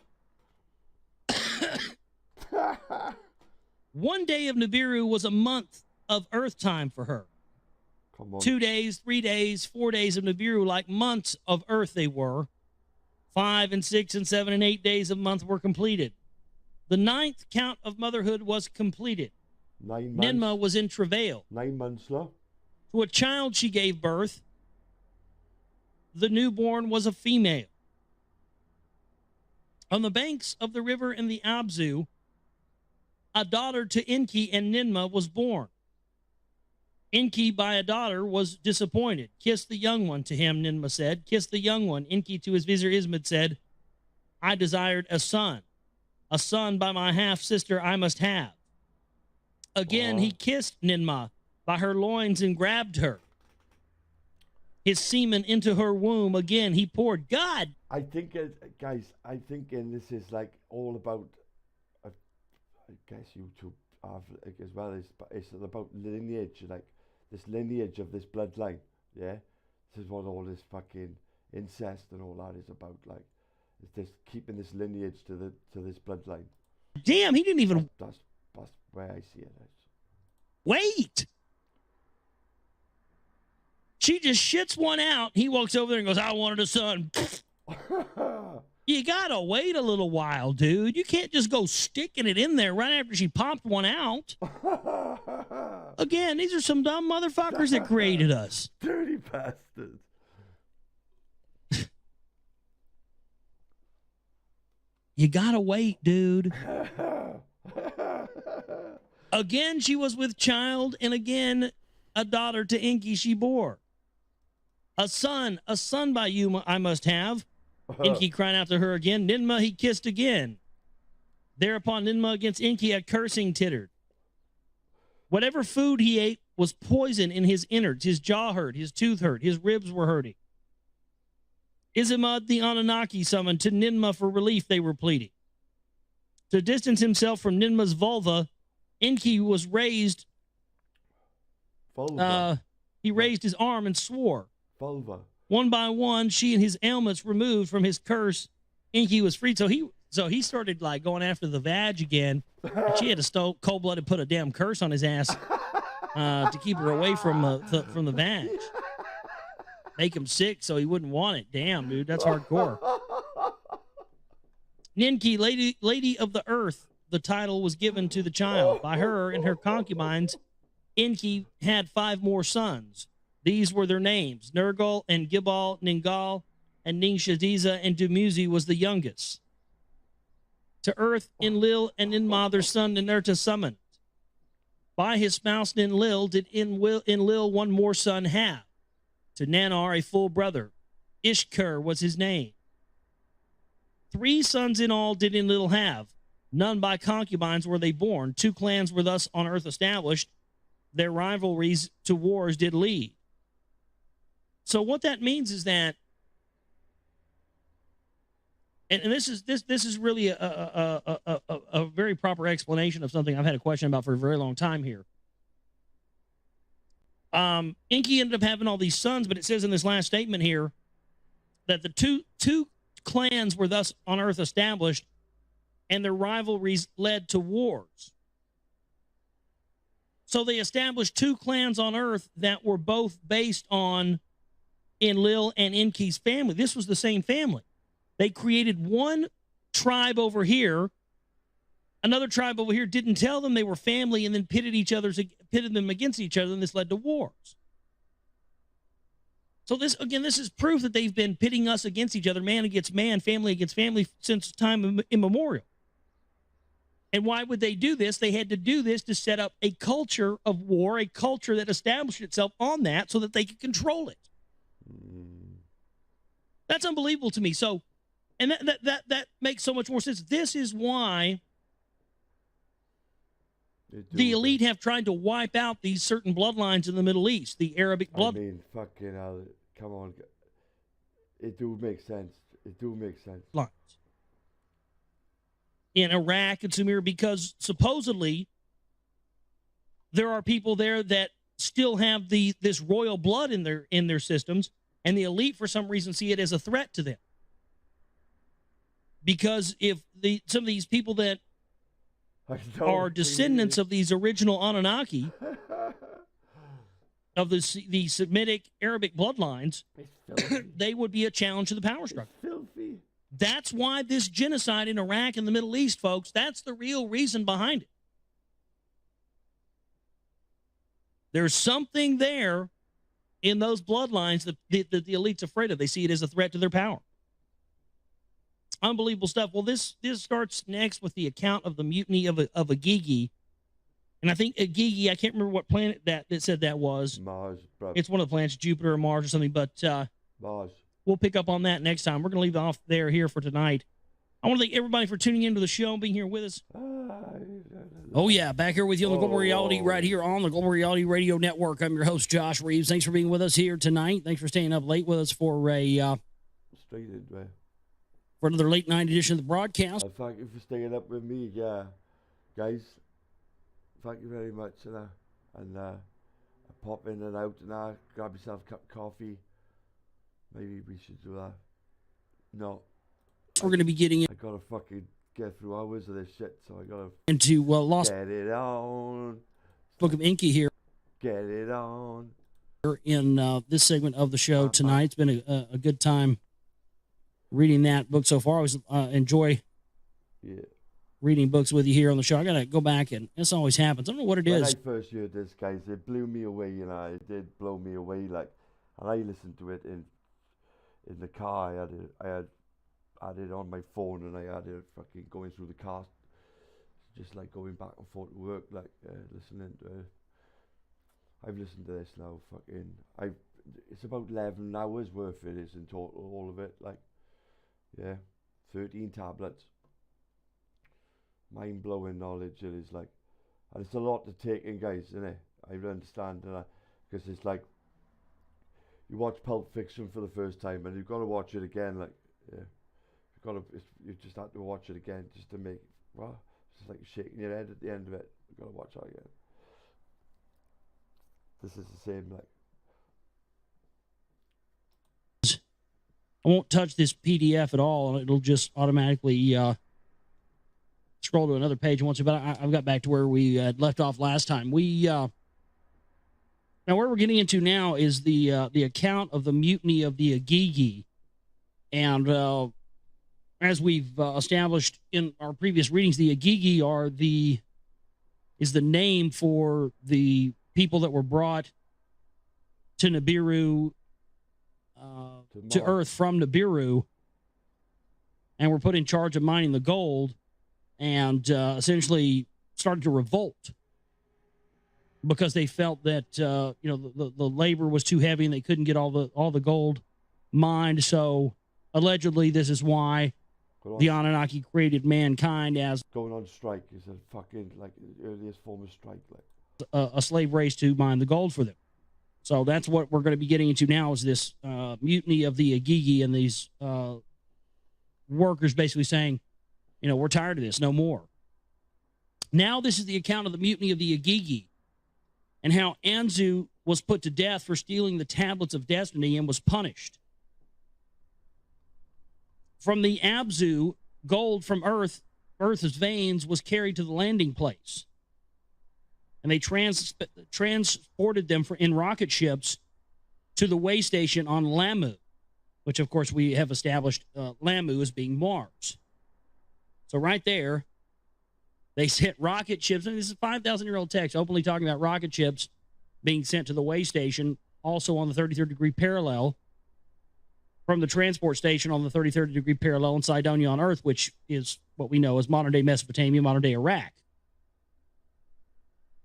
One day of Nibiru was a month of Earth time for her. Come on. 2 days, 3 days, 4 days of Nibiru, like months of Earth they were. 5 and 6 and 7 and 8 days of month were completed. The 9th count of motherhood was completed. 9 months. Ninmah was in travail. 9 months, love. To a child she gave birth. The newborn was a female. On the banks of the river in the Abzu, a daughter to Enki and Ninmah was born. Enki, by a daughter, was disappointed. Kiss the young one, to him, Ninmah said. Kiss the young one. Enki to his vizier Ismid said, I desired a son. A son by my half-sister I must have. Again, he kissed Ninmah by her loins and grabbed her. His semen into her womb. Again, he poured. God! I think, guys, this is like all about, I guess YouTube as well, it's about lineage, like this lineage of this bloodline, yeah? This is what all this fucking incest and all that is about, like, it's this keeping this lineage to this bloodline. Damn, he didn't even... That's where I see it. Wait! She just shits one out. He walks over there and goes, I wanted a son. You gotta wait a little while, dude. You can't just go sticking it in there right after she popped one out. Again, these are some dumb motherfuckers that created us. Dirty bastards. You gotta wait, dude. Again, she was with child, and again, a daughter to Enki she bore. A son by you I must have. Enki cried out to her again. Ninmah he kissed again. Thereupon Ninmah against Enki a cursing tittered. Whatever food he ate was poison in his innards. His jaw hurt, his tooth hurt, his ribs were hurting. Izimud the Anunnaki summoned to Ninmah for relief, they were pleading. To distance himself from Ninmah's vulva, Enki was raised. Vulva. He raised his arm and swore. Vulva. One by one, she and his ailments removed from his curse, Enki was freed. So he started like going after the vag again. And she had to cold-blooded put a damn curse on his ass to keep her away from the vag. Make him sick so he wouldn't want it. Damn, dude, that's hardcore. Enki, lady of the earth, the title was given to the child. By her and her concubines, Enki had 5 more sons. These were their names: Nergal and Gibal, Ningal, and Ningshadiza, and Dumuzi was the youngest. To earth, Enlil and Enma, their son, Ninurta summoned. By his spouse Ninlil did Enlil one more son have. To Nanar, a full brother. Ishkur was his name. 3 sons in all did Enlil have. None by concubines were they born. 2 clans were thus on earth established. Their rivalries to wars did lead. So what that means is that, and this is really a very proper explanation of something I've had a question about for a very long time here. Enki ended up having all these sons, but it says in this last statement here that the two clans were thus on earth established, and their rivalries led to wars. So they established 2 clans on earth that were both based on Enlil and Enki's family. This was the same family. They created one tribe over here. Another tribe over here didn't tell them they were family, and then pitted them against each other, and this led to wars. So this is proof that they've been pitting us against each other, man against man, family against family, since time immemorial. And why would they do this? They had to do this to set up a culture of war, a culture that established itself on that so that they could control it. That's unbelievable to me. So, and that makes so much more sense. This is why the elite have tried to wipe out these certain bloodlines in the Middle East, the Arabic blood. I mean, fucking hell, come on. It do make sense. It do make sense. Lines in Iraq and Sumir, because supposedly there are people there that still have this royal blood in their systems, and the elite for some reason see it as a threat to them. Because if some of these people that are descendants of these original Anunnaki, of the Semitic Arabic bloodlines, they would be a challenge to the power structure. It's filthy. That's why this genocide in Iraq and the Middle East, folks, that's the real reason behind it. There's something there in those bloodlines that the elite's afraid of. They see it as a threat to their power. Unbelievable stuff. Well, this starts next with the account of the mutiny of Agigi. And I think Agigi, I can't remember what planet that said that was. Mars, bro. It's one of the planets, Jupiter or Mars or something, but Mars. We'll pick up on that next time. We're going to leave off here for tonight. I want to thank everybody for tuning into the show and being here with us. Oh, yeah, back here with you on the Global Reality, right here on the Global Reality Radio Network. I'm your host, Josh Reeves. Thanks for being with us here tonight. Thanks for staying up late with us for another late night edition of the broadcast. Thank you for staying up with me, guys. Thank you very much. And I pop in and out and grab yourself a cup of coffee. Maybe we should do that. No. We're going to be getting I got to fucking get through hours of this shit, so I got to... into Lost... Get it on. Book of Enki here. Get it on. In this segment of the show tonight. It's been a good time reading that book so far. I always enjoy reading books with you here on the show. I got to go back, and this always happens. I don't know what it is. When I first heard this, guys, it blew me away, It did blow me away, and I listened to it in the car. I had it on my phone, and I had it fucking going through the car, just going back and forth to work, listening to it. I've listened to this now, it's about 11 hours worth it is in total, all of it, 13 tablets. Mind-blowing knowledge, it is and it's a lot to take in, guys, isn't it? I understand, because it's you watch Pulp Fiction for the first time, and you've got to watch it again, you just have to watch it again just to make, it's just shaking your head at the end of it. You've got to watch that again. This is the same, I won't touch this PDF at all. It'll just automatically scroll to another page once. But I've got back to where we had left off last time. Now where we're getting into now is the account of the mutiny of the Agigi, and as we've established in our previous readings, the Agigi is the name for the people that were brought to Nibiru, to Earth from Nibiru, and were put in charge of mining the gold, and essentially started to revolt because they felt that the labor was too heavy and they couldn't get all the gold mined. So allegedly, this is why the Anunnaki created mankind as going on strike is a fucking like the earliest form of strike, like a slave race to mine the gold for them. So that's what we're going to be getting into now, is this mutiny of the Agigi, and these workers basically saying, we're tired of this, no more. Now this is the account of the mutiny of the Agigi, and how Anzu was put to death for stealing the tablets of destiny and was punished. From the Abzu, gold from Earth's veins was carried to the landing place. And they transported them in rocket ships to the way station on Lamu, which, of course, we have established Lamu as being Mars. So right there, they sent rocket ships. And this is a 5,000-year-old text openly talking about rocket ships being sent to the way station, also on the 33rd degree parallel, from the transport station on the 33rd degree parallel in Cydonia on Earth, which is what we know as modern-day Mesopotamia, modern-day Iraq.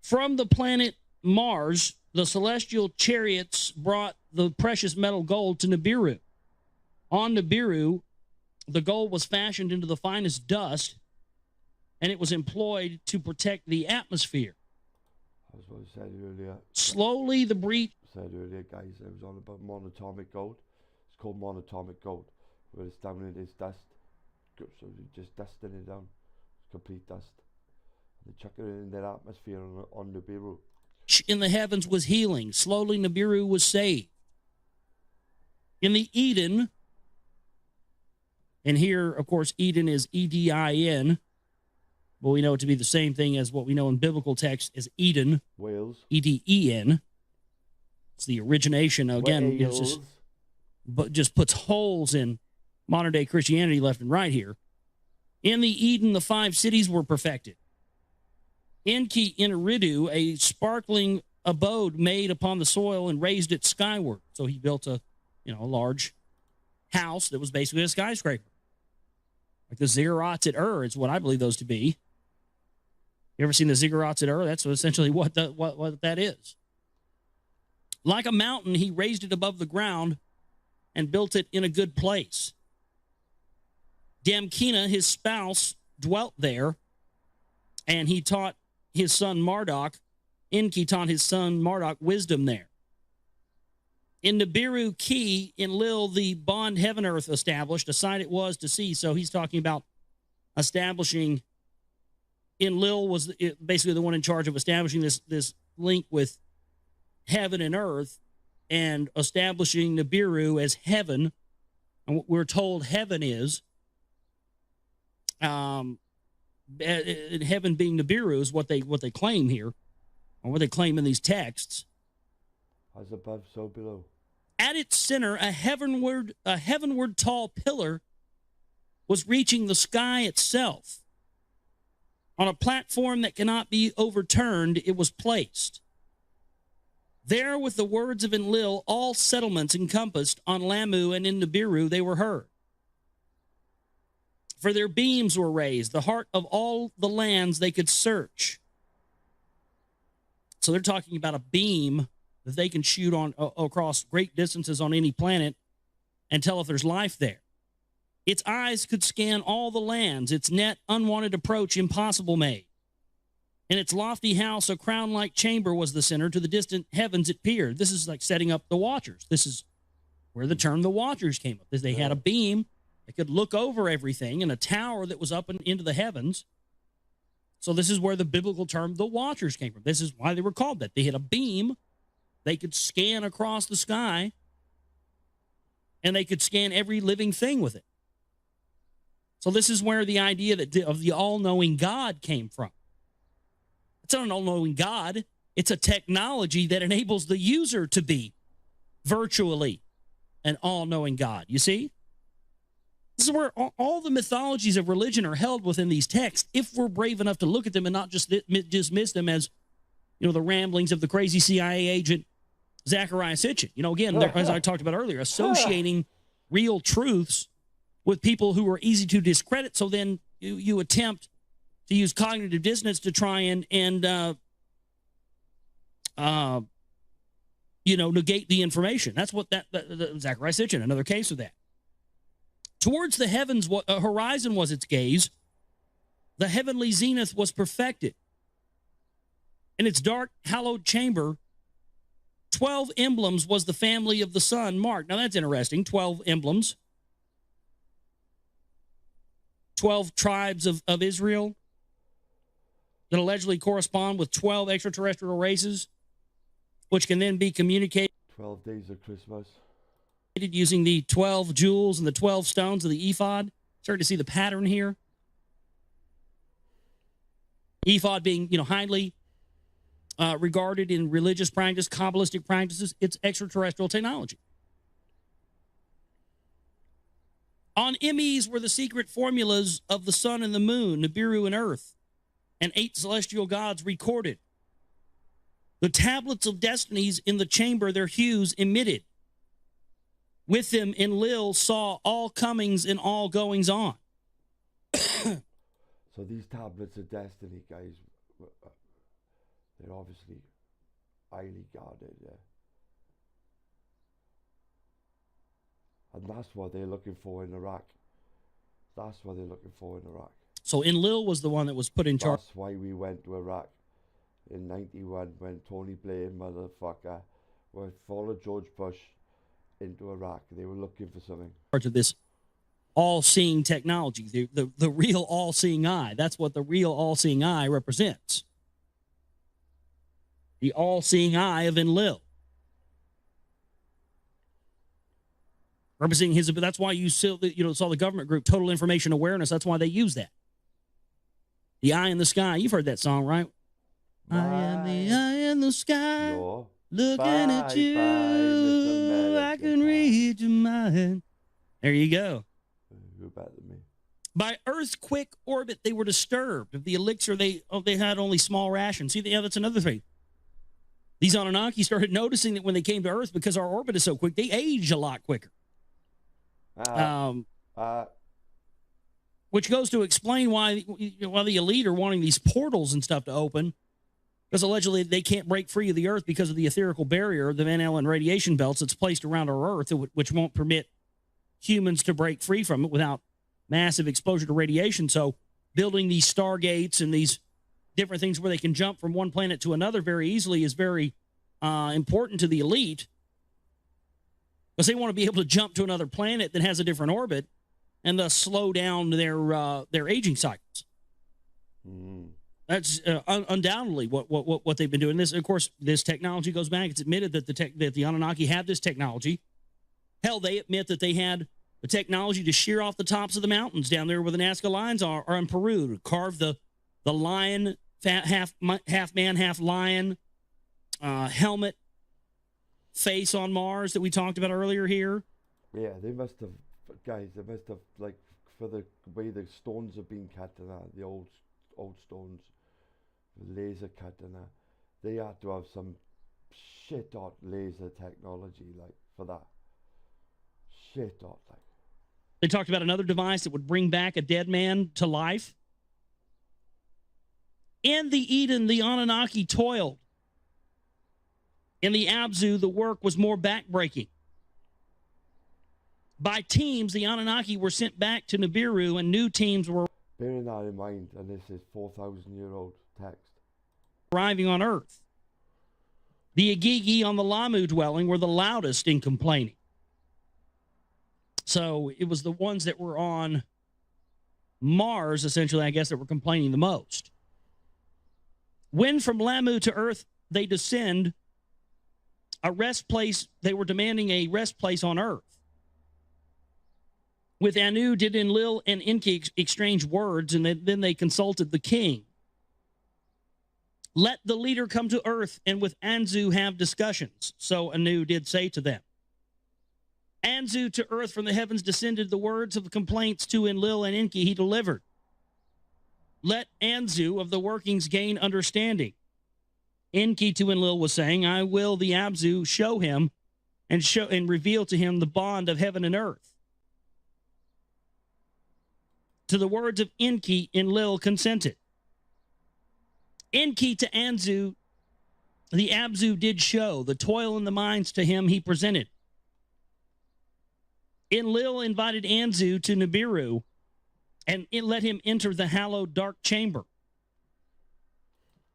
From the planet Mars, the celestial chariots brought the precious metal gold to Nibiru. On Nibiru, the gold was fashioned into the finest dust, and it was employed to protect the atmosphere. That's what I said earlier. Slowly, the breach... Said earlier, guys, I was on about monatomic gold. It's called monatomic gold, where it's down in this dust. So you just dusting it down. It's complete dust. They chuck it in their atmosphere on Nibiru. In the heavens was healing. Slowly, Nibiru was saved. In the Eden, and here, of course, Eden is E-D-I-N, but we know it to be the same thing as what we know in biblical text as Eden. Wales. E-D-E-N. It's the origination. Again, it's just puts holes in modern-day Christianity left and right here. In the Eden, the 5 cities were perfected. Enki in Eridu, a sparkling abode made upon the soil and raised it skyward. So he built a large house that was basically a skyscraper. Like the ziggurats at Ur is what I believe those to be. You ever seen the ziggurats at Ur? That's essentially what that is. Like a mountain, he raised it above the ground and built it in a good place. Damkina, his spouse, dwelt there, and he taught his son Marduk. Enki taught his son Marduk wisdom there. In Nibiru Key, in Lil, the bond heaven earth established, a sight it was to see. So he's talking about establishing, in Lil was basically the one in charge of establishing this link with heaven and earth, and establishing Nibiru as heaven. And what we're told heaven is, heaven being Nibiru is what they claim here, or what they claim in these texts. As above, so below. At its center, a heavenward tall pillar was reaching the sky itself. On a platform that cannot be overturned, it was placed. There, with the words of Enlil, all settlements encompassed on Lamu and in Nibiru, they were heard. For their beams were raised, the heart of all the lands they could search. So they're talking about a beam that they can shoot on across great distances on any planet and tell if there's life there. Its eyes could scan all the lands, its net unwanted approach impossible made. In its lofty house, a crown-like chamber was the center. To the distant heavens it peered. This is like setting up the Watchers. This is where the term the Watchers came up. They had a beam that could look over everything and a tower that was up and into the heavens. So this is where the biblical term the Watchers came from. This is why they were called that. They had a beam. They could scan across the sky and they could scan every living thing with it. So this is where the idea of the all-knowing God came from. It's not an all-knowing God. It's a technology that enables the user to be virtually an all-knowing God. You see? This is where all the mythologies of religion are held within these texts, if we're brave enough to look at them and not just dismiss them as, the ramblings of the crazy CIA agent Zachariah Sitchin. Again, as I talked about earlier, associating real truths with people who are easy to discredit. So then you attempt to use cognitive dissonance to try and negate the information. That's what that Zachariah Sitchin, another case of that. Towards the heavens, horizon was its gaze. The heavenly zenith was perfected. In its dark, hallowed chamber, 12 emblems was the family of the sun marked. Now that's interesting. 12 emblems. 12 tribes of Israel that allegedly correspond with 12 extraterrestrial races, which can then be communicated 12 days of Christmas using the 12 jewels and the 12 stones of the ephod. Starting to see the pattern here. Ephod being, highly regarded in religious practice, Kabbalistic practices. It's extraterrestrial technology. On Emmys were the secret formulas of the sun and the moon, Nibiru and earth, and 8 celestial gods recorded. The tablets of destinies in the chamber their hues emitted. With them Enlil saw all comings and all goings on. So these tablets of destiny, guys, they're obviously highly guarded, yeah. And that's what they're looking for in Iraq. That's what they're looking for in Iraq. So Enlil was the one that was put in charge. That's why we went to Iraq in 91 when Tony Blair, motherfucker, went followed George Bush into Iraq. They were looking for something. Part of this all-seeing technology, the real all-seeing eye. That's what the real all-seeing eye represents. The all-seeing eye of Enlil. Representing his, that's why you saw the government group, Total Information Awareness. That's why they use that. The eye in the sky. You've heard that song, right? I am the eye in the sky, looking at you. I can read your mind. There you go. Who better than me? By Earthquake orbit, they were disturbed. Of the elixir, they had only small rations. See, that's another thing. These Anunnaki started noticing that when they came to Earth, because our orbit is so quick, they age a lot quicker. Which goes to explain why the elite are wanting these portals and stuff to open, because allegedly they can't break free of the Earth because of the etherical barrier, the Van Allen radiation belts that's placed around our Earth, which won't permit humans to break free from it without massive exposure to radiation. So building these stargates and these different things where they can jump from one planet to another very easily is very important to the elite, because they want to be able to jump to another planet that has a different orbit and thus slow down their aging cycles. Mm. That's undoubtedly what they've been doing. This, of course, this technology goes back. It's admitted that the Anunnaki have this technology. Hell, they admit that they had the technology to shear off the tops of the mountains down there where the Nazca lions are in Peru, to carve the lion, half man, half lion helmet face on Mars that we talked about earlier here. Yeah, they must have, guys, they must have, like, for the way the stones have been cut and that, the old stones, laser cut and that, they had to have some shit hot laser technology, like, for that. Shit hot, like. They talked about another device that would bring back a dead man to life. In the Eden, the Anunnaki toiled. In the Abzu, the work was more backbreaking. By teams, the Anunnaki were sent back to Nibiru, and new teams were bearing that in mind, and this is 4,000-year-old text, arriving on Earth. The Agigi on the Lamu dwelling were the loudest in complaining. So it was the ones that were on Mars, essentially, I guess, that were complaining the most. When from Lamu to Earth they descend, a rest place, they were demanding a rest place on Earth. With Anu, did Enlil and Enki exchange words, and then they consulted the king. Let the leader come to earth and with Anzu have discussions. So Anu did say to them. Anzu to earth from the heavens descended, the words of the complaints to Enlil and Enki he delivered. Let Anzu of the workings gain understanding. Enki to Enlil was saying, I will the Abzu show him and reveal to him the bond of heaven and earth. To the words of Enki, Enlil consented. Enki to Anzu, the Abzu did show, the toil in the mines to him he presented. Enlil invited Anzu to Nibiru, and it let him enter the hallowed dark chamber.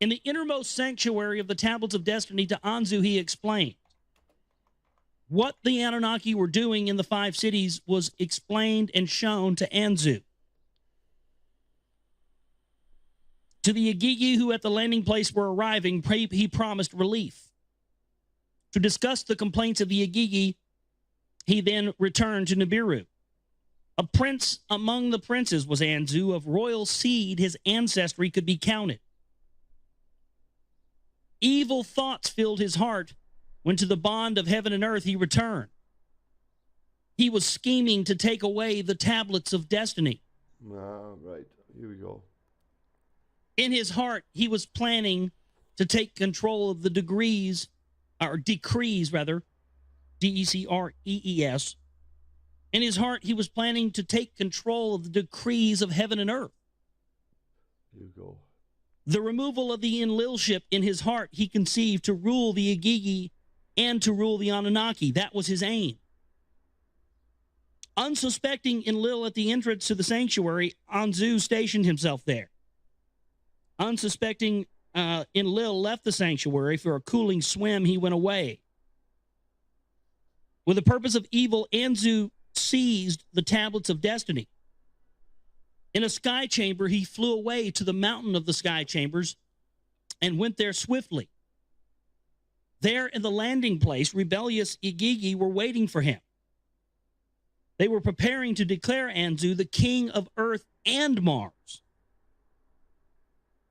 In the innermost sanctuary of the tablets of destiny to Anzu, he explained. What the Anunnaki were doing in the 5 cities was explained and shown to Anzu. To the Igigi who at the landing place were arriving, he promised relief. To discuss the complaints of the Igigi, he then returned to Nibiru. A prince among the princes was Anzu, of royal seed his ancestry could be counted. Evil thoughts filled his heart when to the bond of heaven and earth he returned. He was scheming to take away the tablets of destiny. Right, here we go. In his heart, he was planning to take control of the decrees, D-E-C-R-E-E-S. In his heart, he was planning to take control of the decrees of heaven and earth. Here you go. The removal of the Enlilship in his heart he conceived to rule the Igigi and to rule the Anunnaki. That was his aim. Unsuspecting Enlil at the entrance to the sanctuary, Anzu stationed himself there. Unsuspecting Enlil left the sanctuary for a cooling swim, he went away. With the purpose of evil, Anzu seized the tablets of destiny. In a sky chamber, he flew away to the mountain of the sky chambers and went there swiftly. There in the landing place, rebellious Igigi were waiting for him. They were preparing to declare Anzu the king of earth and Mars.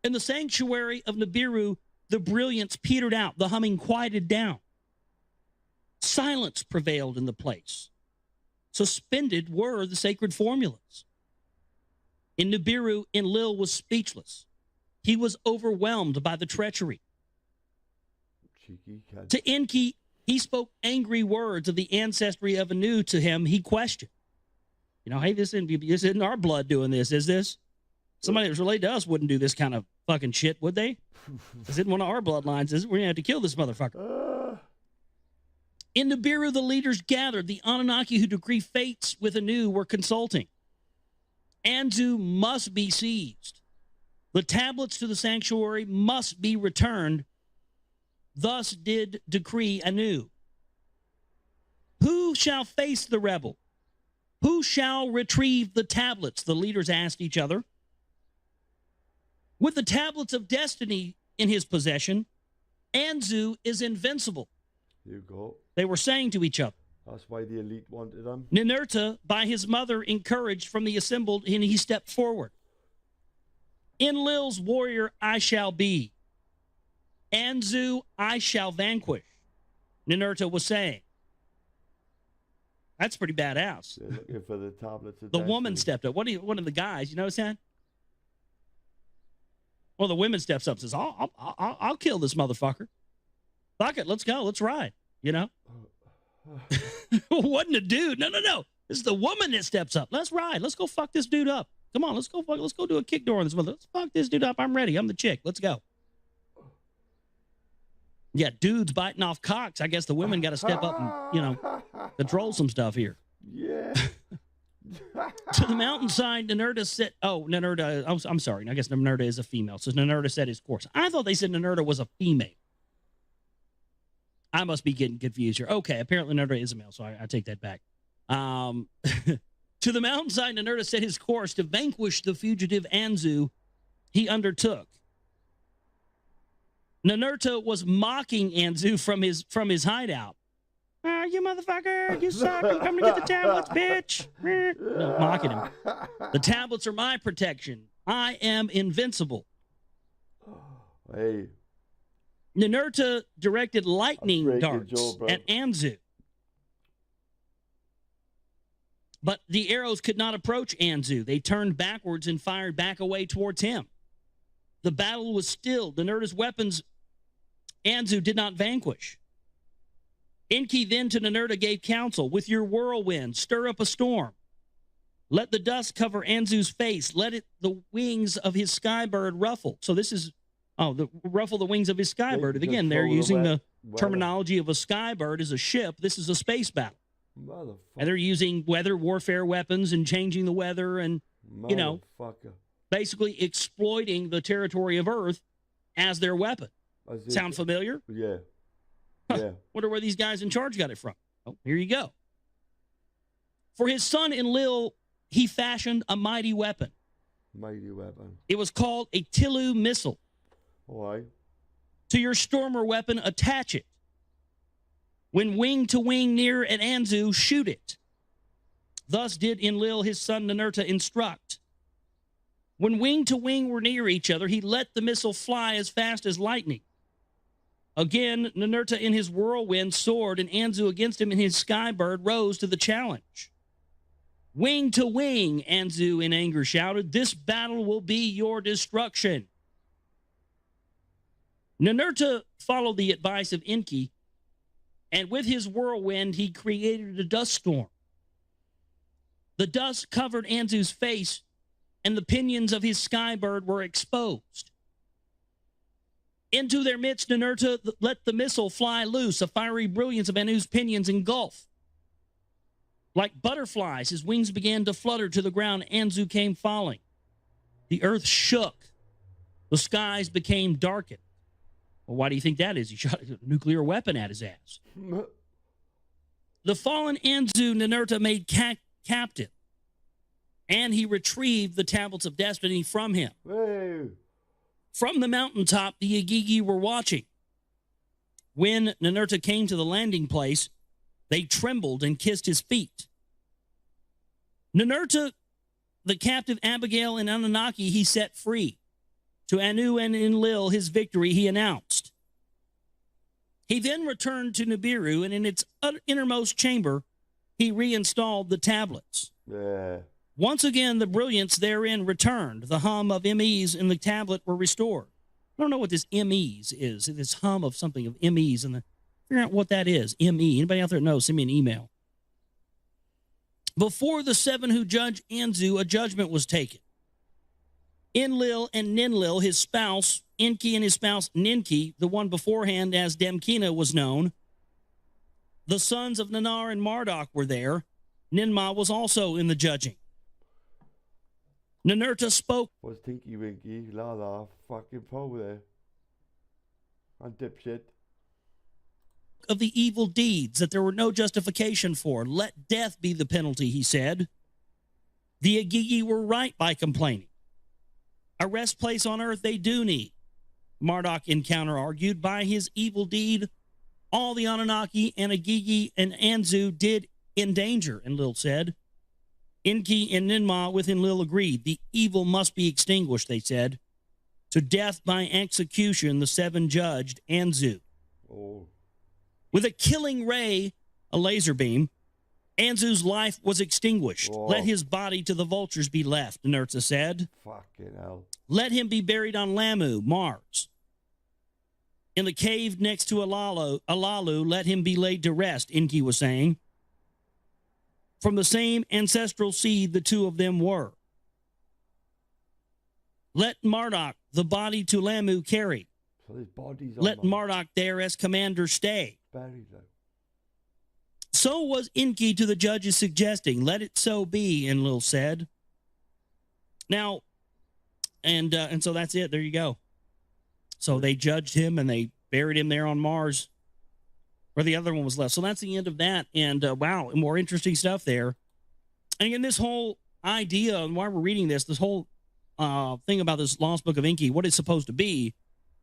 In the sanctuary of Nibiru, the brilliance petered out, the humming quieted down. Silence prevailed in the place. Suspended were the sacred formulas. In Nibiru, Enlil was speechless. He was overwhelmed by the treachery. To Enki, he spoke angry words of the ancestry of Anu. To him, he questioned. Hey, this isn't our blood doing this, is this? Somebody that's related to us wouldn't do this kind of fucking shit, would they? This isn't one of our bloodlines, is it? We're going to have to kill this motherfucker. In Nibiru, the leaders gathered. The Anunnaki who decree fates with Anu were consulting. Anzu must be seized. The tablets to the sanctuary must be returned. Thus did decree Anu. Who shall face the rebel? Who shall retrieve the tablets? The leaders asked each other. With the tablets of destiny in his possession, Anzu is invincible. Here you go. They were saying to each other. That's why the elite wanted him. Ninurta, by his mother, encouraged from the assembled, and he stepped forward. Enlil's warrior I shall be. Anzu I shall vanquish, Ninurta was saying. That's pretty badass. They're looking for the tablets of The destiny. woman stepped up. One of the guys, you notice that? Well, the woman steps up and says, I'll kill this motherfucker. Fuck it, let's go, let's ride, Wasn't a dude. No. This is the woman that steps up. Let's ride. Let's go fuck this dude up. Come on, let's go do a kick door on this mother. Let's fuck this dude up. I'm ready. I'm the chick. Let's go. Yeah, dudes biting off cocks. I guess the women got to step up and, control some stuff here. Yeah. To the mountainside, Ninurta said, Ninurta, I'm sorry. I guess Ninurta is a female. So Ninurta set his course. I thought they said Ninurta was a female. I must be getting confused here. Okay, apparently Ninurta is a male, so I take that back. To the mountainside, Ninurta set his course to vanquish the fugitive Anzu he undertook. Ninurta was mocking Anzu from his hideout. Ah, you motherfucker, you suck. I'm coming to get the tablets, bitch. No, mocking him. The tablets are my protection. I am invincible. Hey. Ninurta directed lightning darts at Anzu. But the arrows could not approach Anzu. They turned backwards and fired back away towards him. The battle was stilled. Ninurta's weapons Anzu did not vanquish. Enki then to Ninurta gave counsel. With your whirlwind, stir up a storm. Let the dust cover Anzu's face. Let the wings of his skybird ruffle. So this is, ruffle the wings of his skybird. And again, they're using the terminology of a skybird as a ship. This is a space battle. And they're using weather warfare weapons and changing the weather and, basically exploiting the territory of Earth as their weapon. Sound familiar? Yeah. Yeah. Wonder where these guys in charge got it from. Oh, here you go. For his son Enlil, he fashioned a mighty weapon. Mighty weapon. It was called a Tilu missile. Why? To your stormer weapon, attach it. When wing to wing near at Anzu, shoot it. Thus did Enlil his son Ninurta instruct. When wing to wing were near each other, he let the missile fly as fast as lightning. Again, Ninurta in his whirlwind soared, and Anzu against him in his skybird rose to the challenge. Wing to wing, Anzu in anger shouted, this battle will be your destruction. Ninurta followed the advice of Enki, and with his whirlwind, he created a dust storm. The dust covered Anzu's face, and the pinions of his skybird were exposed. Into their midst, Ninurta let the missile fly loose, a fiery brilliance of Anu's pinions engulf. Like butterflies, his wings began to flutter to the ground. Anzu came falling. The earth shook. The skies became darkened. Well, why do you think that is? He shot a nuclear weapon at his ass. The fallen Anzu Ninurta made captive, and he retrieved the tablets of destiny from him. Hey. From the mountaintop, the Igigi were watching. When Ninurta came to the landing place, they trembled and kissed his feet. Ninurta, the captive Abigail and Anunnaki, he set free. To Anu and Enlil, his victory, he announced. He then returned to Nibiru, and in its innermost chamber, he reinstalled the tablets. Yeah. Once again, the brilliance therein returned. The hum of MEs in the tablet were restored. I don't know what this MEs is. This hum of something of MEs. Figure out what that is, ME. Anybody out there know, send me an email. Before the seven who judged Anzu, a judgment was taken. Enlil and Ninlil, his spouse, Enki and his spouse Ninki, the one beforehand as Demkina was known. The sons of Nanar and Marduk were there. Ninmah was also in the judging. Ninurta spoke. Was Tinky Winky, la fucking po there. And dipshit. Of the evil deeds that there were no justification for. Let death be the penalty, he said. The Igigi were right by complaining. A rest place on earth they do need. Marduk in counter argued, by his evil deed, all the Anunnaki and Igigi and Anzu did endanger, Enlil said. Enki and Ninmah with Enlil agreed. The evil must be extinguished, they said. To death by execution, the seven judged Anzu. Oh. With a killing ray, a laser beam, Anzu's life was extinguished. Oh. Let his body to the vultures be left, Ninurta said. Fucking hell. Let him be buried on Lamu, Mars. In the cave next to Alalu, let him be laid to rest, Enki was saying. From the same ancestral seed the two of them were. Let Marduk the body to Lamu carry. So his body's Let Marduk there as commander stay. Buried though. So was Enki to the judges suggesting. Let it so be, Enlil said. Now, and so that's it. There you go. So they judged him and they buried him there on Mars, where the other one was left. So that's the end of that. And wow, more interesting stuff there. And again, this whole idea, and why we're reading this whole thing about this Lost Book of Enki, what it's supposed to be,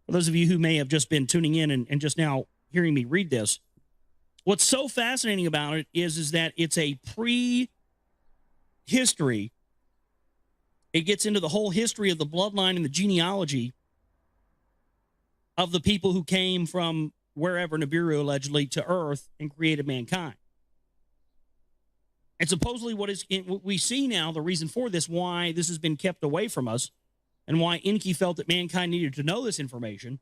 for those of you who may have just been tuning in and just now hearing me read this, What's so fascinating about it is that it's a pre-history. It gets into the whole history of the bloodline and the genealogy of the people who came from wherever, Nibiru allegedly, to Earth and created mankind. And supposedly what we see now, the reason for this, why this has been kept away from us, and why Enki felt that mankind needed to know this information,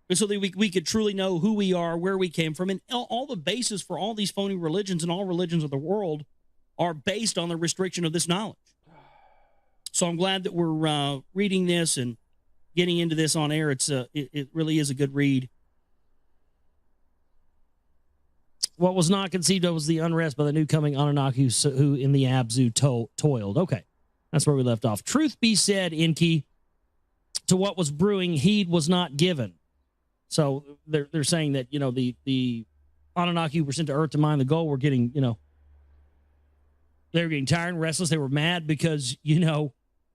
is so that we could truly know who we are, where we came from, and all the basis for all these phony religions and all religions of the world are based on the restriction of this knowledge. So I'm glad that we're reading this and getting into this on air. It really is a good read. What was not conceived of was the unrest by the new coming Anunnaki who in the Abzu toiled. Okay, that's where we left off. Truth be said, Enki, to what was brewing, heed was not given. So they're saying that, the Anunnaki who were sent to Earth to mine the gold were getting, they were getting tired and restless. They were mad because,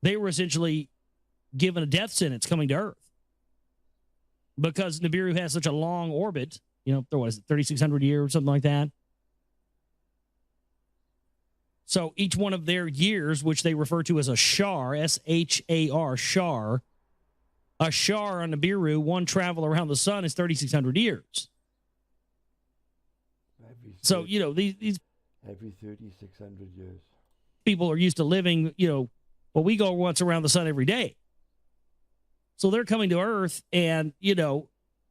they were essentially given a death sentence coming to Earth. Because Nibiru has such a long orbit, what is it, 3,600 years or something like that. So each one of their years, which they refer to as a shar, S-H-A-R, shar, a shar on Nibiru, one travel around the sun is 3,600 years. So, these every 3,600 years. People are used to living, we go once around the sun every day. So they're coming to Earth and,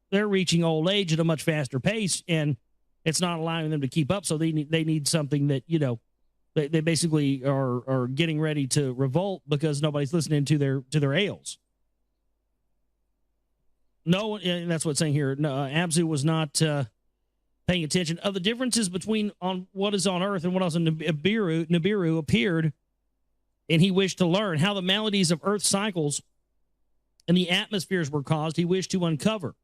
they're reaching old age at a much faster pace, and it's not allowing them to keep up. So they need something that, they basically are getting ready to revolt because nobody's listening to their ails. No, and that's what's saying here. No, Abzu was not paying attention. Of the differences between on what is on Earth and what else in Nibiru appeared, and he wished to learn how the maladies of Earth cycles and the atmospheres were caused. He wished to uncover.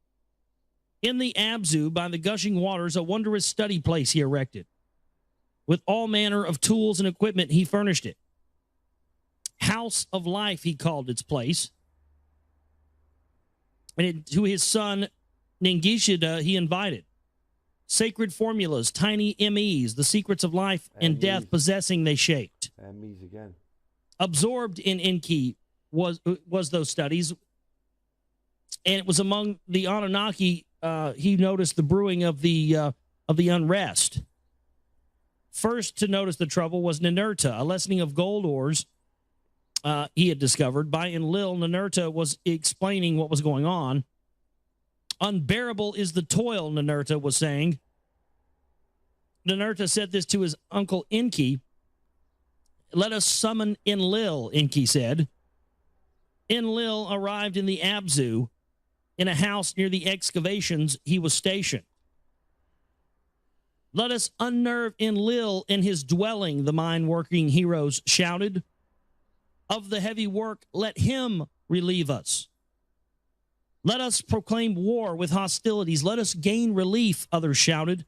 In the Abzu, by the gushing waters, a wondrous study place he erected. With all manner of tools and equipment, he furnished it. House of Life, he called its place. And to his son, Ningishida, he invited. Sacred formulas, tiny MEs, the secrets of life and death possessing they shaped. MEs again. Absorbed in Enki was those studies. And it was among the Anunnaki, he noticed the brewing of the unrest. First to notice the trouble was Ninurta, a lessening of gold ores he had discovered. By Enlil, Ninurta was explaining what was going on. Unbearable is the toil, Ninurta was saying. Ninurta said this to his uncle Enki. Let us summon Enlil, Enki said. Enlil arrived in the Abzu in a house near the excavations he was stationed. Let us unnerve Enlil in his dwelling, the mine-working heroes shouted. Of the heavy work, let him relieve us. Let us proclaim war with hostilities. Let us gain relief, others shouted.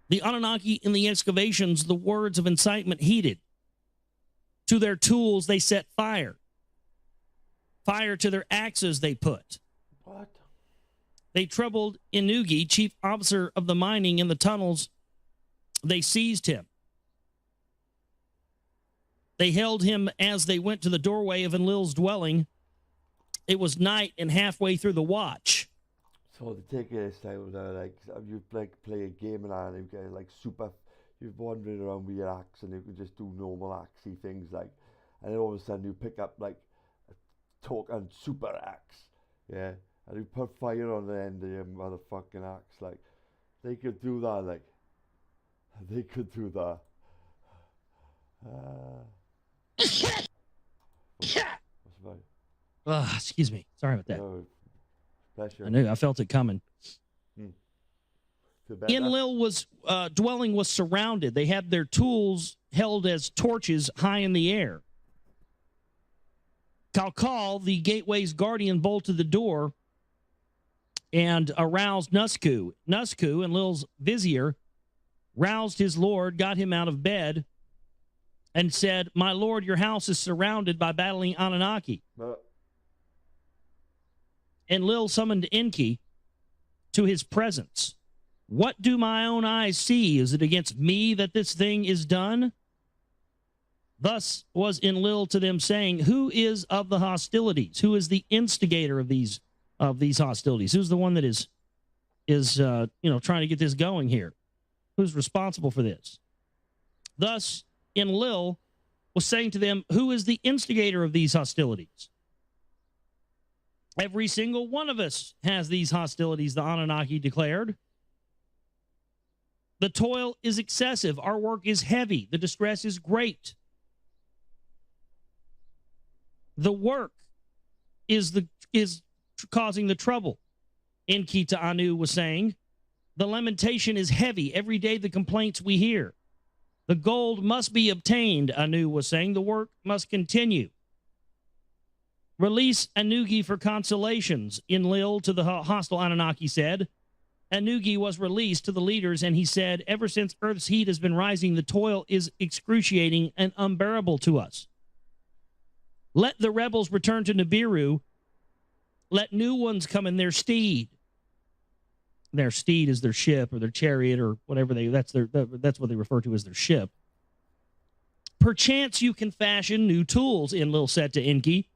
The Anunnaki in the excavations, the words of incitement heeded. To their tools they set fire. Fire to their axes they put. What? They troubled Inugi, chief officer of the mining in the tunnels. They seized him. They held him as they went to the doorway of Enlil's dwelling. It was night and halfway through the watch. So the take it style, you play a game and you get you're wandering around with your axe and you can just do normal axey things and then all of a sudden you pick up a talking super axe, yeah, and you put fire on the end of your motherfucking axe, they could do that, they could do that. What's about? Excuse me. Sorry about that. No, pleasure. I knew. I felt it coming. Enlil was dwelling was surrounded. They had their tools held as torches high in the air. Kalkal, the gateway's guardian, bolted the door and aroused Nusku. Nusku, Enlil's vizier, roused his lord, got him out of bed, and said, "My lord, your house is surrounded by battling Anunnaki." Enlil summoned Enki to his presence. What do my own eyes see? Is it against me that this thing is done? Thus was Enlil to them, saying, who is of the hostilities? Who is the instigator of these hostilities? Who's the one that is trying to get this going here? Who's responsible for this? Thus Enlil was saying to them, who is the instigator of these hostilities? Every single one of us has these hostilities, the Anunnaki declared. The toil is excessive. Our work is heavy. The distress is great. The work is causing the trouble. Enki to Anu was saying, the lamentation is heavy. Every day the complaints we hear. The gold must be obtained, Anu was saying. The work must continue. Release Anugi for consolations, Enlil to the hostile Anunnaki said. Anugi was released to the leaders, and he said, ever since Earth's heat has been rising, the toil is excruciating and unbearable to us. Let the rebels return to Nibiru. Let new ones come in their steed. Their steed is their ship or their chariot or whatever that's what they refer to as their ship. Perchance you can fashion new tools, Enlil said to Enki.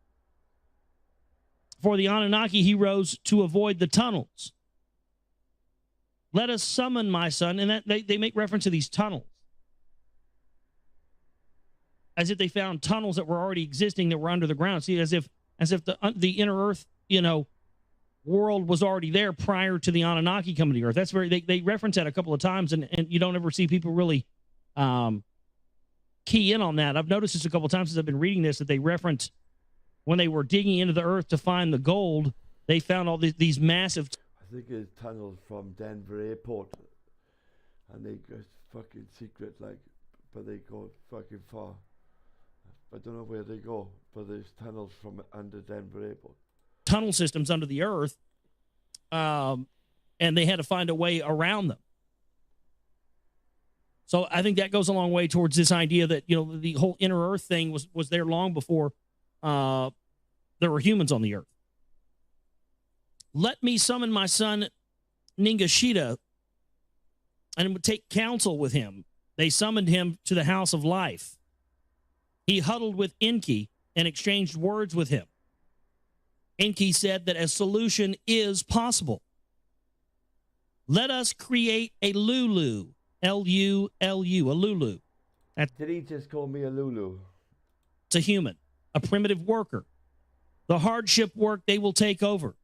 For the Anunnaki he rose to avoid the tunnels. Let us summon my son, and that they make reference to these tunnels. As if they found tunnels that were already existing that were under the ground. See, as if the inner earth, world was already there prior to the Anunnaki coming to the earth. That's where they reference that a couple of times, and you don't ever see people really key in on that. I've noticed this a couple of times since I've been reading this, that they reference when they were digging into the earth to find the gold, they found all these massive... I think it's tunnels from Denver Airport, and they go fucking secret, but they go fucking far. I don't know where they go, but there's tunnels from under Denver Airport. Tunnel systems under the earth, and they had to find a way around them. So I think that goes a long way towards this idea that, the whole inner earth thing was there long before there were humans on the earth. Let me summon my son Ningashita and would take counsel with him. They summoned him to the house of life. He huddled with Enki and exchanged words with him. Enki said that a solution is possible. Let us create a Lulu, L-U-L-U, a Lulu. Did he just call me a Lulu? It's a human, a primitive worker. The hardship work they will take over.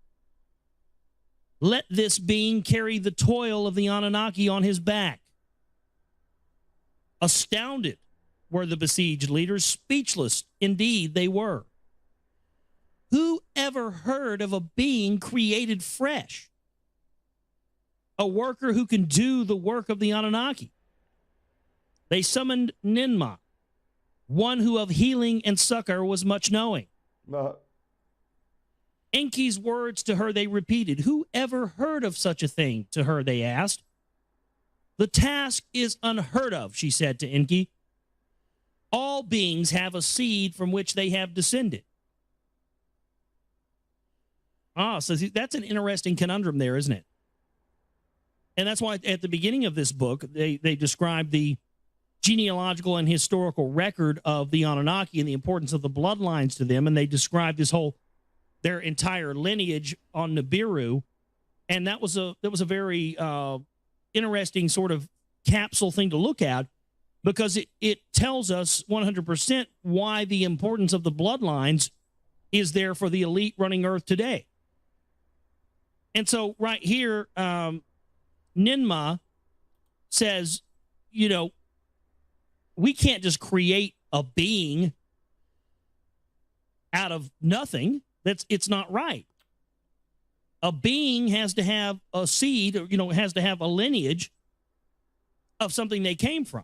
Let this being carry the toil of the Anunnaki on his back. Astounded were the besieged leaders, speechless indeed they were. Who ever heard of a being created fresh? A worker who can do the work of the Anunnaki. They summoned Ninma, one who of healing and succor was much knowing. Enki's words to her they repeated. Who ever heard of such a thing? To her they asked. The task is unheard of, she said to Enki. All beings have a seed from which they have descended. So that's an interesting conundrum there, isn't it? And that's why at the beginning of this book, they describe the genealogical and historical record of the Anunnaki and the importance of the bloodlines to them. And they describe their entire lineage on Nibiru. And that was a very interesting sort of capsule thing to look at, because it tells us 100% why the importance of the bloodlines is there for the elite running Earth today. And so right here, Ninma says, we can't just create a being out of nothing. It's not right. A being has to have a seed, or, has to have a lineage of something they came from.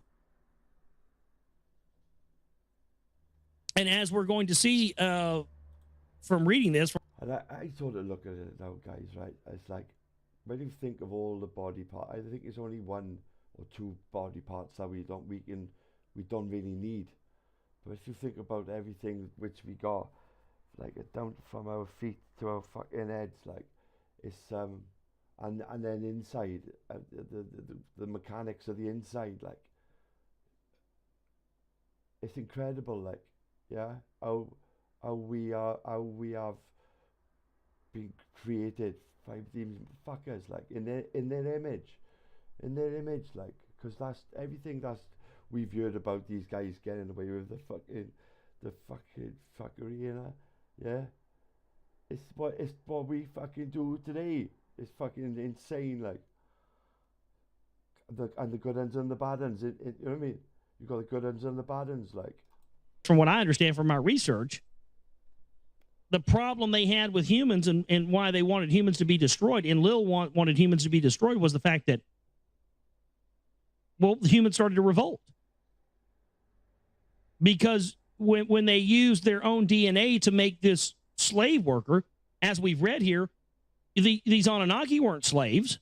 And as we're going to see from reading this... And I sort of look at it now, guys, right? It's like, when you think of all the body parts, I think it's only one or two body parts that we don't really need. But if you think about everything which we got, like down from our feet to our fucking heads, like, it's and then inside, the mechanics of the inside, like, it's incredible, like, yeah, how we have been created by these fuckers, like, in their image, like, because that's everything that's we've heard about these guys getting away with the fucking fuckery, you know, yeah. It's what we fucking do today. It's fucking insane, like. The good ends and the bad ends. You know what I mean? You got the good ends and the bad ends, like. From what I understand from my research, the problem they had with humans and why they wanted humans to be destroyed, and Lil wanted humans to be destroyed, was the fact that, well, the humans started to revolt. Because when they used their own DNA to make this slave worker, as we've read here, these Anunnaki weren't slaves.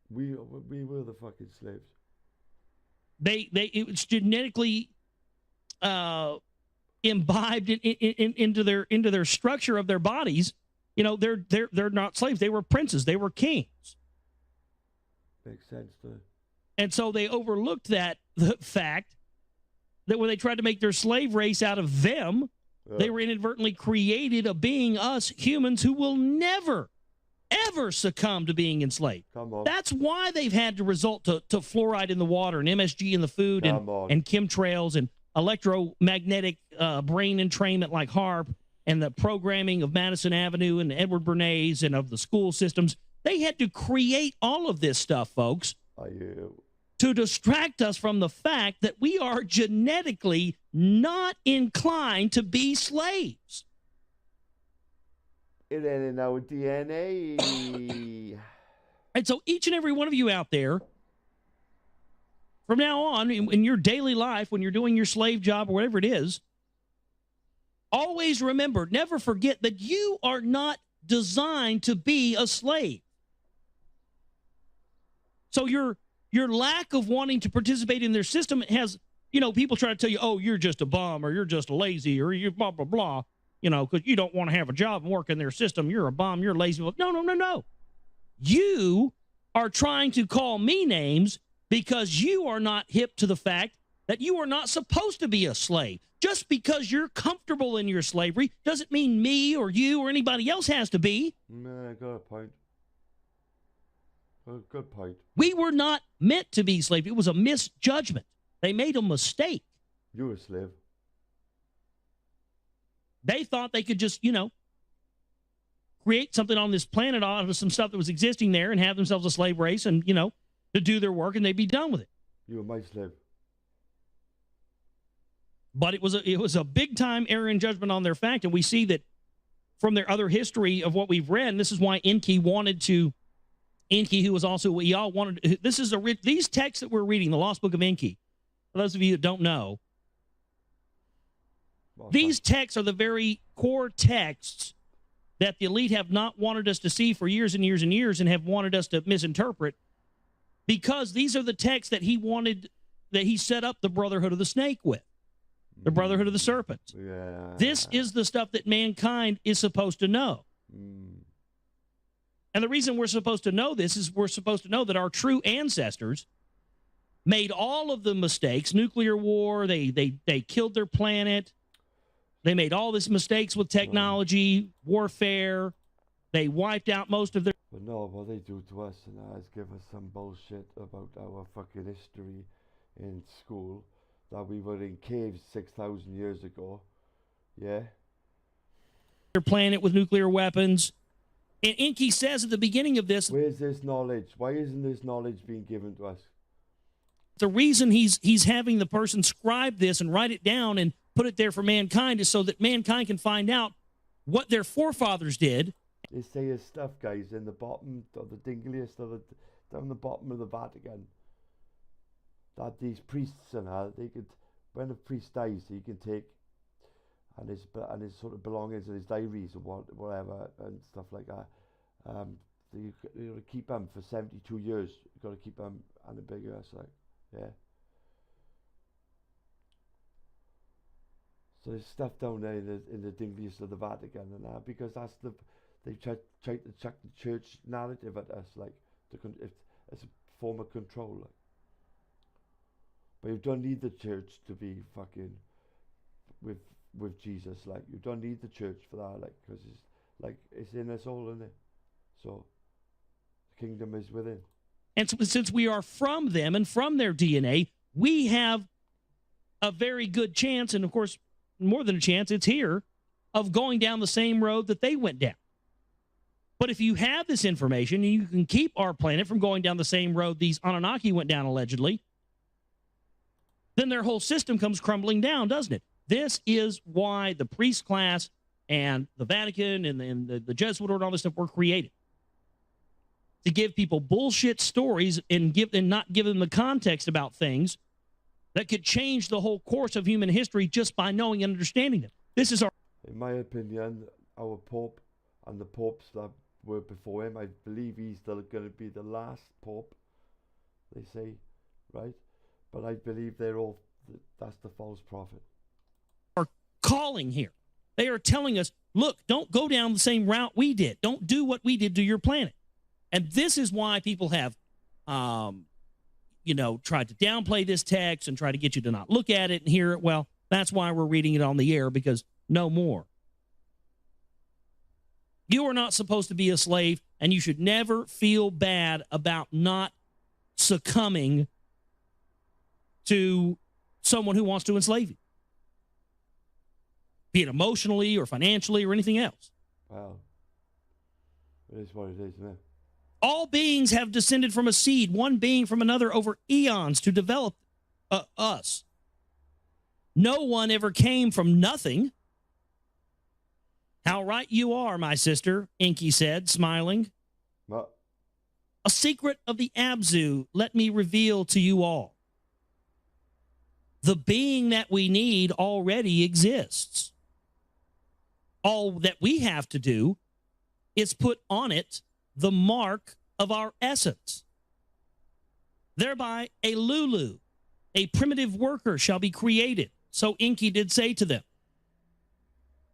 We were the fucking slaves. It was genetically imbibed into their structure of their bodies. You know, they're not slaves. They were princes. They were kings. Makes sense, though. And so they overlooked the fact that when they tried to make their slave race out of them, they were inadvertently created a being, us humans, who will never, ever succumb to being enslaved. Come on. That's why they've had to resort to fluoride in the water and MSG in the food and chemtrails and electromagnetic brain entrainment like HARP and the programming of Madison Avenue and Edward Bernays and of the school systems. They had to create all of this stuff, folks, to distract us from the fact that we are genetically not inclined to be slaves. It ain't in our DNA. And so each and every one of you out there, from now on, in your daily life, when you're doing your slave job or whatever it is, always remember, never forget that you are not designed to be a slave. So your lack of wanting to participate in their system has, people try to tell you, oh, you're just a bum, or you're just lazy, or you blah, blah, blah, because you don't want to have a job and work in their system. You're a bum, you're lazy. No. You are trying to call me names because you are not hip to the fact that you are not supposed to be a slave. Just because you're comfortable in your slavery doesn't mean me or you or anybody else has to be. No, got a point. Good point. We were not meant to be slaves. It was a misjudgment. They made a mistake. You were a slave. They thought they could just, create something on this planet out of some stuff that was existing there and have themselves a slave race and, to do their work, and they'd be done with it. You were my slave. But it was a big time error in judgment on their fact, and we see that from their other history of what we've read. And this is why Enki, who was also what y'all wanted. These texts that we're reading, the Lost Book of Enki. For those of you that don't know, these texts are the very core texts that the elite have not wanted us to see for years and years and years, and have wanted us to misinterpret, because these are the texts that he set up the Brotherhood of the Snake with, the Brotherhood of the Serpent. Yeah. This is the stuff that mankind is supposed to know. And the reason we're supposed to know this is we're supposed to know that our true ancestors made all of the mistakes. Nuclear war, they killed their planet. They made all these mistakes with technology, warfare. They wiped out most of their... But no, what they do to us and is give us some bullshit about our fucking history in school, that we were in caves 6,000 years ago. Yeah? Their planet with nuclear weapons. And Enki says at the beginning of this... Where's this knowledge? Why isn't this knowledge being given to us? The reason he's having the person scribe this and write it down and put it there for mankind is so that mankind can find out what their forefathers did. They say his stuff, guys, in the bottom, or the dingliest of down the bottom of the Vatican, that these priests and all, they could, when a priest dies, he can take and his sort of belongings and his diaries and whatever and stuff like that. You got to keep them for 72 years. You got to keep them on a big earth, like, yeah. So there's stuff down there in the dingliest of the Vatican and that, because that's they've tried to chuck the church narrative at us, like, It's a form of control. Like. But you don't need the church to be fucking with Jesus. Like you don't need the church for that. Like because it's in us all, isn't it? So the kingdom is within. And since we are from them and from their DNA, we have a very good chance, and of course, more than a chance, it's here, of going down the same road that they went down. But if you have this information, you can keep our planet from going down the same road these Anunnaki went down, allegedly, then their whole system comes crumbling down, doesn't it? This is why the priest class and the Vatican and the Jesuit order and all this stuff were created. To give people bullshit stories and not give them the context about things that could change the whole course of human history just by knowing and understanding them. This is our... In my opinion, our Pope and the popes that were before him, I believe he's still going to be the last Pope, they say, right? But I believe that's the false prophet. Are calling here. They are telling us, look, don't go down the same route we did. Don't do what we did to your planet. And this is why people have, tried to downplay this text and try to get you to not look at it and hear it. Well, that's why we're reading it on the air, because no more. You are not supposed to be a slave, and you should never feel bad about not succumbing to someone who wants to enslave you, be it emotionally or financially or anything else. Well, it is what it is, isn't it? All beings have descended from a seed, one being from another over eons to develop us. No one ever came from nothing. How right you are, my sister, Enki said, smiling. What? A secret of the Abzu, let me reveal to you all. The being that we need already exists. All that we have to do is put on it the mark of our essence. Thereby, a Lulu, a primitive worker, shall be created. So Enki did say to them,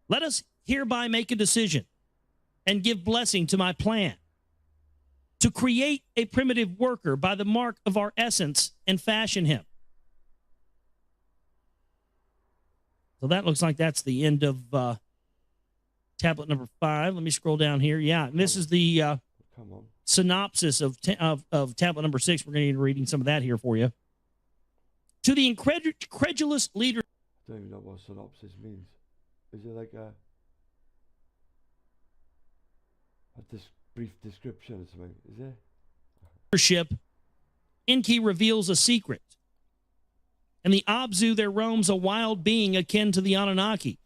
let us hereby make a decision and give blessing to my plan to create a primitive worker by the mark of our essence and fashion him. So that looks like that's the end of tablet number 5. Let me scroll down here. Yeah, and this is the synopsis of tablet number 6. We're going to be reading some of that here for you. To the incredulous leader. I don't even know what synopsis means. Is it like a brief description or something? Is it? Leadership, Enki reveals a secret. In the Abzu, there roams a wild being akin to the Anunnaki.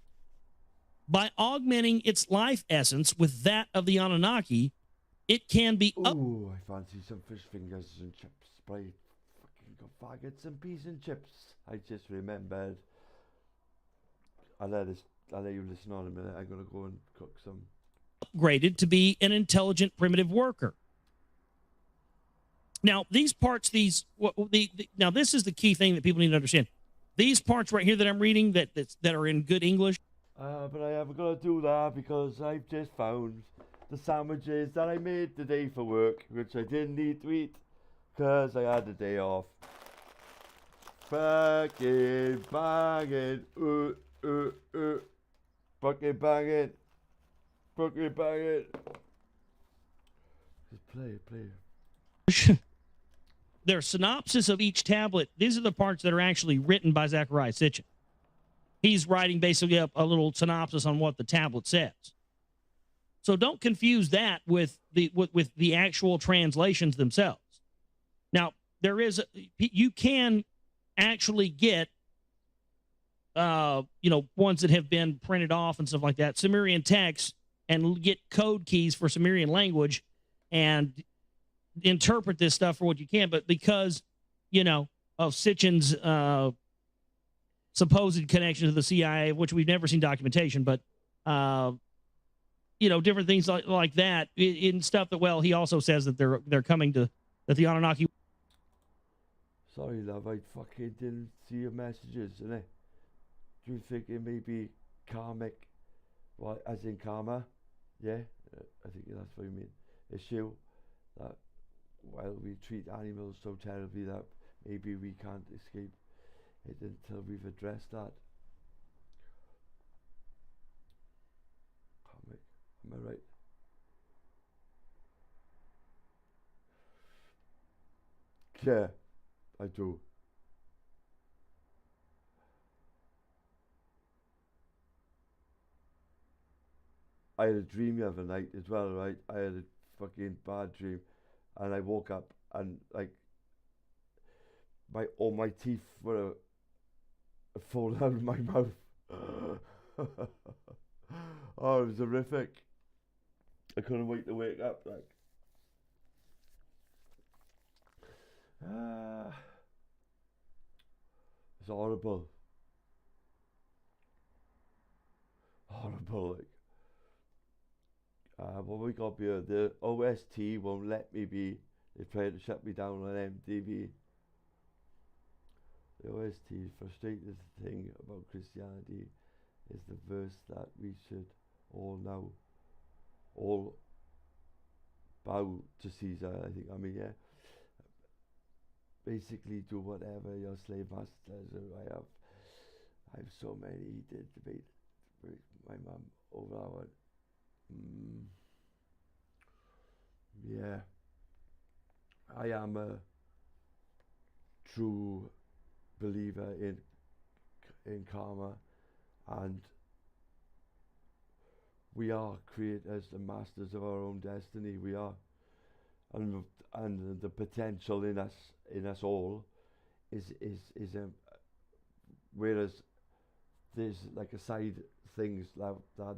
By augmenting its life essence with that of the Anunnaki, it can be... Ooh, I fancy some fish fingers and chips. But I fucking got faggots and peas and chips. I just remembered. I'll let you listen on a minute. I'm going to go and cook some. Upgraded to be an intelligent primitive worker. Now, these parts, now this is the key thing that people need to understand. These parts right here that I'm reading that are in good English. But I haven't got to do that because I've just found the sandwiches that I made today for work, which I didn't need to eat because I had the day off. Fucking banging, fucking banging, fucking banging. Just play. Their synopsis of each tablet, these are the parts that are actually written by Zecharia Sitchin. He's writing basically a little synopsis on what the tablet says. So don't confuse that with the actual translations themselves. Now, you can actually get ones that have been printed off and stuff like that, Sumerian text, and get code keys for Sumerian language and interpret this stuff for what you can. But because, of Sitchin's supposed connection to the CIA, which we've never seen documentation, but, different things like that in stuff that, well, he also says that they're coming to, that the Anunnaki. Sorry, love, I fucking didn't see your messages, innit? Do you think it may be karmic, well, as in karma? Yeah, I think that's what you mean. Issue that while we treat animals so terribly that maybe we can't escape it until we've addressed that. Am I right? Yeah, I do. I had a dream the other night as well, right? I had a fucking bad dream, and I woke up and like all my teeth were falling out of my mouth. Oh, it was horrific. I couldn't wait to wake up. Like, it's horrible. Horrible. Like, what we got here? The OST won't let me be. They tried to shut me down on MTV. The OST, frustrating thing about Christianity is the verse that we should all bow to Caesar. I think. I mean, yeah. Basically, do whatever your slave masters. I have so many heated debate with my mum over that one. Yeah, I am a true believer in karma, and we are creators and masters of our own destiny. We are, and the potential in us all is whereas there's like a side things that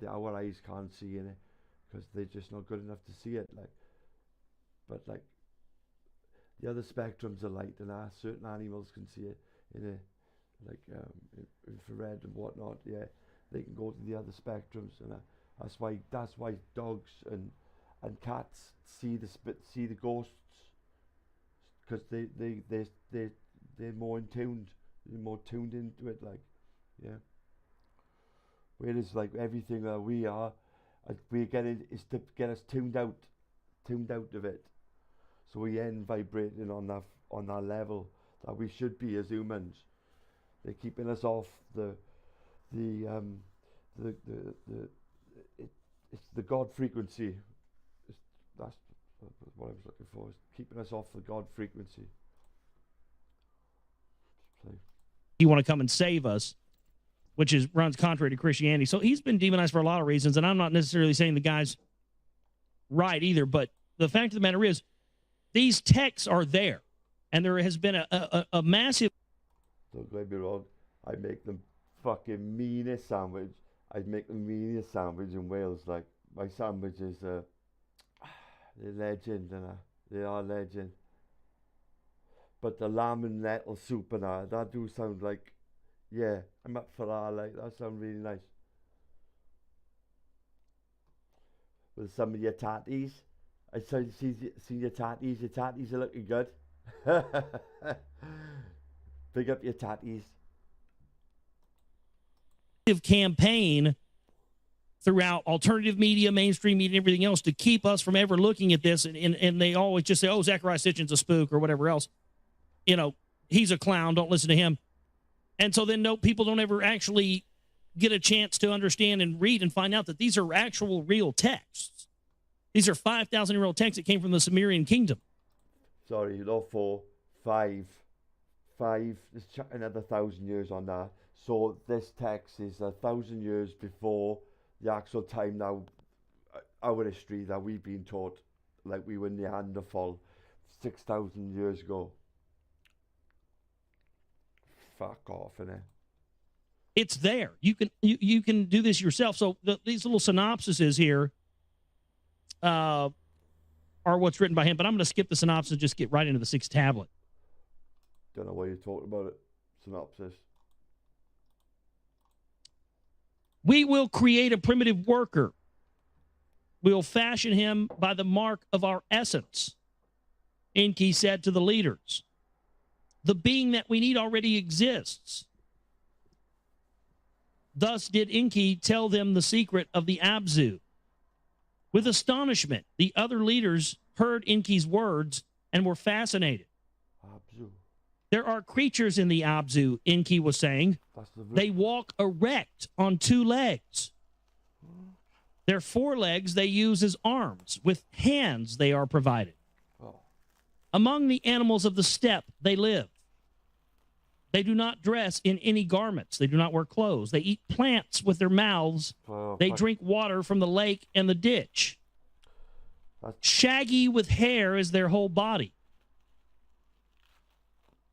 our eyes can't see in it because they're just not good enough to see it, like, but like the other spectrums of light, and certain animals can see it in a like infrared and whatnot. Yeah, they can go to the other spectrums, and that's why dogs and cats see the ghosts, because they're more tuned into it, like, yeah. Whereas like everything that we are getting is to get us tuned out of it, so we end vibrating on that level that we should be as humans. They're keeping us off it's the God frequency. That's what I was looking for. Is keeping us off the God frequency. So. You want to come and save us, which runs contrary to Christianity. So he's been demonized for a lot of reasons, and I'm not necessarily saying the guy's right either, but the fact of the matter is these texts are there, and there has been a massive... Don't get me wrong, I make the fucking meanest sandwich. I'd make the meanest sandwich in Wales. Like, my sandwiches, they're legend, and they are legend. But the lamb and nettle soup and that do sound like, yeah, I'm up for that. Like, that sounds really nice. With some of your tatties, I see your tatties. Your tatties are looking good. Big up your tatties. Campaign throughout alternative media, mainstream media, and everything else to keep us from ever looking at this. And they always just say, oh, Zechariah Sitchin's a spook or whatever else. You know, he's a clown. Don't listen to him. And so then people don't ever actually get a chance to understand and read and find out that these are actual real texts. These are 5,000-year-old texts that came from the Sumerian kingdom. Sorry, not 4, 5. Let's chuck another 1,000 years on that. So this text is 1,000 years before the actual time now, our history that we've been taught, like we were Neanderthal 6,000 years ago. Fuck off, innit? It's there. You can do this yourself. So these little synopsises here are what's written by him, but I'm going to skip the synopsis and just get right into the 6th tablet. Don't know why you're talking about it. Synopsis. We will create a primitive worker. We will fashion him by the mark of our essence, Enki said to the leaders. The being that we need already exists. Thus did Enki tell them the secret of the Abzu. With astonishment, the other leaders heard Enki's words and were fascinated. Abzu. There are creatures in the Abzu, Enki was saying. That's the They walk erect on two legs. Their forelegs they use as arms. With hands they are provided. Oh. Among the animals of the steppe they live. They do not dress in any garments. They do not wear clothes. They eat plants with their mouths. Oh, They fuck. drink water from the lake and the ditch. That's- Shaggy with hair is their whole body.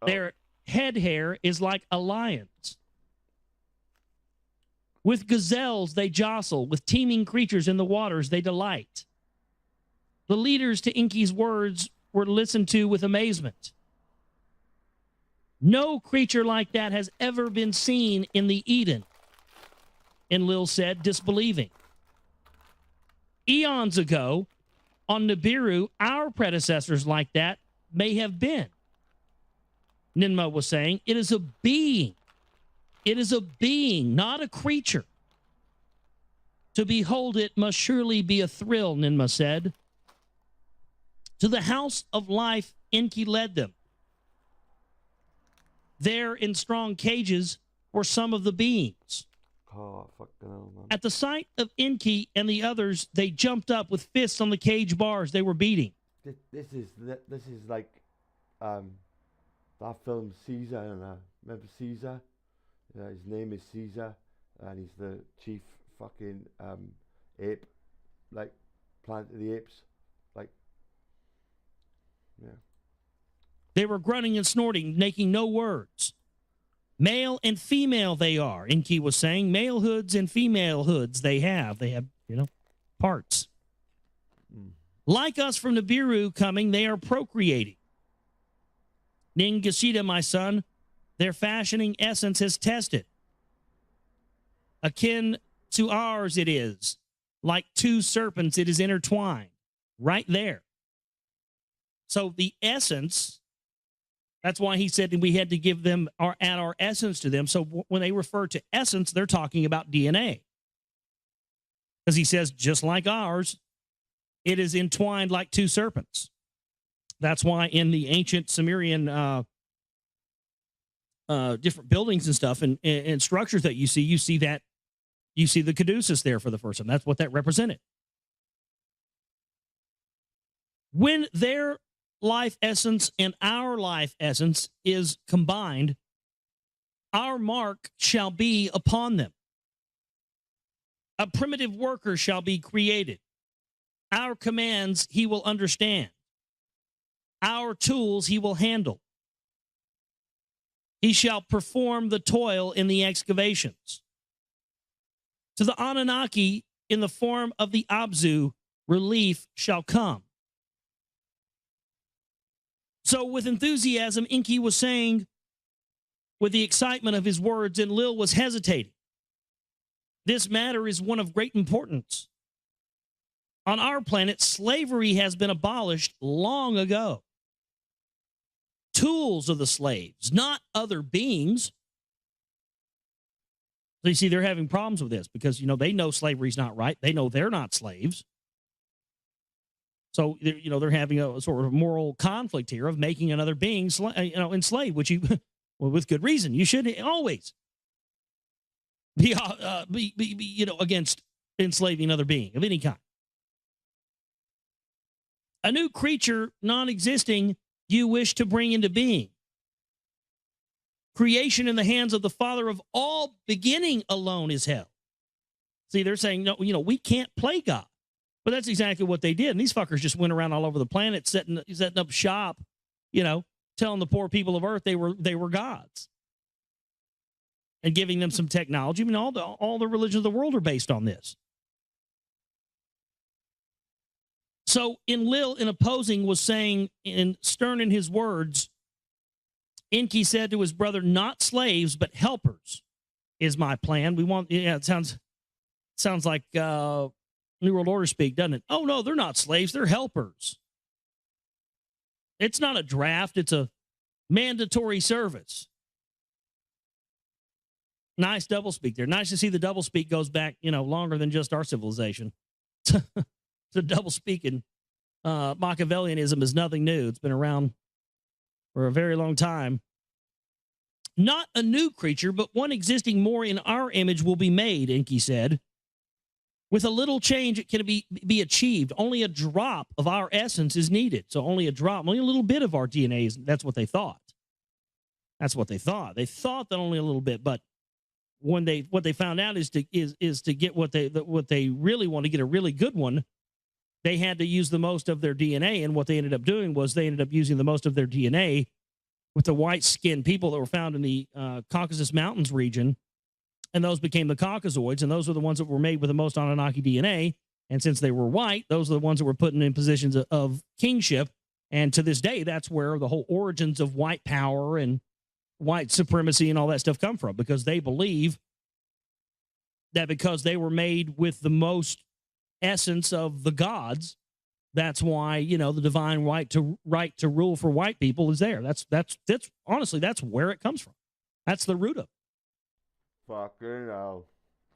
Oh. Their head hair is like a lion's. With gazelles they jostle. With teeming creatures in the waters they delight. The leaders to Enki's words were listened to with amazement. No creature like that has ever been seen in the Eden, Enlil said, disbelieving. Eons ago, on Nibiru, our predecessors like that may have been. Ninmah was saying, it is a being. It is a being, not a creature. To behold it must surely be a thrill, Ninmah said. To the house of life, Enki led them. There in strong cages were some of the beings. Oh, fucking hell, man. At the sight of Enki and the others, they jumped up with fists on the cage bars they were beating. This is like that film Caesar, and remember Caesar? His name is Caesar, and he's the chief fucking ape, like Planet of the Apes, like yeah. They were grunting and snorting, making no words. Male and female they are, Enki was saying. Male hoods and female hoods they have. They have, parts. Like us from Nibiru coming, they are procreating. Ningashita, my son, their fashioning essence has tested. Akin to ours it is. Like two serpents, it is intertwined. Right there. So the essence... That's why he said we had to give them add our essence to them. So when they refer to essence, they're talking about DNA. Because he says, just like ours, it is entwined like two serpents. That's why in the ancient Sumerian different buildings and stuff and structures that you see the caduceus there for the first time. That's what that represented. When their life essence and our life essence is combined, our mark shall be upon them. A primitive worker shall be created. Our commands he will understand. Our tools he will handle. He shall perform the toil in the excavations. To the Anunnaki, in the form of the Abzu, relief shall come. So with enthusiasm, Enki was saying, with the excitement of his words, and Lil was hesitating. This matter is one of great importance. On our planet, slavery has been abolished long ago. Tools are the slaves, not other beings. So you see, they're having problems with this because, they know slavery's not right. They know they're not slaves. So, they're having a sort of moral conflict here of making another being, enslaved, which well, with good reason, you should always be against enslaving another being of any kind. A new creature, non-existing, you wish to bring into being. Creation in the hands of the Father of all beginning alone is hell. See, they're saying, no, we can't play God. But that's exactly what they did. And these fuckers just went around all over the planet setting up shop, telling the poor people of Earth they were gods. And giving them some technology. I mean, all the religions of the world are based on this. So Enlil, in opposing, was saying, in stern in his words, Enki said to his brother, not slaves, but helpers is my plan. It sounds like New World Order speak, doesn't it? Oh, no, they're not slaves. They're helpers. It's not a draft. It's a mandatory service. Nice doublespeak there. Nice to see the doublespeak goes back, longer than just our civilization. To doublespeak in Machiavellianism is nothing new. It's been around for a very long time. Not a new creature, but one existing more in our image will be made, Enki said. With a little change, it can be achieved. Only a drop of our essence is needed. So only a drop, only a little bit of our DNA is, that's what they thought. That's what they thought. They thought that only a little bit, but what they found out is to get what they really want to get a really good one, they had to use the most of their DNA. And what they ended up doing was they ended up using the most of their DNA with the white-skinned people that were found in the Caucasus Mountains region. And those became the Caucasoids, and those were the ones that were made with the most Anunnaki DNA. And since they were white, those are the ones that were put in positions of kingship. And to this day, that's where the whole origins of white power and white supremacy and all that stuff come from, because they believe that because they were made with the most essence of the gods, that's why, the divine right to rule for white people is there. That's honestly, that's where it comes from. That's the root of it. Fucking hell.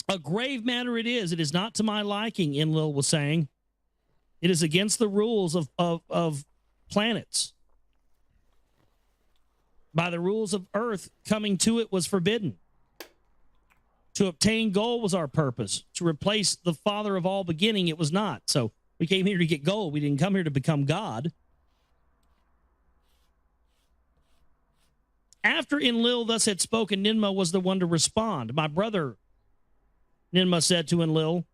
A grave matter it is. It is not to my liking, Enlil was saying. It is against the rules of planets. By the rules of Earth, coming to it was forbidden. To obtain gold was our purpose. To replace the father of all beginning, it was not. So we came here to get gold. We didn't come here to become God. After Enlil thus had spoken, Ninmah was the one to respond. My brother, Ninmah said to Enlil,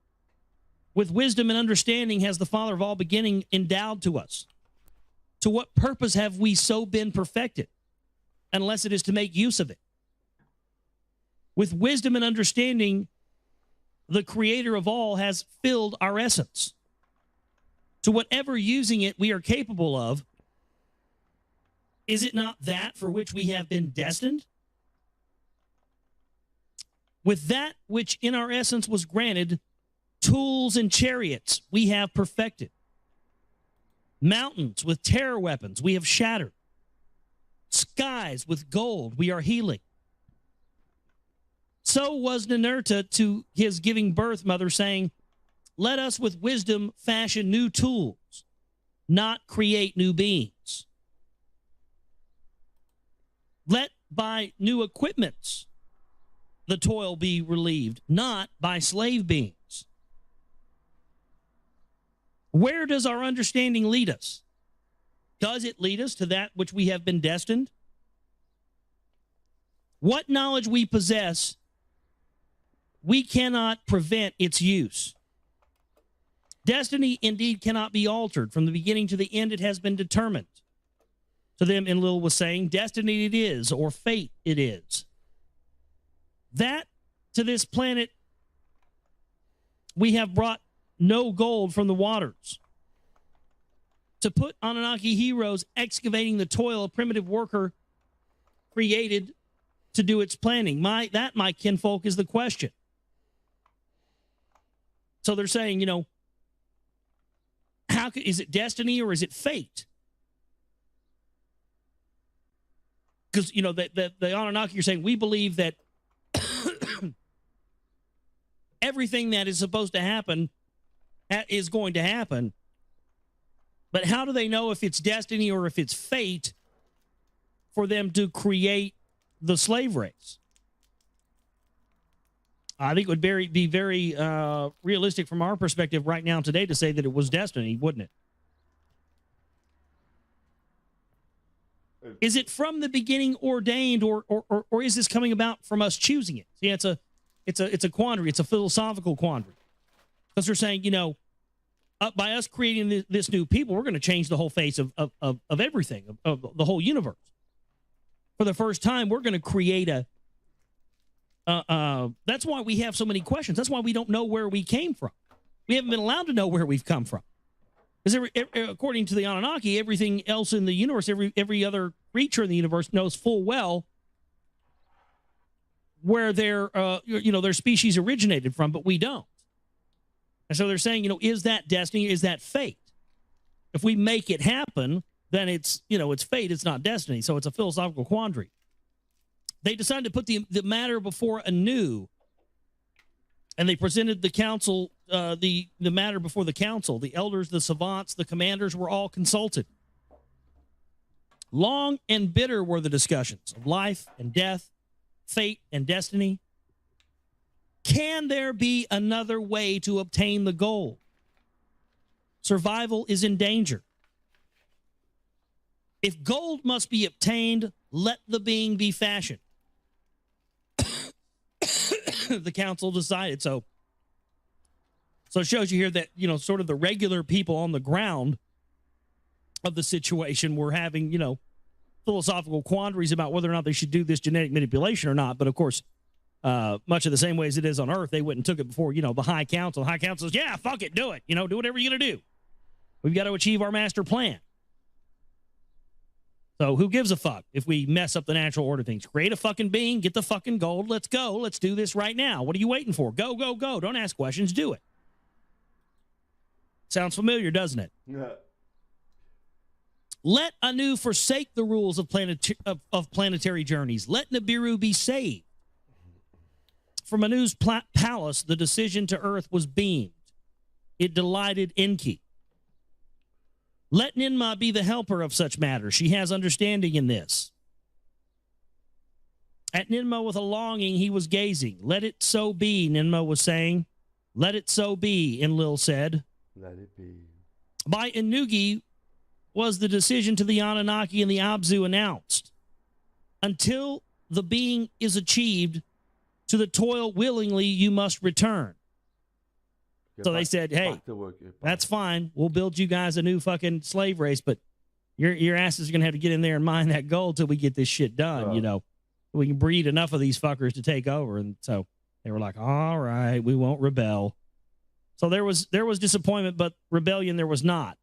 with wisdom and understanding has the Father of all beginning endowed to us. To what purpose have we so been perfected, unless it is to make use of it? With wisdom and understanding, the Creator of all has filled our essence. To whatever using it we are capable of, is it not that for which we have been destined? With that which in our essence was granted, tools and chariots we have perfected. Mountains with terror weapons we have shattered. Skies with gold we are healing. So was Ninurta to his giving birth mother, saying, let us with wisdom fashion new tools, not create new beings. Let by new equipments the toil be relieved, not by slave beings. Where does our understanding lead us? Does it lead us to that which we have been destined? What knowledge we possess, we cannot prevent its use. Destiny indeed cannot be altered. From the beginning to the end, it has been determined. To them, Enlil was saying, destiny it is, or fate it is. That to this planet we have brought no gold from the waters. To put Anunnaki heroes excavating the toil a primitive worker created to do its planning. My kinfolk, is the question. So they're saying, is it destiny or is it fate? Because, the Anunnaki are saying, we believe that everything that is supposed to happen is going to happen. But how do they know if it's destiny or if it's fate for them to create the slave race? I think it would be very realistic from our perspective right now today to say that it was destiny, wouldn't it? Is it from the beginning ordained, or is this coming about from us choosing it? See, it's a quandary. It's a philosophical quandary, because they're saying, by us creating this new people, we're going to change the whole face of everything, of the whole universe. For the first time, we're going to create that's why we have so many questions. That's why we don't know where we came from. We haven't been allowed to know where we've come from. Because according to the Anunnaki, everything else in the universe, every other creature in the universe knows full well where their species originated from, but we don't. And so they're saying, is that destiny? Is that fate? If we make it happen, then it's fate. It's not destiny. So it's a philosophical quandary. They decided to put the matter before Anu. And they presented the council, the matter before the council. The elders, the savants, the commanders were all consulted. Long and bitter were the discussions of life and death, fate and destiny. Can there be another way to obtain the gold? Survival is in danger. If gold must be obtained, let the being be fashioned. The council decided. So it shows you here that, sort of the regular people on the ground of the situation were having, philosophical quandaries about whether or not they should do this genetic manipulation or not. But of course, much of the same way as it is on Earth, they went and took it before, the High Council. The High Council says, yeah, fuck it, do it. Do whatever you're going to do. We've got to achieve our master plan. So who gives a fuck if we mess up the natural order of things? Create a fucking being, get the fucking gold. Let's go. Let's do this right now. What are you waiting for? Go, go, go. Don't ask questions. Do it. Sounds familiar, doesn't it? Yeah. Let Anu forsake the rules of planetary journeys. Let Nibiru be saved. From Anu's palace, the decision to Earth was beamed. It delighted Enki. Let Ninmah be the helper of such matters. She has understanding in this. At Ninmah with a longing he was gazing. Let it so be, Ninmah was saying. Let it so be, Enlil said. Let it be. By Inugi was the decision to the Anunnaki and the Abzu announced. Until the being is achieved, to the toil willingly you must return. So they said, hey, that's fine. We'll build you guys a new fucking slave race, but your asses are going to have to get in there and mine that gold till we get this shit done, We can breed enough of these fuckers to take over. And so they were like, all right, we won't rebel. So there was disappointment, but rebellion there was not.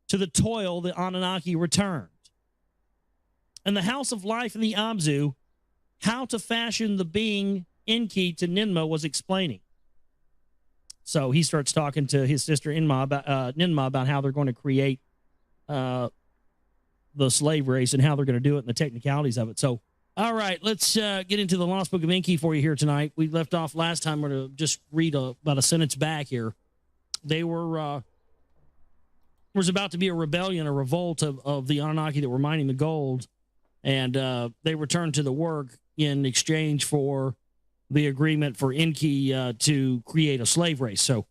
To the toil, the Anunnaki returned. And the House of Life in the Abzu, how to fashion the being Enki to Ninmah was explaining. So he starts talking to his sister Ninmah about how they're going to create the slave race and how they're going to do it and the technicalities of it. So, all right, let's get into the Lost Book of Enki for you here tonight. We left off last time. We're going to just read about a sentence back here. They were was about to be a rebellion, a revolt of the Anunnaki that were mining the gold, and they returned to the work in exchange for the agreement for Enki to create a slave race. So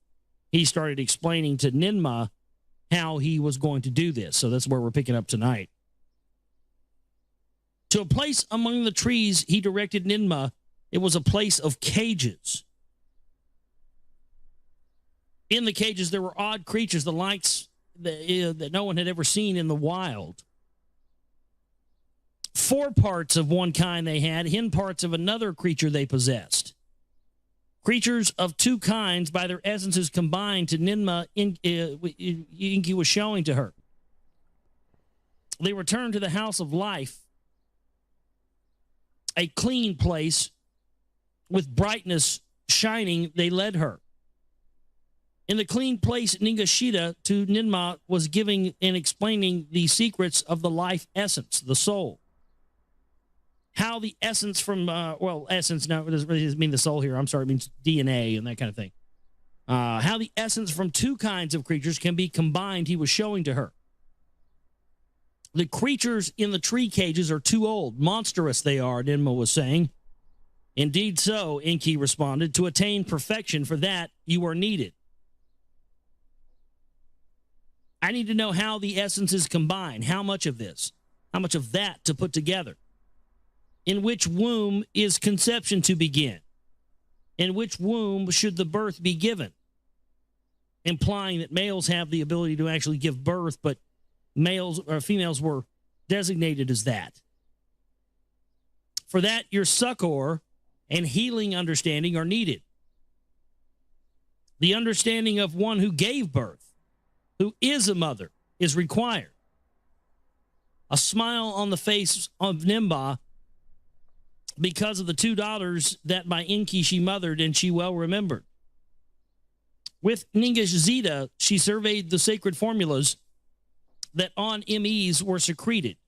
he started explaining to Ninmah how he was going to do this. So that's where we're picking up tonight. To a place among the trees, he directed Ninmah. It was a place of cages. In the cages, there were odd creatures, the likes that no one had ever seen in the wild. 4 parts of one kind they had, hen parts of another creature they possessed. Creatures of 2 kinds by their essences combined to Ninmah, Enki was showing to her. They returned to the House of Life, a clean place with brightness shining, they led her. In the clean place, Ningashita to Ninmah was giving and explaining the secrets of the life essence, the soul. How the essence from, essence, no, it doesn't really mean the soul here. I'm sorry, it means DNA and that kind of thing. How the essence from 2 kinds of creatures can be combined, he was showing to her. The creatures in the tree cages are too old. Monstrous they are, Ninmah was saying. Indeed so, Enki responded. To attain perfection, for that you are needed. I need to know how the essences combine. How much of this? How much of that to put together? In which womb is conception to begin? In which womb should the birth be given? Implying that males have the ability to actually give birth, but males or females were designated as that. For that, your succor and healing understanding are needed. The understanding of one who gave birth, who is a mother, is required. A smile on the face of Ninmah because of the 2 daughters that by Enki she mothered and she well remembered. With Ningashita, she surveyed the sacred formulas that on MEs were secreted.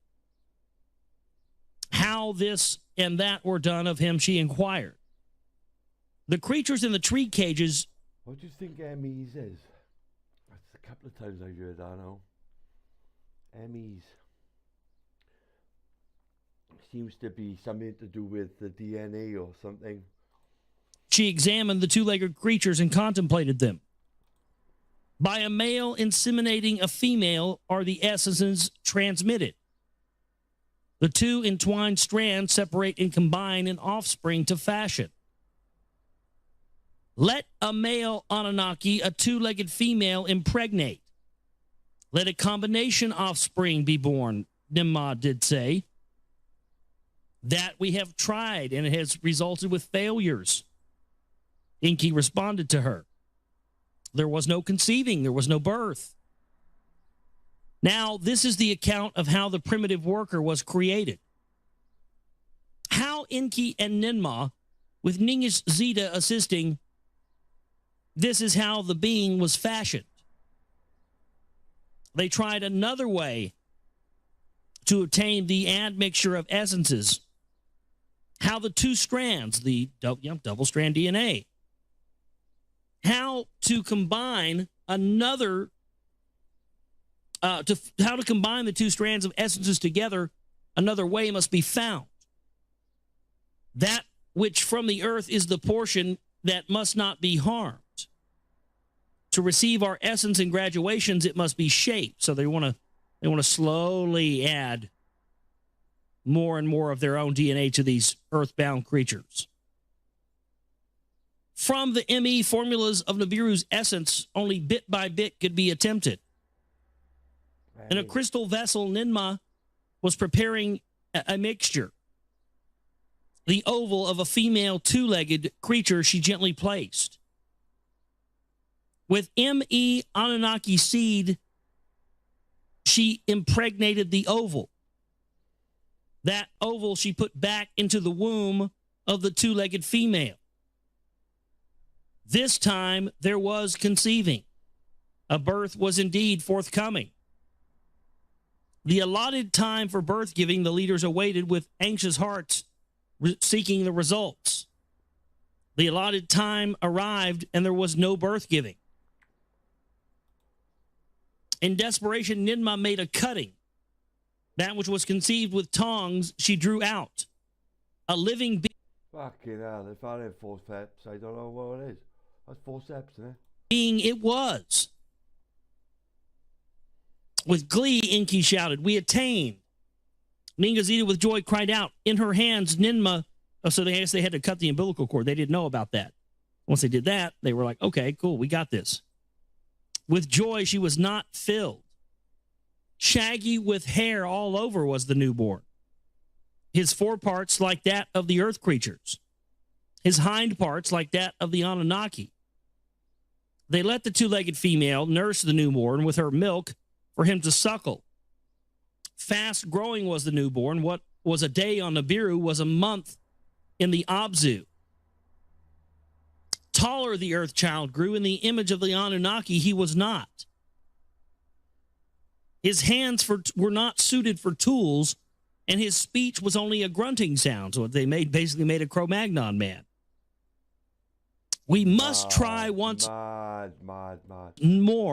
How this and that were done of him, she inquired. The creatures in the tree cages. What do you think MEs is? That's a couple of times I've heard that now. MEs. Seems to be something to do with the DNA or something. She examined the two-legged creatures and contemplated them. By a male inseminating a female are the essences transmitted. The two entwined strands separate and combine an offspring to fashion. Let a male Anunnaki, a two-legged female, impregnate. Let a combination offspring be born, Nimrod did say. That we have tried, and it has resulted with failures. Enki responded to her. There was no conceiving. There was no birth. Now, this is the account of how the primitive worker was created. How Enki and Ninmah, with Ningish Zeta assisting, this is how the being was fashioned. They tried another way to obtain the admixture of essences. How the two strands, the double-strand DNA, how to combine another, how to combine the two strands of essences together, another way must be found. That which from the earth is the portion that must not be harmed. To receive our essence in graduations, it must be shaped. So they want to slowly add more and more of their own DNA to these earthbound creatures. From the ME formulas of Nibiru's essence, only bit by bit could be attempted. Right. In a crystal vessel, Ninmah was preparing a mixture. The oval of a female two-legged creature she gently placed. With ME Anunnaki seed, she impregnated the oval. That oval she put back into the womb of the two-legged female. This time there was conceiving. A birth was indeed forthcoming. The allotted time for birth giving the leaders awaited with anxious hearts, seeking the results. The allotted time arrived and there was no birth giving. In desperation, Ninmah made a cutting. That which was conceived with tongs, she drew out. A living being. Fucking hell, if I had forceps, I don't know what it is. That's forceps, isn't it? Being it was. With glee, Enki shouted, "We attained." Ningazita with joy cried out. In her hands, Ninmah, so I guess they had to cut the umbilical cord. They didn't know about that. Once they did that, they were like, okay, cool, we got this. With joy, she was not filled. Shaggy with hair all over was the newborn. His foreparts like that of the earth creatures. His hind parts like that of the Anunnaki. They let the two-legged female nurse the newborn with her milk for him to suckle. Fast growing was the newborn. What was a day on Nibiru was a month in the Abzu. Taller the earth child grew. In the image of the Anunnaki, he was not. His hands were not suited for tools, and his speech was only a grunting sound. So they basically made a Cro-Magnon man. We must try once more,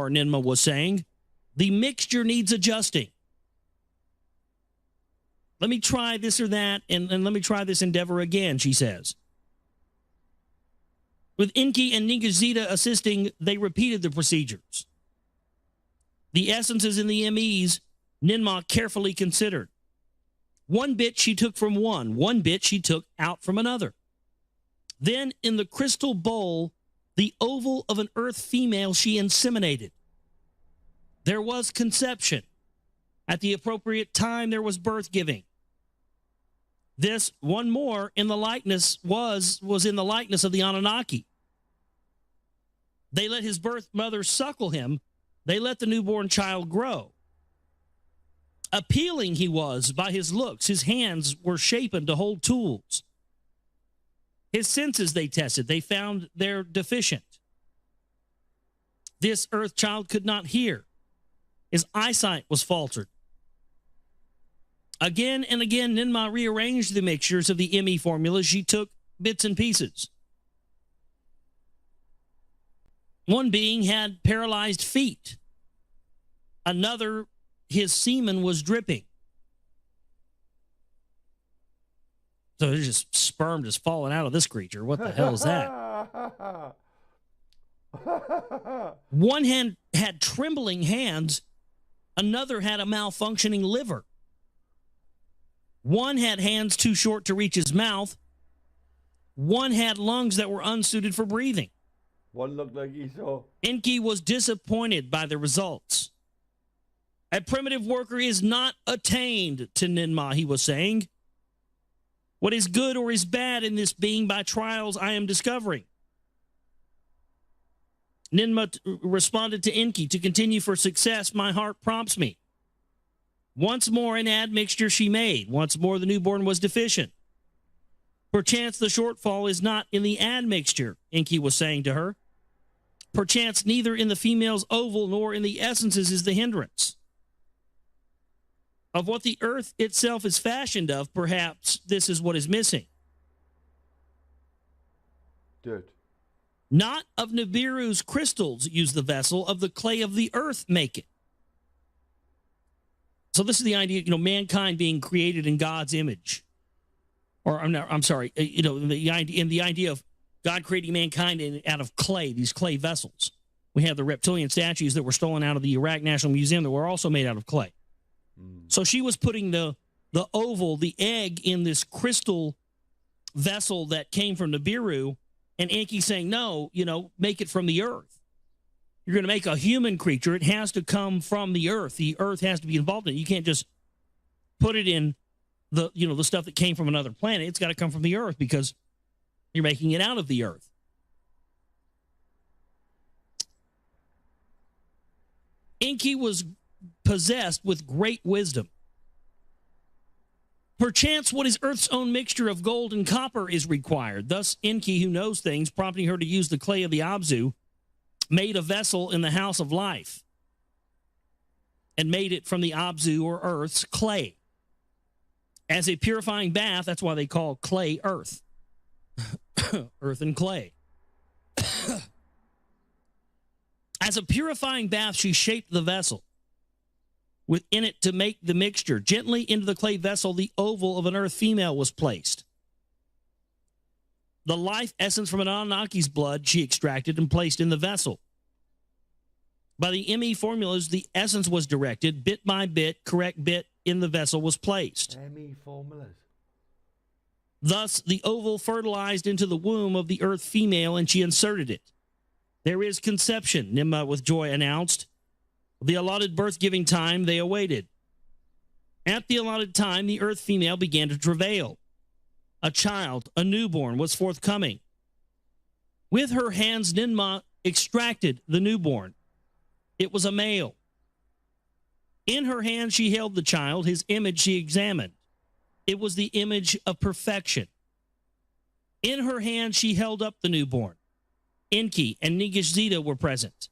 Ninmah was saying. The mixture needs adjusting. Let me try this or that, and let me try this endeavor again, she says. With Enki and Ningazita assisting, they repeated the procedures. The essences in the MEs, Ninmah carefully considered. One bit she took from one bit she took out from another. Then in the crystal bowl, the oval of an earth female she inseminated. There was conception. At the appropriate time, there was birth giving. This one more in the likeness was in the likeness of the Anunnaki. They let his birth mother suckle him. They let the newborn child grow. Appealing he was by his looks. His hands were shapen to hold tools. His senses they tested. They found they're deficient. This earth child could not hear. His eyesight was faltered. Again and again, Ninmah rearranged the mixtures of the ME formulas. She took bits and pieces. One being had paralyzed feet. Another, his semen was dripping. So there's just sperm just falling out of this creature. What the hell is that? One hand had trembling hands. Another had a malfunctioning liver. One had hands too short to reach his mouth. One had lungs that were unsuited for breathing. One looked like he saw. Enki was disappointed by the results. A primitive worker is not attained to Ninmah, he was saying. What is good or is bad in this being by trials I am discovering. Ninmah responded to Enki, to continue for success, my heart prompts me. Once more an admixture she made. Once more the newborn was deficient. Perchance the shortfall is not in the admixture, Enki was saying to her. Perchance neither in the female's oval nor in the essences is the hindrance. Of what the earth itself is fashioned of, perhaps this is what is missing. Dirt. Not of Nibiru's crystals use the vessel, of the clay of the earth make it. So this is the idea, mankind being created in God's image. Or I'm sorry, the idea of God creating mankind out of clay, these clay vessels. We have the reptilian statues that were stolen out of the Iraq National Museum that were also made out of clay. So she was putting the oval, the egg, in this crystal vessel that came from Nibiru, and Enki saying, no, make it from the earth. You're going to make a human creature. It has to come from the earth. The earth has to be involved in it. You can't just put it in the stuff that came from another planet. It's got to come from the earth because you're making it out of the earth. Enki was possessed with great wisdom. Perchance what is earth's own mixture of gold and copper is required. Thus Enki, who knows things, prompting her to use the clay of the Abzu, made a vessel in the house of life and made it from the Abzu, or earth's clay. As a purifying bath, that's why they call clay earth. Earth and clay. As a purifying bath, she shaped the vessel. Within it to make the mixture. Gently into the clay vessel, the oval of an earth female was placed. The life essence from an Anunnaki's blood she extracted and placed in the vessel. By the ME formulas, the essence was directed, bit by bit, correct bit in the vessel was placed. ME formulas. Thus, the oval fertilized into the womb of the earth female, and she inserted it. There is conception, Ninmah with joy announced. The allotted birth-giving time they awaited. At the allotted time, the earth female began to travail. A child, a newborn, was forthcoming. With her hands, Ninmah extracted the newborn. It was a male. In her hand, she held the child. His image she examined. It was the image of perfection. In her hand, she held up the newborn. Enki and Nigishzida were present.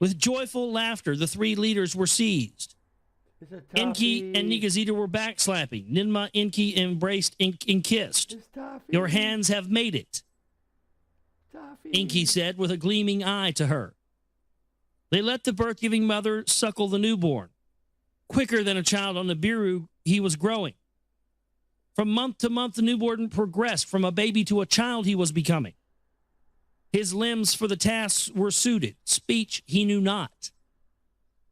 With joyful laughter, the three leaders were seized. Enki and Nigishzida were backslapping. Ninmah, Enki embraced and kissed. Your hands have made it. Enki said with a gleaming eye to her. They let the birth-giving mother suckle the newborn. Quicker than a child on Nibiru, he was growing. From month to month, the newborn progressed. From a baby to a child he was becoming. His limbs for the tasks were suited. Speech he knew not.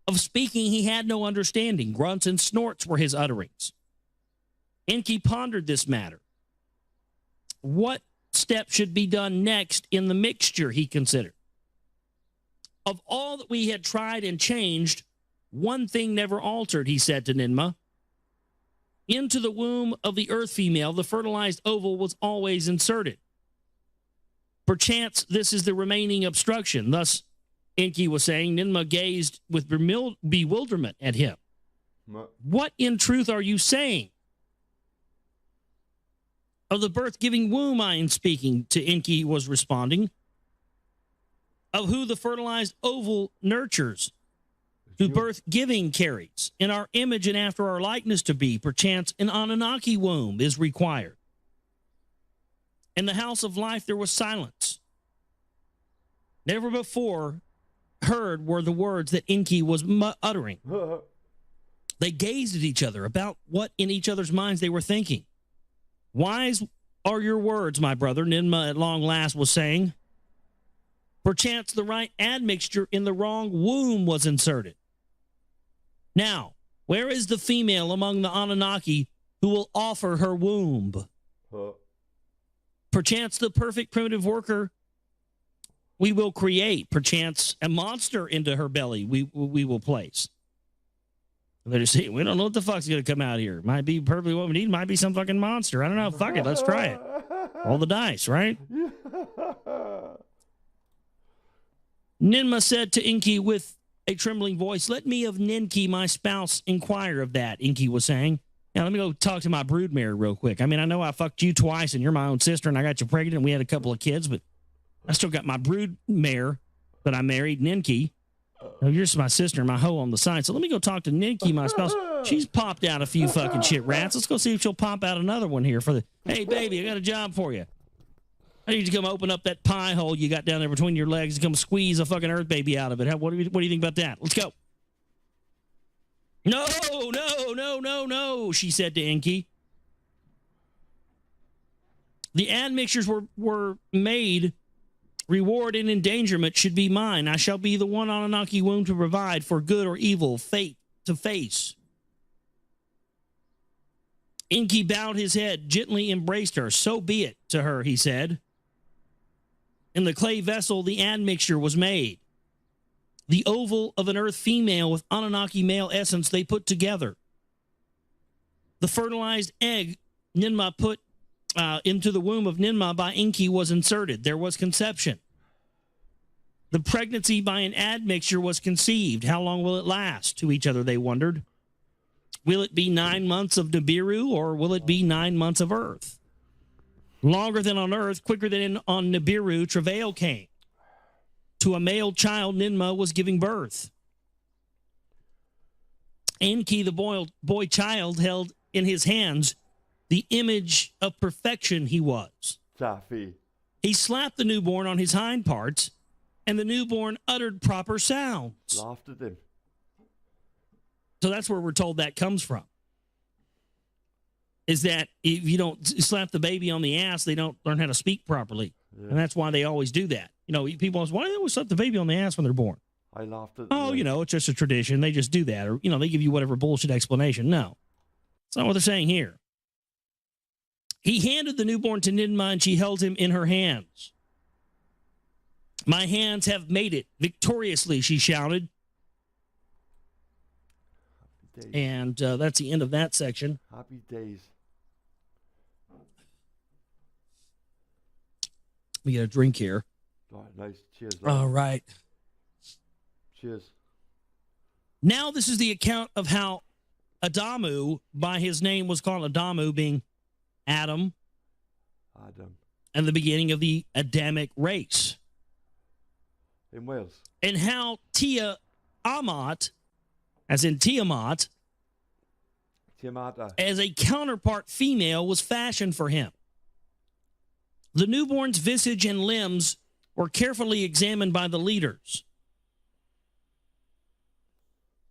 Of speaking he had no understanding. Grunts and snorts were his utterings. Enki pondered this matter. What step should be done next in the mixture, he considered. Of all that we had tried and changed, one thing never altered, he said to Ninmah. Into the womb of the earth female, the fertilized oval was always inserted. Perchance this is the remaining obstruction. Thus, Enki was saying, Ninmah gazed with bewilderment at him. What in truth are you saying? Of the birth-giving womb I am speaking, to Enki was responding. Of who the fertilized oval nurtures, who birth-giving carries, in our image and after our likeness to be, perchance an Anunnaki womb is required. In the house of life there was silence. never before heard were the words that Enki was uttering. They gazed at each other about what in each other's minds they were thinking. Wise are your words, my brother, Ninmah at long last was saying. Perchance the right admixture in the wrong womb was inserted. Now, where is the female among the Anunnaki who will offer her womb? Perchance the perfect primitive worker we will create. Perchance a monster into her belly we will place. They're just saying, we don't know what the fuck's going to come out here. Might be perfectly what we need. Might be some fucking monster. I don't know. Fuck it. Let's try it. Roll the dice, right? Ninmah said to Enki with a trembling voice, let me of Ninki, my spouse, inquire of that, Enki was saying. Now, let me go talk to my broodmare real quick. I mean, I know I fucked you twice and you're my own sister and I got you pregnant and we had a couple of kids, but I still got my broodmare that I married, Ninki. Oh, you're just my sister, my hoe on the side. So let me go talk to Ninki, my spouse. She's popped out a few fucking shit rats. Let's go see if she'll pop out another one here for the, hey, baby, I got a job for you. I need you to come open up that pie hole you got down there between your legs and come squeeze a fucking earth baby out of it. What do you think about that? Let's go. No, no, no, no, no, she said to Enki. The admixtures were made. Reward and endangerment should be mine. I shall be the one Anunnaki womb to provide for good or evil, fate to face. Enki bowed his head, gently embraced her. So be it to her, he said. In the clay vessel, the admixture was made. The oval of an earth female with Anunnaki male essence they put together. The fertilized egg Ninmah put into the womb of Ninmah by Enki was inserted. There was conception. The pregnancy by an admixture was conceived. How long will it last? To each other they wondered. Will it be 9 months of Nibiru or will it be 9 months of Earth? Longer than on Earth, quicker than on Nibiru, travail came. To a male child, Ninmah was giving birth. Enki, the boy child, held in his hands the image of perfection he was. Taffy. He slapped the newborn on his hind parts, and the newborn uttered proper sounds. Laughed at him. So that's where we're told that comes from. Is that if you don't slap the baby on the ass, they don't learn how to speak properly. Yeah. And that's why they always do that. You know, people always, why do they always slap the baby on the ass when they're born? I laughed at Oh, you know, it's just a tradition. They just do that. Or, you know, they give you whatever bullshit explanation. No. That's not what they're saying here. He handed the newborn to Ninmah and she held him in her hands. My hands have made it victoriously, she shouted. And that's the end of that section. Happy days. Let me get a drink here. All right, nice. Cheers. All right. Cheers. Now this is the account of how Adamu, by his name, was called Adamu, being Adam. And the beginning of the Adamic race. In Wales. And how Tiamat, as in Tiamat, as a counterpart female, was fashioned for him. The newborn's visage and limbs were carefully examined by the leaders.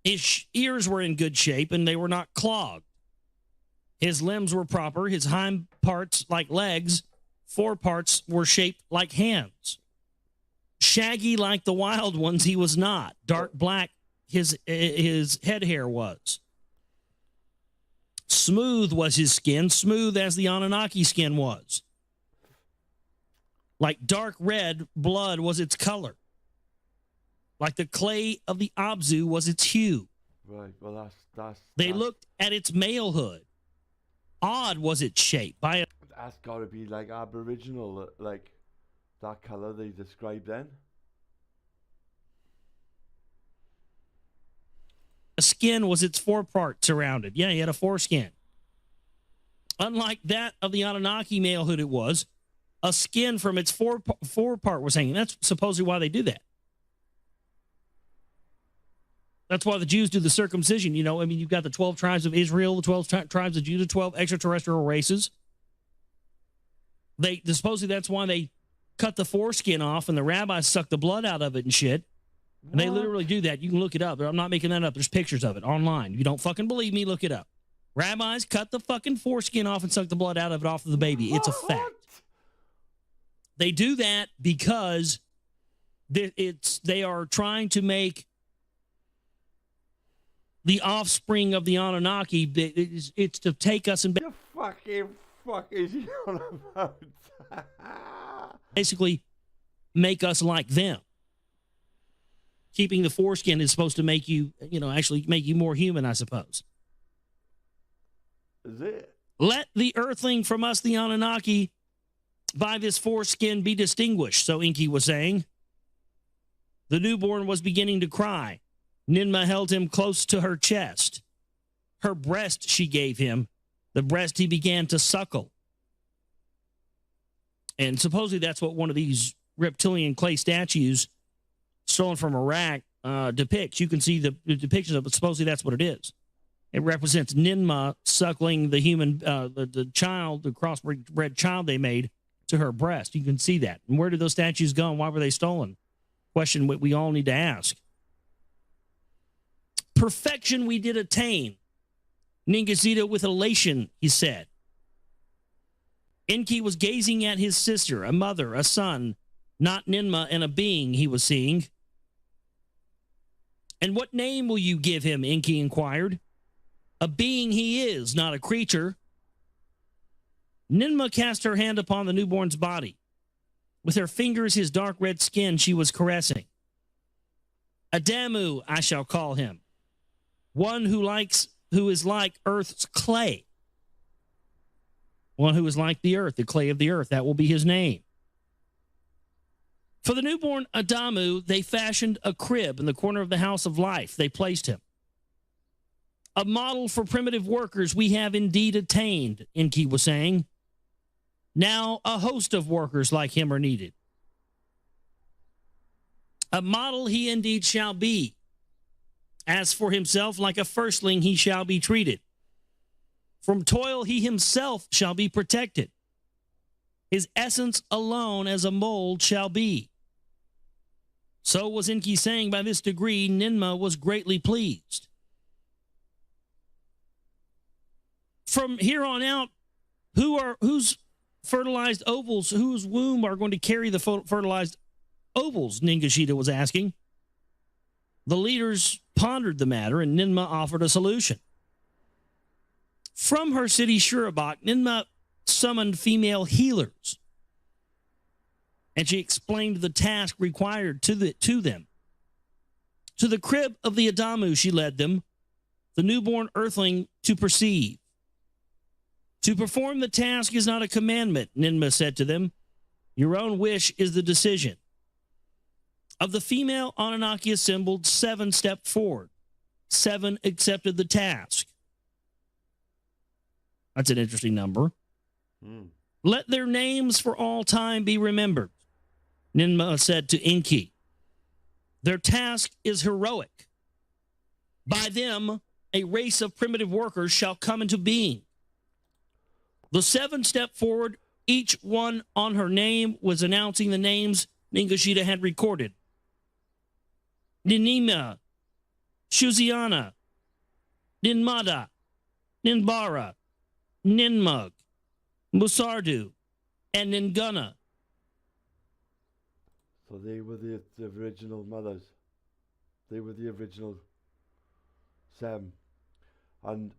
His ears were in good shape and they were not clogged. His limbs were proper, his hind parts like legs, foreparts were shaped like hands. Shaggy like the wild ones, he was not. Dark black his head hair was. Smooth was his skin, smooth as the Anunnaki skin was. Like dark red blood was its color. Like the clay of the Abzu was its hue. Right, well They looked at its malehood. Odd was its shape. That's got to be like Aboriginal, like that color they described then. The skin was its forepart surrounded. Yeah, he had a foreskin. Unlike that of the Anunnaki malehood, it was a skin from its forepart was hanging. That's supposedly why they do that. That's why the Jews do the circumcision. You know, I mean, you've got the 12 tribes of Israel, the 12 tribes of Judah, 12 extraterrestrial races. Supposedly that's why they cut the foreskin off and the rabbis suck the blood out of it and shit. And they literally do that. You can look it up. I'm not making that up. There's pictures of it online. If you don't fucking believe me, look it up. Rabbis cut the fucking foreskin off and suck the blood out of it off of the baby. It's a fact. They do that because they are trying to make the offspring of the Anunnaki. It's to take us and The fucking fuck is he on about? basically make us like them. Keeping the foreskin is supposed to make you, actually make you more human, I suppose. Is it? Let the earthling from us, the Anunnaki, by this foreskin be distinguished, so Enki was saying. The newborn was beginning to cry. Ninmah held him close to her chest. Her breast she gave him, the breast he began to suckle. And supposedly that's what one of these reptilian clay statues stolen from Iraq depicts. You can see the depictions of it, but supposedly that's what it is. It represents Ninmah suckling the human, the child, the crossbred child they made to her breast. You can see that. And where did those statues go and why were they stolen? Question we all need to ask. Perfection we did attain. Ningishita with elation, he said. Enki was gazing at his sister, a mother, a son, not Ninmah, and a being he was seeing. And what name will you give him? Enki inquired. A being he is, not a creature. Ninmah cast her hand upon the newborn's body. With her fingers, his dark red skin, she was caressing. Adamu, I shall call him. One who is like earth's clay. One who is like the earth, the clay of the earth. That will be his name. For the newborn Adamu, they fashioned a crib in the corner of the house of life. They placed him. A model for primitive workers we have indeed attained, Enki was saying. Now a host of workers like him are needed. A model he indeed shall be. As for himself, like a firstling he shall be treated. From toil he himself shall be protected. His essence alone as a mold shall be. So was Enki saying, by this degree, Ninmah was greatly pleased. From here on out, whose fertilized ovals, whose womb are going to carry the fertilized ovals, Ningishita was asking. The leaders pondered the matter, and Ninmah offered a solution. From her city Shurabak, Ninmah summoned female healers, and she explained the task required to them. To the crib of the Adamu she led them, the newborn earthling to perceive. To perform the task is not a commandment, Ninmah said to them. Your own wish is the decision. Of the female Anunnaki assembled, 7 stepped forward. 7 accepted the task. That's an interesting number. Let their names for all time be remembered, Ninmah said to Enki. Their task is heroic. By them, a race of primitive workers shall come into being. The 7 stepped forward, each one on her name was announcing the names Ningishita had recorded. Ninima, Shuziana, Ninmada, Ninbara, Ninmug, Musardu, and Ninguna. So they were the original mothers. They were the original 7. And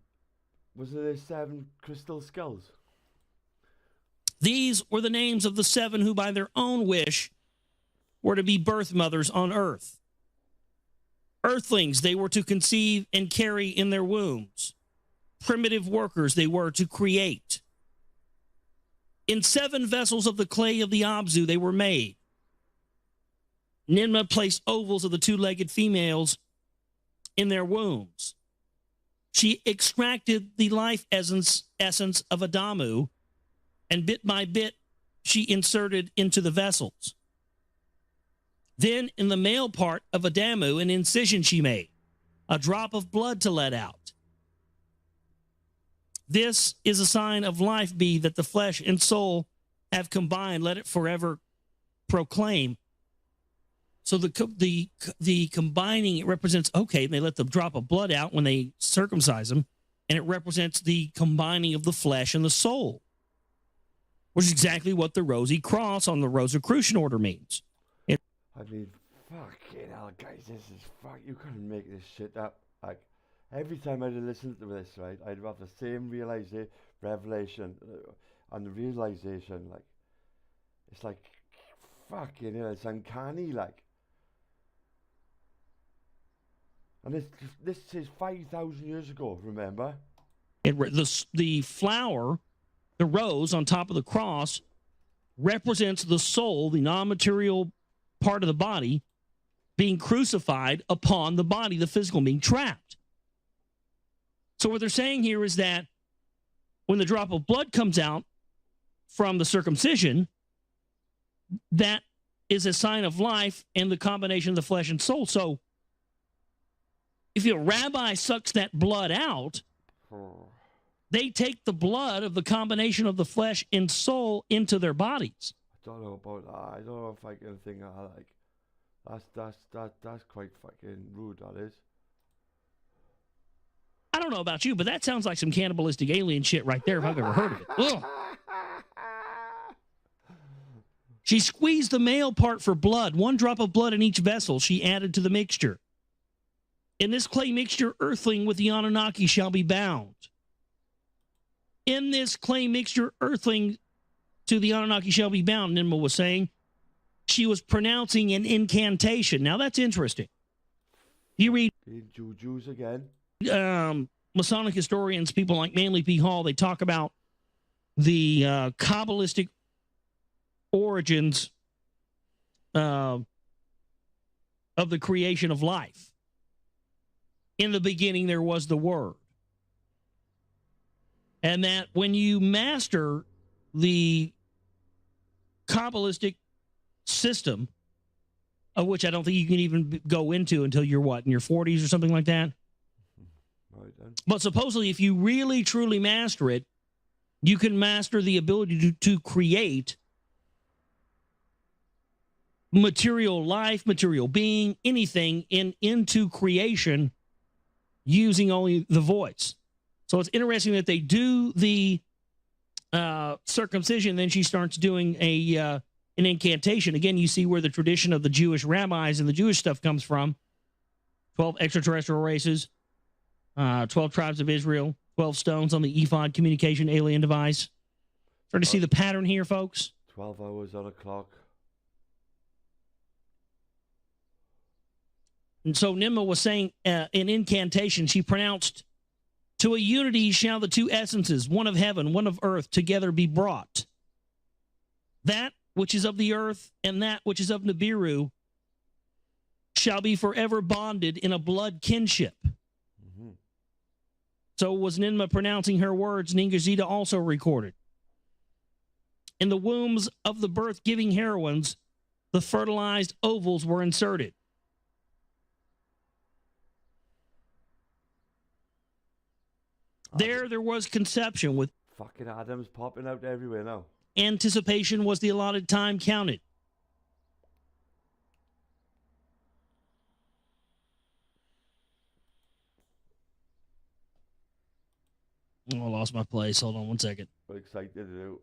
was there 7 crystal skulls? These were the names of the 7 who, by their own wish, were to be birth mothers on earth. Earthlings they were to conceive and carry in their wombs. Primitive workers they were to create. In 7 vessels of the clay of the Abzu they were made. Ninmah placed ovals of the 2-legged females in their wombs. She extracted the life essence of Adamu, and bit by bit she inserted into the vessels. Then in the male part of Adamu, an incision she made, a drop of blood to let out. This is a sign of life be that the flesh and soul have combined. Let it forever proclaim. So the combining, it represents, okay, they let the drop of blood out when they circumcise them, and it represents the combining of the flesh and the soul, which is exactly what the Rosy Cross on the Rosicrucian order means. I mean, fucking hell, guys, this is you couldn't make this shit up. Like, every time I'd listen to this, right, I'd have the same revelation, and the realization, like, it's like, fucking hell, it's uncanny, like. And this is 5,000 years ago, remember? The flower, the rose on top of the cross, represents the soul, the non-material part of the body, being crucified upon the body, the physical being trapped. So what they're saying here is that when the drop of blood comes out from the circumcision, that is a sign of life and the combination of the flesh and soul. So if a rabbi sucks that blood out, they take the blood of the combination of the flesh and soul into their bodies. I don't know about that. I don't know if I can think of like that's quite fucking rude, that is. I don't know about you, but that sounds like some cannibalistic alien shit right there if I've ever heard of it. Ugh. She squeezed the male part for blood, 1 drop of blood in each vessel she added to the mixture. In this clay mixture, earthling with the Anunnaki shall be bound. In this clay mixture, earthling to the Anunnaki shall be bound, Ninmah was saying. She was pronouncing an incantation. Now, that's interesting. You read Jews again. Masonic historians, people like Manly P. Hall, they talk about the Kabbalistic origins of the creation of life. In the beginning, there was the Word. And that when you master the Kabbalistic system, of which I don't think you can even go into until you're what, in your 40s or something like that? Right then. But supposedly, if you really, truly master it, you can master the ability to create material life, material being, anything into creation using only the voice. So it's interesting that they do the circumcision, then she starts doing an incantation. Again, you see where the tradition of the Jewish rabbis and the Jewish stuff comes from. 12 extraterrestrial races, 12 tribes of Israel, 12 stones on the ephod communication alien device. Starting to see the pattern here, folks. 12 hours on a clock. And so Ninmah was saying in incantation, she pronounced, "To a unity shall the two essences, one of heaven, one of earth, together be brought. That which is of the earth and that which is of Nibiru shall be forever bonded in a blood kinship." Mm-hmm. So was Ninmah pronouncing her words, Ningazita also recorded. In the wombs of the birth-giving heroines, the fertilized ovals were inserted. There was conception with fucking Adams popping out everywhere now. Anticipation was the allotted time counted. Oh, I lost my place. Hold on one second. What excited to do?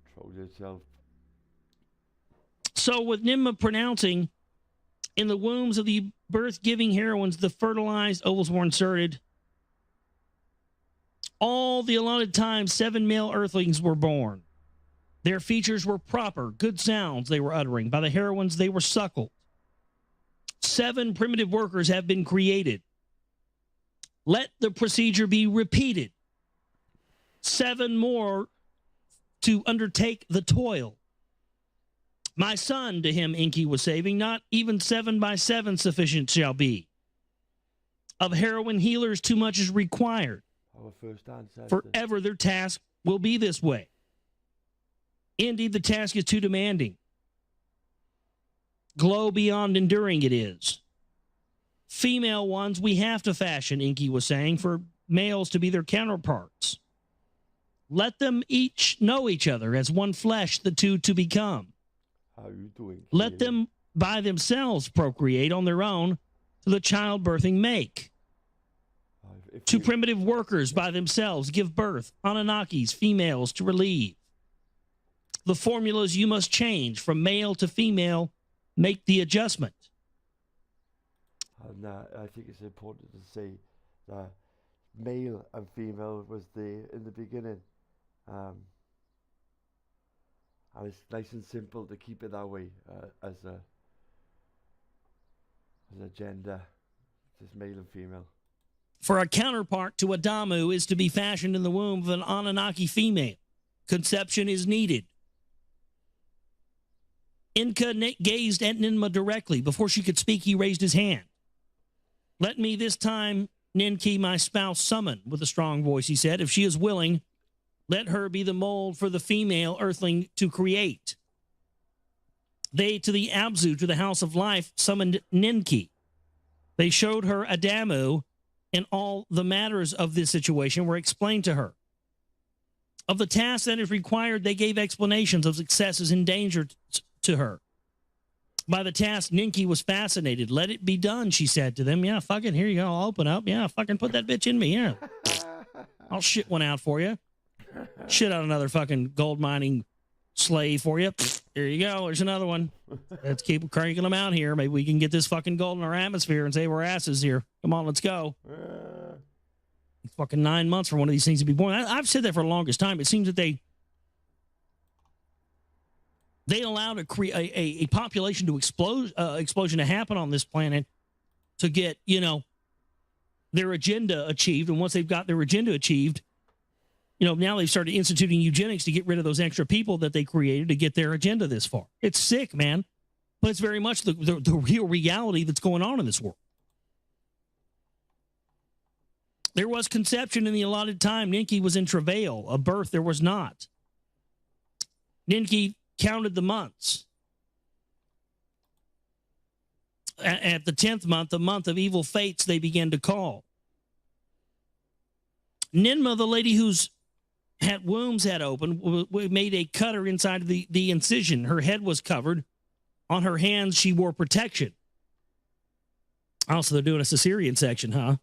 Control yourself. So with Ninmah pronouncing, in the wombs of the birth-giving heroines, the fertilized ovals were inserted. All the allotted time, 7 male earthlings were born. Their features were proper, good sounds they were uttering. By the heroines, they were suckled. 7 primitive workers have been created. Let the procedure be repeated. 7 more to undertake the toil. My son, to him Enki was saving, not even 7 by 7 sufficient shall be. Of heroine healers too much is required. Our first ancestor. Forever their task will be this way. Indeed, the task is too demanding. Glow beyond enduring it is. Female ones we have to fashion, Enki was saying, for males to be their counterparts. Let them each know each other as one flesh, the two to become. How are you doing? Let Caleb? them by themselves procreate on their own to the childbirthing make. If To you- primitive workers by themselves give birth, Anunnakis, females to relieve. The formulas you must change from male to female, make the adjustment. And I think it's important to say that male and female was there in the beginning. And it's nice and simple to keep it that way as a gender, just male and female. For a counterpart to Adamu is to be fashioned in the womb of an Anunnaki female. Conception is needed. Enki gazed at Ninmah directly. Before she could speak, he raised his hand. Let me this time, Enki, my spouse, summon, with a strong voice, he said. If she is willing, let her be the mold for the female earthling to create. They, to the Abzu, to the house of life, summoned Enki. They showed her Adamu, and all the matters of this situation were explained to her. Of the task that is required, they gave explanations of successes and danger to her. By the task, Enki was fascinated. Let it be done, she said to them. Yeah, fucking, here you go. I'll open up. Yeah, fucking put that bitch in me. Yeah. I'll shit one out for you. Shit out another fucking gold mining slave for you. Here you go. There's another one. Let's keep cranking them out here. Maybe we can get this fucking gold in our atmosphere and save our asses here. Come on, let's go. It's fucking 9 months for one of these things to be born. I've said that for the longest time. It seems that they allowed a population to explosion to happen on this planet to get, their agenda achieved. And once they've got their agenda achieved, now they've started instituting eugenics to get rid of those extra people that they created to get their agenda this far. It's sick, man. But it's very much the real reality that's going on in this world. There was conception in the allotted time. Enki was in travail. A birth there was not. Enki counted the months. At the 10th month, the month of evil fates, they began to call. Ninmah, the lady whose wombs had opened, made a cutter inside of the incision. Her head was covered. On her hands, she wore protection. Also, they're doing a cesarean section, huh?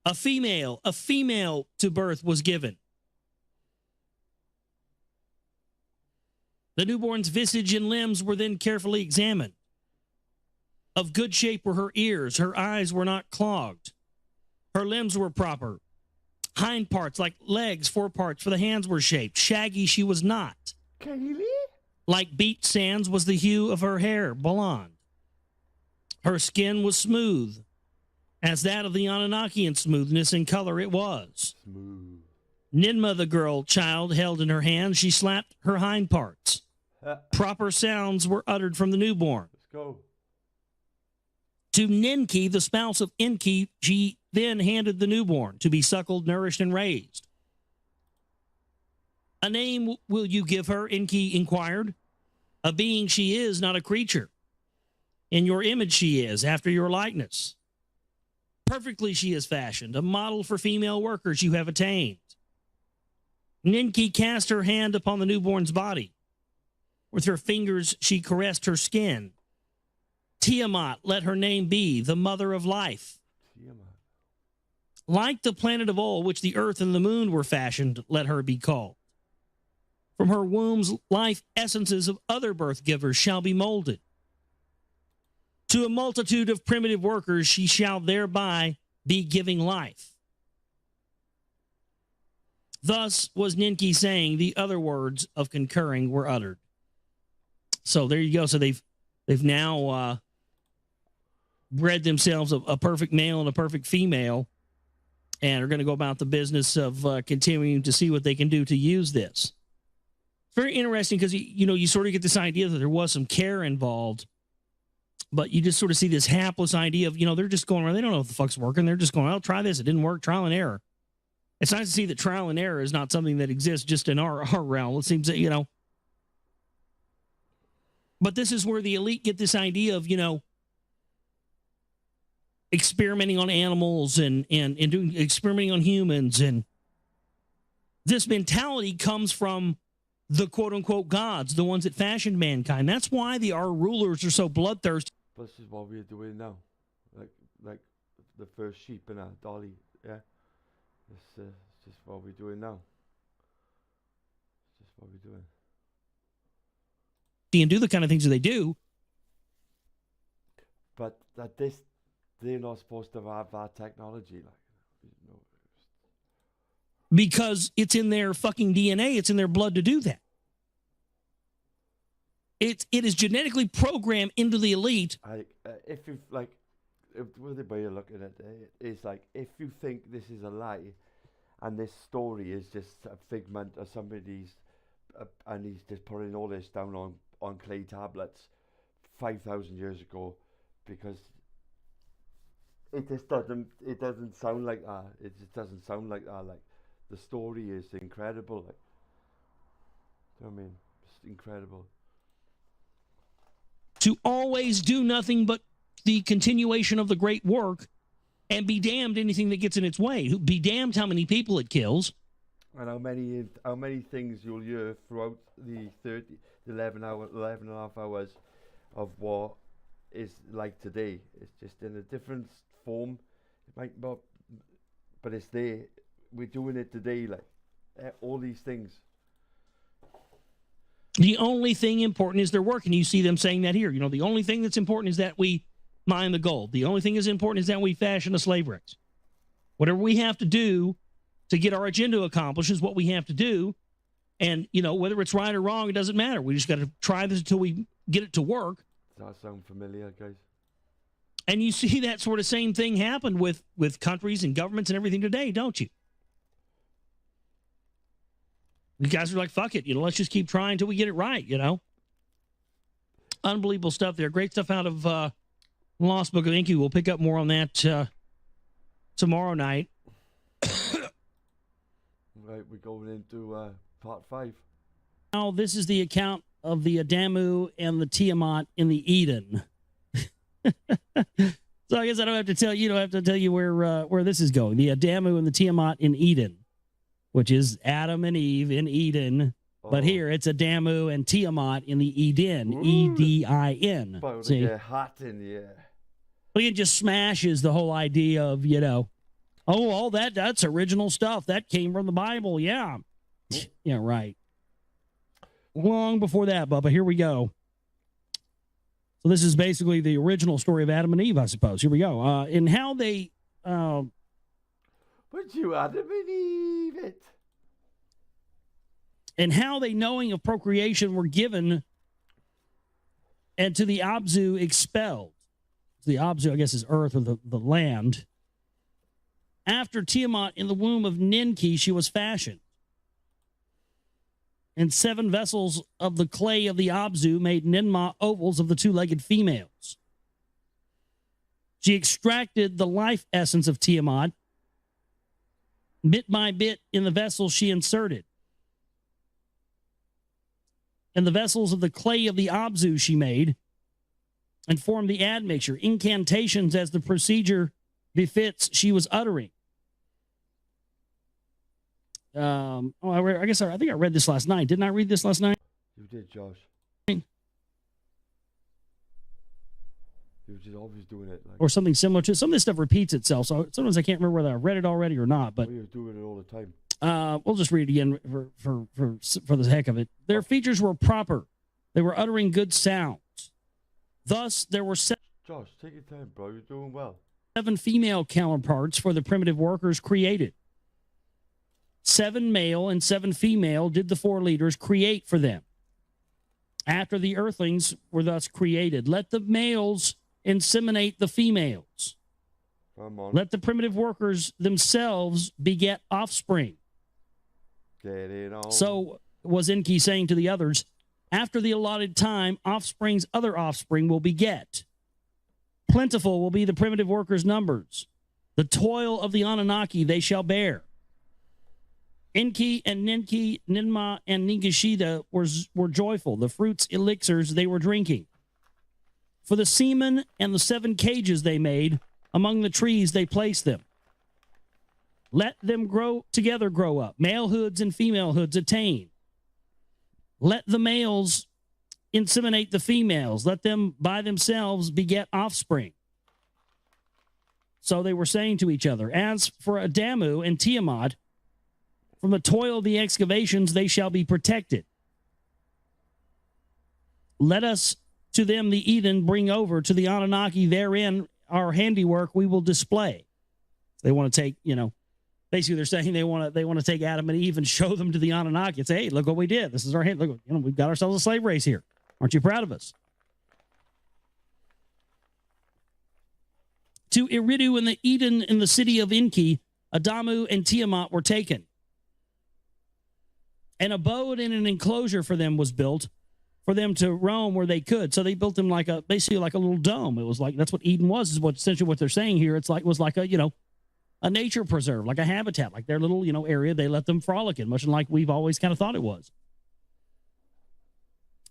A female to birth was given. The newborn's visage and limbs were then carefully examined. Of good shape were her ears. Her eyes were not clogged. Her limbs were proper. Hind parts, like legs, foreparts for the hands were shaped. Shaggy she was not. Kaylee? Like beach sands was the hue of her hair, blonde. Her skin was smooth, as that of the Anunnakian smoothness and color it was. Smooth. Ninmah, the girl child, held in her hand, she slapped her hind parts. Proper sounds were uttered from the newborn. Let's go. To Enki, the spouse of Enki, she then handed the newborn to be suckled, nourished, and raised. A name will you give her? Enki inquired. A being she is, not a creature. In your image she is, after your likeness. Perfectly she is fashioned, a model for female workers you have attained. Enki cast her hand upon the newborn's body. With her fingers she caressed her skin. Tiamat, let her name be, the mother of life. Tiamat. Like the planet of old, which the earth and the moon were fashioned, let her be called. From her womb's life essences of other birth givers shall be molded. To a multitude of primitive workers she shall thereby be giving life. Thus was Enki saying, the other words of concurring were uttered. So there you go. So they've now bred themselves a perfect male and a perfect female, and are going to go about the business of continuing to see what they can do to use this. It's very interesting because you sort of get this idea that there was some care involved, but you just sort of see this hapless idea of they're just going around. They don't know what the fuck's working. They're just going, "I'll try this. It didn't work. Trial and error." It's nice to see that trial and error is not something that exists just in our realm. It seems that But this is where the elite get this idea of, experimenting on animals and doing experimenting on humans. And this mentality comes from the quote-unquote gods, the ones that fashioned mankind. That's why our rulers are so bloodthirsty. This is what we're doing now. Like the first sheep in our dolly, yeah? It's just what we're doing now. It's just what we're doing. And do the kind of things that they do. But they're not supposed to have that technology, like, because it's in their fucking DNA, it's in their blood to do that. It is genetically programmed into the elite. If you the way you're looking at it is like, if you think this is a lie, and this story is just a figment of somebody's, and he's just putting all this down on clay tablets 5,000 years ago, because it doesn't sound like that. It just doesn't sound like that. Like, the story is incredible. Like, you know what I mean? It's incredible. To always do nothing but the continuation of the great work, and be damned anything that gets in its way. Be damned how many people it kills. And how many things you'll hear throughout the 11 and a half hours of what is like today. It's just in a different form. It might not, but it's there. We're doing it today, like all these things. The only thing important is their work, and you see them saying that here. You know, the only thing that's important is that we mine the gold. The only thing that's important is that we fashion the slave rigs. Whatever we have to do to get our agenda accomplished is what we have to do. And, you know, whether it's right or wrong, it doesn't matter. We just got to try this until we get it to work. Does that sound familiar, guys? And you see that sort of same thing happen with countries and governments and everything today, don't you? You guys are like, fuck it, you know, let's just keep trying until we get it right, you know? Unbelievable stuff there. Great stuff out of Lost Book of Enki. We'll pick up more on that tomorrow night. Right, we're going into part 5. Now, this is the account of the Adamu and the Tiamat in the Eden. So I guess I don't have to tell you. Don't have to tell you where this is going. The Adamu and the Tiamat in Eden, which is Adam and Eve in Eden. Oh. But here it's Adamu and Tiamat in the Eden. Edin. About to get hot in the air. Well, it just smashes the whole idea of, you know, oh, all that's original stuff. That came from the Bible. Yeah. Yeah, right. Long before that, Bubba. Here we go. So this is basically the original story of Adam and Eve, I suppose. Here we go. In how they... Would you Adam and Eve it? And how they, knowing of procreation, were given and to the Abzu expelled. The Abzu, I guess, is earth or the land. After Tiamat in the womb of Enki, she was fashioned. And 7 vessels of the clay of the Abzu made Ninmah ovals of the 2-legged females. She extracted the life essence of Tiamat. Bit by bit in the vessels she inserted. And the vessels of the clay of the Abzu she made, and formed the admixture, incantations as the procedure befits she was uttering. I think I read this last night. Didn't I read this last night? You did, Josh. You were just always doing it. Like, or something similar to some of this stuff repeats itself. So sometimes I can't remember whether I read it already or not. But we were doing it all the time. We'll just read it again for the heck of it. Their features were proper. They were uttering good sounds. Thus, there were Josh, take your time, bro. You're doing well. 7 female counterparts for the primitive workers created. 7 male and 7 female did the 4 leaders create for them. After the earthlings were thus created, let the males inseminate the females. Come on. Let the primitive workers themselves beget offspring. Get it on. So was Enki saying to the others, after the allotted time, offspring's other offspring will beget. Plentiful will be the primitive workers' numbers. The toil of the Anunnaki they shall bear. Enki and Ninki, Ninmah and Ningishida were joyful. The fruits elixirs they were drinking. For the semen and the 7 cages they made, among the trees they placed them. Let them grow up. Malehoods and femalehoods attain. Let the males inseminate the females. Let them by themselves beget offspring. So they were saying to each other, as for Adamu and Tiamat, from the toil of the excavations they shall be protected. Let us to them the Eden bring over to the Anunnaki, therein our handiwork we will display. They want to take, basically they're saying they want to take Adam and Eve and show them to the Anunnaki and say, hey, look what we did. This is our hand. Look, we've got ourselves a slave race here. Aren't you proud of us? To Eridu and the Eden in the city of Enki, Adamu and Tiamat were taken. An abode and an enclosure for them was built for them to roam where they could. So they built them basically like a little dome. It was like, that's what Eden was, is essentially what they're saying here. It was like a nature preserve, like a habitat, like their little, area they let them frolic in, much like we've always kind of thought it was.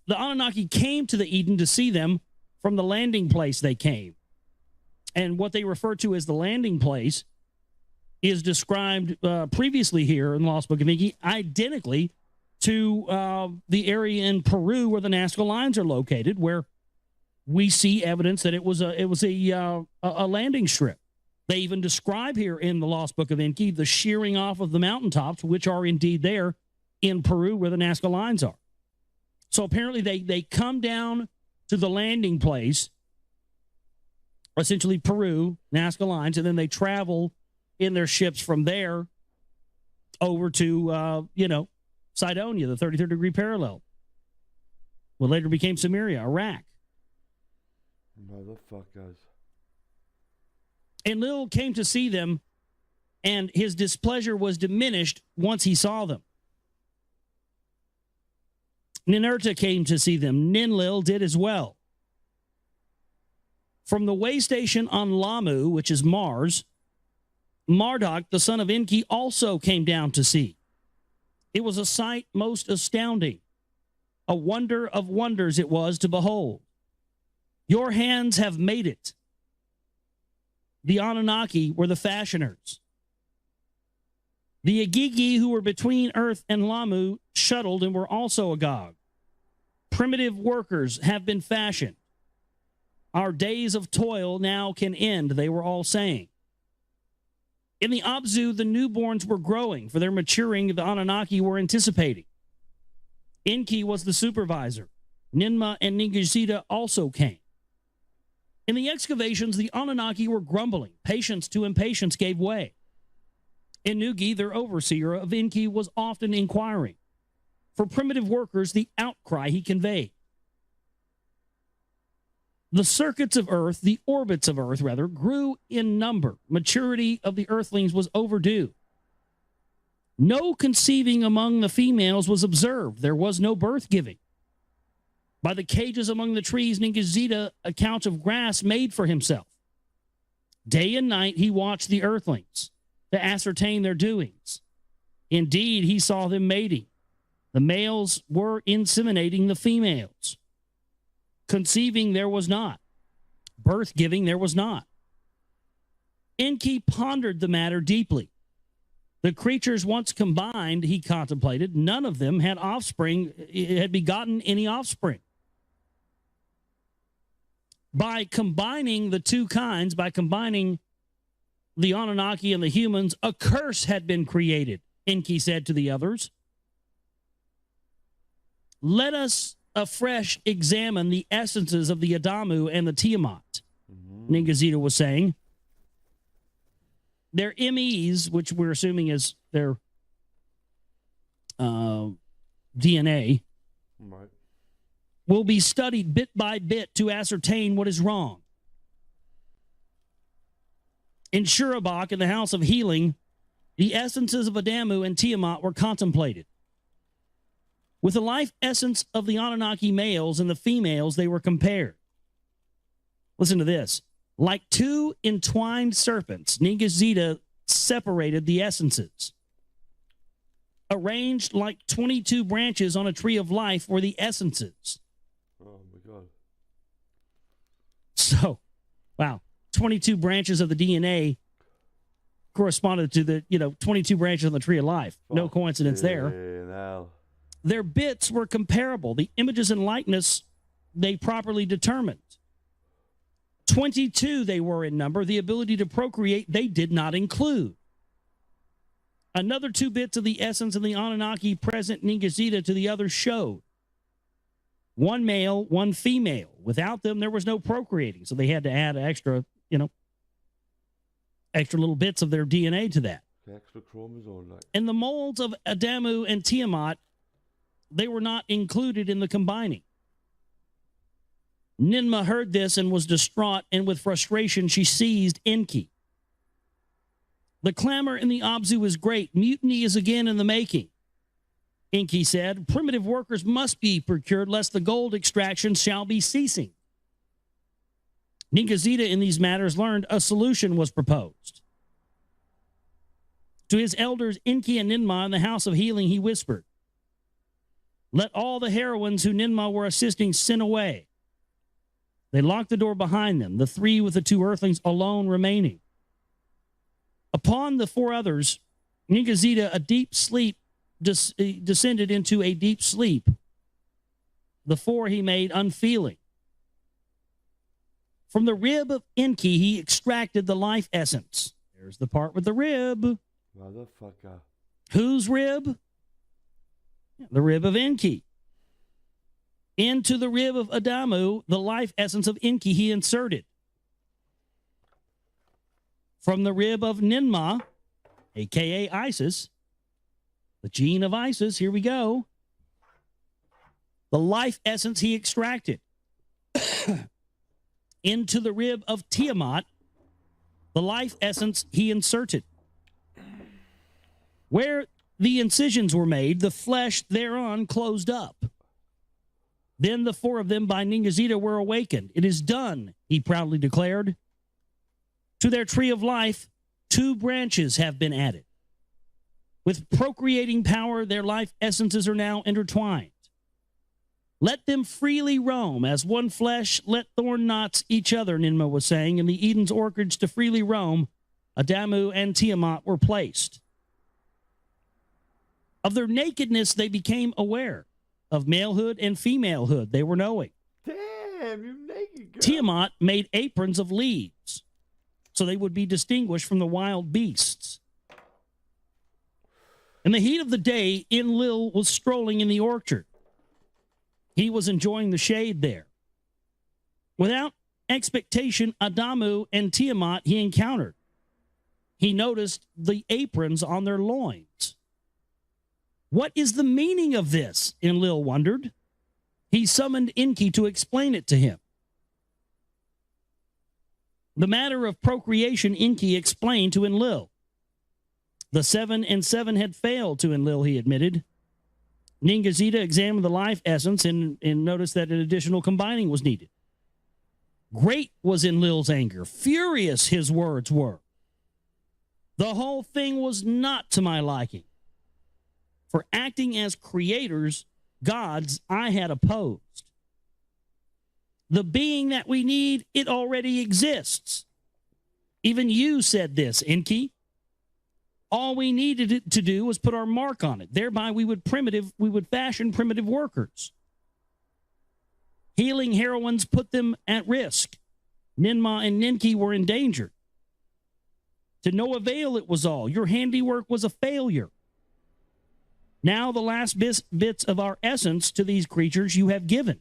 The Anunnaki came to the Eden to see them from the landing place they came. And what they refer to as the landing place is described previously here in the Lost Book of Enki identically to the area in Peru where the Nazca lines are located, where we see evidence that it was a landing strip. They even describe here in the Lost Book of Enki the shearing off of the mountaintops, which are indeed there in Peru where the Nazca lines are. So apparently they come down to the landing place, essentially Peru, Nazca lines, and then they travel in their ships from there over to, Cydonia, the 33rd degree parallel. What later became Samaria, Iraq. Motherfuckers. Enlil came to see them, and his displeasure was diminished once he saw them. Ninurta came to see them. Ninlil did as well. From the way station on Lamu, which is Mars, Marduk, the son of Enki, also came down to see. It was a sight most astounding. A wonder of wonders it was to behold. Your hands have made it. The Anunnaki were the fashioners. The Agigi, who were between Earth and Lamu, shuttled and were also agog. Primitive workers have been fashioned. Our days of toil now can end, they were all saying. In the Abzu, the newborns were growing. For their maturing, the Anunnaki were anticipating. Enki was the supervisor. Ninma and Ningishita also came. In the excavations, the Anunnaki were grumbling. Patience to impatience gave way. Inugi, their overseer of Enki, was often inquiring. For primitive workers, the outcry he conveyed. The circuits of Earth, the orbits of Earth, rather, grew in number. Maturity of the earthlings was overdue. No conceiving among the females was observed. There was no birth giving. By the cages among the trees, Ningishita a couch of grass made for himself. Day and night he watched the earthlings to ascertain their doings. Indeed, he saw them mating. The males were inseminating the females. Conceiving there was not. Birth giving there was not. Enki pondered the matter deeply. The creatures once combined, he contemplated, none of them had offspring, had begotten any offspring. By combining the two kinds, by combining the Anunnaki and the humans, a curse had been created, Enki said to the others. Let us afresh examine the essences of the Adamu and the Tiamat, Ningishita was saying. Their MEs, which we're assuming is their DNA, right, will be studied bit by bit to ascertain what is wrong. In Shurabak, in the House of Healing, the essences of Adamu and Tiamat were contemplated. With the life essence of the Anunnaki males and the females, they were compared. Listen to this. Like two entwined serpents, Ningishita separated the essences. Arranged like 22 branches on a tree of life were the essences. Oh, my God. So, wow, 22 branches of the DNA corresponded to the, 22 branches on the tree of life. No coincidence there. Hell. Their bits were comparable. The images and likeness they properly determined. 22 they were in number. The ability to procreate they did not include. Another 2 bits of the essence of the Anunnaki present Ningazita to the others showed. 1 male, 1 female. Without them, there was no procreating. So they had to add extra little bits of their DNA to that. Extra chromosome. Like. And the molds of Adamu and Tiamat, they were not included in the combining. Ninmah heard this and was distraught, and with frustration she seized Enki. The clamor in the Abzu is great. Mutiny is again in the making. Enki said, primitive workers must be procured lest the gold extraction shall be ceasing. Ningazita in these matters learned a solution was proposed. To his elders, Enki and Ninmah in the house of healing, he whispered, let all the heroines who Ninmah were assisting sin away. They locked the door behind them, the 3 with the 2 earthlings alone remaining. Upon the 4 others, Ningazita, a deep sleep, descended into a deep sleep. The 4 he made unfeeling. From the rib of Enki, he extracted the life essence. There's the part with the rib. Motherfucker. Whose rib? The rib of Enki. Into the rib of Adamu, the life essence of Enki he inserted. From the rib of Ninmah, a.k.a. Isis, the gene of Isis, here we go. The life essence he extracted. Into the rib of Tiamat, the life essence he inserted. Where the incisions were made, the flesh thereon closed up. Then the 4 of them by Ningazita were awakened. It is done, he proudly declared. To their tree of life, 2 branches have been added. With procreating power, their life essences are now intertwined. Let them freely roam as one flesh, let thorn knots each other, Ninmah was saying. In the Eden's orchards to freely roam, Adamu and Tiamat were placed. Of their nakedness, they became aware. Of malehood and femalehood, they were knowing. Damn, you naked girl. Tiamat made aprons of leaves, so they would be distinguished from the wild beasts. In the heat of the day, Enlil was strolling in the orchard. He was enjoying the shade there. Without expectation, Adamu and Tiamat he encountered. He noticed the aprons on their loins. What is the meaning of this? Enlil wondered. He summoned Enki to explain it to him. The matter of procreation Enki explained to Enlil. The 7 and 7 had failed to Enlil, he admitted. Ningazita examined the life essence and noticed that an additional combining was needed. Great was Enlil's anger. Furious his words were. The whole thing was not to my liking. For acting as creators, gods, I had opposed. The being that we need, it already exists. Even you said this, Enki. All we needed to do was put our mark on it. Thereby we would fashion primitive workers. Healing heroines put them at risk. Ninmah and Ninki were in danger. To no avail it was all. Your handiwork was a failure. Now the last bits of our essence to these creatures you have given.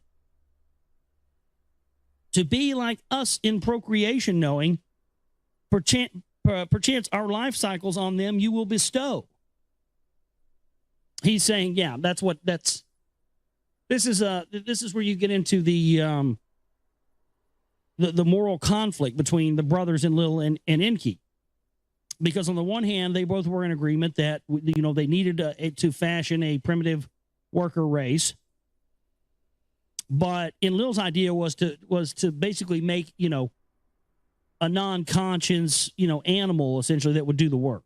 To be like us in procreation, knowing, perchance our life cycles on them you will bestow. He's saying, yeah, this is where you get into the moral conflict between the brothers Enlil and Enki. Because on the one hand, they both were in agreement that, they needed to fashion a primitive worker race. But Enlil's idea was to basically make, a non-conscious, animal essentially that would do the work.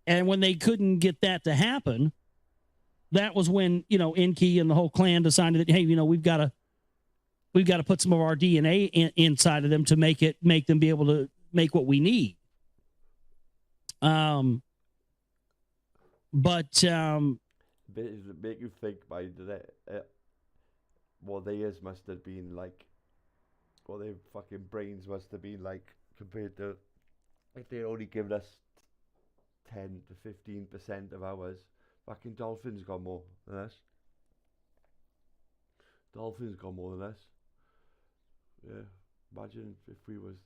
And when they couldn't get that to happen, that was when, Enki and the whole clan decided that, hey, we've got to put some of our DNA inside of them to make them be able to make what we need. But It make you think by that what theirs must have been like, what their fucking brains must have been like compared to if they only given us 10 to 15% of ours. Fucking dolphins got more than us. Dolphins got more than us. Yeah, imagine if we was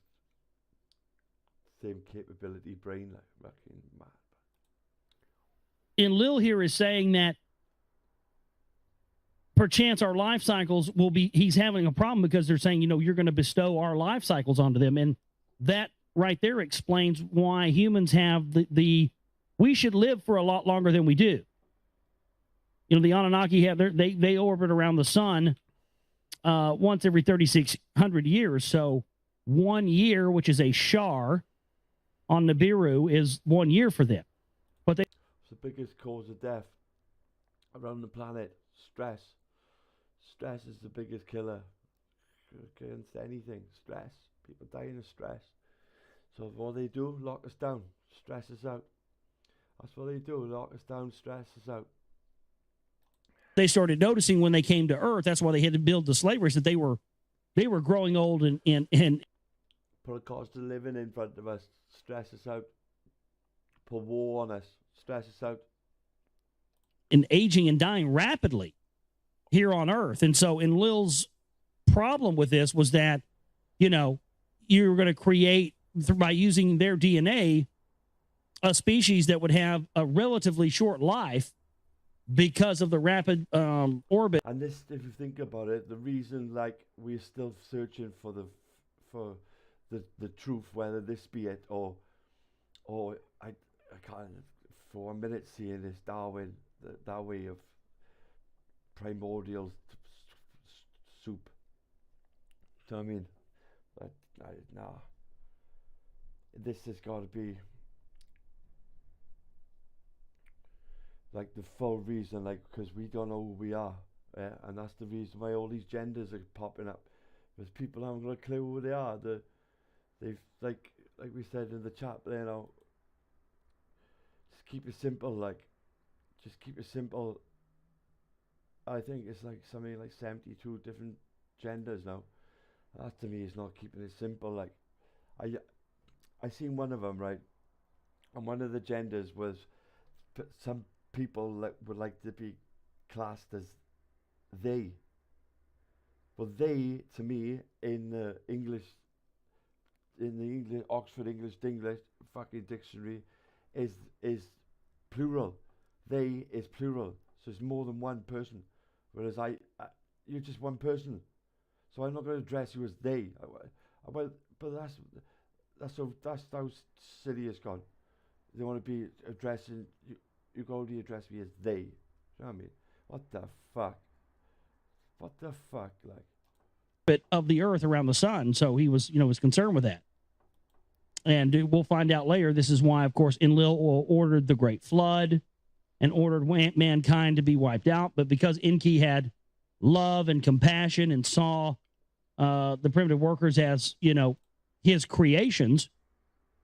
same capability brain, like fucking mad. Enlil here is saying that perchance our life cycles will be, he's having a problem because they're saying, you're going to bestow our life cycles onto them. And that right there explains why humans have we should live for a lot longer than we do. The Anunnaki have they orbit around the sun once every 3,600 years. So 1 year, which is a shar on Nibiru, is 1 year for them. But it's the biggest cause of death around the planet. Stress. Stress is the biggest killer against anything. Stress. People dying of stress. So what they do, lock us down, stress us out. That's what they do, lock us down, stress us out. They started noticing when they came to Earth, that's why they had to build the slavery, that they were growing old and put a cost of living in front of us, stress us out. Put war on us, stress us out. And aging and dying rapidly here on Earth. And so Enlil's problem with this was that, you're going to create, by using their DNA, a species that would have a relatively short life because of the rapid orbit. And this, if you think about it, the reason we're still searching for the truth, whether this be it or I can't for 1 minute seeing this Darwin, that way of primordial soup. Do you know what I mean? But nah. This has got to be like the full reason, because we don't know who we are, and that's the reason why all these genders are popping up, because people haven't got a clue who they are. They've like we said in the chat there now. Just keep it simple, just keep it simple. I think it's something like 72 different genders now. That to me is not keeping it simple. I seen one of them, right, and one of the genders was some people that would like to be classed as they. Well, they to me in the English Oxford English fucking dictionary is plural. They is plural, so it's more than one person. Whereas you're just one person, so I'm not going to address you as they. Well, but that's how silly it's gone. They want to be addressing you. You go to address me as they. You know what I mean? What the fuck? What the fuck? Bit of the Earth around the sun, so he was concerned with that. And we'll find out later. This is why, of course, Enlil ordered the Great Flood and ordered mankind to be wiped out. But because Enki had love and compassion and saw the primitive workers as his creations,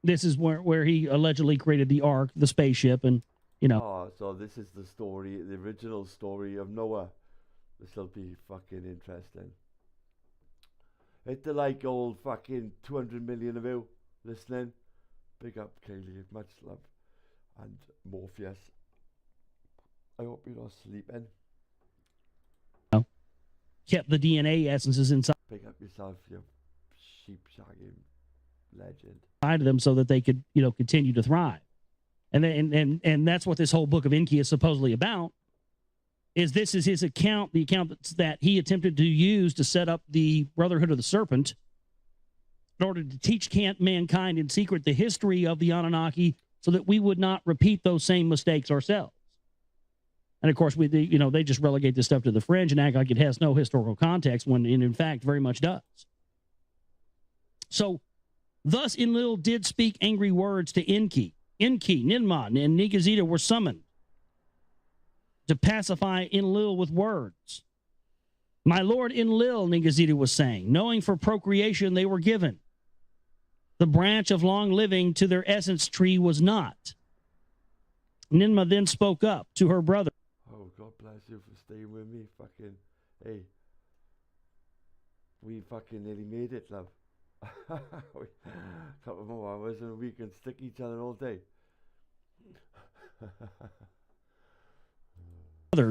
this is where he allegedly created the ark, the spaceship, and Oh, so this is the story, the original story of Noah. This will be fucking interesting. Hit the old fucking 200 million of you listening. Big up, Kaylee. Much love. And Morpheus. I hope you're not sleeping. No. Kept the DNA essences inside. Pick up yourself, you sheep shagging legend. Of them so that they could, continue to thrive. And that's what this whole book of Enki is supposedly about. This is his account, the account that he attempted to use to set up the Brotherhood of the Serpent in order to teach mankind in secret the history of the Anunnaki so that we would not repeat those same mistakes ourselves. And of course, they just relegate this stuff to the fringe and act like it has no historical context when it, in fact, very much does. So, thus Enlil did speak angry words to Enki. Enki, Ninmah, and Nigazida were summoned to pacify Enlil with words. My lord Enlil, Nigazida was saying, knowing for procreation they were given. the branch of long living to their essence tree was not. Ninmah then spoke up to her brother. Oh, God bless you for staying with me. Fucking, hey. We fucking nearly made it, love. A couple more hours and we can stick each other all day.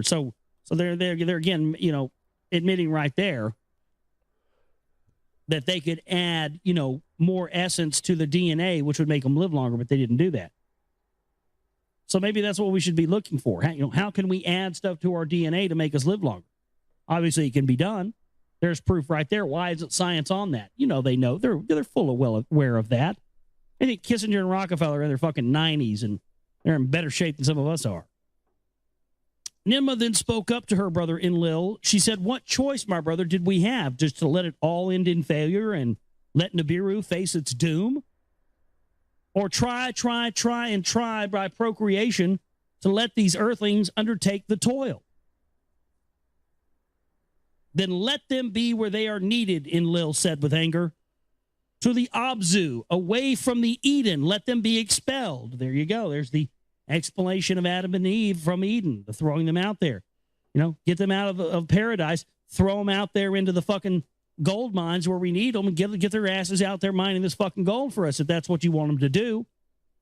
So they're again, you know, admitting right there that they could add, you know, more essence to the DNA, which would make them live longer, but they didn't do that. So maybe that's what we should be looking for. How can we add stuff to our DNA to make us live longer? Obviously, it can be done. There's proof right there. Why isn't science on that? You know, they know. They're full of well aware of that. I think Kissinger and Rockefeller are in their fucking 90s, and they're in better shape than some of us are. Ninmah then spoke up to her brother Enlil. She said, "What choice, my brother, did we have? Just to let it all end in failure and let Nibiru face its doom? Or try by procreation to let these earthlings undertake the toil? Then let them be where they are needed," Enlil said with anger. "To the Abzu, away from the Eden, let them be expelled." There you go. There's the explanation of Adam and Eve from Eden, the throwing them out there. You know, get them out of paradise, throw them out there into the fucking gold mines where we need them, and get their asses out there mining this fucking gold for us if that's what you want them to do.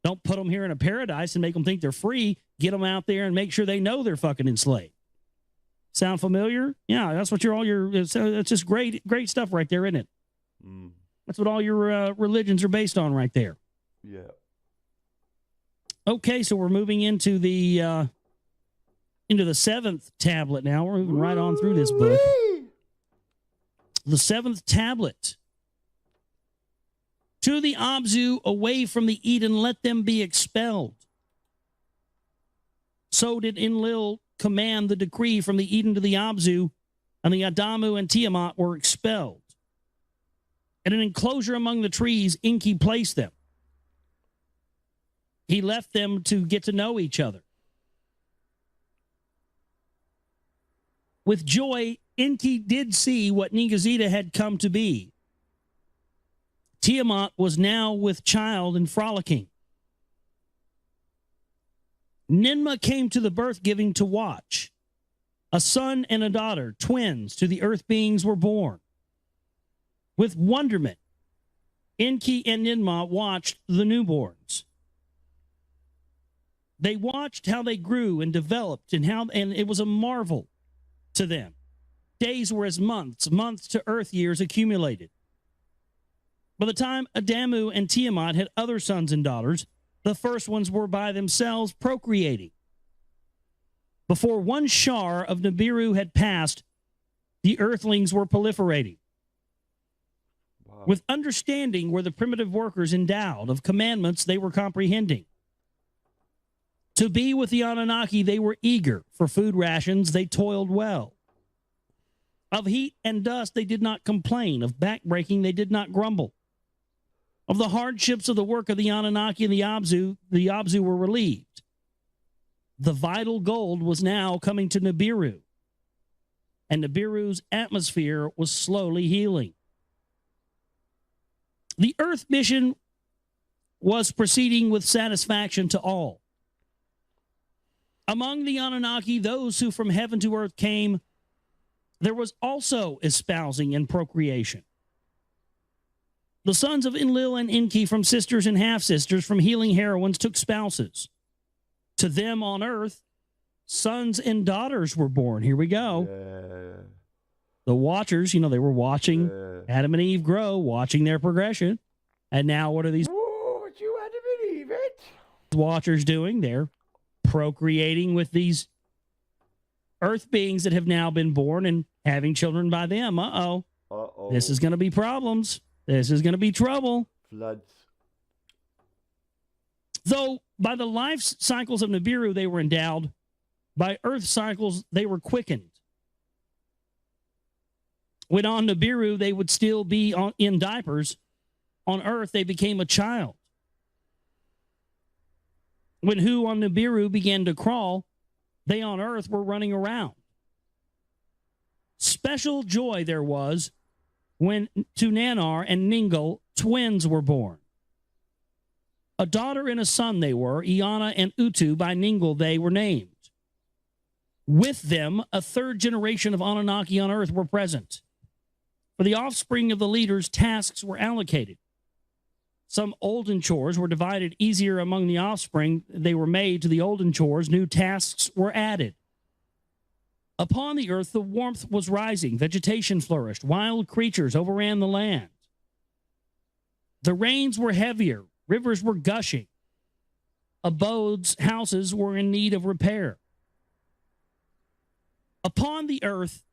Don't put them here in a paradise and make them think they're free. Get them out there and make sure they know they're fucking enslaved. Sound familiar? Yeah, that's what it's just great stuff right there, isn't it? Mm. That's what all your religions are based on right there. Yeah. Okay, so we're moving into the seventh tablet now. We're moving right on through this book. The seventh tablet. "To the Abzu, away from the Eden, let them be expelled." So did Enlil command the decree. From the Eden to the Abzu, and the Adamu and Tiamat were expelled. In an enclosure among the trees, Enki placed them. He left them to get to know each other. With joy, Enki did see what Ningazita had come to be. Tiamat was now with child and frolicking. Ninmah came to the birth giving to watch. A son and a daughter, twins, to the earth beings were born. With wonderment, Enki and Ninmah watched the newborns. They watched how they grew and developed, and it was a marvel to them. Days were as months, months to earth years accumulated. By the time Adamu and Tiamat had other sons and daughters, the first ones were by themselves procreating. Before one shar of Nibiru had passed, the earthlings were proliferating. Wow. With understanding were the primitive workers endowed, of commandments they were comprehending. To be with the Anunnaki, they were eager. For food rations, they toiled well. Of heat and dust, they did not complain. Of backbreaking, they did not grumble. Of the hardships of the work of the Anunnaki and the Abzu were relieved. The vital gold was now coming to Nibiru, and Nibiru's atmosphere was slowly healing. The Earth mission was proceeding with satisfaction to all. Among the Anunnaki, those who from heaven to earth came, there was also espousing and procreation. The sons of Enlil and Enki, from sisters and half-sisters, from healing heroines, took spouses. To them on earth, sons and daughters were born. Here we go. Yeah. The watchers, they were watching Adam and Eve grow, watching their progression. And now what are these Would you had to believe it? watchers doing? They're procreating with these earth beings that have now been born and having children by them. Uh-oh. Uh-oh. This is going to be problems. This is going to be trouble. Floods. Though by the life cycles of Nibiru they were endowed, by earth cycles they were quickened. When on Nibiru they would still be in diapers, on earth they became a child. When who on Nibiru began to crawl, they on earth were running around. Special joy there was when to Nanar and Ningal twins were born. A daughter and a son they were, Iana and Utu, by Ningal they were named. With them, a third generation of Anunnaki on Earth were present. For the offspring of the leaders, tasks were allocated. Some olden chores were divided easier among the offspring. They were made to the olden chores. New tasks were added. Upon the earth, the warmth was rising. Vegetation flourished. Wild creatures overran the land. The rains were heavier. Rivers were gushing. Abodes, houses were in need of repair. Upon the earth,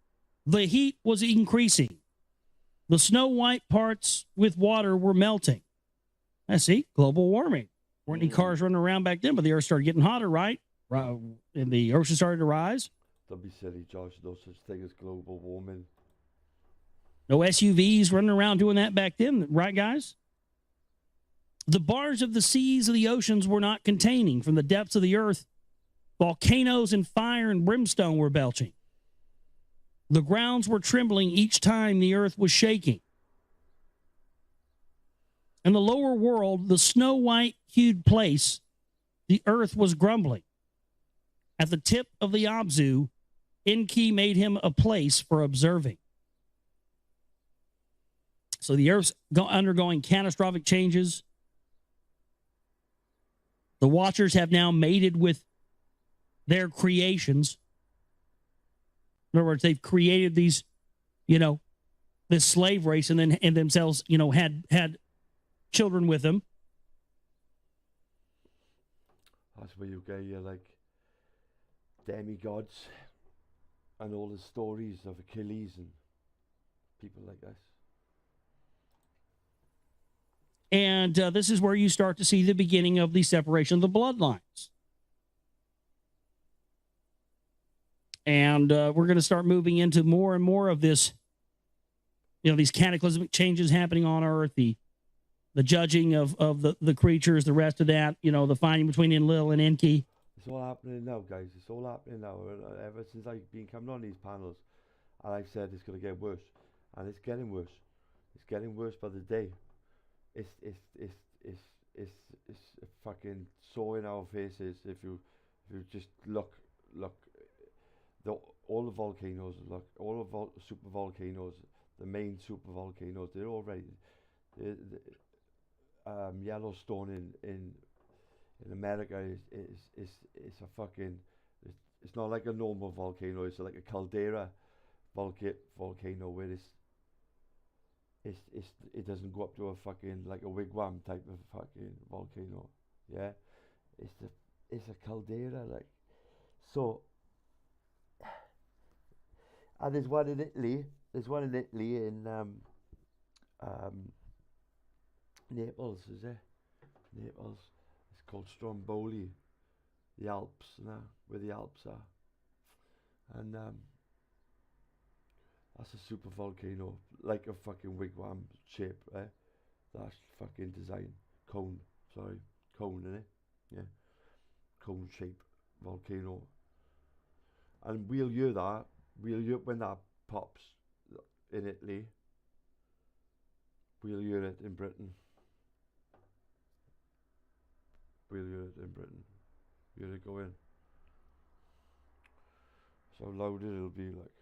the heat was increasing. The snow-white parts with water were melting. I see, global warming. Weren't any cars running around back then, but the earth started getting hotter, right? And the ocean started to rise. Don't be silly, Josh. No such thing as global warming. No SUVs running around doing that back then, right, guys? The bars of the seas of the oceans were not containing. From the depths of the earth, volcanoes and fire and brimstone were belching. The grounds were trembling each time the earth was shaking. In the lower world, the snow-white hued place, the earth was grumbling. At the tip of the Abzu, Enki made him a place for observing. So the earth's undergoing catastrophic changes. The Watchers have now mated with their creations. In other words, they've created these, this slave race and then themselves, had children with them. That's where you get your demigods and all the stories of Achilles and people like this. And this is where you start to see the beginning of the separation of the bloodlines. And we're going to start moving into more and more of this, these cataclysmic changes happening on Earth, the judging of the creatures, the rest of that, the fighting between Enlil and Enki. It's all happening now, guys. It's all happening now. Ever since I've been coming on these panels, and I've said it's going to get worse, and it's getting worse. It's getting worse by the day. It's fucking so in our faces. If you just look, all the volcanoes, all the super volcanoes, the main super volcanoes, they're already. Yellowstone in America is a fucking. It's not like a normal volcano. It's like a caldera volcano where it doesn't go up to a fucking like a wigwam type of fucking volcano. Yeah, it's a caldera like so. And there's one in Italy. There's one in Italy in Naples, is it? Naples. It's called Stromboli, the Alps, where the Alps are, and that's a super volcano, like a fucking wigwam shape, right? That's fucking design cone, innit? Yeah, cone shape volcano, and we'll hear that. We'll hear when that pops in Italy. We'll hear it in Britain. We'll hear it in Britain. Hear it go in. So loud it'll be like.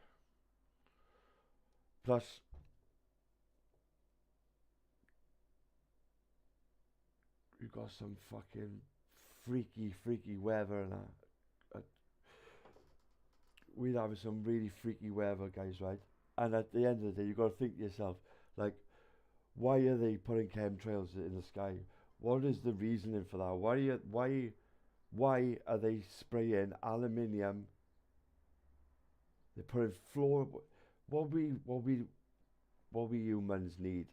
Plus, you got some fucking freaky weather and we'd have some really freaky weather, guys, right? And at the end of the day, you got to think to yourself, like, why are they putting chemtrails in the sky? What is the reasoning for that? Why are they spraying aluminium? They're putting floor. What we humans need.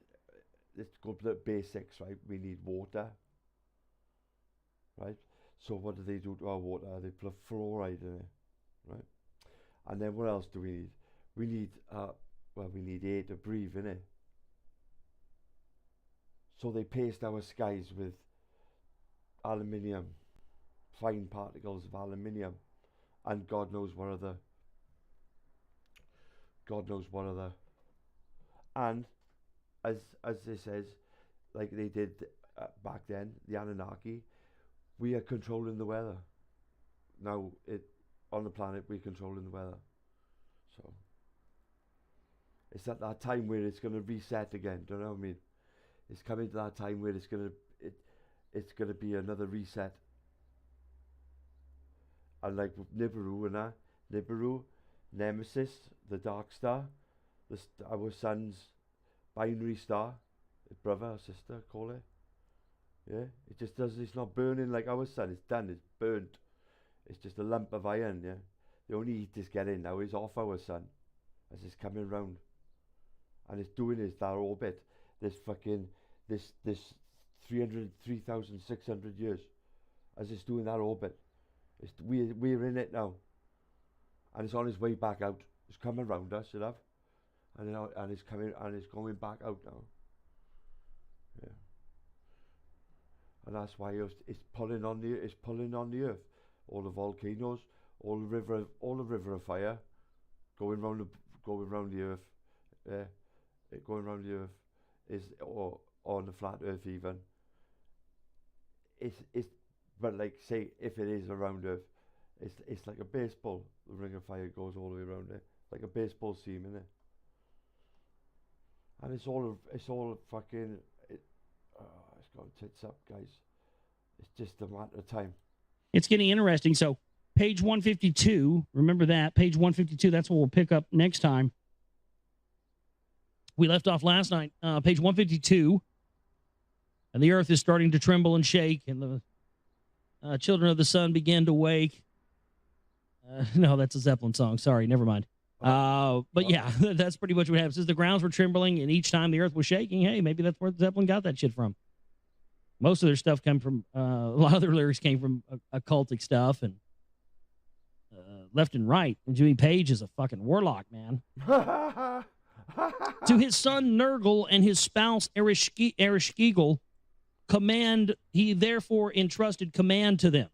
Let's go to the basics, right? We need water, right? So what do they do to our water? They put fluoride in it, right? And then what else do we need? We need we need air to breathe, innit? So they paste our skies with aluminium, fine particles of aluminium, and God knows what other. And as this says, like they did back then, the Anunnaki, we are controlling the weather. Now, on the planet, we're controlling the weather. So, it's at that time where it's going to reset again. Do you know what I mean? It's coming to that time where it's going to be another reset. And like with Nibiru and that, Nibiru, Nemesis, the Dark Star, our sun's binary star, brother or sister, call it. Yeah, it just does. It's not burning like our sun. It's done. It's burnt. It's just a lump of iron. Yeah, the only heat it's getting now is off our sun, as it's coming round, and it's doing that orbit. This 3,600 years, as it's doing that orbit. We're in it now, and it's on its way back out. It's coming around us, you know, and it's coming and it's going back out now. Yeah, and that's why it's pulling on the earth. All the volcanoes, all the river of fire, going round the earth. Yeah, going round the earth or on the flat earth even. It's but like say if it is around Earth, it's like a baseball. The ring of fire goes all the way around it, like a baseball seam, isn't it? And it's all fucking. It's got tits up, guys. It's just a matter of time. It's getting interesting. So page 152, remember that page 152. That's what we'll pick up next time. We left off last night, page 152, and the earth is starting to tremble and shake, and the children of the sun began to wake. No, that's a Zeppelin song. Sorry, never mind. But yeah, that's pretty much what happens. Is the grounds were trembling, and each time the earth was shaking, hey, maybe that's where Zeppelin got that shit from. Most of their stuff came from, a lot of their lyrics came from occultic stuff, and left and right. And Jimmy Page is a fucking warlock, man. To his son Nergal and his spouse Ereshkigal, he therefore entrusted command to them.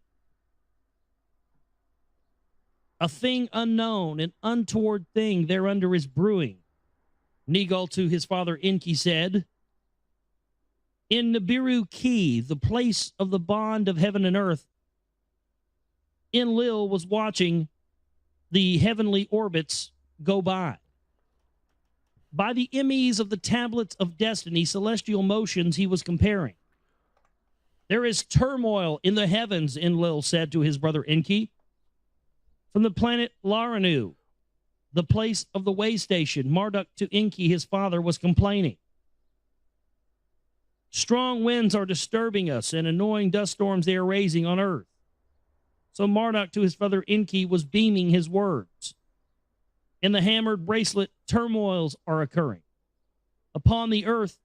A thing unknown, an untoward thing thereunder is brewing. Nergal to his father Enki said, in Nibiru Key, the place of the bond of heaven and earth, Enlil was watching the heavenly orbits go by. By the emise of the tablets of destiny, celestial motions he was comparing. There is turmoil in the heavens, Enlil said to his brother Enki. From the planet Laranu, the place of the way station, Marduk to Enki, his father, was complaining. Strong winds are disturbing us, and annoying dust storms they are raising on earth. So Marduk to his father Enki was beaming his words. In the hammered bracelet, turmoils are occurring. Upon the earth,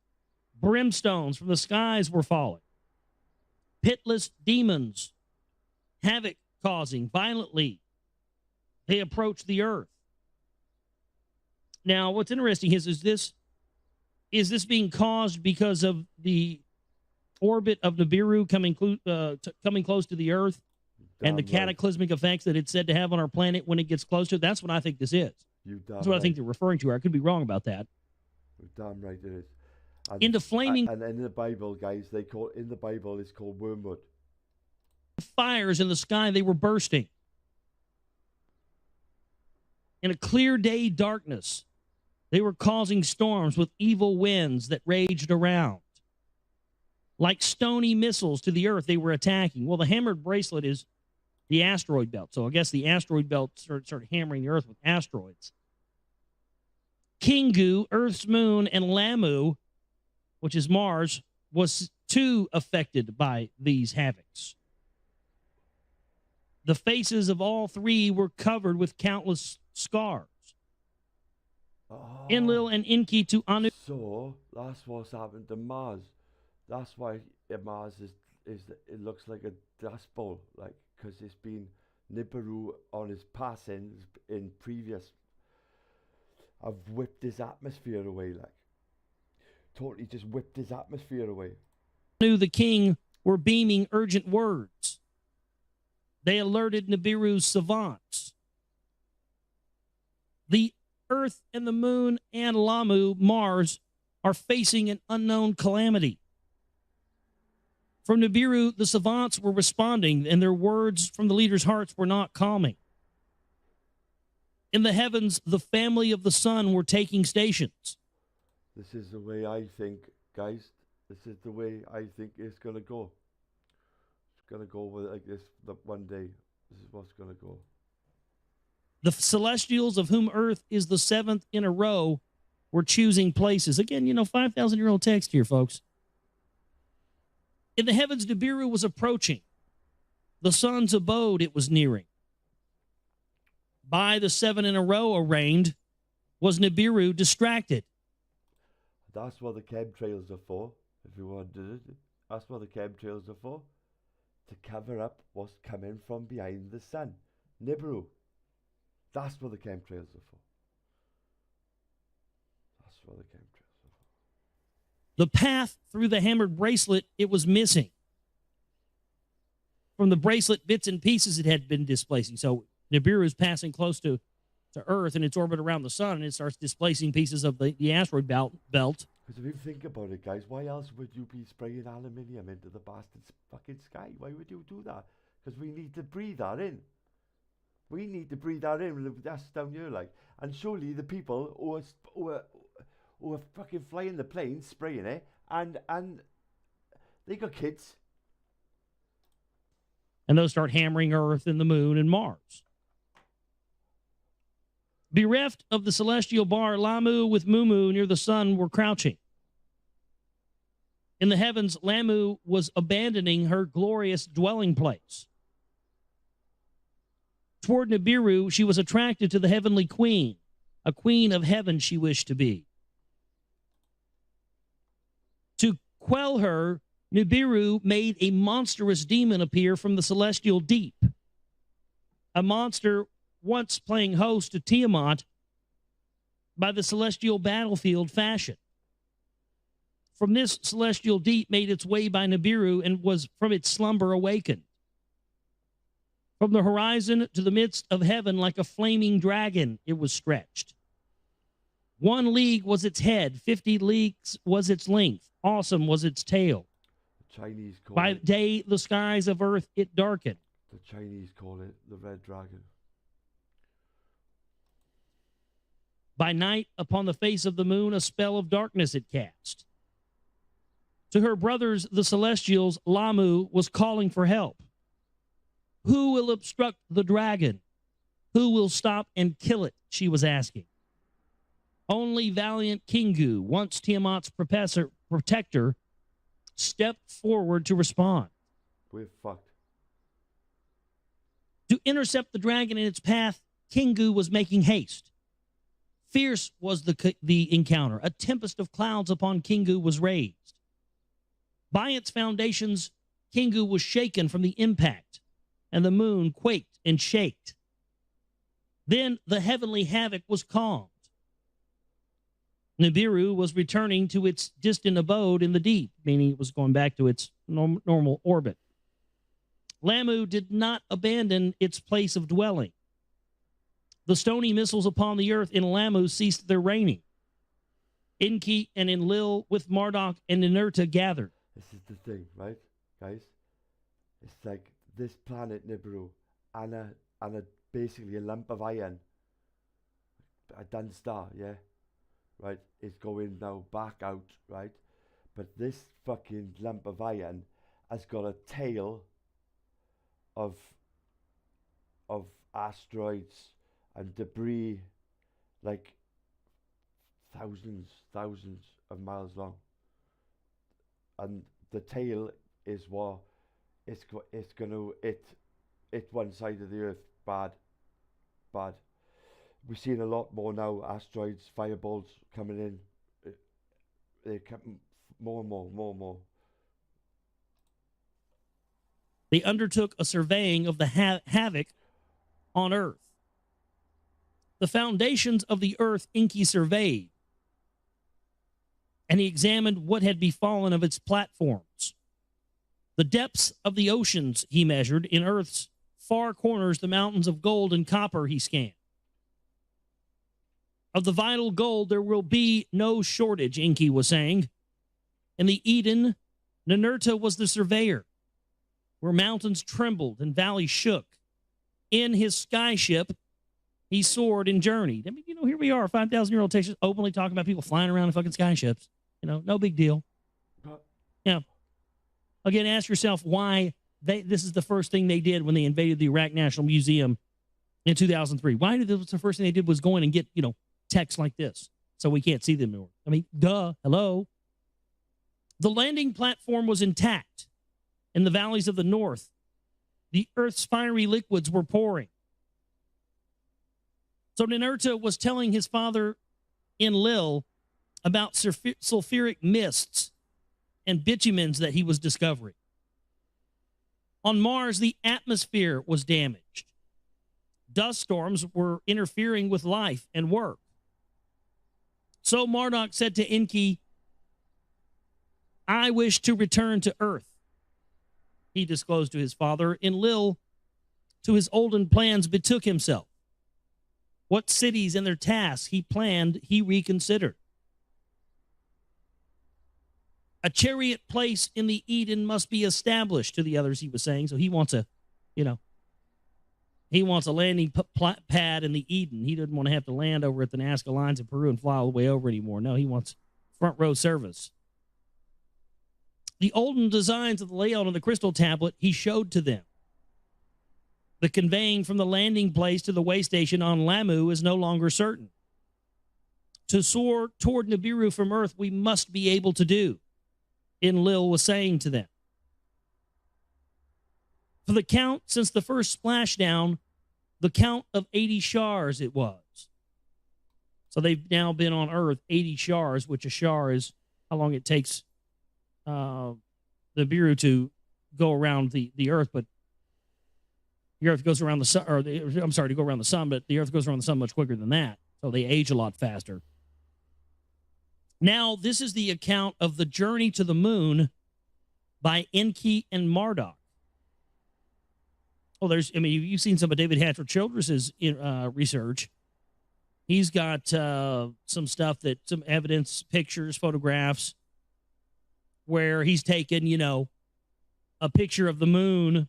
brimstones from the skies were falling. Pitless demons, havoc causing violently, they approach the earth. Now, what's interesting is this being caused because of the orbit of Nibiru coming close to the earth and the cataclysmic effects that it's said to have on our planet when it gets close to it? That's what I think this is. That's what I think they're referring to. I could be wrong about that. You're damn right it is. And, in the flaming... And in the Bible, guys, it's called wormwood. Fires in the sky, they were bursting. In a clear day darkness, they were causing storms with evil winds that raged around. Like stony missiles to the earth, they were attacking. Well, the hammered bracelet is the asteroid belt. So I guess the asteroid belt started hammering the earth with asteroids. Kingu, Earth's moon, and Lamu, which is Mars, was too affected by these havocs. The faces of all three were covered with countless scars. Enlil and Enki to Anu. So that's what's happened to Mars. That's why Mars is it looks like a dust bowl, like, because it's been Nibiru on his passing in previous. I've whipped his atmosphere away, like totally just whipped his atmosphere away. Anu the king were beaming urgent words. They alerted Nibiru's savants. The Earth and the moon and Lamu, Mars, are facing an unknown calamity. From Nibiru, the savants were responding, and their words from the leaders' hearts were not calming. In the heavens, the family of the sun were taking stations. This is the way I think, guys. This is the way I think it's going to go. It's going to go with like this one day. This is what's going to go. The celestials, of whom Earth is the seventh in a row, were choosing places. Again, 5,000-year-old text here, folks. In the heavens, Nibiru was approaching. The sun's abode it was nearing. By the seven in a row arraigned was Nibiru distracted. That's what the chemtrails are for, if you wanted it. That's what the chemtrails are for. To cover up what's coming from behind the sun. Nibiru. That's what the chemtrails are for. That's what the chemtrails are for. The path through the hammered bracelet, it was missing. From the bracelet, bits and pieces it had been displacing. So Nibiru is passing close to Earth in its orbit around the sun, and it starts displacing pieces of the asteroid belt. Because if you think about it, guys, why else would you be spraying aluminium into the bastard fucking sky? Why would you do that? Because we need to breathe that in. We need to breathe that in with the dust down here, like. And surely the people who are fucking flying the planes, spraying it, and they got kids. And those start hammering Earth and the moon and Mars. Bereft of the celestial bar, Lamu with Mumu near the sun were crouching. In the heavens, Lamu was abandoning her glorious dwelling place. Toward Nibiru, she was attracted to the heavenly queen, a queen of heaven she wished to be. To quell her, Nibiru made a monstrous demon appear from the celestial deep. A monster once playing host to Tiamat by the celestial battlefield fashion. From this celestial deep made its way by Nibiru and was from its slumber awakened. From the horizon to the midst of heaven like a flaming dragon it was stretched. 1 league was its head, 50 leagues was its length, awesome was its tail. The Chinese call by it, day the skies of earth it darkened. the Chinese call it the Red Dragon. By night, upon the face of the moon, a spell of darkness it cast. To her brothers, the celestials, Lamu was calling for help. Who will obstruct the dragon? Who will stop and kill it? She was asking. Only valiant Kingu, once Tiamat's protector, stepped forward to respond. We're fucked. To intercept the dragon in its path, Kingu was making haste. Fierce was the encounter. A tempest of clouds upon Kingu was raised. By its foundations, Kingu was shaken from the impact, and the moon quaked and shaked. Then the heavenly havoc was calmed. Nibiru was returning to its distant abode in the deep, meaning it was going back to its normal orbit. Lamu did not abandon its place of dwelling. The stony missiles upon the earth in Lamu ceased their raining. Enki and Enlil with Marduk and Ninurta gathered. This is the thing, right, guys? It's like this planet Nibiru and a basically a lump of iron, a dun star, yeah, right, is going now back out, right? But this fucking lump of iron has got a tail of asteroids and debris, like thousands of miles long, and the tail is what it's gonna hit one side of the earth bad. We're seeing a lot more now, asteroids, fireballs coming in. They're coming more and more. They undertook a surveying of the havoc on Earth. The foundations of the earth Enki surveyed, and he examined what had befallen of its platforms. The depths of the oceans he measured. In Earth's far corners, the mountains of gold and copper he scanned. Of the vital gold there will be no shortage, Enki was saying. In the Eden, Ninurta was the surveyor, where mountains trembled and valleys shook. In his skyship, he soared and journeyed. I mean, here we are, 5,000-year-old Texas, openly talking about people flying around in fucking skyships. No big deal. Again, ask yourself why this is the first thing they did when they invaded the Iraq National Museum in 2003. Why did the first thing they did was go in and get, text like this so we can't see them anymore? I mean, duh, hello. The landing platform was intact in the valleys of the north. The Earth's fiery liquids were pouring. So Ninurta was telling his father Enlil about sulfuric mists and bitumens that he was discovering. On Mars, the atmosphere was damaged. Dust storms were interfering with life and work. So Marduk said to Enki, I wish to return to Earth. He disclosed to his father. Enlil, to his olden plans, betook himself. What cities and their tasks he planned, he reconsidered. A chariot place in the Eden must be established, to the others he was saying. So he wants he wants a landing pad in the Eden. He doesn't want to have to land over at the Nazca lines in Peru and fly all the way over anymore. No, he wants front row service. The olden designs of the layout on the crystal tablet he showed to them. The conveying from the landing place to the way station on Lamu is no longer certain. To soar toward Nibiru from Earth, we must be able to do, Enlil was saying to them. For the count since the first splashdown, the count of 80 shars it was. So they've now been on Earth 80 shars, which a shar is how long it takes the Nibiru to go around the Earth, but the Earth goes around the sun, to go around the sun, but the Earth goes around the sun much quicker than that. So they age a lot faster. Now, this is the account of the journey to the moon by Enki and Marduk. Oh, you've seen some of David Hatcher Childress's research. He's got some evidence, pictures, photographs, where he's taken, a picture of the moon,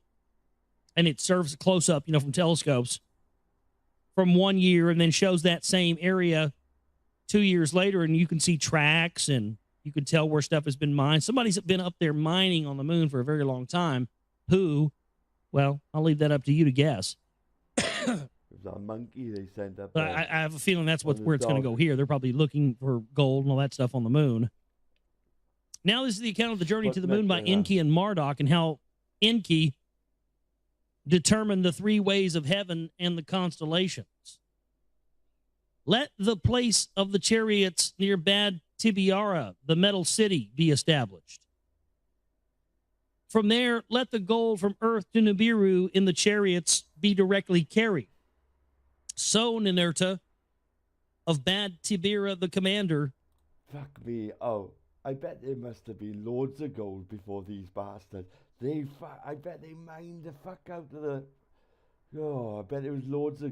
and it serves a close-up, from telescopes from 1 year, and then shows that same area 2 years later, and you can see tracks, and you can tell where stuff has been mined. Somebody's been up there mining on the moon for a very long time. Who? Well, I'll leave that up to you to guess. It was a monkey they sent up there. I have a feeling that's where it's going to go here. They're probably looking for gold and all that stuff on the moon. Now this is the account of the journey to the moon by Enki and Marduk, and how Enki determined the 3 ways of heaven and the constellations. Let the place of the chariots near Bad Tibiara, the metal city, be established. From there, let the gold from Earth to Nibiru in the chariots be directly carried. So Ninurta of Bad Tibira, the commander. Fuck me. Oh, I bet there must have been loads of gold before these bastards. I bet they mined the fuck out of the... Oh, I bet there was loads of...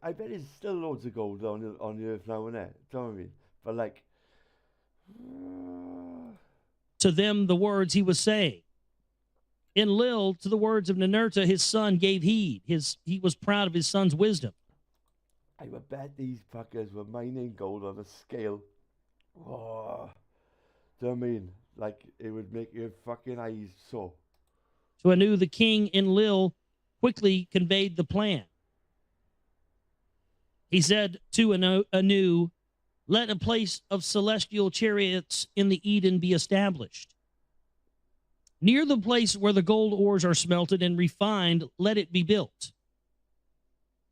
I bet there's still loads of gold on the Earth now, isn't there? Do you know what I mean? But like... To them, the words he was saying. Enlil, to the words of Ninurta, his son, gave heed. He was proud of his son's wisdom. I would bet these fuckers were mining gold on a scale. Oh, do you know what I mean? Like, it would make your fucking eyes so. So Anu, the king, Enlil, quickly conveyed the plan. He said to Anu, let a place of celestial chariots in the Eden be established. Near the place where the gold ores are smelted and refined, let it be built.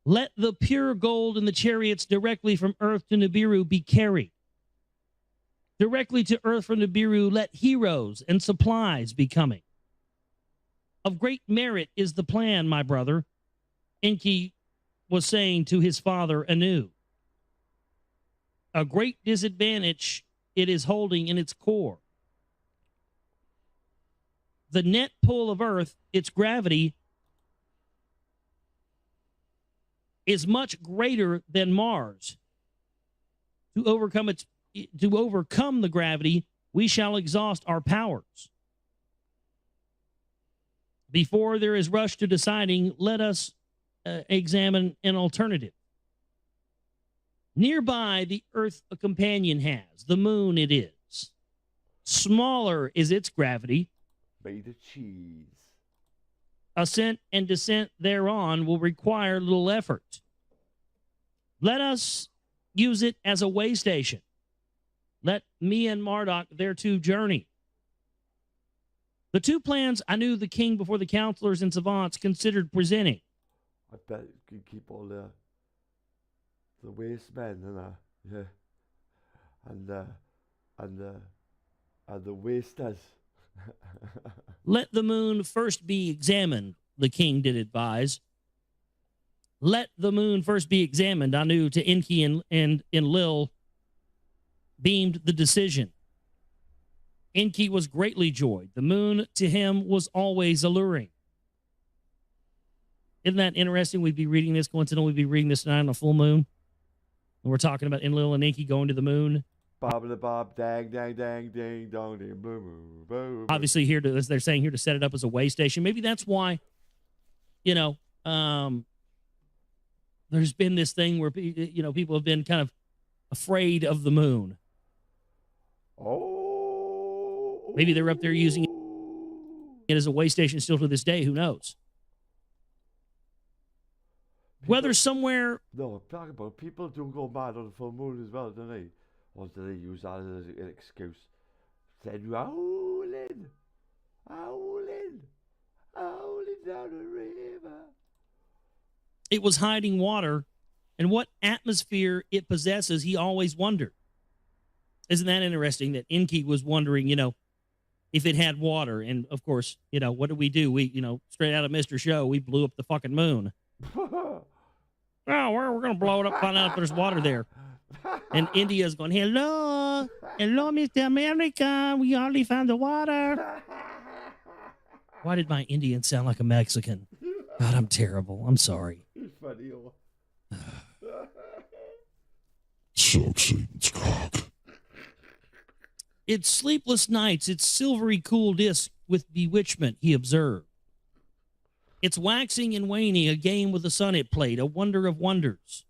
Let the pure gold in the chariots directly from Earth to Nibiru be carried. Directly to Earth from Nibiru, let heroes and supplies be coming. Of great merit is the plan, my brother, Enki was saying to his father Anu. A great disadvantage it is holding in its core. The net pull of Earth, its gravity, is much greater than Mars. To overcome the gravity, we shall exhaust our powers. Before there is rush to deciding, let us examine an alternative. Nearby, the Earth a companion has, the moon it is. Smaller is its gravity. Made of cheese. Ascent and descent thereon will require little effort. Let us use it as a way station. Let me and Marduk thereto journey. The two plans I knew the king before the counselors and savants considered presenting. I bet you can keep all the waste men and the wasters. Let the moon first be examined, the king did advise. Let the moon first be examined, I knew to Enki and Lil beamed the decision. Enki was greatly joyed. The moon to him was always alluring. Isn't that interesting? We'd be reading this, coincidentally, we'd be reading this tonight on a full moon. And we're talking about Enlil and Enki going to the moon. Bob and the Bob, dang, dang, dang, ding, dong, ding, boom, boom, boom. Obviously, here to, as they're saying here, to set it up as a way station. Maybe that's why, there's been this thing where, people have been kind of afraid of the moon. Oh. Maybe they're up there using it as a way station still to this day. Who knows? Whether somewhere... No, talk about people do go mad on the full moon as well, don't they? Or do they use that as an excuse? Said howling down the river. It was hiding water, and what atmosphere it possesses, he always wondered. Isn't that interesting that Enki was wondering, if it had water? And, of course, what did we do? We, straight out of Mr. Show, we blew up the fucking moon. Oh, we're going to blow it up, find out if there's water there. And India's going, hello, Mr. America, we already found the water. Why did my Indian sound like a Mexican? God, I'm terrible. I'm sorry. It's funny. Suck Satan's cock. Its sleepless nights, its silvery cool disk with bewitchment, he observed. Its waxing and waning, a game with the sun it played, a wonder of wonders.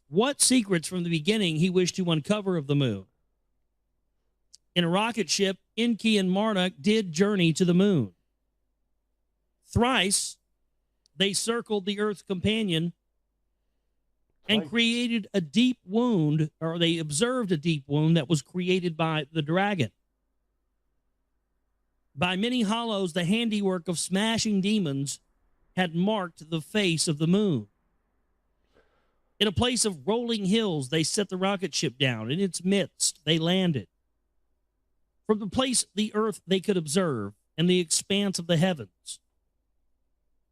What secrets from the beginning he wished to uncover of the moon? In a rocket ship, Enki and Marduk did journey to the moon. Thrice, they circled the Earth's companion and created a deep wound, or they observed a deep wound that was created by the dragon. By many hollows, the handiwork of smashing demons had marked the face of the moon. In a place of rolling hills, they set the rocket ship down. In its midst, they landed. From the place the earth they could observe, and the expanse of the heavens.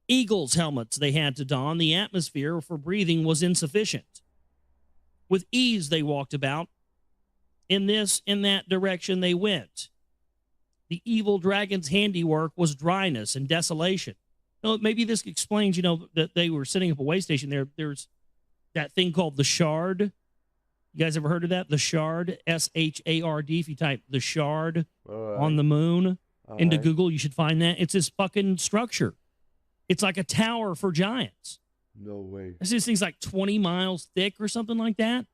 Eagles' helmets they had to don. The atmosphere for breathing was insufficient. With ease they walked about. In this and that direction they went. The evil dragon's handiwork was dryness and desolation. Maybe this explains, that they were setting up a way station there. There's that thing called the Shard. You guys ever heard of that? The Shard, S-H-A-R-D. If you type the Shard on the moon into Google, you should find that. It's this fucking structure. It's like a tower for giants. No way. This thing's like 20 miles thick or something like that.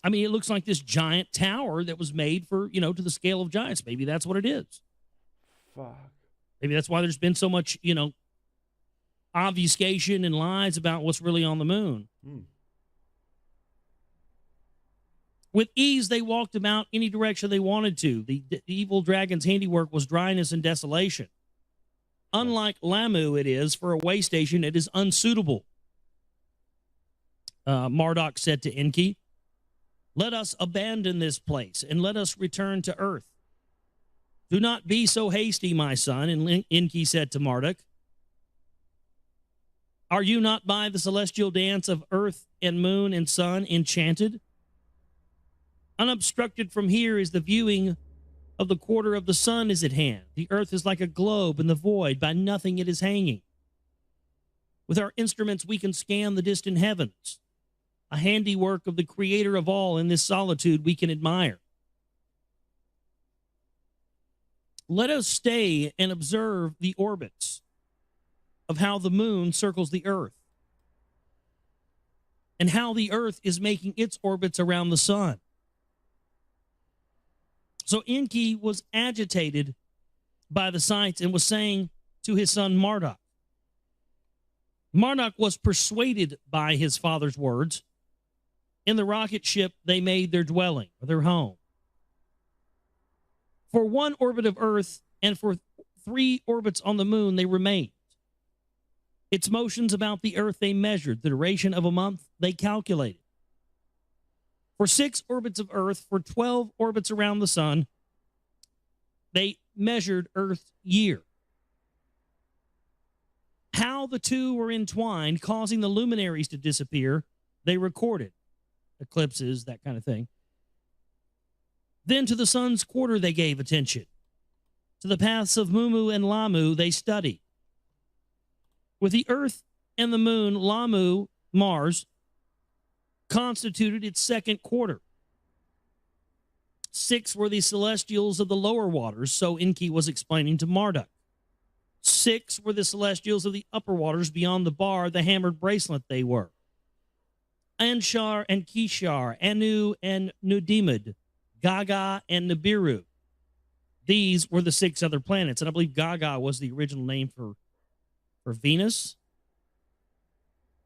I mean, it looks like this giant tower that was made for, to the scale of giants. Maybe that's what it is. Fuck. Maybe that's why there's been so much, obfuscation and lies about what's really on the moon. With ease, they walked about any direction they wanted to. The evil dragon's handiwork was dryness and desolation. Unlike Lamu, it is, for a way station, it is unsuitable. Marduk said to Enki, let us abandon this place and let us return to earth. Do not be so hasty, my son. And Enki said to Marduk, are you not by the celestial dance of earth and moon and sun enchanted? Unobstructed from here is the viewing of the quarter of the sun is at hand. The earth is like a globe in the void. By nothing it is hanging. With our instruments we can scan the distant heavens. A handiwork of the creator of all in this solitude we can admire. let us stay and observe the orbits of how the moon circles the earth and how the earth is making its orbits around the sun. So Enki was agitated by the sights and was saying to his son Marduk. Marduk was persuaded by his father's words. In the rocket ship, they made their dwelling, or their home. For one orbit of Earth and for 3 orbits on the moon, they remained. Its motions about the Earth they measured. The duration of a month they calculated. For 6 orbits of Earth, for 12 orbits around the sun, they measured Earth's year. How the two were entwined, causing the luminaries to disappear, they recorded. Eclipses, that kind of thing. Then to the sun's quarter they gave attention. To the paths of Mumu and Lamu they studied. With the earth and the moon, Lamu, Mars, constituted its second quarter. 6 were the celestials of the lower waters, so Enki was explaining to Marduk. 6 were the celestials of the upper waters beyond the bar, the hammered bracelet they were. Anshar and Kishar, Anu and Nudimud, Gaga and Nibiru. These were the 6 other planets, and I believe Gaga was the original name for Venus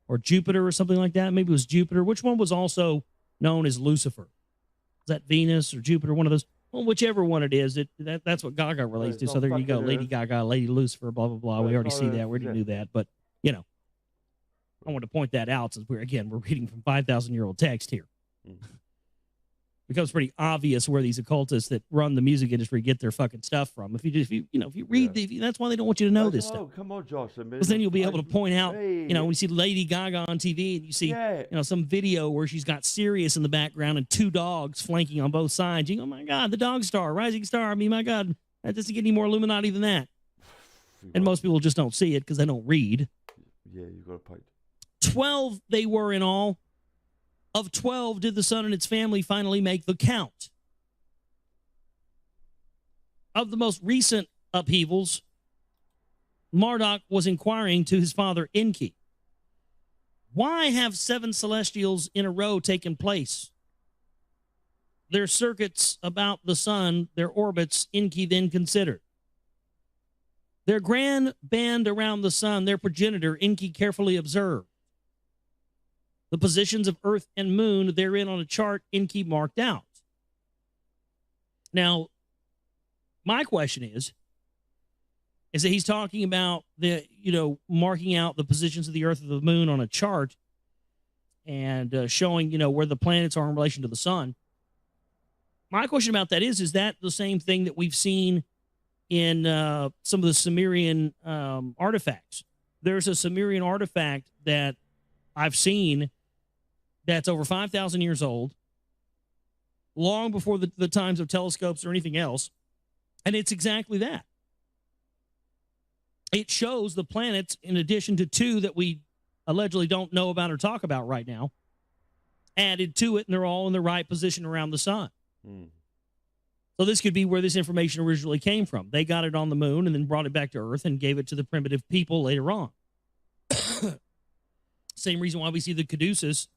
or Jupiter or something like that. Maybe it was Jupiter. Which one was also known as Lucifer? Is that Venus or Jupiter? One of those. Well, whichever one it is, that's what Gaga relates to. So there you go. Lady Gaga, Lady Lucifer, blah, blah, blah. We already see that. We already knew that. But, you know, I want to point that out since we're reading from 5,000-year-old text here. It becomes pretty obvious where these occultists that run the music industry get their fucking stuff from. If you read, that's why they don't want you to know this stuff. Come on, Josh. Because then you'll be able to point out, when you see Lady Gaga on TV and you see, some video where she's got Sirius in the background and 2 dogs flanking on both sides. You go, oh my God, the dog star, rising star. I mean, my God, that doesn't get any more Illuminati than that. And most people just don't see it because they don't read. Yeah, you got a point. 12 they were in all. Of 12 did the sun and its family finally make the count. Of the most recent upheavals, Marduk was inquiring to his father Enki, why have 7 celestials in a row taken place? Their circuits about the sun, their orbits, Enki then considered. Their grand band around the sun, their progenitor, Enki carefully observed. The positions of Earth and Moon therein on a chart Enki marked out. Now, my question is that he's talking about marking out the positions of the Earth and the Moon on a chart and showing, where the planets are in relation to the sun. My question about that is that the same thing that we've seen in some of the Sumerian artifacts? There's a Sumerian artifact that I've seen that's over 5,000 years old, long before the times of telescopes or anything else, and it's exactly that. It shows the planets, in addition to 2 that we allegedly don't know about or talk about right now, added to it, and they're all in the right position around the sun. So this could be where this information originally came from. They got it on the moon and then brought it back to Earth and gave it to the primitive people later on. Same reason why we see the caduceus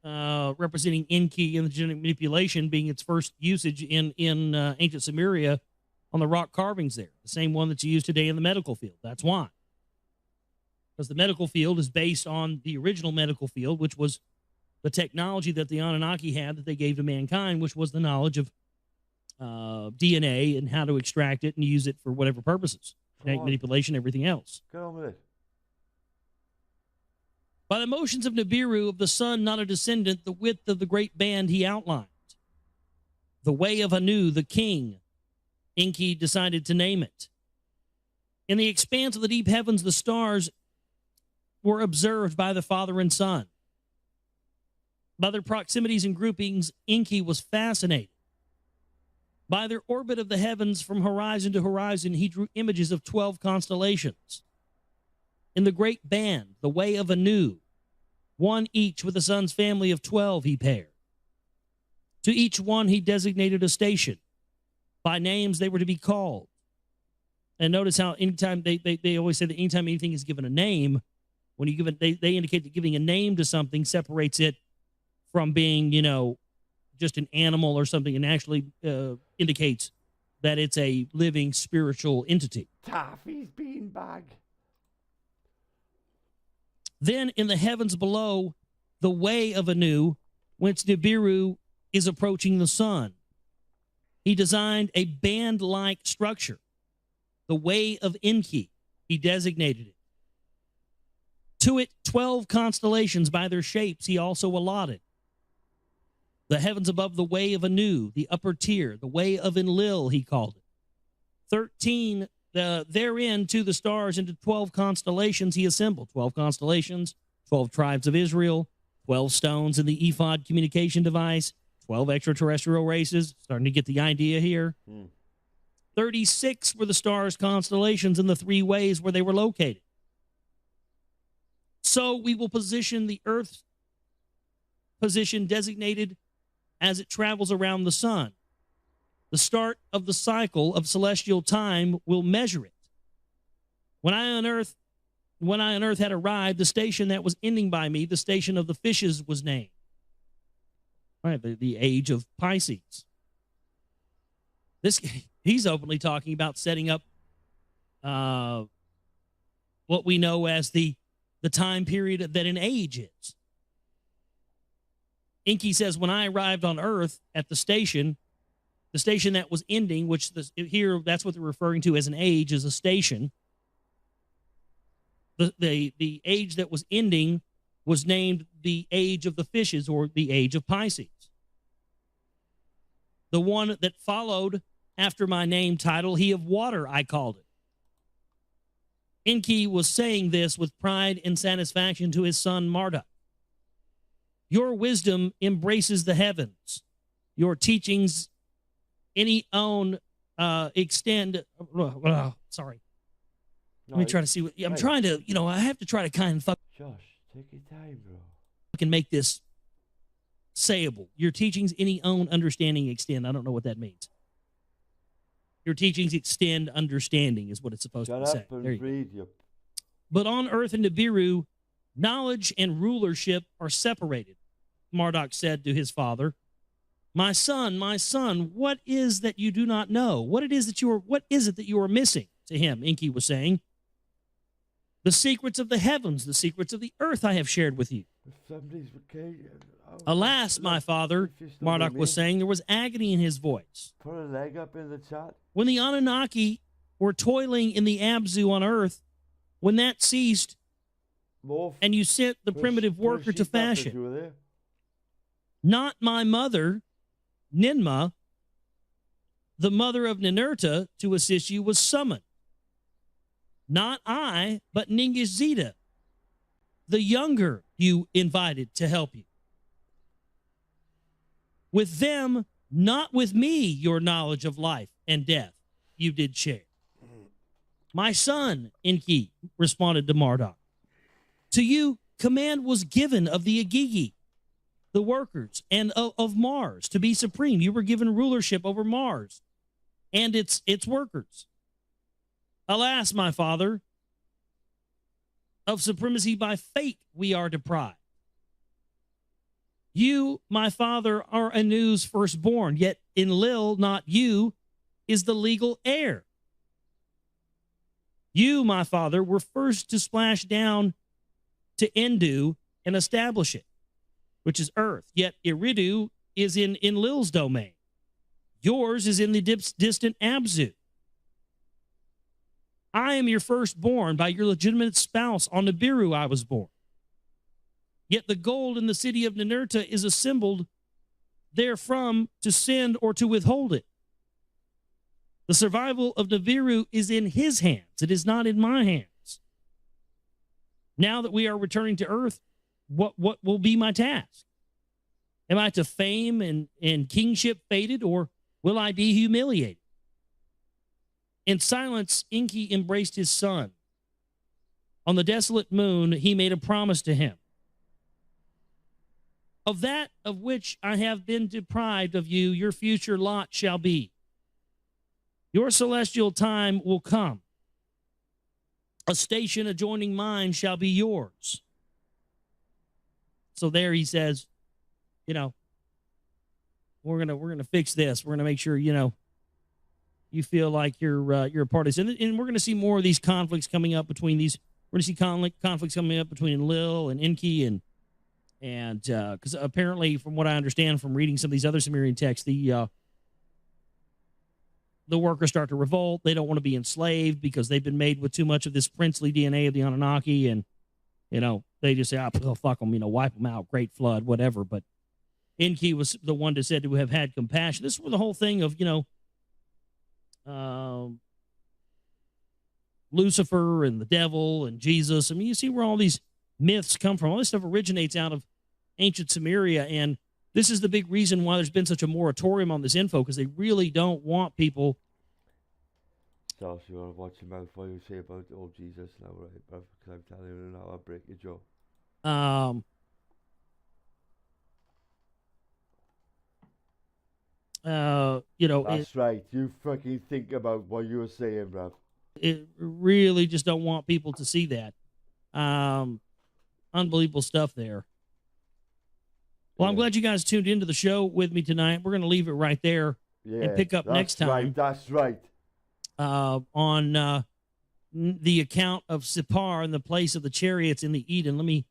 representing Enki and the genetic manipulation being its first usage in ancient Sumeria on the rock carvings there. The same one that's used today in the medical field. That's why. Because the medical field is based on the original medical field, which was the technology that the Anunnaki had that they gave to mankind, which was the knowledge of DNA and how to extract it and use it for whatever purposes. Genetic manipulation, everything else. Get on with it. By the motions of Nibiru, of the sun, not a descendant, the width of the great band he outlined. The way of Anu, the king, Enki decided to name it. In the expanse of the deep heavens, the stars were observed by the father and son. By their proximities and groupings, Enki was fascinated. By their orbit of the heavens from horizon to horizon, he drew images of 12 constellations. In the great band, the way of Anu, 1 each with the sun's family of 12 he paired. To each one he designated a station. By names they were to be called. And notice how anytime they always say that anytime anything is given a name, when you give it, they indicate that giving a name to something separates it from being, just an animal or something, and actually indicates that it's a living spiritual entity. Taffy's beanbag. Then in the heavens below, the way of Anu, whence Nibiru is approaching the sun. He designed a band-like structure. The way of Enki, he designated it. To it, 12 constellations by their shapes he also allotted. The heavens above the way of Anu, the upper tier, the way of Enlil, he called it. 13, therein to the stars into 12 constellations he assembled. 12 constellations, 12 tribes of Israel, 12 stones in the ephod communication device, 12 extraterrestrial races. Starting to get the idea here. 36 were the stars' constellations in the 3 ways where they were located. So we will position the Earth's position designated as it travels around the sun. The start of the cycle of celestial time will measure it. When I on earth had arrived, the station that was ending by me, the station of the fishes, was named. All right, the age of Pisces. He's openly talking about setting up what we know as the time period that an age is. Enki says, when I arrived on Earth at the station that was ending, which here that's what they're referring to as an age, is a station. The age that was ending was named the age of the fishes, or the age of Pisces. The one that followed after my name title, he of water, I called it. Enki was saying this with pride and satisfaction to his son Marduk. Your wisdom embraces the heavens. Your teachings, any own, extend. Sorry. Let me try to see what. I'm trying to, I have to try to kind of Josh, take your time, bro. Can make this sayable. Your teachings, any own understanding, extend. I don't know what that means. Your teachings extend understanding is what it's supposed to say. Shut up and read you. But on earth in Nibiru, knowledge and rulership are separated, Marduk said to his father. My son, what is that you do not know? What is it that you are missing? To him, Enki was saying. The secrets of the heavens, the secrets of the earth I have shared with you. Alas, my father, Marduk was saying, there was agony in his voice. Put a leg up in the chat. When the Anunnaki were toiling in the Abzu on earth, when that ceased, and you sent the primitive worker to fashion, not my mother, Ninmah, the mother of Ninurta, to assist you, was summoned. Not I, but Ningishzida, the younger, you invited to help you. With them, not with me, your knowledge of life and death you did share. My son, Enki, responded to Marduk. To you, command was given of the Agigi, the workers, and of Mars to be supreme. You were given rulership over Mars and its workers. Alas, my father, of supremacy by fate we are deprived. You, my father, are Anu's firstborn, yet Enlil, not you, is the legal heir. You, my father, were first to splash down to Endu and establish it, which is Earth, yet Eridu is in Enlil's domain. Yours is in the distant Abzu. I am your firstborn. By your legitimate spouse on Nibiru I was born. Yet the gold in the city of Ninurta is assembled therefrom to send or to withhold it. The survival of Nibiru is in his hands. It is not in my hands. Now that we are returning to Earth, what will be my task? Am I to fame and kingship fated, or will I be humiliated? In silence, Enki embraced his son. On the desolate moon, he made a promise to him. Of that of which I have been deprived of you, your future lot shall be. Your celestial time will come. A station adjoining mine shall be yours. So there he says, you know, we're gonna fix this. We're gonna make sure, you know, you feel like you're a part of this. And we're gonna see more of these conflicts coming up between these. We're gonna see conflicts coming up between Lil and Enki and because apparently, from what I understand from reading some of these other Sumerian texts, the workers start to revolt. They don't want to be enslaved because they've been made with too much of this princely DNA of the Anunnaki, and you know they just say, "Oh, fuck them," you know, wipe them out, great flood, whatever. But Enki was the one that said to have had compassion. This was the whole thing of, you know, Lucifer and the devil and Jesus. I mean, you see where all these myths come from. All this stuff originates out of ancient Sumeria, and this is the big reason why there's been such a moratorium on this info, because they really don't want people. Josh, you want to watch your mouth while you say about old Jesus now, right, bro? Because I'm telling you now, I'll break your jaw. You know, that's right. You fucking think about what you were saying, bro. It really just don't want people to see that. Unbelievable stuff there. Well, I'm glad you guys tuned into the show with me tonight. We're going to leave it right there and pick up next time. Right, that's right. On the account of Sipar and the place of the chariots in the Eden. Let me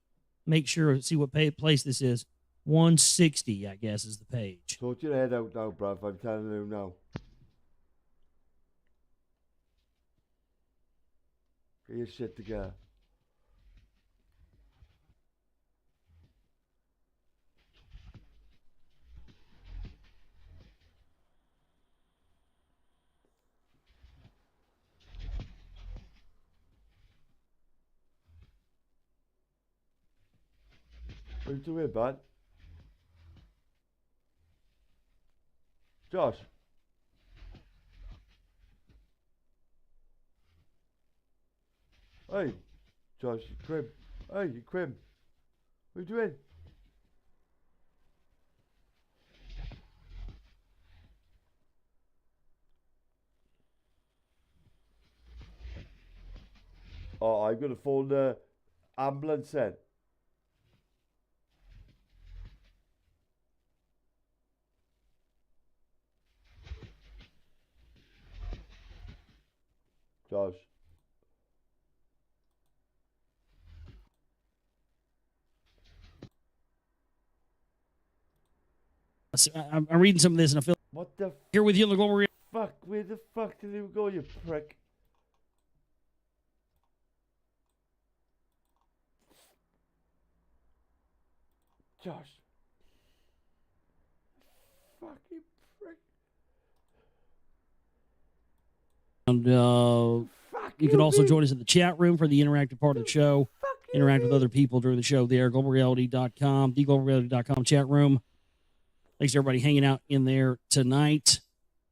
make sure, see what place this is. 160, I guess, is the page. Sort your head out now, bruv. I'm telling you now. Get your shit together. What are you doing, bud? Josh. Hey, Josh, Quim. Hey, Quim. What are you doing? Oh, I'm gonna phone the ambulance then. Josh. I'm reading some of this and I feel what the here with you in the global fuck? Where the fuck did you go, you prick? Josh. Fucking prick. And you can also join us in the chat room for the interactive part of the show. Interact with other people during the show there. GlobalReality.com, theglobalreality.com chat room. Thanks to everybody hanging out in there tonight.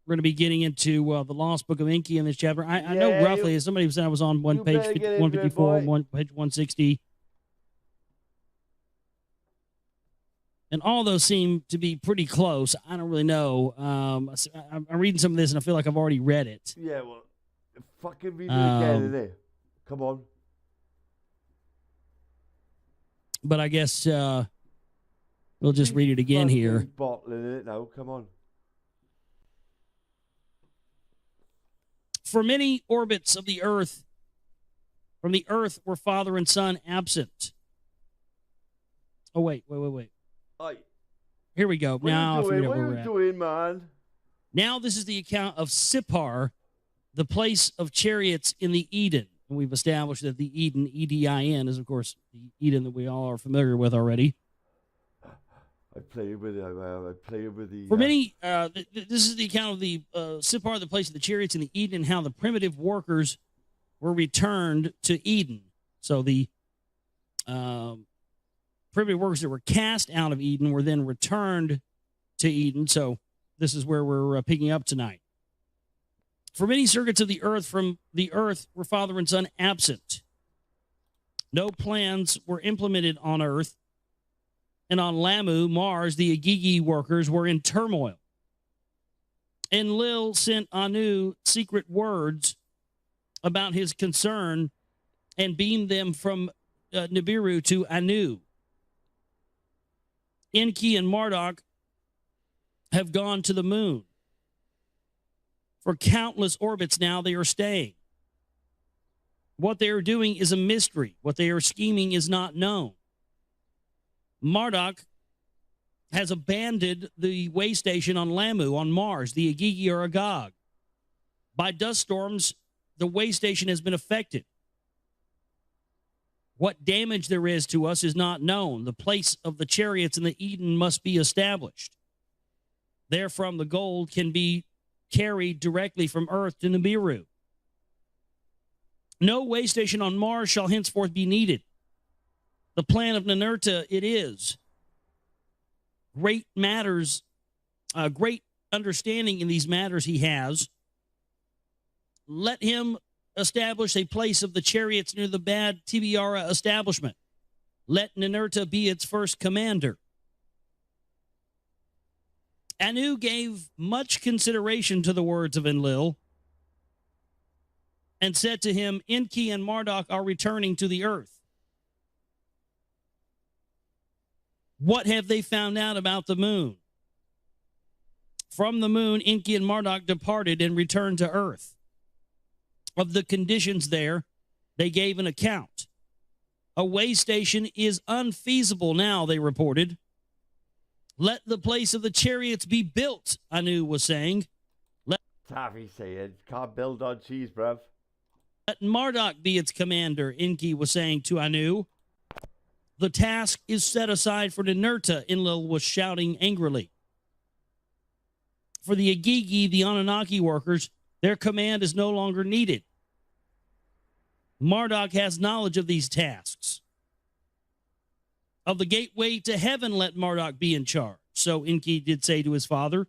We're going to be getting into the Lost Book of Enki in this chapter. I know roughly, as somebody said, I was on page 154, page 160. And all those seem to be pretty close. I don't really know. I'm reading some of this, and I feel like I've already read it. Yeah, well, fucking read it again, innit? Come on. But I guess we'll just read it again here. Bottling it now. Come on. For many orbits of the Earth, from the Earth were father and son absent. Oh, wait. Aye. Here we go. What are you doing, man? Now this is the account of Sipar, the place of chariots in the Eden. And we've established that the Eden, E-D-I-N, is, of course, the Eden that we all are familiar with already. I play with it. I play with the... For many, this is the account of the Sipar, the place of the chariots in the Eden, and how the primitive workers were returned to Eden. So the primitive workers that were cast out of Eden were then returned to Eden. So this is where we're picking up tonight. For many circuits of the earth, from the earth were father and son absent. No plans were implemented on earth. And on Lamu, Mars, the Agigi workers were in turmoil. Enlil sent Anu secret words about his concern and beamed them from Nibiru to Anu. Enki and Marduk have gone to the moon. For countless orbits now they are staying. What they are doing is a mystery. What they are scheming is not known. Marduk has abandoned the way station on Lamu, on Mars, the Agigi or Agog. By dust storms, the way station has been affected. What damage there is to us is not known. The place of the chariots in the Eden must be established. Therefrom, the gold can be carried directly from Earth to Nibiru. No way station on Mars shall henceforth be needed. The plan of Ninurta it is. Great matters, great understanding in these matters he has. Let him establish a place of the chariots near the Bad Tibiara establishment. Let Ninurta be its first commander. Anu gave much consideration to the words of Enlil and said to him, Enki and Marduk are returning to the earth. What have they found out about the moon? From the moon, Enki and Marduk departed and returned to earth. Of the conditions there, they gave an account. A way station is unfeasible now, they reported. Let the place of the chariots be built, Anu was saying. Taffy saying, can't build on cheese, bruv. Let Marduk be its commander, Enki was saying to Anu. The task is set aside for Ninurta, Enlil was shouting angrily. For the Agigi, the Anunnaki workers, their command is no longer needed. Marduk has knowledge of these tasks. Of the gateway to heaven, let Marduk be in charge. So Enki did say to his father.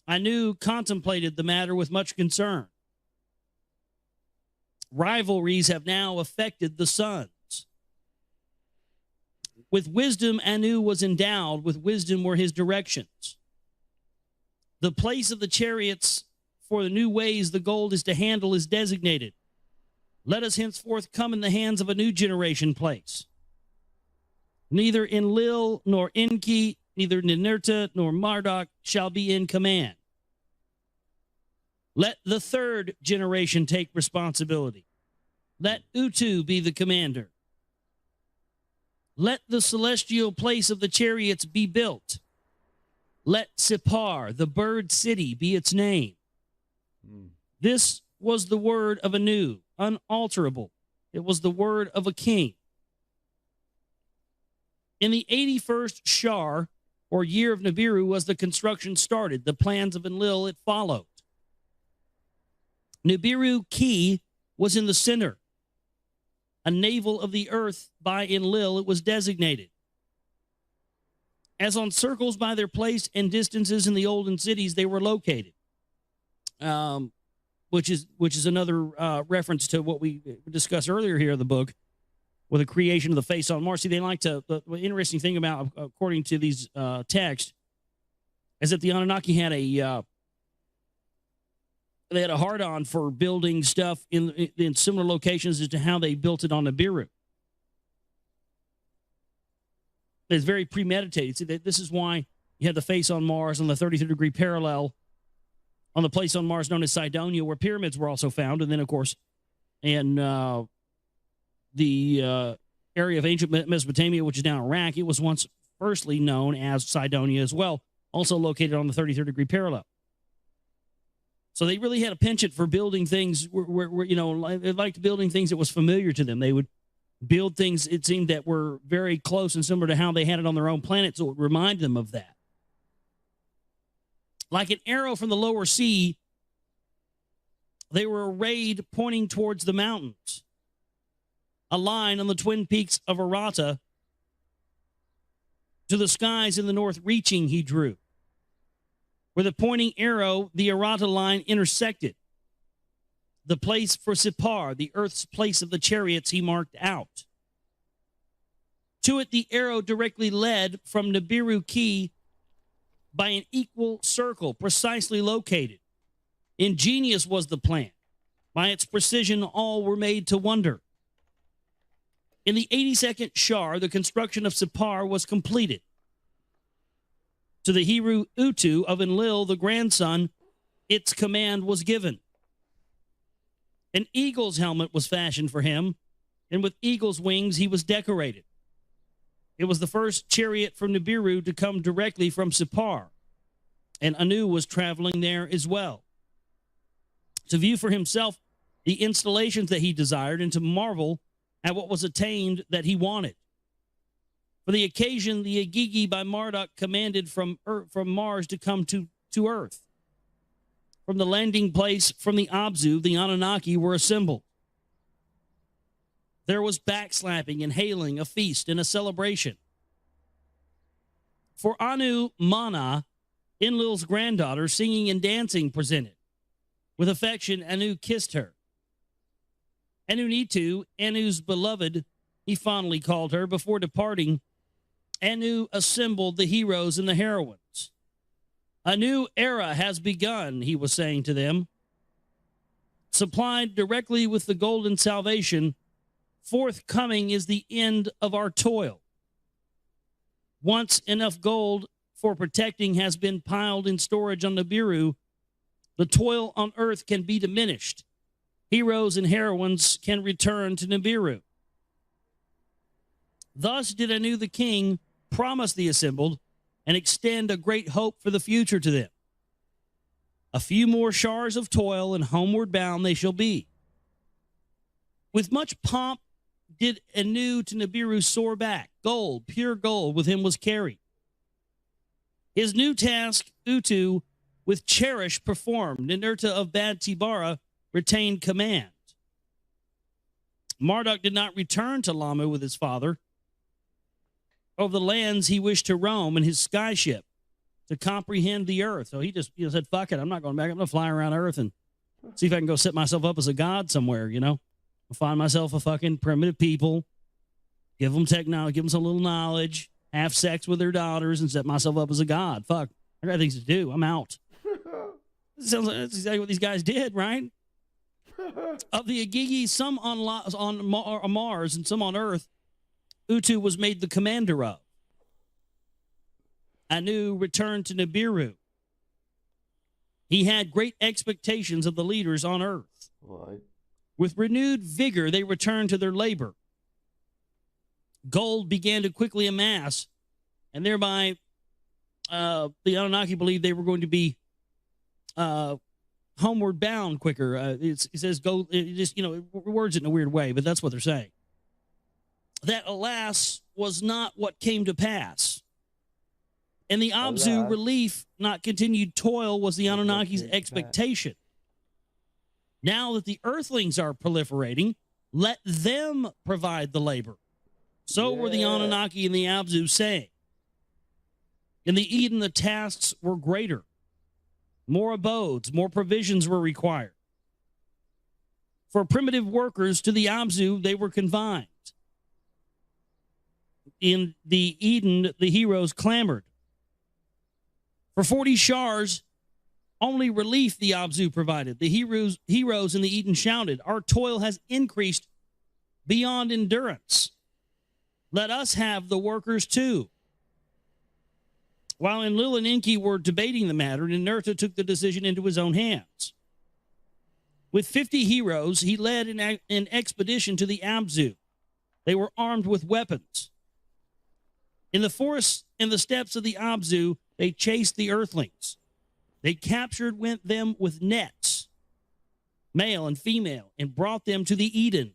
Anu contemplated the matter with much concern. Rivalries have now affected the sons. With wisdom, Anu was endowed. With wisdom were his directions. The place of the chariots for the new ways the gold is to handle is designated. Let us henceforth come in the hands of a new generation place. Neither Enlil nor Enki, neither Ninurta nor Marduk shall be in command. Let the third generation take responsibility. Let Utu be the commander. Let the celestial place of the chariots be built. Let Sipar, the bird city, be its name. This was the word of Anu, unalterable. It was the word of a king. In the 81st Shar, or year of Nibiru, was the construction started. The plans of Enlil it followed. Nibiru Ki was in the center. A navel of the earth by Enlil it was designated. As on circles by their place and distances in the olden cities they were located. Which is another reference to what we discussed earlier here in the book with the creation of the face on Mars. See, they like to, the interesting thing about, according to these texts, is that the Anunnaki had a hard-on for building stuff in similar locations as to how they built it on Nibiru. It's very premeditated. See, this is why you had the face on Mars on the 33-degree parallel on the place on Mars known as Cydonia, where pyramids were also found. And then, of course, in the area of ancient Mesopotamia, which is now Iraq, it was once firstly known as Cydonia as well, also located on the 33rd-degree parallel. So they really had a penchant for building things where they liked building things that was familiar to them. They would build things, it seemed, that were very close and similar to how they had it on their own planet, so it would remind them of that. Like an arrow from the lower sea, they were arrayed pointing towards the mountains. A line on the twin peaks of Arata to the skies in the north reaching, he drew. Where the pointing arrow, the Arata line, intersected. The place for Sipar, the earth's place of the chariots, he marked out. To it the arrow directly led from Nibiru Ki by an equal circle, precisely located. Ingenious was the plan. By its precision, all were made to wonder. In the 82nd Shar, the construction of Sippar was completed. To the Hero Utu of Enlil, the grandson, its command was given. An eagle's helmet was fashioned for him, and with eagle's wings he was decorated. It was the first chariot from Nibiru to come directly from Sippar, and Anu was traveling there as well, to view for himself the installations that he desired and to marvel at what was attained that he wanted. For the occasion, the Agigi by Marduk commanded from Mars to come to Earth. From the landing place from the Abzu, the Anunnaki were assembled. There was backslapping and hailing, a feast and a celebration. For Anu Mana, Enlil's granddaughter, singing and dancing presented. With affection, Anu kissed her. Anu-Nitu, Anu's beloved, he fondly called her. Before departing, Anu assembled the heroes and the heroines. A new era has begun, he was saying to them. Supplied directly with the golden salvation, forthcoming is the end of our toil. Once enough gold for protecting has been piled in storage on Nibiru, the toil on earth can be diminished. Heroes and heroines can return to Nibiru. Thus did Anu the king promise the assembled and extend a great hope for the future to them. A few more shars of toil, and homeward bound they shall be. With much pomp did Anu to Nibiru soar back. Gold, pure gold, with him was carried. His new task, Utu, with cherish performed. Ninurta of Bad Tibara retained command. Marduk did not return to Lamu with his father. Over the lands he wished to roam in his skyship to comprehend the earth. So he just said, fuck it, I'm not going back. I'm going to fly around Earth and see if I can go set myself up as a god somewhere, I'll find myself a fucking primitive people, give them technology, give them some little knowledge, have sex with their daughters, and set myself up as a god. Fuck, I got things to do. I'm out. Sounds like that's exactly what these guys did, right? Of the Agigi, some on Mars and some on Earth, Utu was made the commander of. Anu returned to Nibiru. He had great expectations of the leaders on Earth. Right. With renewed vigor, they returned to their labor. Gold began to quickly amass, and thereby the Anunnaki believed they were going to be homeward bound quicker. It says gold, it just, words it in a weird way, but that's what they're saying. That, alas, was not what came to pass. And the Abzu relief, not continued toil, was the Anunnaki's expectation. Now that the Earthlings are proliferating, let them provide the labor. So were the Anunnaki and the Abzu saying. In the Eden, the tasks were greater. More abodes, more provisions were required. For primitive workers, to the Abzu, they were confined. In the Eden, the heroes clamored. For 40 shars, only relief the Abzu provided. The heroes in the Eden shouted, our toil has increased beyond endurance. Let us have the workers too. While Enlil and Enki were debating the matter, Ninurta took the decision into his own hands. With 50 heroes, he led an expedition to the Abzu. They were armed with weapons. In the forests and the steppes of the Abzu, they chased the Earthlings. They captured them with nets, male and female, and brought them to the Eden.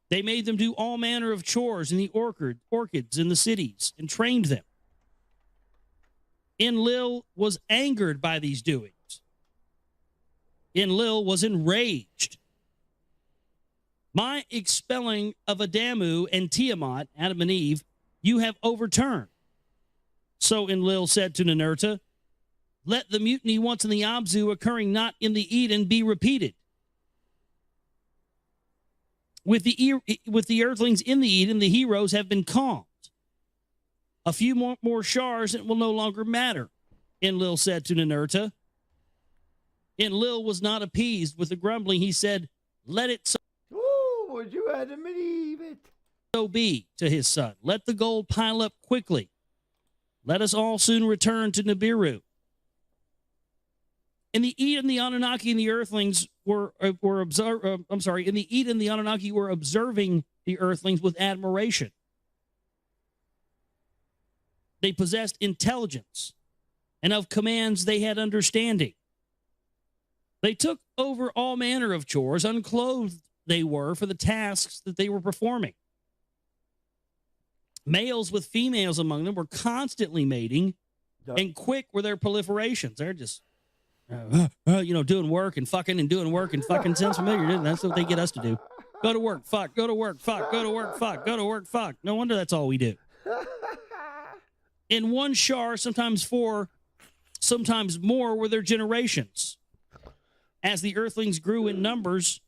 They made them do all manner of chores in the orchids in the cities and trained them. Enlil was angered by these doings. Enlil was enraged. My expelling of Adamu and Tiamat, Adam and Eve, you have overturned. So Enlil said to Ninurta, let the mutiny once in the Abzu occurring not in the Eden be repeated. With the Earthlings in the Eden, the heroes have been calmed. A few more shars, and it will no longer matter, Enlil said to Ninurta. Enlil was not appeased with the grumbling. He said, let it Oh, would you Adam believe it? so be, to his son. Let the gold pile up quickly. Let us all soon return to Nibiru. In the Eden, the Anunnaki and the Earthlings were observing the Earthlings with admiration. They possessed intelligence, and of commands they had understanding. They took over all manner of chores, unclothed they were for the tasks that they were performing. Males with females among them were constantly mating, and quick were their proliferations. They're just, doing work and fucking and doing work and fucking. Sounds familiar, doesn't it? That's what they get us to do. Go to work, fuck, go to work, fuck, go to work, fuck, go to work, fuck. No wonder that's all we do. In one shar, sometimes 4, sometimes more were their generations. As the Earthlings grew in numbers,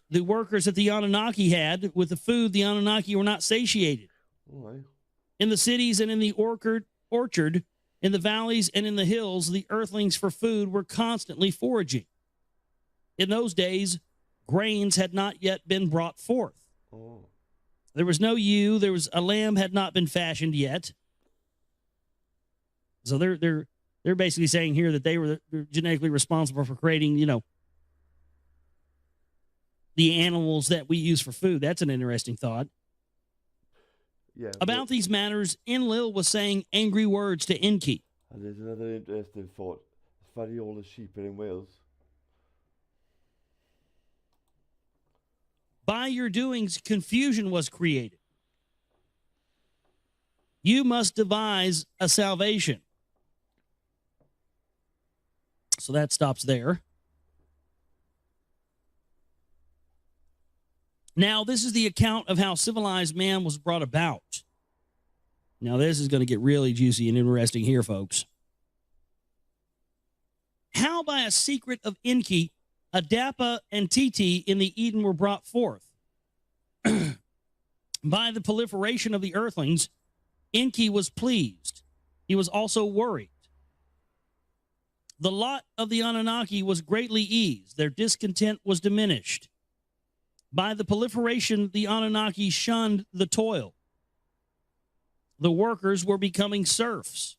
the workers that the Anunnaki had with the food, the Anunnaki were not satiated. Right. In the cities and in the orchard, in the valleys and in the hills, the Earthlings for food were constantly foraging. In those days, grains had not yet been brought forth. Oh. There was no ewe. There was a lamb had not been fashioned yet. So they're basically saying here that they're genetically responsible for creating, the animals that we use for food. That's an interesting thought. Yeah. About these matters, Enlil was saying angry words to Enki. And there's another interesting thought. It's funny, all the sheep are in Wales. By your doings, confusion was created. You must devise a salvation. So that stops there. Now, this is the account of how civilized man was brought about. Now, this is going to get really juicy and interesting here, folks. How by a secret of Enki, Adapa and Titi in the Eden were brought forth. By the proliferation of the Earthlings, Enki was pleased. He was also worried. The lot of the Anunnaki was greatly eased. Their discontent was diminished. By the proliferation, the Anunnaki shunned the toil. The workers were becoming serfs.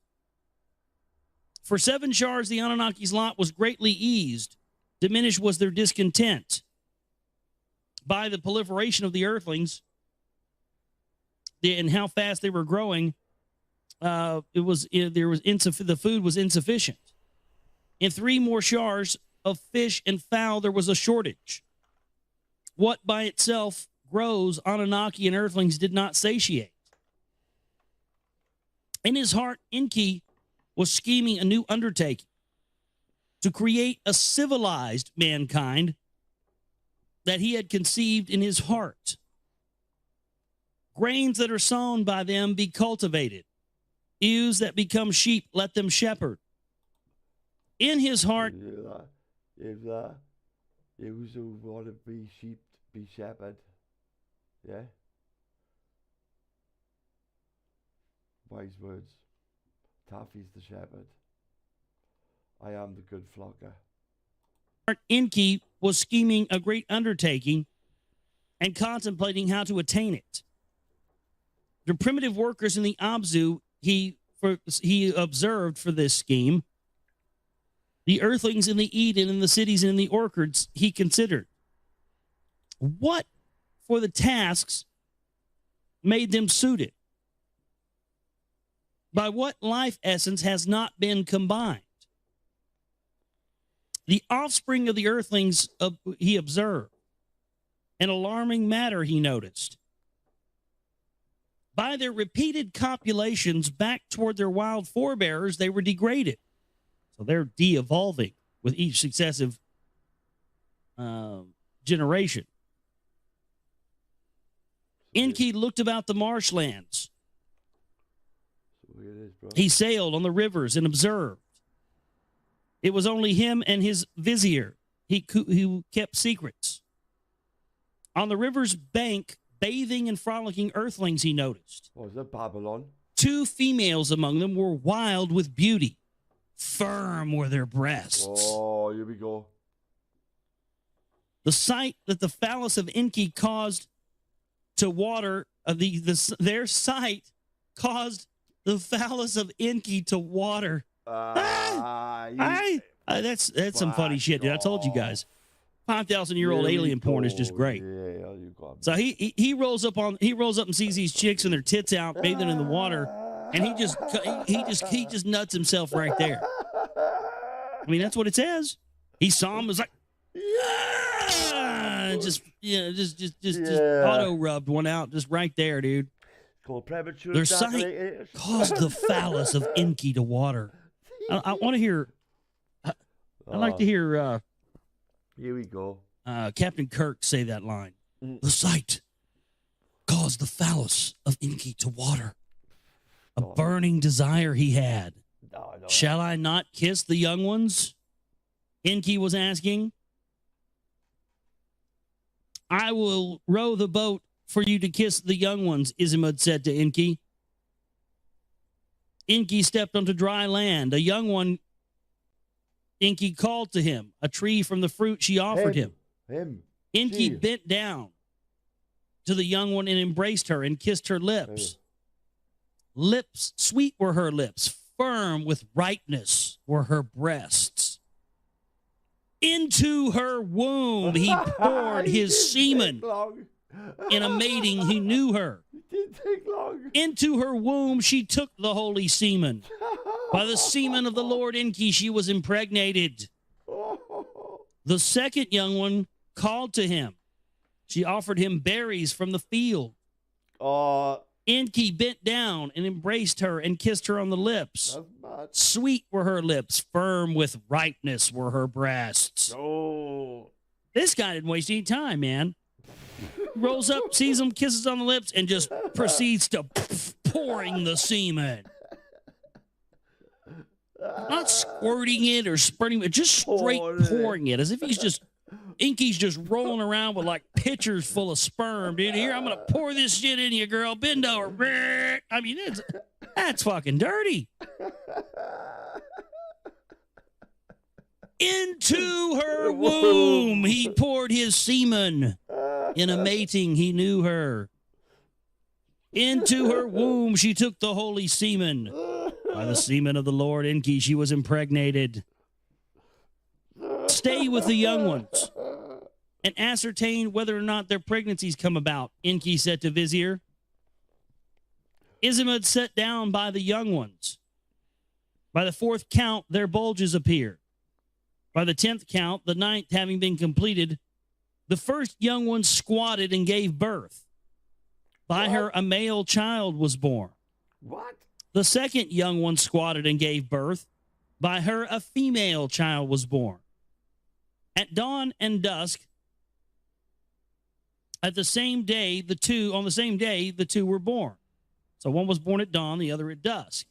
For 7 shars, the Anunnaki's lot was greatly eased. Diminished was their discontent. By the proliferation of the Earthlings and how fast they were growing, the food was insufficient. In 3 more shars of fish and fowl, there was a shortage. What by itself grows, Anunnaki and Earthlings did not satiate. In his heart, Enki was scheming a new undertaking to create a civilized mankind that he had conceived in his heart. Grains that are sown by them be cultivated. Ewes that become sheep, let them shepherd. In his heart, Ewes who want to be sheep, be shepherd. Yeah? Wise words. Taffy's the shepherd. I am the good flocker. Enki was scheming a great undertaking and contemplating how to attain it. The primitive workers in the Abzu he observed for this scheme. The Earthlings in the Eden, in the cities, and in the orchards, he considered. What for the tasks made them suited? By what life essence has not been combined? The offspring of the Earthlings he observed. An alarming matter he noticed. By their repeated copulations back toward their wild forebears, they were degraded. So they're de-evolving with each successive generation. Enki looked about the marshlands. He sailed on the rivers and observed. It was only him and his vizier who kept secrets. On the river's bank, bathing and frolicking Earthlings, he noticed. Oh, is that Babylon? 2 females among them were wild with beauty. Firm were their breasts. Oh, here we go. The sight that the phallus of Enki caused to water, their sight caused the phallus of Enki to water. That's some funny shit, dude. I told you guys. 5,000-year-old alien porn is just great. Yeah, you got me. So he rolls up and sees these chicks and their tits out bathing in the water, and he just nuts himself right there. I mean, that's what it says. He saw him, was like, just auto rubbed one out just right there, dude. Their sight caused the phallus of Enki to water. I want to hear. I'd like to hear. Here we go. Captain Kirk say that line. The sight caused the phallus of Enki to water. A burning desire he had. No. Shall I not kiss the young ones? Enki was asking. I will row the boat for you to kiss the young ones, Izimud said to Enki. Enki stepped onto dry land. A young one, Enki called to him, a tree from the fruit she offered him. Enki bent down to the young one and embraced her and kissed her lips. Lips, sweet were her lips, firm with ripeness were her breasts. Into her womb he poured his semen. In a mating he knew her. It didn't take long. Into her womb she took the holy semen. By the semen of the Lord Enki she was impregnated. The second young one called to him. She offered him berries from the field. Enki bent down and embraced her and kissed her on the lips. Sweet were her lips, firm with ripeness were her breasts. This guy didn't waste any time, man. Rolls up, sees him, kisses on the lips, and just proceeds to pouring the semen. Not squirting it or spurting it, just straight pouring it, as if Enki's just rolling around with like pitchers full of sperm, dude. Here, I'm gonna pour this shit in you, girl. Bend over. I mean, that's fucking dirty. Into her womb he poured his semen. In a mating he knew her. Into her womb she took the holy semen. By the semen of the Lord Enki she was impregnated. Stay with the young ones and ascertain whether or not their pregnancies come about, Enki said to Vizier. Izimud sat down by the young ones. By the 4th count, their bulges appeared. By the 10th count, the 9th having been completed, the first young one squatted and gave birth. By her, a male child was born. What? The second young one squatted and gave birth. By her, a female child was born. At dawn and dusk, on the same day, the two were born. So one was born at dawn, the other at dusk.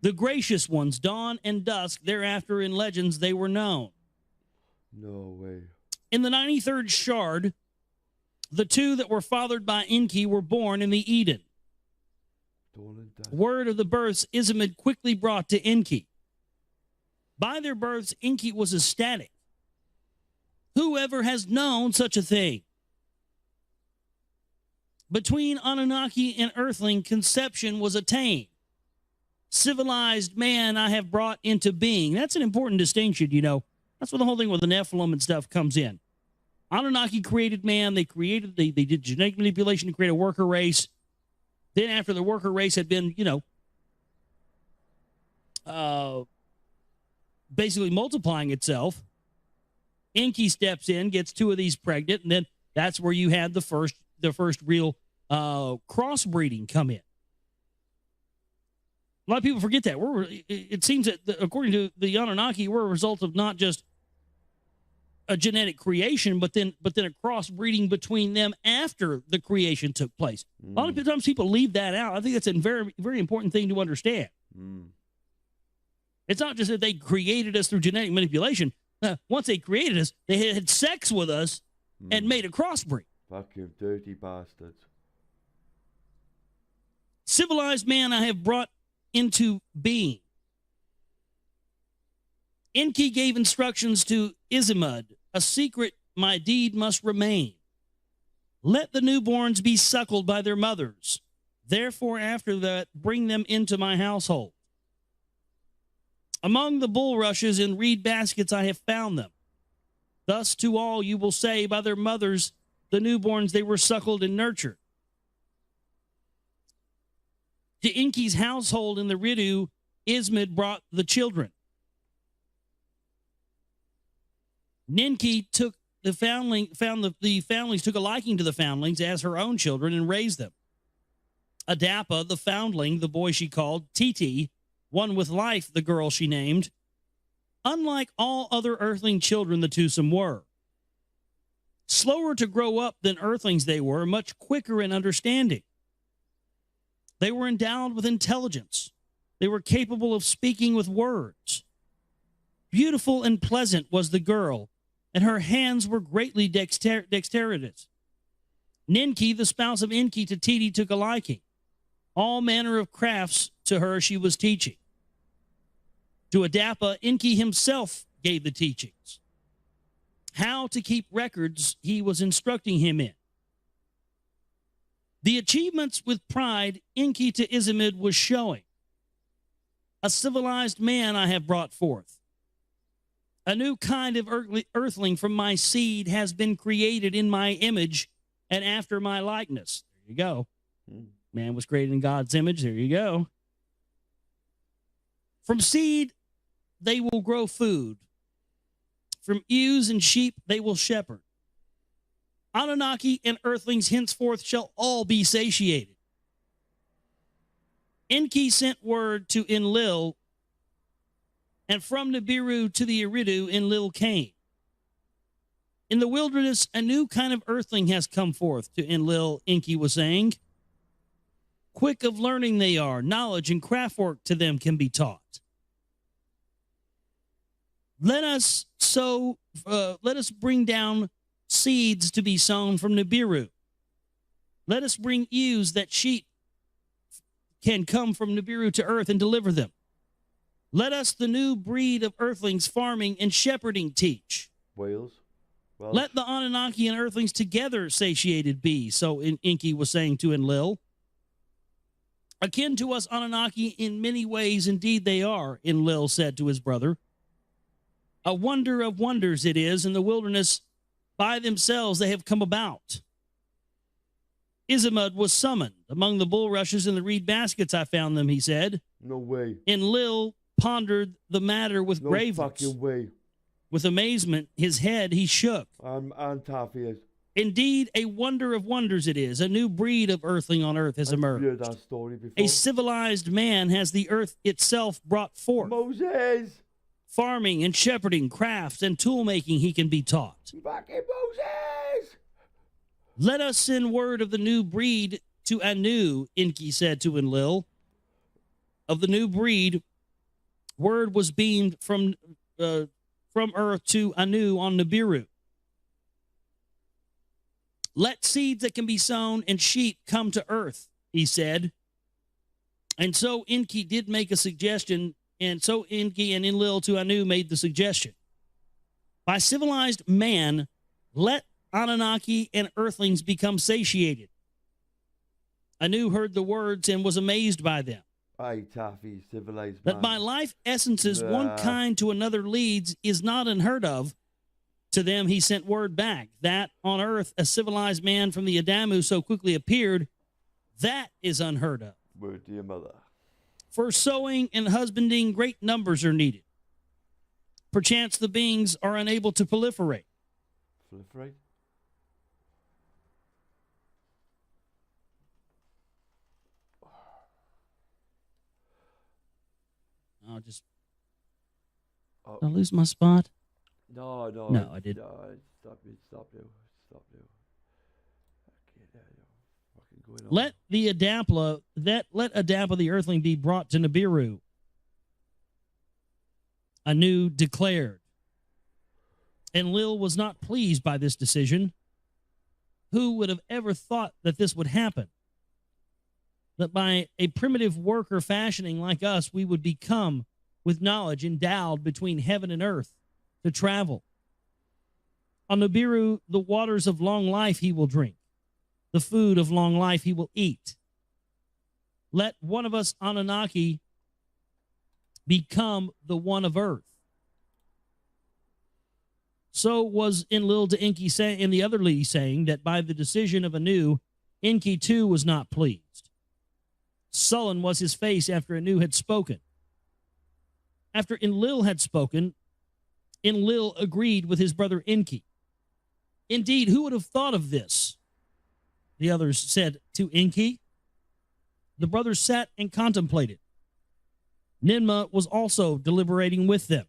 The gracious ones, dawn and dusk, thereafter in legends they were known. No way. In the 93rd shard, the 2 that were fathered by Enki were born in the Eden. Word of the births Izimud quickly brought to Enki. By their births, Enki was ecstatic. Whoever has known such a thing? Between Anunnaki and Earthling, conception was attained. Civilized man I have brought into being. That's an important distinction, you know. That's where the whole thing with the Nephilim and stuff comes in. Anunnaki created man. They did genetic manipulation to create a worker race. Then after the worker race had been, basically multiplying itself, Enki steps in, gets 2 of these pregnant, and then that's where you had the first real crossbreeding come in. A lot of people forget that. It seems that, according to the Anunnaki, we're a result of not just a genetic creation, but then a crossbreeding between them after the creation took place. A lot of times people leave that out. I think that's a very, very important thing to understand. It's not just that they created us through genetic manipulation. Once they created us, they had sex with us and made a crossbreed. Fucking dirty bastards. Civilized man I have brought into being. Enki gave instructions to Izimud, a secret my deed must remain. Let the newborns be suckled by their mothers. Therefore, after that, bring them into my household. Among the bulrushes and reed baskets I have found them. Thus to all you will say, by their mothers, the newborns they were suckled and nurtured. To Enki's household in the Ridu, Izmid brought the children. Ninki took the foundlings took a liking to the foundlings as her own children and raised them. Adapa, the foundling, the boy she called, Titi, one with life, the girl she named. Unlike all other earthling children, the twosome were. Slower to grow up than earthlings they were, much quicker in understanding. They were endowed with intelligence. They were capable of speaking with words. Beautiful and pleasant was the girl, and her hands were greatly dexterous. Ninki, the spouse of Enki, to Titi took a liking. All manner of crafts to her she was teaching. To Adapa, Enki himself gave the teachings. How to keep records he was instructing him in. The achievements with pride Enki to Izimid was showing. A civilized man I have brought forth. A new kind of earthling from my seed has been created in my image and after my likeness. There you go. Man was created in God's image. There you go. From seed, they will grow food. From ewes and sheep, they will shepherd. Anunnaki and earthlings henceforth shall all be satiated. Enki sent word to Enlil, and from Nibiru to the Eridu, Enlil came. In the wilderness, a new kind of earthling has come forth, to Enlil, Enki was saying. Quick of learning they are, knowledge and craftwork to them can be taught. Let us bring down seeds to be sown from Nibiru. Let us bring ewes that sheep can come from Nibiru to earth and deliver them. Let us the new breed of earthlings farming and shepherding teach. Wales. Welsh. Let the Anunnaki and earthlings together satiated be, so Enki was saying to Enlil. Akin to us Anunnaki in many ways, indeed they are, Enlil said to his brother. A wonder of wonders it is, in the wilderness by themselves they have come about. Izimud was summoned. Among the bulrushes and the reed baskets I found them, he said. No way. Enlil pondered the matter with graveness. No fucking way. With amazement, his head he shook. I'm Antafias. Indeed, a wonder of wonders it is. A new breed of earthling on earth has emerged. I've heard that story before. A civilized man has the earth itself brought forth. Moses! Farming and shepherding, crafts and tool making he can be taught. Fucking Moses! Let us send word of the new breed to Anu, Enki said to Enlil. Of the new breed, word was beamed from earth to Anu on Nibiru. Let seeds that can be sown and sheep come to earth, he said. And so Enki did make a suggestion, and so Enki and Enlil to Anu made the suggestion. By civilized man, let Anunnaki and earthlings become satiated. Anu heard the words and was amazed by them. Aye, Taffy, civilized That man. by life essences one kind to another leads is not unheard of. To them he sent word back that on earth a civilized man from the Adamu so quickly appeared, that is unheard of. Word to your mother. For sowing and husbanding great numbers are needed. Perchance the beings are unable to proliferate. Proliferate? I'll just... Did I lose my spot? No, No, I didn't. No, stop you. Fucking going on. Let Adapa the earthling be brought to Nibiru. Anu declared. Enlil was not pleased by this decision. Who would have ever thought that this would happen? that by a primitive worker fashioning like us, we would become with knowledge endowed between heaven and earth to travel. On Nibiru, the waters of long life he will drink. The food of long life he will eat. Let one of us Anunnaki become the one of earth. So was Enlil to Enki in the other Lee saying that by the decision of Anu, Enki too was not pleased. Sullen was his face after Anu had spoken. After Enlil had spoken, Enlil agreed with his brother Enki. Indeed, who would have thought of this? The others said to Enki. The brothers sat and contemplated. Ninmah was also deliberating with them.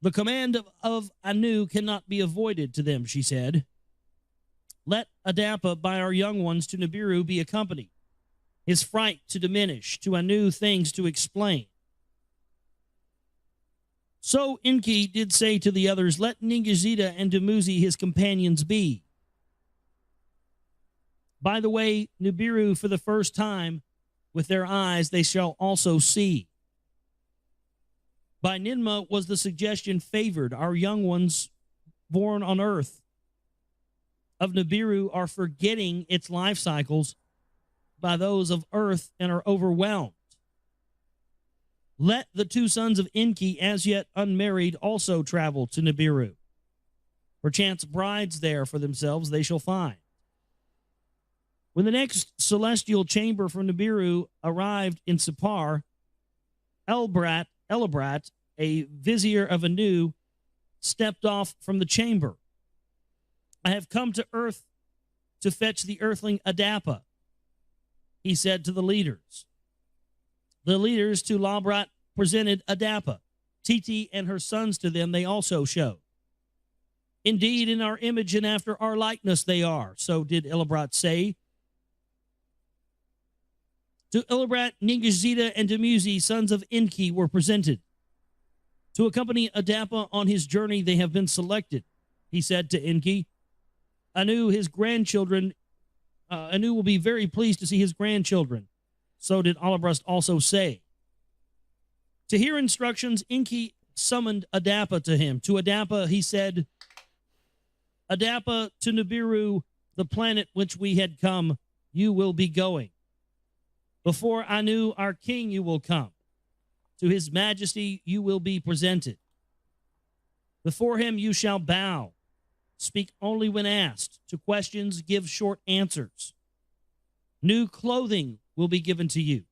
The command of Anu cannot be avoided to them, she said. Let Adapa by our young ones to Nibiru be accompanied, his fright to diminish, to Anu things to explain. So Enki did say to the others, let Ningishzida and Dumuzi his companions be. By the way, Nibiru for the first time, with their eyes they shall also see. By Ninmah was the suggestion favored. Our young ones born on earth of Nibiru are forgetting its life cycles by those of earth and are overwhelmed. Let the two sons of Enki, as yet unmarried, also travel to Nibiru. Perchance brides there for themselves they shall find. When the next celestial chamber from Nibiru arrived in Sipar, Elbrat, a vizier of Anu, stepped off from the chamber. I have come to earth to fetch the earthling Adapa, he said to the leaders. The leaders to Labrat presented Adapa. Titi and her sons to them they also showed. Indeed, in our image and after our likeness they are, so did Elabrat say. To Elabrat, Ningishzida, and Dumuzi, sons of Enki, were presented. To accompany Adapa on his journey they have been selected, he said to Enki. Anu, his grandchildren, Anu will be very pleased to see his grandchildren. So did Alabrust also say. To hear instructions, Enki summoned Adapa to him. To Adapa he said, Adapa, to Nibiru, the planet which we had come, you will be going. Before Anu, our king, you will come. To his majesty you will be presented. Before him you shall bow. Speak only when asked. To questions give short answers. New clothing will be given to you.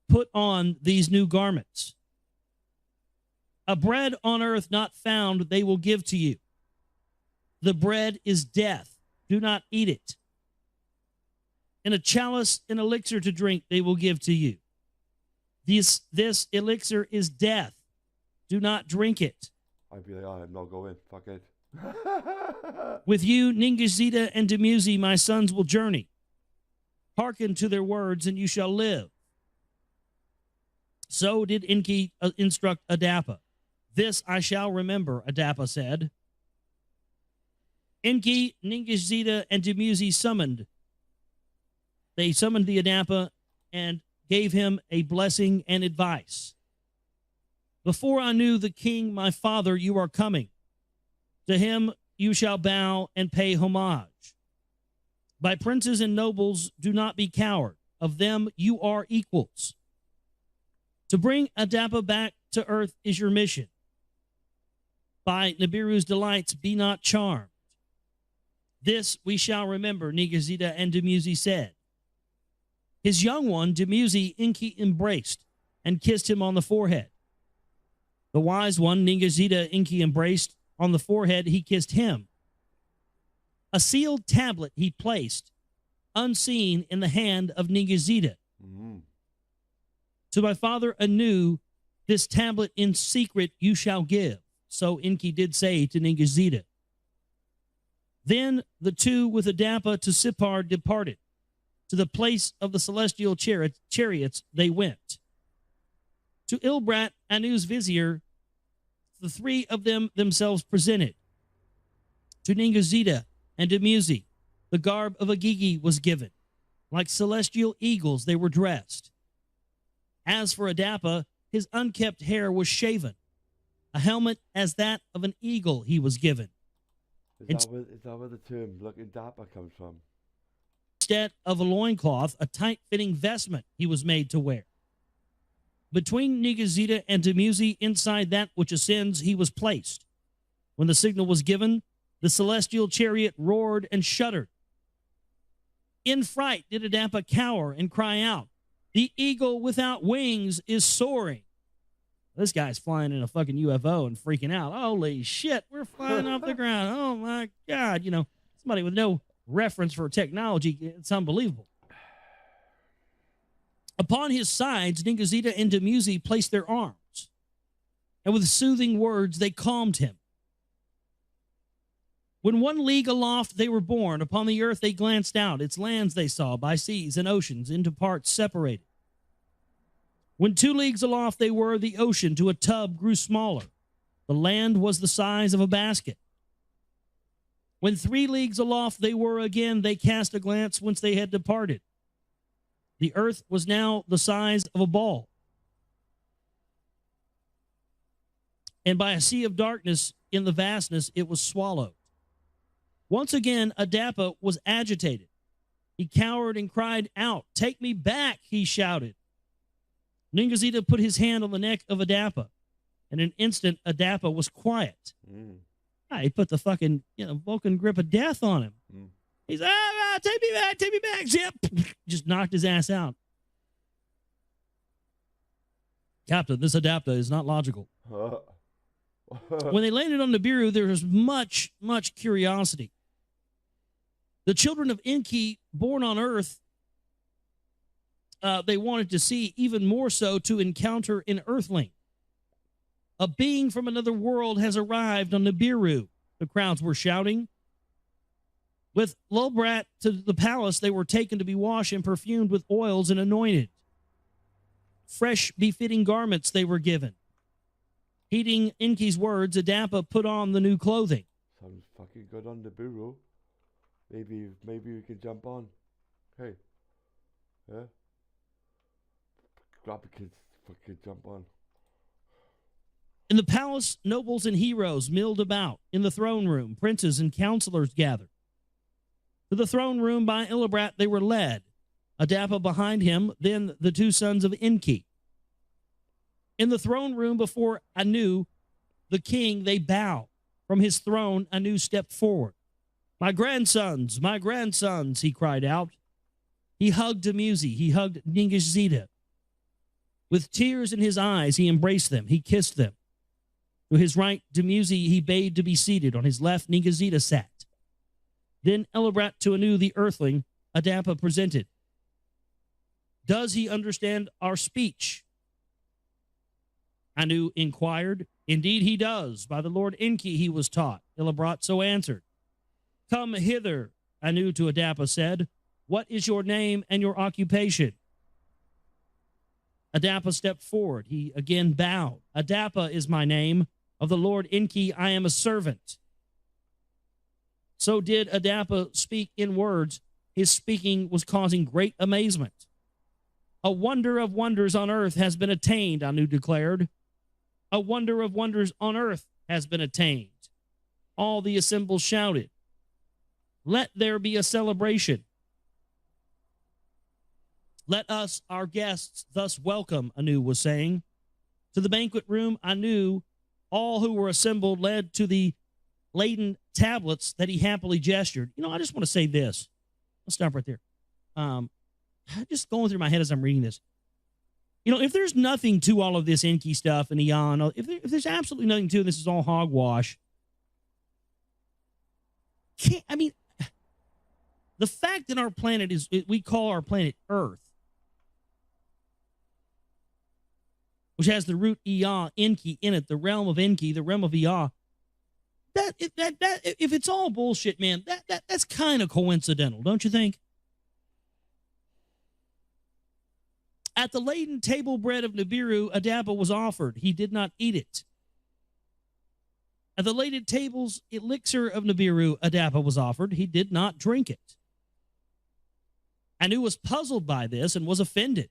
Put on these new garments. A bread on earth not found they will give to you. The bread is death. Do not eat it. In a chalice, an elixir to drink they will give to you. This elixir is death. Do not drink it. I'd be like, oh, I'm not going. Fuck it. With you, Ningishzida and Dumuzi, my sons, will journey. Hearken to their words, and you shall live. So did Enki instruct Adapa. This I shall remember, Adapa said. Enki, Ningishzida, and Dumuzi summoned. They summoned the Adapa and gave him a blessing and advice. Before I knew the king, my father, you are coming. To him you shall bow and pay homage. By princes and nobles, do not be coward. Of them you are equals. To bring Adapa back to earth is your mission. By Nibiru's delights, be not charmed. This we shall remember, Ningishzida and Dumuzi said. His young one, Dumuzi, Enki embraced and kissed him on the forehead. The wise one, Ningishzida, Enki embraced on the forehead, he kissed him. A sealed tablet he placed, unseen, in the hand of Ningishzida. To my father Anu, this tablet in secret you shall give. So Enki did say to Ningishzida. Then the two with Adapa to Sipar departed. To the place of the celestial chariots they went. To Ilbrat, Anu's vizier, the three of them themselves presented. To Ningishzida and Dumuzi, the garb of a Gigi was given. Like celestial eagles, they were dressed. As for Adapa, his unkempt hair was shaven. A helmet as that of an eagle he was given. Is that where the term looking dapper comes from? Instead of a loincloth, a tight-fitting vestment he was made to wear. Between Nigazida and Dumuzi, inside that which ascends, he was placed. When the signal was given, the celestial chariot roared and shuddered. In fright did Adapa cower and cry out, "The eagle without wings is soaring." This guy's flying in a fucking UFO and freaking out. Holy shit, we're flying off the ground. Oh my God. You know, somebody with no reference for technology, it's unbelievable. Upon his sides, Ningazida and Dumuzi placed their arms, and with soothing words they calmed him. When 1 league aloft they were borne, upon the earth they glanced out, its lands they saw, by seas and oceans, into parts separated. When 2 leagues aloft they were, the ocean to a tub grew smaller. The land was the size of a basket. When 3 leagues aloft they were again, they cast a glance whence they had departed. The earth was now the size of a ball. And by a sea of darkness in the vastness it was swallowed. Once again, Adapa was agitated. He cowered and cried out, "Take me back," he shouted. Ningazida put his hand on the neck of Adapa. In an instant, Adapa was quiet. He put the fucking Vulcan grip of death on him. He's, take me back, zip. Just knocked his ass out. Captain, this Adapa is not logical. When they landed on Nibiru, there was much, much curiosity. The children of Enki, born on Earth, they wanted to see, even more so to encounter an Earthling. A being from another world has arrived on Nibiru, the crowds were shouting. With Lulbrat to the palace, they were taken to be washed and perfumed with oils and anointed. Fresh, befitting garments they were given. Heeding Enki's words, Adapa put on the new clothing. Sounds fucking good on the bureau. Maybe we can jump on. Hey. Yeah? Grab the kids, fucking jump on. In the palace, nobles and heroes milled about. In the throne room, princes and counselors gathered. To the throne room by Illibrat they were led. Adapa behind him, then the 2 sons of Enki. In the throne room before Anu, the king, they bow. From his throne, Anu stepped forward. My grandsons, he cried out. He hugged Dumuzi, he hugged Ningishzida. With tears in his eyes, he embraced them, he kissed them. To his right, Dumuzi, he bade to be seated. On his left, Ningishzida sat. Then Illibrat to Anu, the earthling, Adapa presented. Does he understand our speech? Anu inquired. Indeed he does. By the Lord Enki he was taught. Illibrat so answered. Come hither, Anu to Adapa said. What is your name and your occupation? Adapa stepped forward. He again bowed. Adapa is my name. Of the Lord Enki I am a servant. So did Adapa speak in words. His speaking was causing great amazement. A wonder of wonders on earth has been attained, Anu declared. A wonder of wonders on earth has been attained. All the assembled shouted. Let there be a celebration. Let us, our guests, thus welcome, Anu was saying. To the banquet room, Anu, all who were assembled, led to the laden tablets that he happily gestured. I just want to say this. Let's stop right there. Just going through my head as I'm reading this. If there's nothing to all of this Enki stuff and Eon, if there's absolutely nothing to it, this is all hogwash. The fact that our planet we call our planet Earth, which has the root Ea, Enki in it, the realm of Enki, the realm of Ea. If it's all bullshit, man, that's kind of coincidental, don't you think? At the laden table bread of Nibiru, Adapa was offered. He did not eat it. At the laden table's elixir of Nibiru, Adapa was offered. He did not drink it. Anu was puzzled by this and was offended.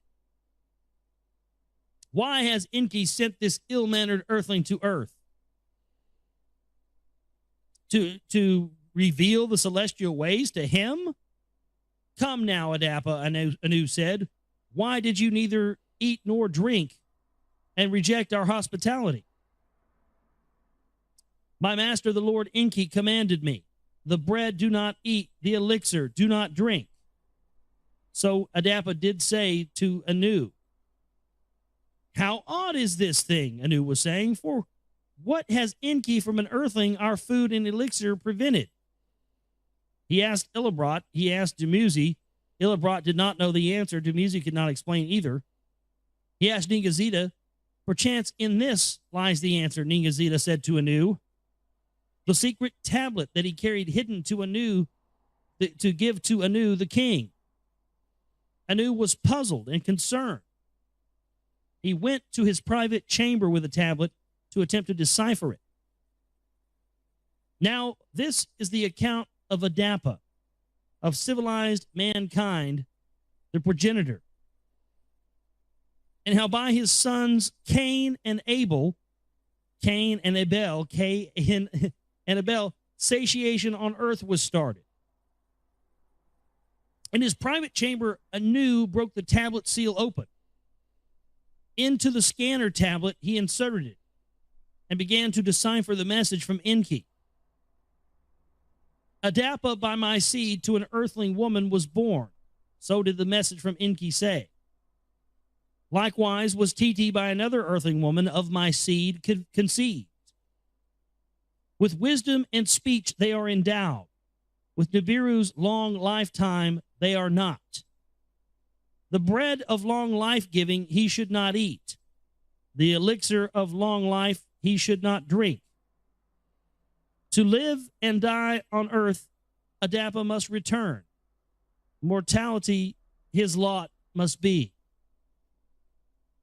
Why has Enki sent this ill-mannered earthling to earth? To reveal the celestial ways to him? Come now, Adapa, Anu said. Why did you neither eat nor drink and reject our hospitality? My master, the Lord Enki, commanded me, the bread do not eat, the elixir do not drink. So Adapa did say to Anu, how odd is this thing, Anu was saying, for what has Enki from an earthling our food and elixir prevented? He asked Illibrot, he asked Dumuzi. Illibrot did not know the answer. Dumuzi could not explain either. He asked Ningazida, perchance in this lies the answer, Ningazida said to Anu. The secret tablet that he carried hidden to Anu, to give to Anu the king. Anu was puzzled and concerned. He went to his private chamber with the tablet to attempt to decipher it. Now, this is the account of Adapa, of civilized mankind, the progenitor, and how by his sons Cain and Abel, satiation on earth was started. In his private chamber, Anu broke the tablet seal open. Into the scanner tablet, he inserted it and began to decipher the message from Enki. Adapa by my seed to an earthling woman was born. So did the message from Enki say. Likewise was Titi by another earthling woman of my seed conceived. With wisdom and speech they are endowed. With Nibiru's long lifetime they are not. The bread of long life giving he should not eat. The elixir of long life he should not drink. To live and die on earth, Adapa must return. Mortality his lot must be.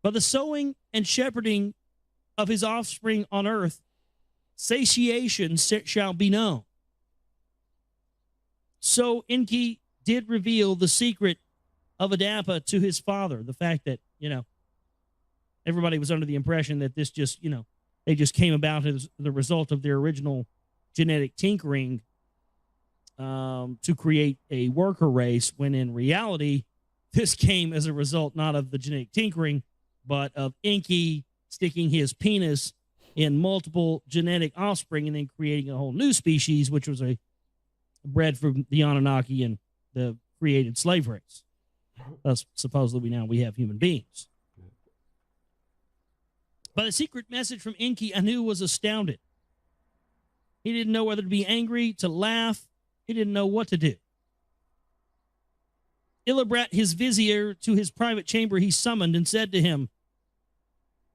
By the sowing and shepherding of his offspring on earth, satiation shall be known. So Enki did reveal the secret of Adapa to his father. The fact that, everybody was under the impression that this just, they just came about as the result of their original genetic tinkering to create a worker race, when in reality, this came as a result not of the genetic tinkering, but of Enki sticking his penis in multiple genetic offspring and then creating a whole new species, which was a bred from the Anunnaki and the created slave race. Thus, supposedly now we have human beings. By the secret message from Enki, Anu was astounded. He didn't know whether to be angry, to laugh. He didn't know what to do. Illibrat, his vizier, to his private chamber he summoned and said to him,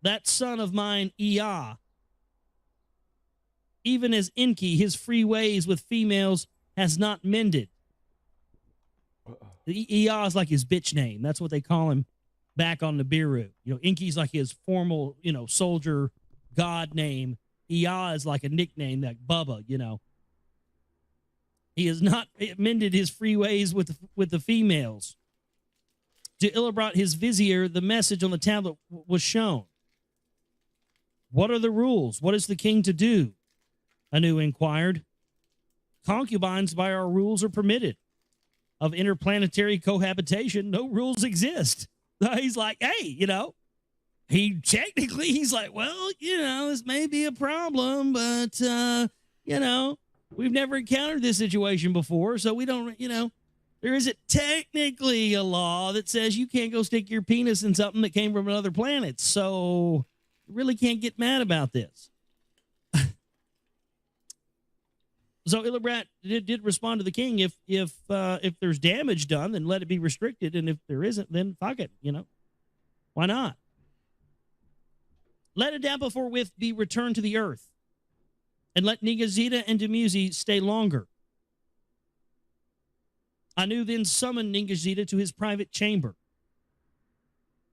that son of mine, Ea, even as Enki, his free ways with females has not mended. Ea is like his bitch name. That's what they call him back on Nibiru. Enki's like his formal, soldier god name. Ea is like a nickname, like Bubba, He has not mended his free ways with the females. To Illibrat, his vizier, the message on the tablet was shown. What are the rules? What is the king to do? Anu inquired. Concubines by our rules are permitted. Of interplanetary cohabitation, no rules exist. He's like, hey, he's like, well, this may be a problem, but, we've never encountered this situation before, so we don't, there isn't technically a law that says you can't go stick your penis in something that came from another planet, so you really can't get mad about this. So Illibrat did respond to the king, if there's damage done, then let it be restricted, and if there isn't, then fuck it, Why not? Let Adapa forthwith be returned to the earth, and let Ningazida and Dumuzi stay longer. Anu then summoned Ningazida to his private chamber.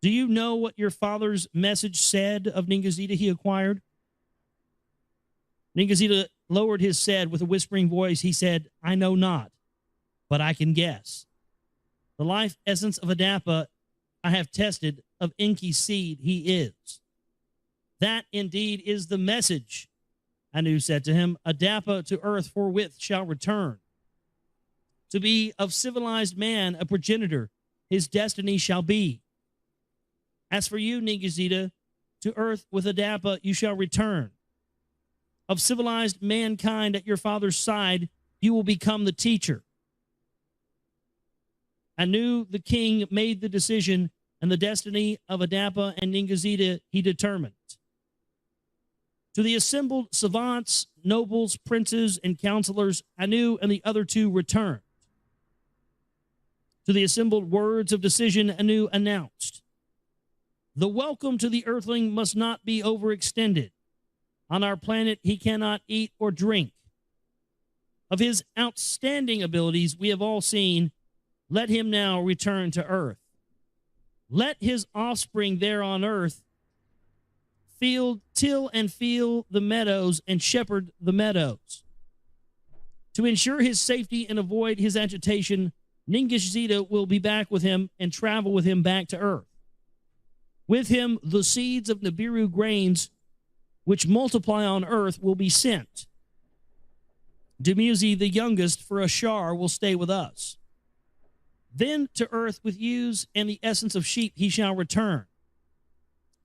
Do you know what your father's message said of Ningazida he acquired? Ningazida lowered his head with a whispering voice. He said, I know not, but I can guess. The life essence of Adapa I have tested, of Enki's seed he is. That indeed is the message, Anu said to him. Adapa to earth forthwith shall return. To be of civilized man a progenitor, his destiny shall be. As for you, Ningishzida, to earth with Adapa you shall return. Of civilized mankind at your father's side, you will become the teacher. Anu, the king, made the decision, and the destiny of Adapa and Ningishzida he determined. To the assembled savants, nobles, princes, and counselors, Anu and the other two returned. To the assembled words of decision, Anu announced, the welcome to the earthling must not be overextended. On our planet, he cannot eat or drink. Of his outstanding abilities we have all seen, let him now return to earth. Let his offspring there on earth till and feel the meadows and shepherd the meadows. To ensure his safety and avoid his agitation, Ningishzida will be back with him and travel with him back to earth. With him, the seeds of Nibiru grains, which multiply on earth, will be sent. Dumuzi, the youngest, for a shar, will stay with us. Then to earth with ewes and the essence of sheep he shall return.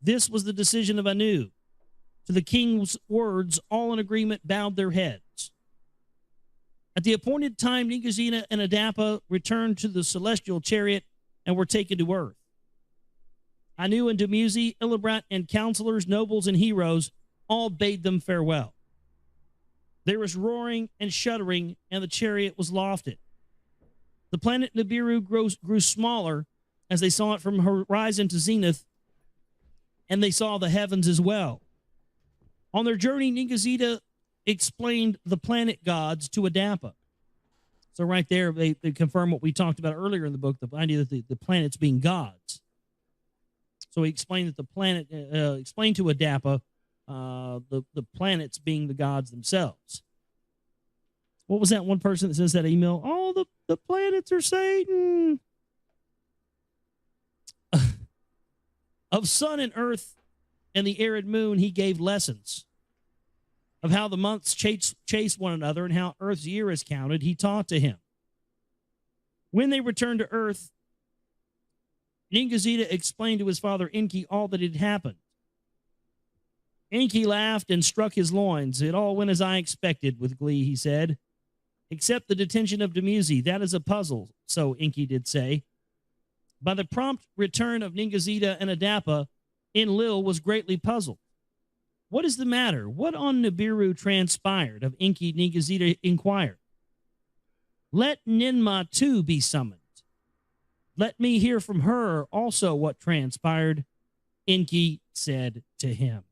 This was the decision of Anu. To the king's words, all in agreement bowed their heads. At the appointed time, Ningishzida and Adapa returned to the celestial chariot and were taken to earth. Anu and Dumuzi, Illibrat, and counselors, nobles, and heroes all bade them farewell. There was roaring and shuddering, and the chariot was lofted. The planet Nibiru grew smaller as they saw it from horizon to zenith, and they saw the heavens as well. On their journey, Ningishzida explained the planet gods to Adapa. So right there, they confirm what we talked about earlier in the book, the idea that the planets being gods. So he explained that the planet, explained to Adapa the planets being the gods themselves. What was that one person that sends that email? Oh, the planets are Satan. Of sun and earth and the arid moon, he gave lessons. Of how the months chase one another and how earth's year is counted, he taught to him. When they returned to earth, Ningishzida explained to his father Enki all that had happened. Enki laughed and struck his loins. It all went as I expected, with glee, he said. Except the detention of Dumuzi. That is a puzzle, so Enki did say. By the prompt return of Ningishzida and Adapa, Enlil was greatly puzzled. What is the matter? What on Nibiru transpired? Of Enki, Ningishzida inquired. Let Ninma too be summoned. Let me hear from her also what transpired, Enki said to him.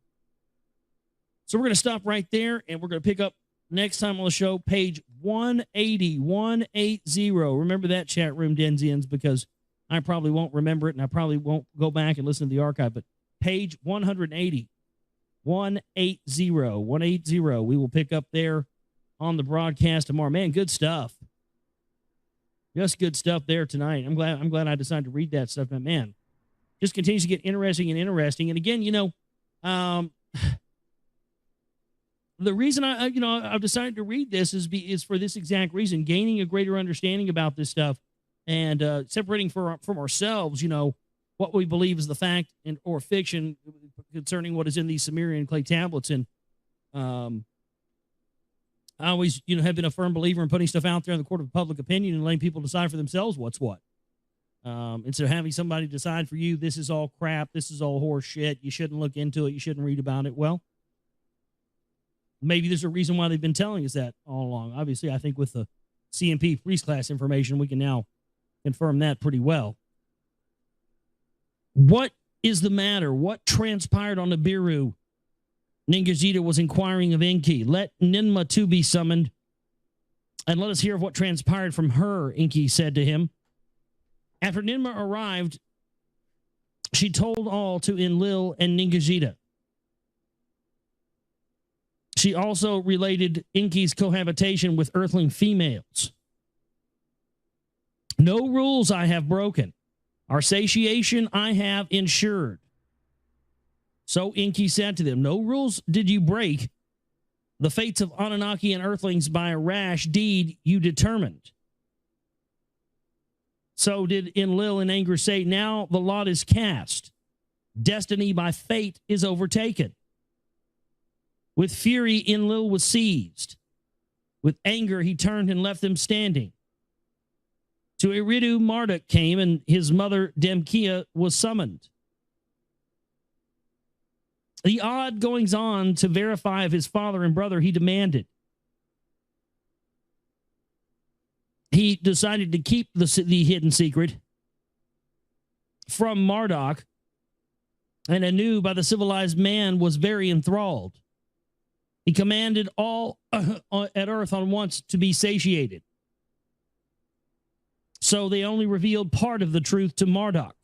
So we're going to stop right there, and we're going to pick up next time on the show, page 180. Remember that, chat room Denzians, because I probably won't remember it, and I probably won't go back and listen to the archive, but page 180. 180. We will pick up there on the broadcast tomorrow. Man, good stuff. Just good stuff there tonight. I'm glad I decided to read that stuff. But man, just continues to get interesting and interesting. And again, the reason I've decided to read this is for this exact reason: gaining a greater understanding about this stuff and separating from ourselves, what we believe is the fact or fiction concerning what is in these Sumerian clay tablets. And I always, have been a firm believer in putting stuff out there in the court of public opinion and letting people decide for themselves what's what. Instead of having somebody decide for you, this is all crap, this is all horse shit, you shouldn't look into it, you shouldn't read about it. Well, maybe there's a reason why they've been telling us that all along. Obviously, I think with the CMP priest class information, we can now confirm that pretty well. What is the matter? What transpired on Nibiru? Ningishzida was inquiring of Enki. Let Ninma too be summoned, and let us hear of what transpired from her, Enki said to him. After Ninma arrived, she told all to Enlil and Ningishzida. She also related Enki's cohabitation with earthling females. No rules I have broken. Our satiation I have ensured. So Enki said to them, no rules did you break. The fates of Anunnaki and Earthlings by a rash deed you determined. So did Enlil in anger say, now the lot is cast. Destiny by fate is overtaken. With fury, Enlil was seized. With anger, he turned and left them standing. To Eridu, Marduk came, and his mother, Demkia, was summoned. The odd goings on to verify of his father and brother, he demanded. He decided to keep the hidden secret from Marduk, and Anu, by the civilized man, was very enthralled. He commanded all at earth on once to be satiated. So they only revealed part of the truth to Marduk.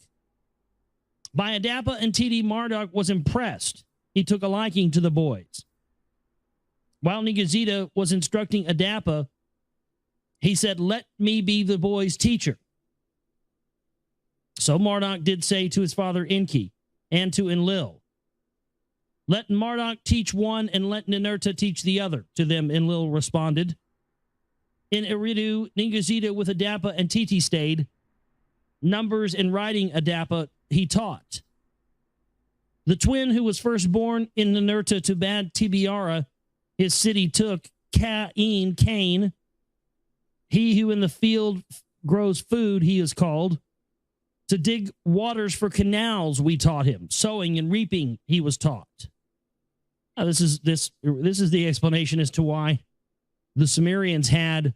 By Adapa and Titi, Marduk was impressed. He took a liking to the boys. While Nigazita was instructing Adapa, he said, let me be the boys' teacher. So Marduk did say to his father Enki and to Enlil, let Marduk teach one and let Ninurta teach the other. To them Enlil responded. In Eridu, Ningazita with Adapa and Titi stayed. Numbers and writing Adapa he taught. The twin who was first born in Ninurta to Bad Tibiara, his city took, Cain. He who in the field grows food, he is called. To dig waters for canals, we taught him. Sowing and reaping, he was taught. Now, this is the explanation as to why the Sumerians had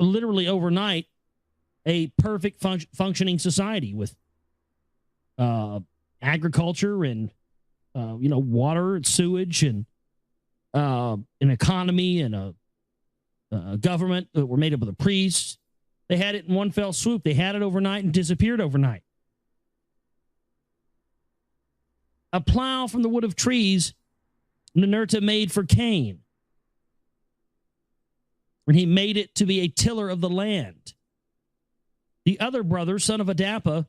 literally overnight a perfect functioning society with agriculture and water and sewage and an economy and a government that were made up of the priests. They had it in one fell swoop. They had it overnight and disappeared overnight. A plow from the wood of trees Ninurta made for Cain. And he made it to be a tiller of the land. The other brother, son of Adapa,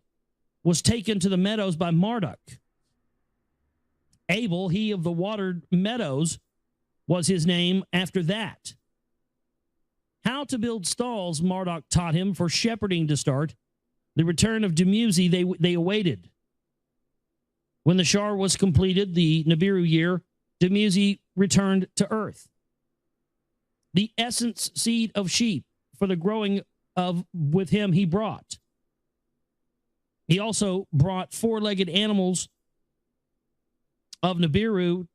was taken to the meadows by Marduk. Abel, he of the watered meadows, was his name after that. How to build stalls, Marduk taught him for shepherding to start. The return of Dumuzi they awaited. When the Shar was completed, the Nibiru year, Dumuzi returned to earth. The essence seed of sheep for the growing of with him he brought. He also brought four-legged animals of Nibiru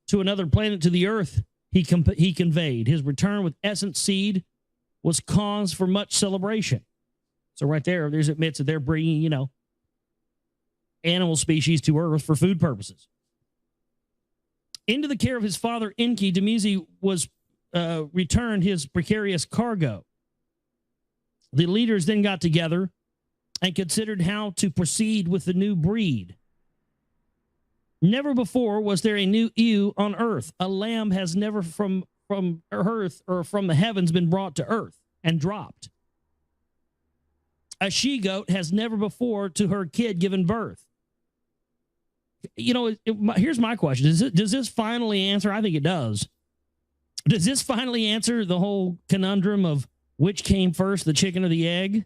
to another planet, to the earth. He conveyed. His return with essence seed was cause for much celebration. So right there's admits that they're bringing, animal species to earth for food purposes. Into the care of his father Enki, Dumuzi was returned his precarious cargo. The leaders then got together and considered how to proceed with the new breed. Never before was there a new ewe on earth. A lamb has never from earth or from the heavens been brought to earth and dropped. A she-goat has never before to her kid given birth. Here's my question. Does this finally answer? I think it does. Does this finally answer the whole conundrum of which came first, the chicken or the egg?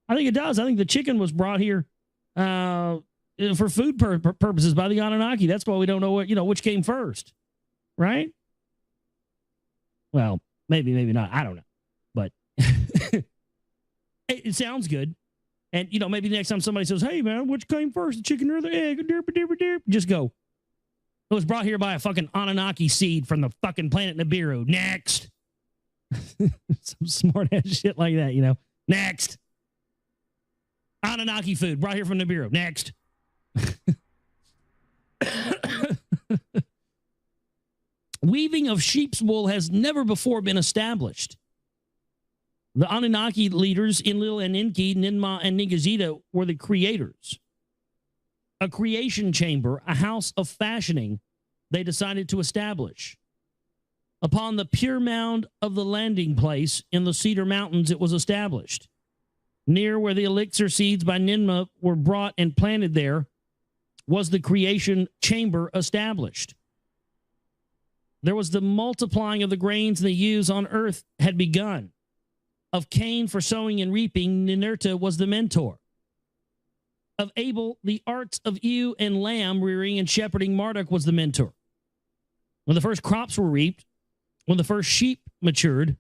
I think it does. I think the chicken was brought here for food purposes by the Anunnaki. That's why we don't know which came first, right? Well, maybe not. I don't know, but it sounds good. And maybe next time somebody says, "Hey man, which came first, the chicken or the egg?" Just go. It was brought here by a fucking Anunnaki seed from the fucking planet Nibiru. Next. Some smart ass shit like that, Next. Anunnaki food brought here from Nibiru. Next. Weaving of sheep's wool has never before been established. The Anunnaki leaders, Enlil and Enki, Ninmah and Ningazita, were the creators. A creation chamber, a house of fashioning, they decided to establish. Upon the pure mound of the landing place in the Cedar Mountains, it was established. Near where the elixir seeds by Ninmah were brought and planted there was the creation chamber established. There was the multiplying of the grains and the ewes on earth had begun. Of Cain for sowing and reaping, Ninurta was the mentor. Of Abel, the arts of ewe and lamb rearing and shepherding, Marduk was the mentor. When the first crops were reaped, when the first sheep matured,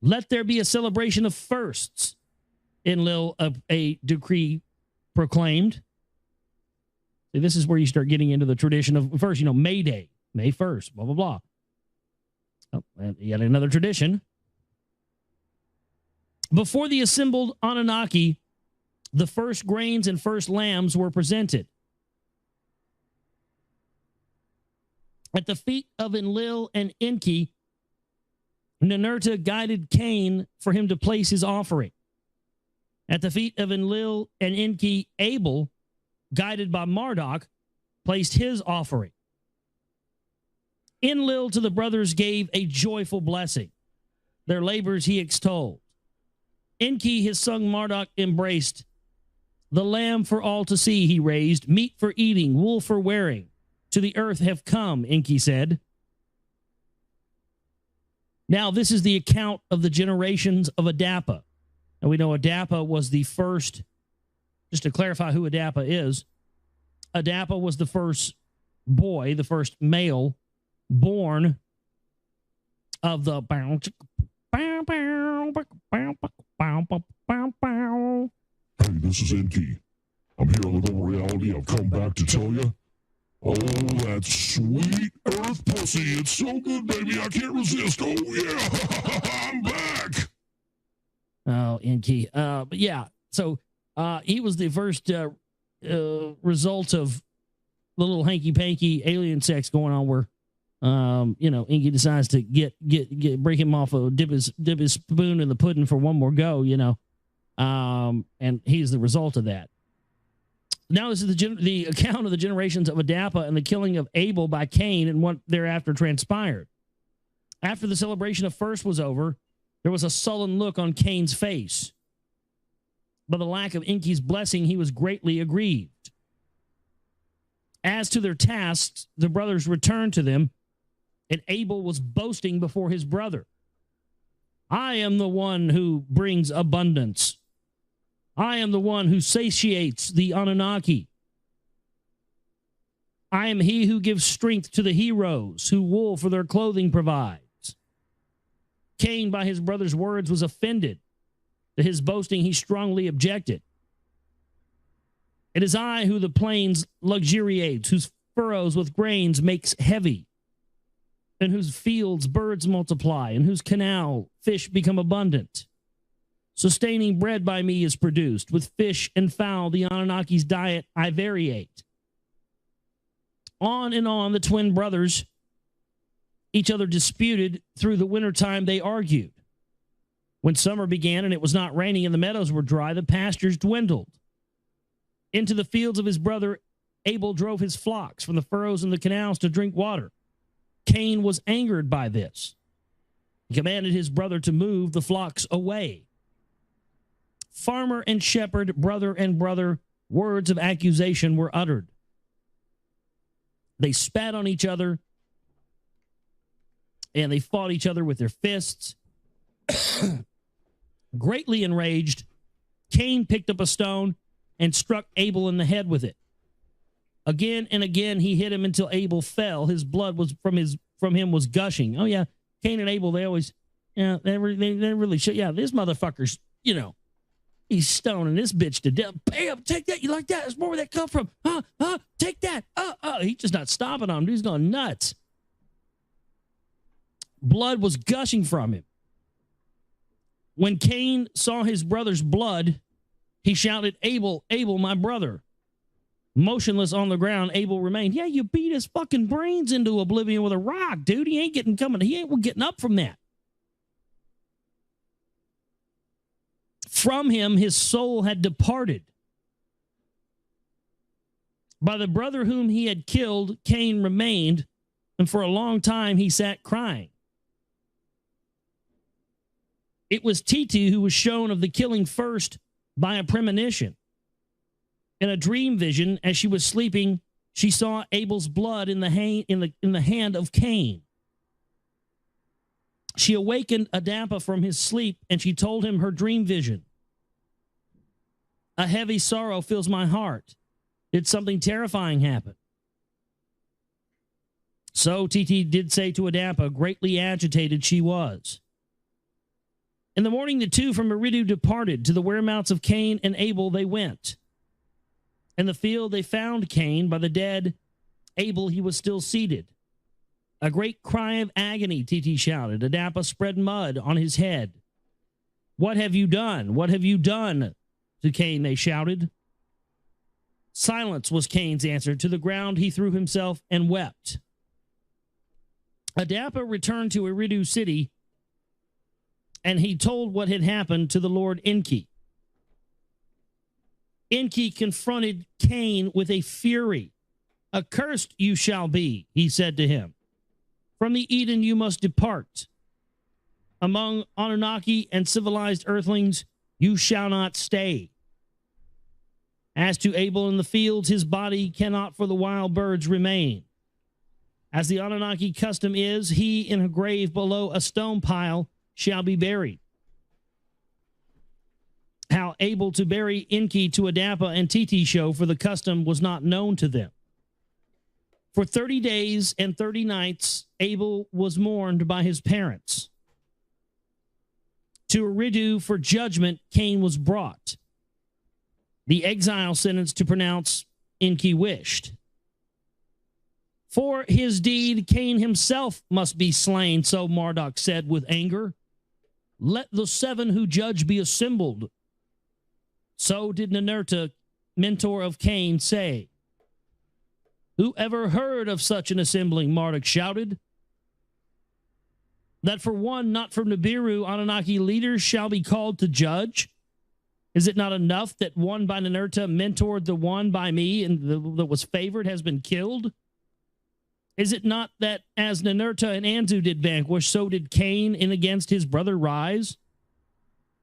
let there be a celebration of firsts. Enlil, a decree proclaimed. See, this is where you start getting into the tradition of first, May Day, May 1st, blah, blah, blah. Oh, and yet another tradition. Before the assembled Anunnaki, the first grains and first lambs were presented. At the feet of Enlil and Enki, Ninurta guided Cain for him to place his offering. At the feet of Enlil and Enki, Abel, guided by Marduk, placed his offering. Enlil to the brothers gave a joyful blessing. Their labors he extolled. Enki his son Marduk embraced. The lamb for all to see he raised, meat for eating, wool for wearing. To the earth have come, Enki said. Now this is the account of the generations of Adapa. And we know Adapa was the first, just to clarify who Adapa is, Adapa was the first boy, the first male born of the... Hey, this is Enki. I'm here on the Global Reality. I've come back to tell you. Oh, that sweet earth pussy. It's so good, baby. I can't resist. Oh, yeah. I'm back. Oh, Enki. But yeah, so he was the first result of the little hanky-panky alien sex going on where, Enki decides to break him off, dip his spoon in the pudding for one more go, and he's the result of that. Now this is the account of the generations of Adapa and the killing of Abel by Cain and what thereafter transpired. After the celebration of first was over, there was a sullen look on Cain's face. By the lack of Enki's blessing, he was greatly aggrieved. As to their tasks, the brothers returned to them, and Abel was boasting before his brother. I am the one who brings abundance. I am the one who satiates the Anunnaki. I am he who gives strength to the heroes, who wool for their clothing provides. Cain, by his brother's words, was offended. To his boasting, he strongly objected. It is I who the plains luxuriates, whose furrows with grains makes heavy, and whose fields birds multiply, and whose canal fish become abundant. Sustaining bread by me is produced. With fish and fowl, the Anunnaki's diet I variate. On and on the twin brothers, each other disputed. Through the wintertime they argued. When summer began and it was not raining and the meadows were dry, the pastures dwindled. Into the fields of his brother, Abel drove his flocks from the furrows in the canals to drink water. Cain was angered by this. He commanded his brother to move the flocks away. Farmer and shepherd, brother and brother, words of accusation were uttered. They spat on each other, and they fought each other with their fists. Greatly enraged, Cain picked up a stone and struck Abel in the head with it. Again and again he hit him until Abel fell. His blood was from him was gushing. Oh yeah, Cain and Abel, they always, they really should. Yeah, this motherfucker's, he's stoning this bitch to death. Bam, take that. You like that? That's more where that come from. Take that. He's just not stopping on him. He's going nuts. Blood was gushing from him. When Cain saw his brother's blood, he shouted, Abel, Abel, my brother. Motionless on the ground, Abel remained. Yeah, you beat his fucking brains into oblivion with a rock, dude. He ain't getting up from that. From him, his soul had departed. By the brother whom he had killed, Cain remained, and for a long time he sat crying. It was Titi who was shown of the killing first by a premonition. In a dream vision, as she was sleeping, she saw Abel's blood in the hand of Cain. She awakened Adapa from his sleep, and she told him her dream vision. A heavy sorrow fills my heart. Did something terrifying happen? So Titi did say to Adapa, greatly agitated she was. In the morning, the two from Eridu departed. To the whereabouts of Cain and Abel they went. In the field they found Cain by the dead Abel. He was still seated. A great cry of agony, Titi shouted. Adapa spread mud on his head. What have you done? What have you done? To Cain they shouted. Silence was Cain's answer. To the ground he threw himself and wept. Adapa returned to Eridu city, and he told what had happened to the Lord Enki. Enki confronted Cain with a fury. Accursed you shall be, he said to him. From the Eden you must depart. Among Anunnaki and civilized earthlings you shall not stay. As to Abel in the fields, his body cannot for the wild birds remain. As the Anunnaki custom is, he in a grave below a stone pile shall be buried. How Abel to bury Enki to Adapa and Titi show, for the custom was not known to them. For 30 days and 30 nights, Abel was mourned by his parents. To Eridu for judgment, Cain was brought. The exile sentence to pronounce Enki wished. For his deed, Cain himself must be slain, so Marduk said with anger. Let the 7 who judge be assembled. So did Ninurta, mentor of Cain, say. Who ever heard of such an assembling? Marduk shouted. That for one not from Nibiru, Anunnaki leaders shall be called to judge? Is it not enough that one by Ninurta mentored the one by me and that was favored has been killed? Is it not that as Ninurta and Anzu did vanquish, so did Cain in against his brother rise?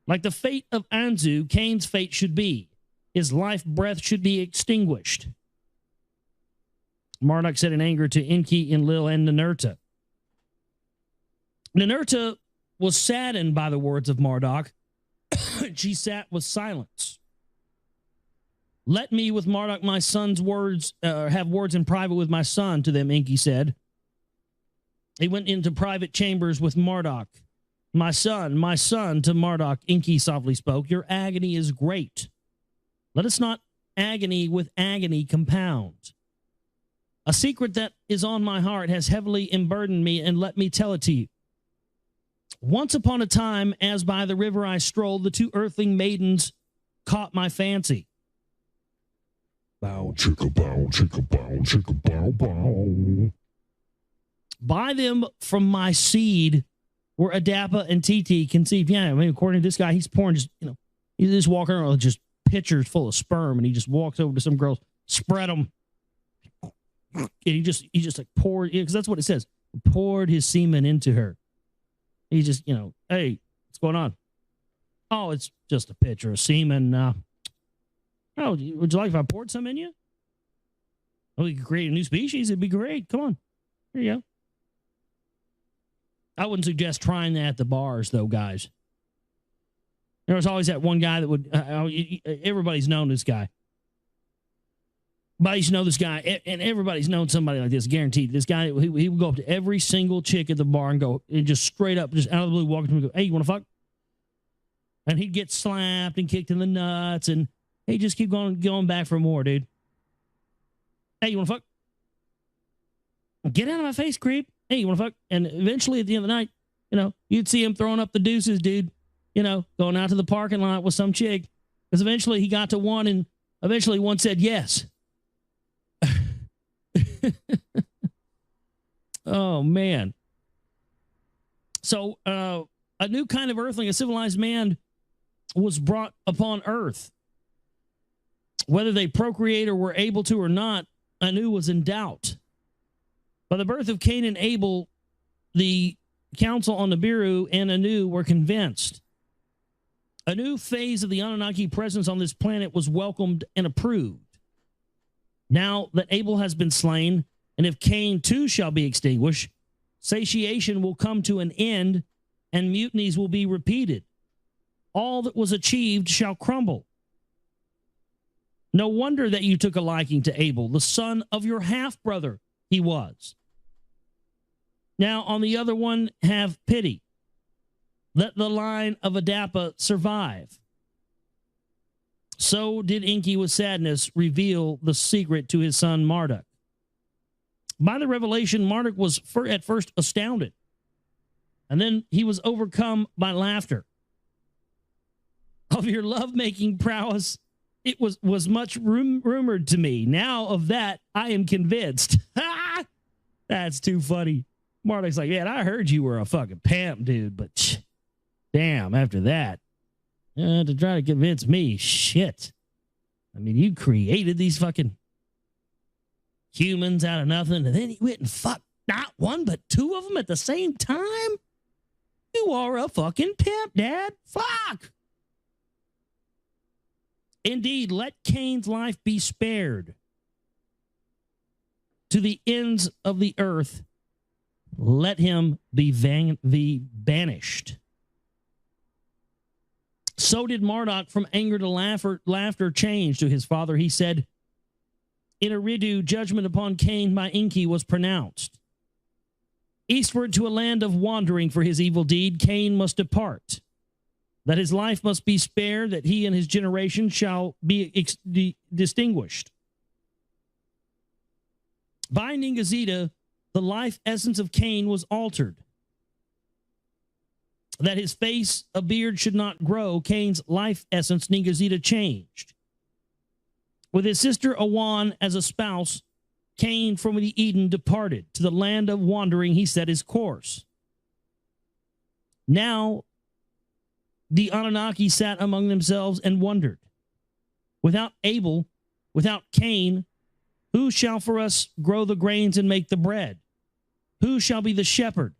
Like the fate of Anzu, Cain's fate should be. His life breath should be extinguished. Marduk said in anger to Enki, Enlil, and Ninurta. Ninurta was saddened by the words of Marduk. She sat with silence. Let me with Marduk, my son's words, have words in private with my son, to them, Enki said. He went into private chambers with Marduk. My son, to Marduk, Enki softly spoke, your agony is great. Let us not agony with agony compound. A secret that is on my heart has heavily emburdened me, and let me tell it to you. Once upon a time, as by the river I strolled, the 2 earthling maidens caught my fancy. Bow, chicka, bow, chicka, bow, chicka, bow, bow. By them from my seed were Adapa and Titi conceived. Yeah, I mean, according to this guy, he's pouring just, he's just walking around with just pitchers full of sperm, and he just walks over to some girls, spread them. And he just like poured, because that's what it says, poured his semen into her. He just, hey, what's going on? Oh, it's just a pitcher of semen. Oh, would you like if I poured some in you? Oh, we could create a new species. It'd be great. Come on. Here you go. I wouldn't suggest trying that at the bars, though, guys. There was always that one guy that would, everybody's known this guy. Everybody's know this guy, and everybody's known somebody like this, guaranteed. This guy, he would go up to every single chick at the bar and go, and just straight up, just out of the blue, walk up to him and go, hey, you want to fuck? And he'd get slapped and kicked in the nuts, and he'd just keep going back for more, dude. Hey, you want to fuck? Get out of my face, creep. Hey, you want to fuck? And eventually, at the end of the night, you'd see him throwing up the deuces, dude. Going out to the parking lot with some chick. Because eventually he got to one, and eventually one said yes. Oh, man. So a new kind of earthling, a civilized man, was brought upon earth. Whether they procreate or were able to or not, Anu was in doubt. By the birth of Cain and Abel, the council on Nibiru and Anu were convinced. A new phase of the Anunnaki presence on this planet was welcomed and approved. Now that Abel has been slain, and if Cain too shall be extinguished, satiation will come to an end, and mutinies will be repeated. All that was achieved shall crumble. No wonder that you took a liking to Abel, the son of your half-brother he was. Now on the other one, have pity. Let the line of Adapa survive. So did Enki with sadness reveal the secret to his son Marduk. By the revelation, Marduk was at first astounded, and then he was overcome by laughter. Of your lovemaking prowess, it was much rumored to me. Now of that, I am convinced. That's too funny. Marduk's like, man, I heard you were a fucking pimp, dude, but damn, after that, to try to convince me, shit. I mean, you created these fucking humans out of nothing, and then you went and fucked not one, but two of them at the same time? You are a fucking pimp, Dad. Fuck! Indeed, let Cain's life be spared. To the ends of the earth, let him be banished. So did Marduk from anger to laughter change to his father. He said, in Eridu, judgment upon Cain by Enki was pronounced. Eastward to a land of wandering for his evil deed, Cain must depart. That his life must be spared, that he and his generation shall be distinguished. By Ningazida, the life essence of Cain was altered. That his face, a beard should not grow, Cain's life essence, Ningazida, changed. With his sister Awan as a spouse, Cain from the Eden departed. To the land of wandering he set his course. Now the Anunnaki sat among themselves and wondered. Without Abel, without Cain, who shall for us grow the grains and make the bread? Who shall be the shepherd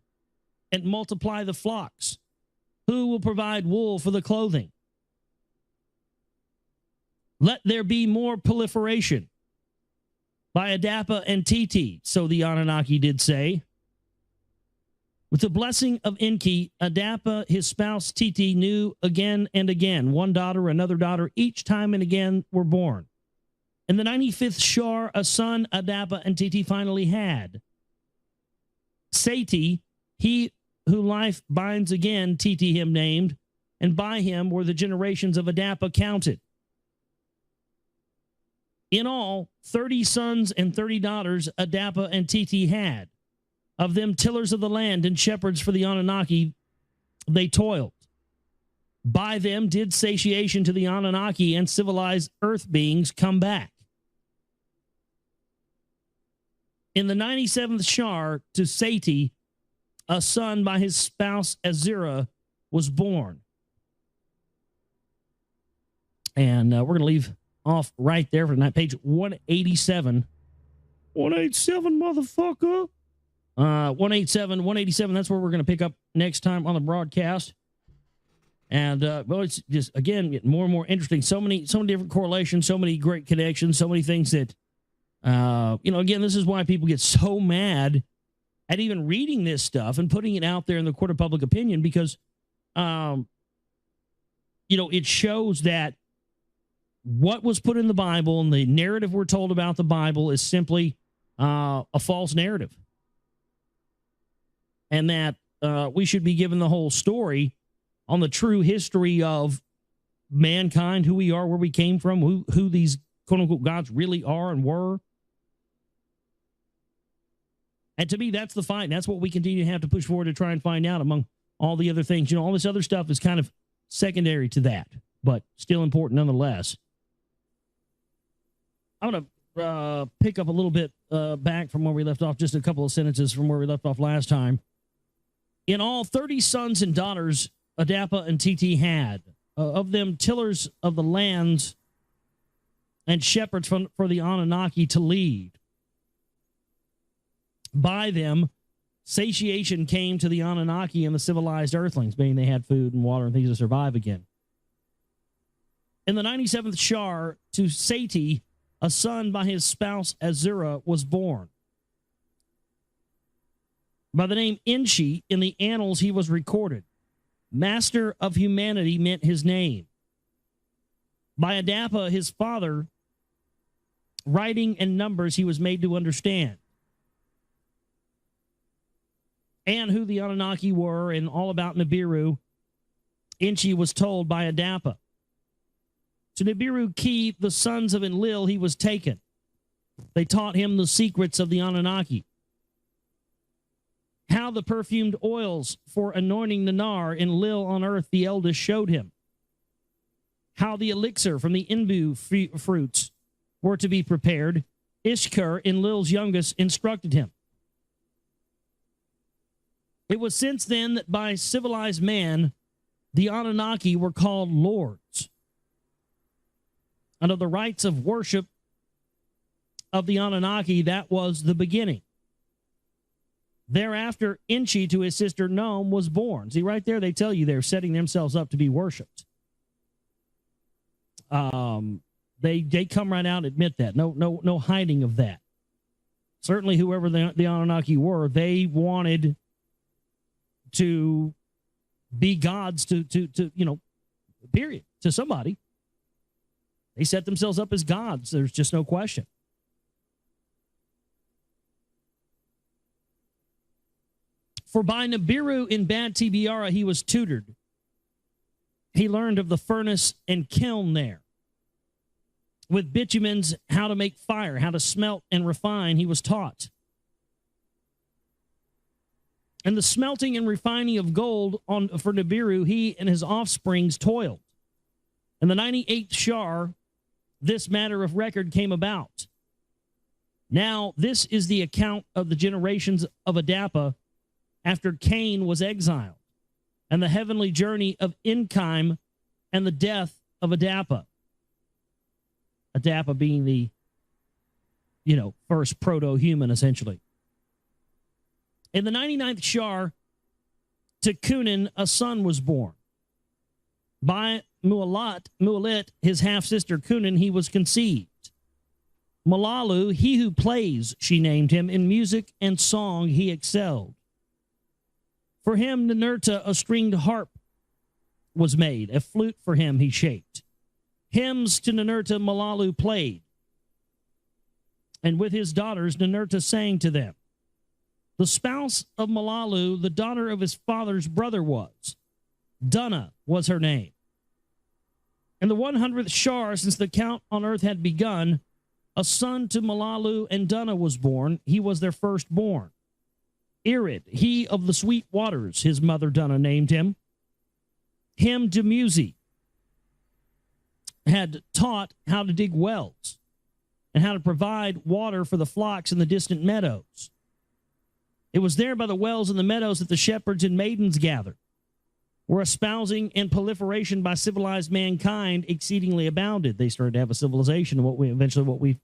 and multiply the flocks? Who will provide wool for the clothing? Let there be more proliferation. By Adapa and Titi, so the Anunnaki did say. With the blessing of Enki, Adapa, his spouse Titi, knew again and again, one daughter, another daughter, each time and again were born. In the 95th Shar, a son Adapa and Titi finally had. Sati, he who life binds again, Titi him named, and by him were the generations of Adapa counted. In all, 30 sons and 30 daughters Adapa and Titi had. Of them tillers of the land and shepherds for the Anunnaki, they toiled. By them did satiation to the Anunnaki and civilized earth beings come back. In the 97th Shar, to Sati, a son by his spouse Azira was born. And we're going to leave off right there for tonight. Page 187. 187, motherfucker. 187, that's where we're going to pick up next time on the broadcast. And, well, it's just, again, getting more and more interesting. So many different correlations, so many great connections, so many things that, again, this is why people get so mad at even reading this stuff and putting it out there in the court of public opinion, because, it shows that what was put in the Bible and the narrative we're told about the Bible is simply a false narrative. And that we should be given the whole story on the true history of mankind, who we are, where we came from, who these quote-unquote gods really are and were. And to me, that's the fight. That's what we continue to have to push forward to try and find out among all the other things. All this other stuff is kind of secondary to that, but still important nonetheless. I'm going to pick up a little bit back from where we left off, just a couple of sentences from where we left off last time. In all, 30 sons and daughters Adapa and Titi had. Of them, tillers of the lands and shepherds for the Anunnaki to lead. By them, satiation came to the Anunnaki and the civilized earthlings, meaning they had food and water and things to survive again. In the 97th Shar, to Sati, a son by his spouse Azura was born. By the name Enki, in the annals he was recorded. Master of humanity meant his name. By Adapa, his father, writing and numbers he was made to understand. And who the Anunnaki were and all about Nibiru, Enki was told by Adapa. To Nibiru Ki, the sons of Enlil, he was taken. They taught him the secrets of the Anunnaki. How the perfumed oils for anointing Nanar Enlil on earth the eldest showed him. How the elixir from the Inbu fruits were to be prepared, Ishkur, Enlil's youngest, instructed him. It was since then that by civilized man, the Anunnaki were called lords. Under the rites of worship of the Anunnaki, that was the beginning. Thereafter, Enki to his sister Nome was born. See, right there, they tell you they're setting themselves up to be worshipped. They come right out and admit that. No hiding of that. Certainly, whoever the Anunnaki were, they wanted to be gods to period, to somebody. They set themselves up as gods. There's just no question. For by Nibiru in Bad Tibiara he was tutored. He learned of the furnace and kiln there. With bitumens, how to make fire, how to smelt and refine, he was taught. And the smelting and refining of gold for Nibiru, he and his offsprings toiled. In the 98th Shar, this matter of record came about. Now, this is the account of the generations of Adapa after Cain was exiled, and the heavenly journey of Enki and the death of Adapa. Adapa being the, first proto-human, essentially. In the 99th Shar, to Cunin, a son was born. By Mu'alit, his half-sister Cunin, he was conceived. Malalu, he who plays, she named him. In music and song he excelled. For him, Ninurta, a stringed harp was made. A flute for him he shaped. Hymns to Ninurta Malalu played. And with his daughters, Ninurta sang to them. The spouse of Malalu, the daughter of his father's brother was. Dunna was her name. In the 100th Shar, since the count on earth had begun, a son to Malalu and Dunna was born. He was their firstborn. Irid, he of the sweet waters, his mother Dunna named him. Him Demuzi had taught how to dig wells and how to provide water for the flocks in the distant meadows. It was there by the wells in the meadows that the shepherds and maidens gathered, where espousing and proliferation by civilized mankind exceedingly abounded. They started to have a civilization, what we've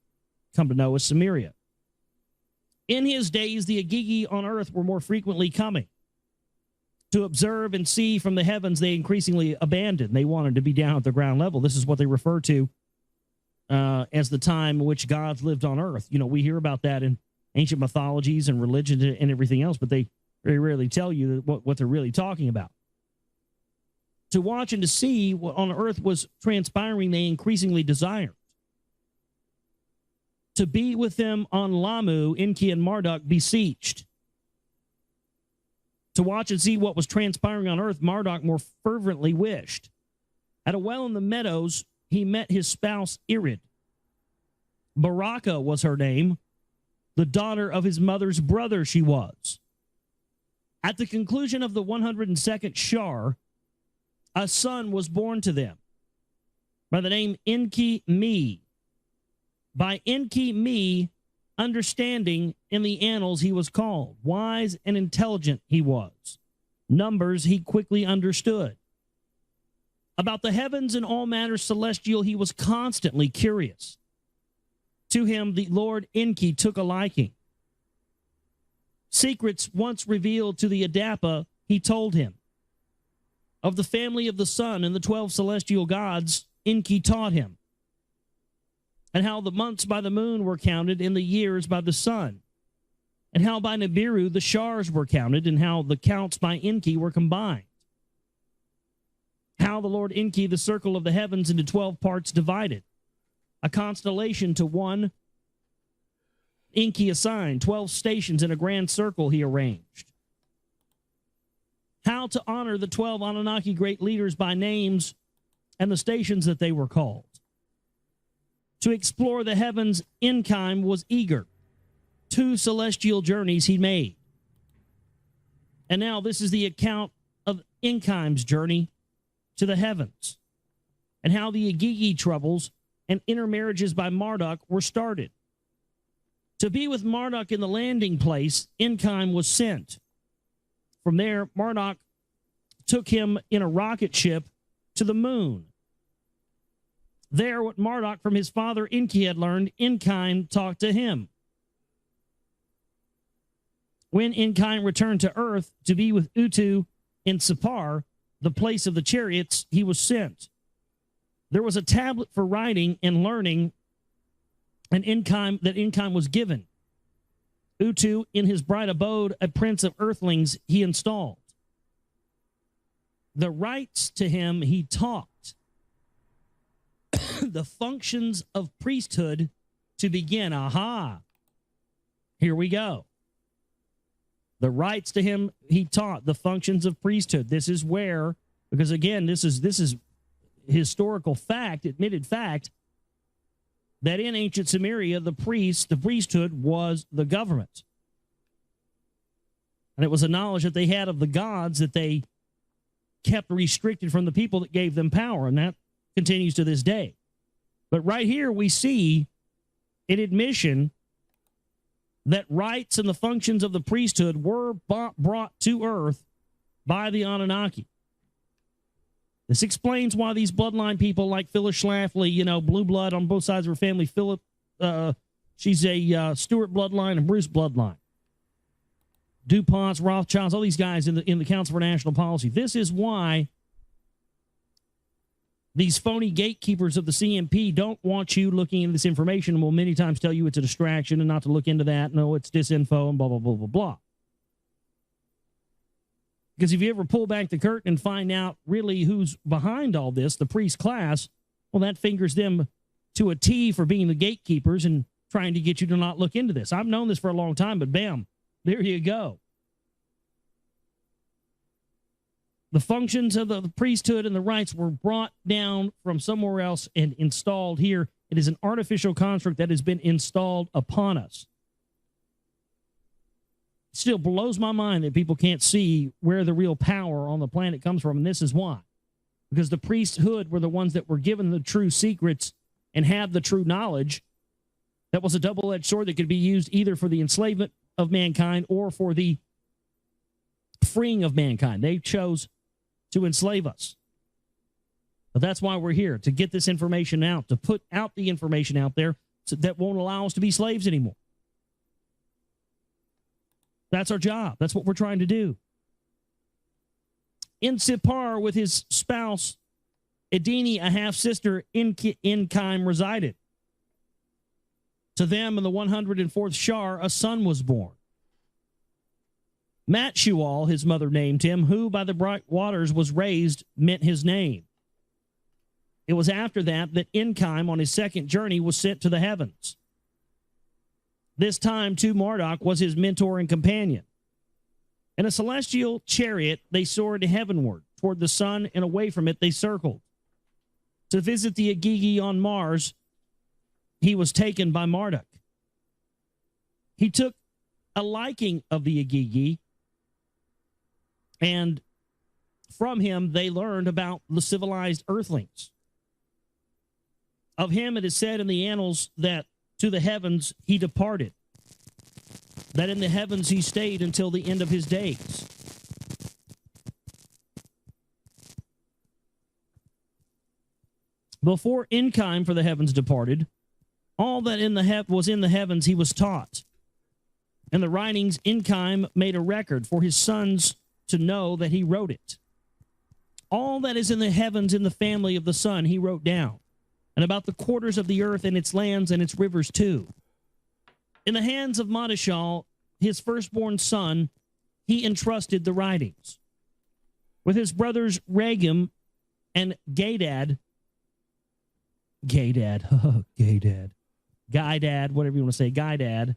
come to know as Sumeria. In his days, the Agigi on earth were more frequently coming. To observe and see from the heavens, they increasingly abandoned. They wanted to be down at the ground level. This is what they refer to as the time in which gods lived on earth. We hear about that in ancient mythologies and religion and everything else, but they very rarely tell you what they're really talking about. To watch and to see what on earth was transpiring, they increasingly desired. To be with them on Lamu, Enki and Marduk beseeched. To watch and see what was transpiring on earth, Marduk more fervently wished. At a well in the meadows, he met his spouse Irid. Baraka was her name. The daughter of his mother's brother she was. At the conclusion of the 102nd Shar, a son was born to them by the name Enki Mi. By Enki Mi, understanding in the annals he was called. Wise and intelligent he was. Numbers he quickly understood. About the heavens and all matters celestial he was constantly curious. To him the Lord Enki took a liking. Secrets once revealed to the Adapa he told him. Of the family of the sun and the 12 celestial gods, Enki taught him, and how the months by the moon were counted and the years by the sun, and how by Nibiru the shars were counted, and how the counts by Enki were combined. How the Lord Enki the circle of the heavens into 12 parts divided, a constellation to one Enki assigned, 12 stations in a grand circle he arranged. How to honor the 12 Anunnaki great leaders by names and the stations that they were called. To explore the heavens, Enki was eager. 2 celestial journeys he made. And now this is the account of Enki's journey to the heavens, and how the Igigi troubles and intermarriages by Marduk were started. To be with Marduk in the landing place, Enki was sent. From there, Marduk took him in a rocket ship to the moon. There, what Marduk from his father Enki had learned, Enki talked to him. When Enki returned to Earth to be with Utu in Separ, the place of the chariots, he was sent. There was a tablet for writing and learning, and Enki was given. Utu, in his bright abode, a prince of earthlings, he installed. The rites to him he taught. The functions of priesthood to begin. Aha! Here we go. The rites to him he taught, the functions of priesthood. This is where, because again, this is historical fact, admitted fact, that in ancient Sumeria, the priesthood was the government. And it was a knowledge that they had of the gods that they kept restricted from the people that gave them power, and that continues to this day. But right here we see an admission that rights and the functions of the priesthood were brought to earth by the Anunnaki. This explains why these bloodline people like Phyllis Schlafly, blue blood on both sides of her family. Philip, she's a Stewart bloodline and Bruce bloodline. DuPonts, Rothschilds, all these guys in the Council for National Policy. This is why these phony gatekeepers of the CMP don't want you looking into this information and will many times tell you it's a distraction and not to look into that. No, it's disinfo and blah, blah, blah, blah, blah. Because if you ever pull back the curtain and find out really who's behind all this, the priest class, well, that fingers them to a T for being the gatekeepers and trying to get you to not look into this. I've known this for a long time, but bam, there you go. The functions of the priesthood and the rites were brought down from somewhere else and installed here. It is an artificial construct that has been installed upon us. It still blows my mind that people can't see where the real power on the planet comes from, and this is why. Because the priesthood were the ones that were given the true secrets and had the true knowledge. That was a double-edged sword that could be used either for the enslavement of mankind or for the freeing of mankind. They chose to enslave us. But that's why we're here, to get this information out, to put out the information out there that won't allow us to be slaves anymore. That's our job. That's what we're trying to do. In Sipar, with his spouse, Edini, a half-sister, Enki resided. To them, in the 104th Shar, a son was born. Matshual, his mother named him, who by the bright waters was raised, meant his name. It was after that Enki, on his second journey, was sent to the heavens. This time, too, Marduk was his mentor and companion. In a celestial chariot, they soared heavenward toward the sun, and away from it they circled. To visit the Igigi on Mars, he was taken by Marduk. He took a liking of the Igigi, and from him they learned about the civilized earthlings. Of him it is said in the annals that to the heavens he departed, that in the heavens he stayed until the end of his days. Before Enki for the heavens departed, all that was in the heavens he was taught. In the writings, Enki made a record for his sons to know that he wrote it. all that is in the heavens in the family of the sun he wrote down, and about the quarters of the earth and its lands and its rivers too. In the hands of Madashal, his firstborn son, he entrusted the writings. With his brothers Regem and Gadad, Gaydad, whatever you want to say, Gaydad,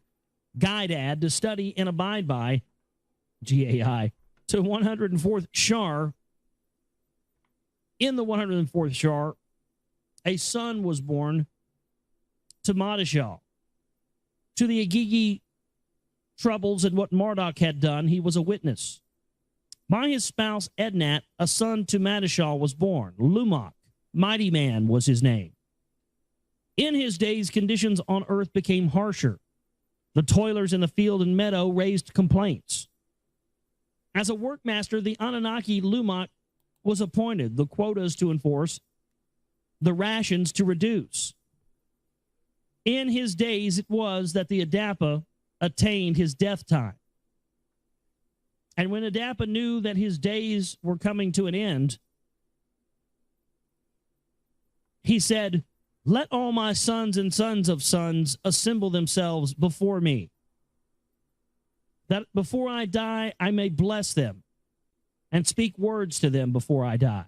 to study and abide by, Gai, to 104th Shar. In the 104th Shar, a son was born to Madashal. To the Agigi troubles and what Marduk had done, he was a witness. By his spouse Ednat, a son to Madashal was born. Lumach, mighty man, was his name. In his days, conditions on earth became harsher. The toilers in the field and meadow raised complaints. As a workmaster, the Anunnaki Lumach was appointed, the quotas to enforce, the rations to reduce. In his days, it was that the Adapa attained his death time. And when Adapa knew that his days were coming to an end, he said, "Let all my sons and sons of sons assemble themselves before me, that before I die I may bless them and speak words to them before I die."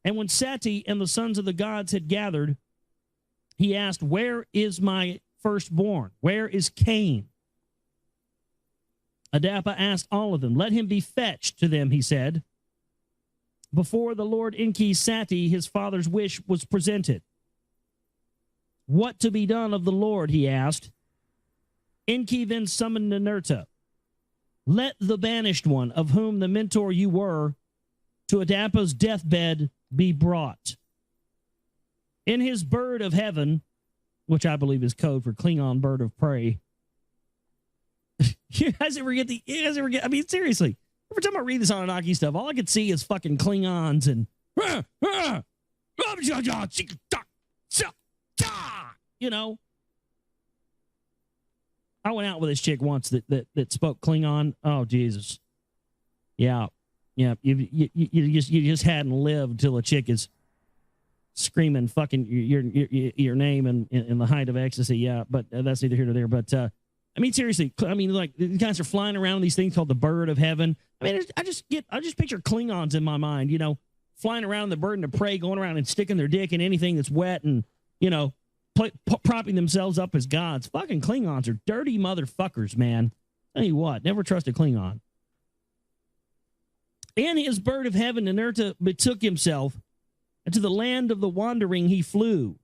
And when Sati and the sons of the gods had gathered, he asked, "Where is my firstborn? Where is Cain?" Adapa asked all of them, "Let him be fetched to them," he said. Before the Lord Enki Sati, his father's wish was presented. "What to be done of the Lord?" he asked. Enki then summoned Ninurta. "Let the banished one, of whom the mentor you were, to Adapa's deathbed be brought. In his bird of heaven," which I believe is code for Klingon bird of prey. You guys ever get I mean, seriously, every time I read this Anunnaki stuff, all I could see is fucking Klingons and, you know. I went out with this chick once that spoke Klingon. Oh, Jesus. Yeah. You just hadn't lived till a chick is screaming fucking your name in the height of ecstasy. Yeah, but that's neither here nor there. But I mean, seriously, like these guys are flying around these things called the bird of heaven. I mean, I just picture Klingons in my mind, you know, flying around the bird of prey, going around and sticking their dick in anything that's wet and, you know, propping themselves up as gods. Fucking Klingons are dirty motherfuckers, man. Tell you what, never trust a Klingon. And his bird of heaven, Ninurta, betook himself, and to the land of the wandering he flew.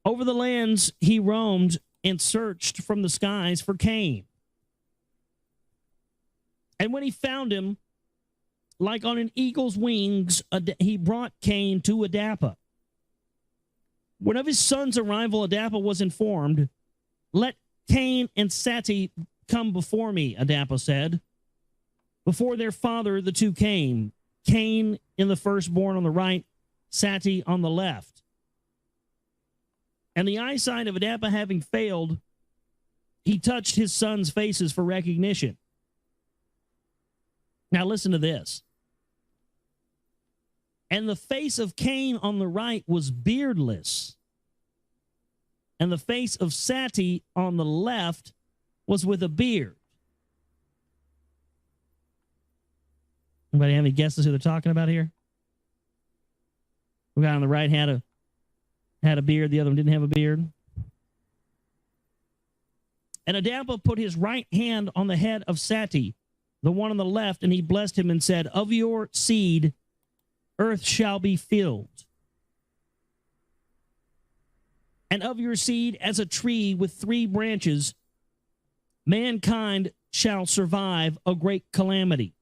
Over the lands he roamed and searched from the skies for Cain. And when he found him, like on an eagle's wings, he brought Cain to Adapa. When of his son's arrival Adapa was informed, "Let Cain and Sati come before me," Adapa said. Before their father, the two came, Cain in the firstborn on the right, Sati on the left. And the eyesight of Adapa having failed, he touched his sons' faces for recognition. Now listen to this. And the face of Cain on the right was beardless, and the face of Sati on the left was with a beard. Anybody have any guesses who they're talking about here? The guy on the right had a beard, the other one didn't have a beard. And Adapa put his right hand on the head of Sati, the one on the left, and he blessed him and said, "Of your seed, earth shall be filled. And of your seed, as a tree with 3 branches, mankind shall survive a great calamity."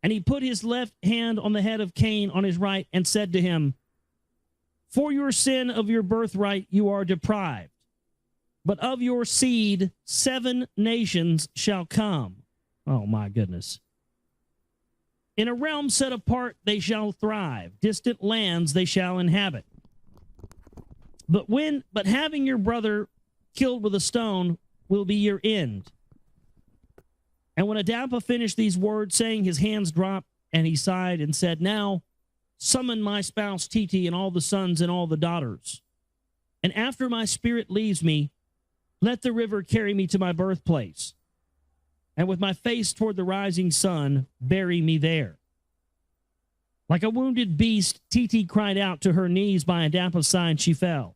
And he put his left hand on the head of Cain on his right and said to him, "For your sin of your birthright you are deprived. But of your seed 7 nations shall come." Oh, my goodness. "In a realm set apart they shall thrive. Distant lands they shall inhabit. But having your brother killed with a stone will be your end." And when Adapa finished these words, saying, his hands dropped, And he sighed and said, now summon my spouse Titi and all the sons and all the daughters. And after my spirit leaves me, let the river carry me to my birthplace. And with my face toward the rising sun, bury me there. Like a wounded beast, Titi cried out to her knees by a Dapasign she fell.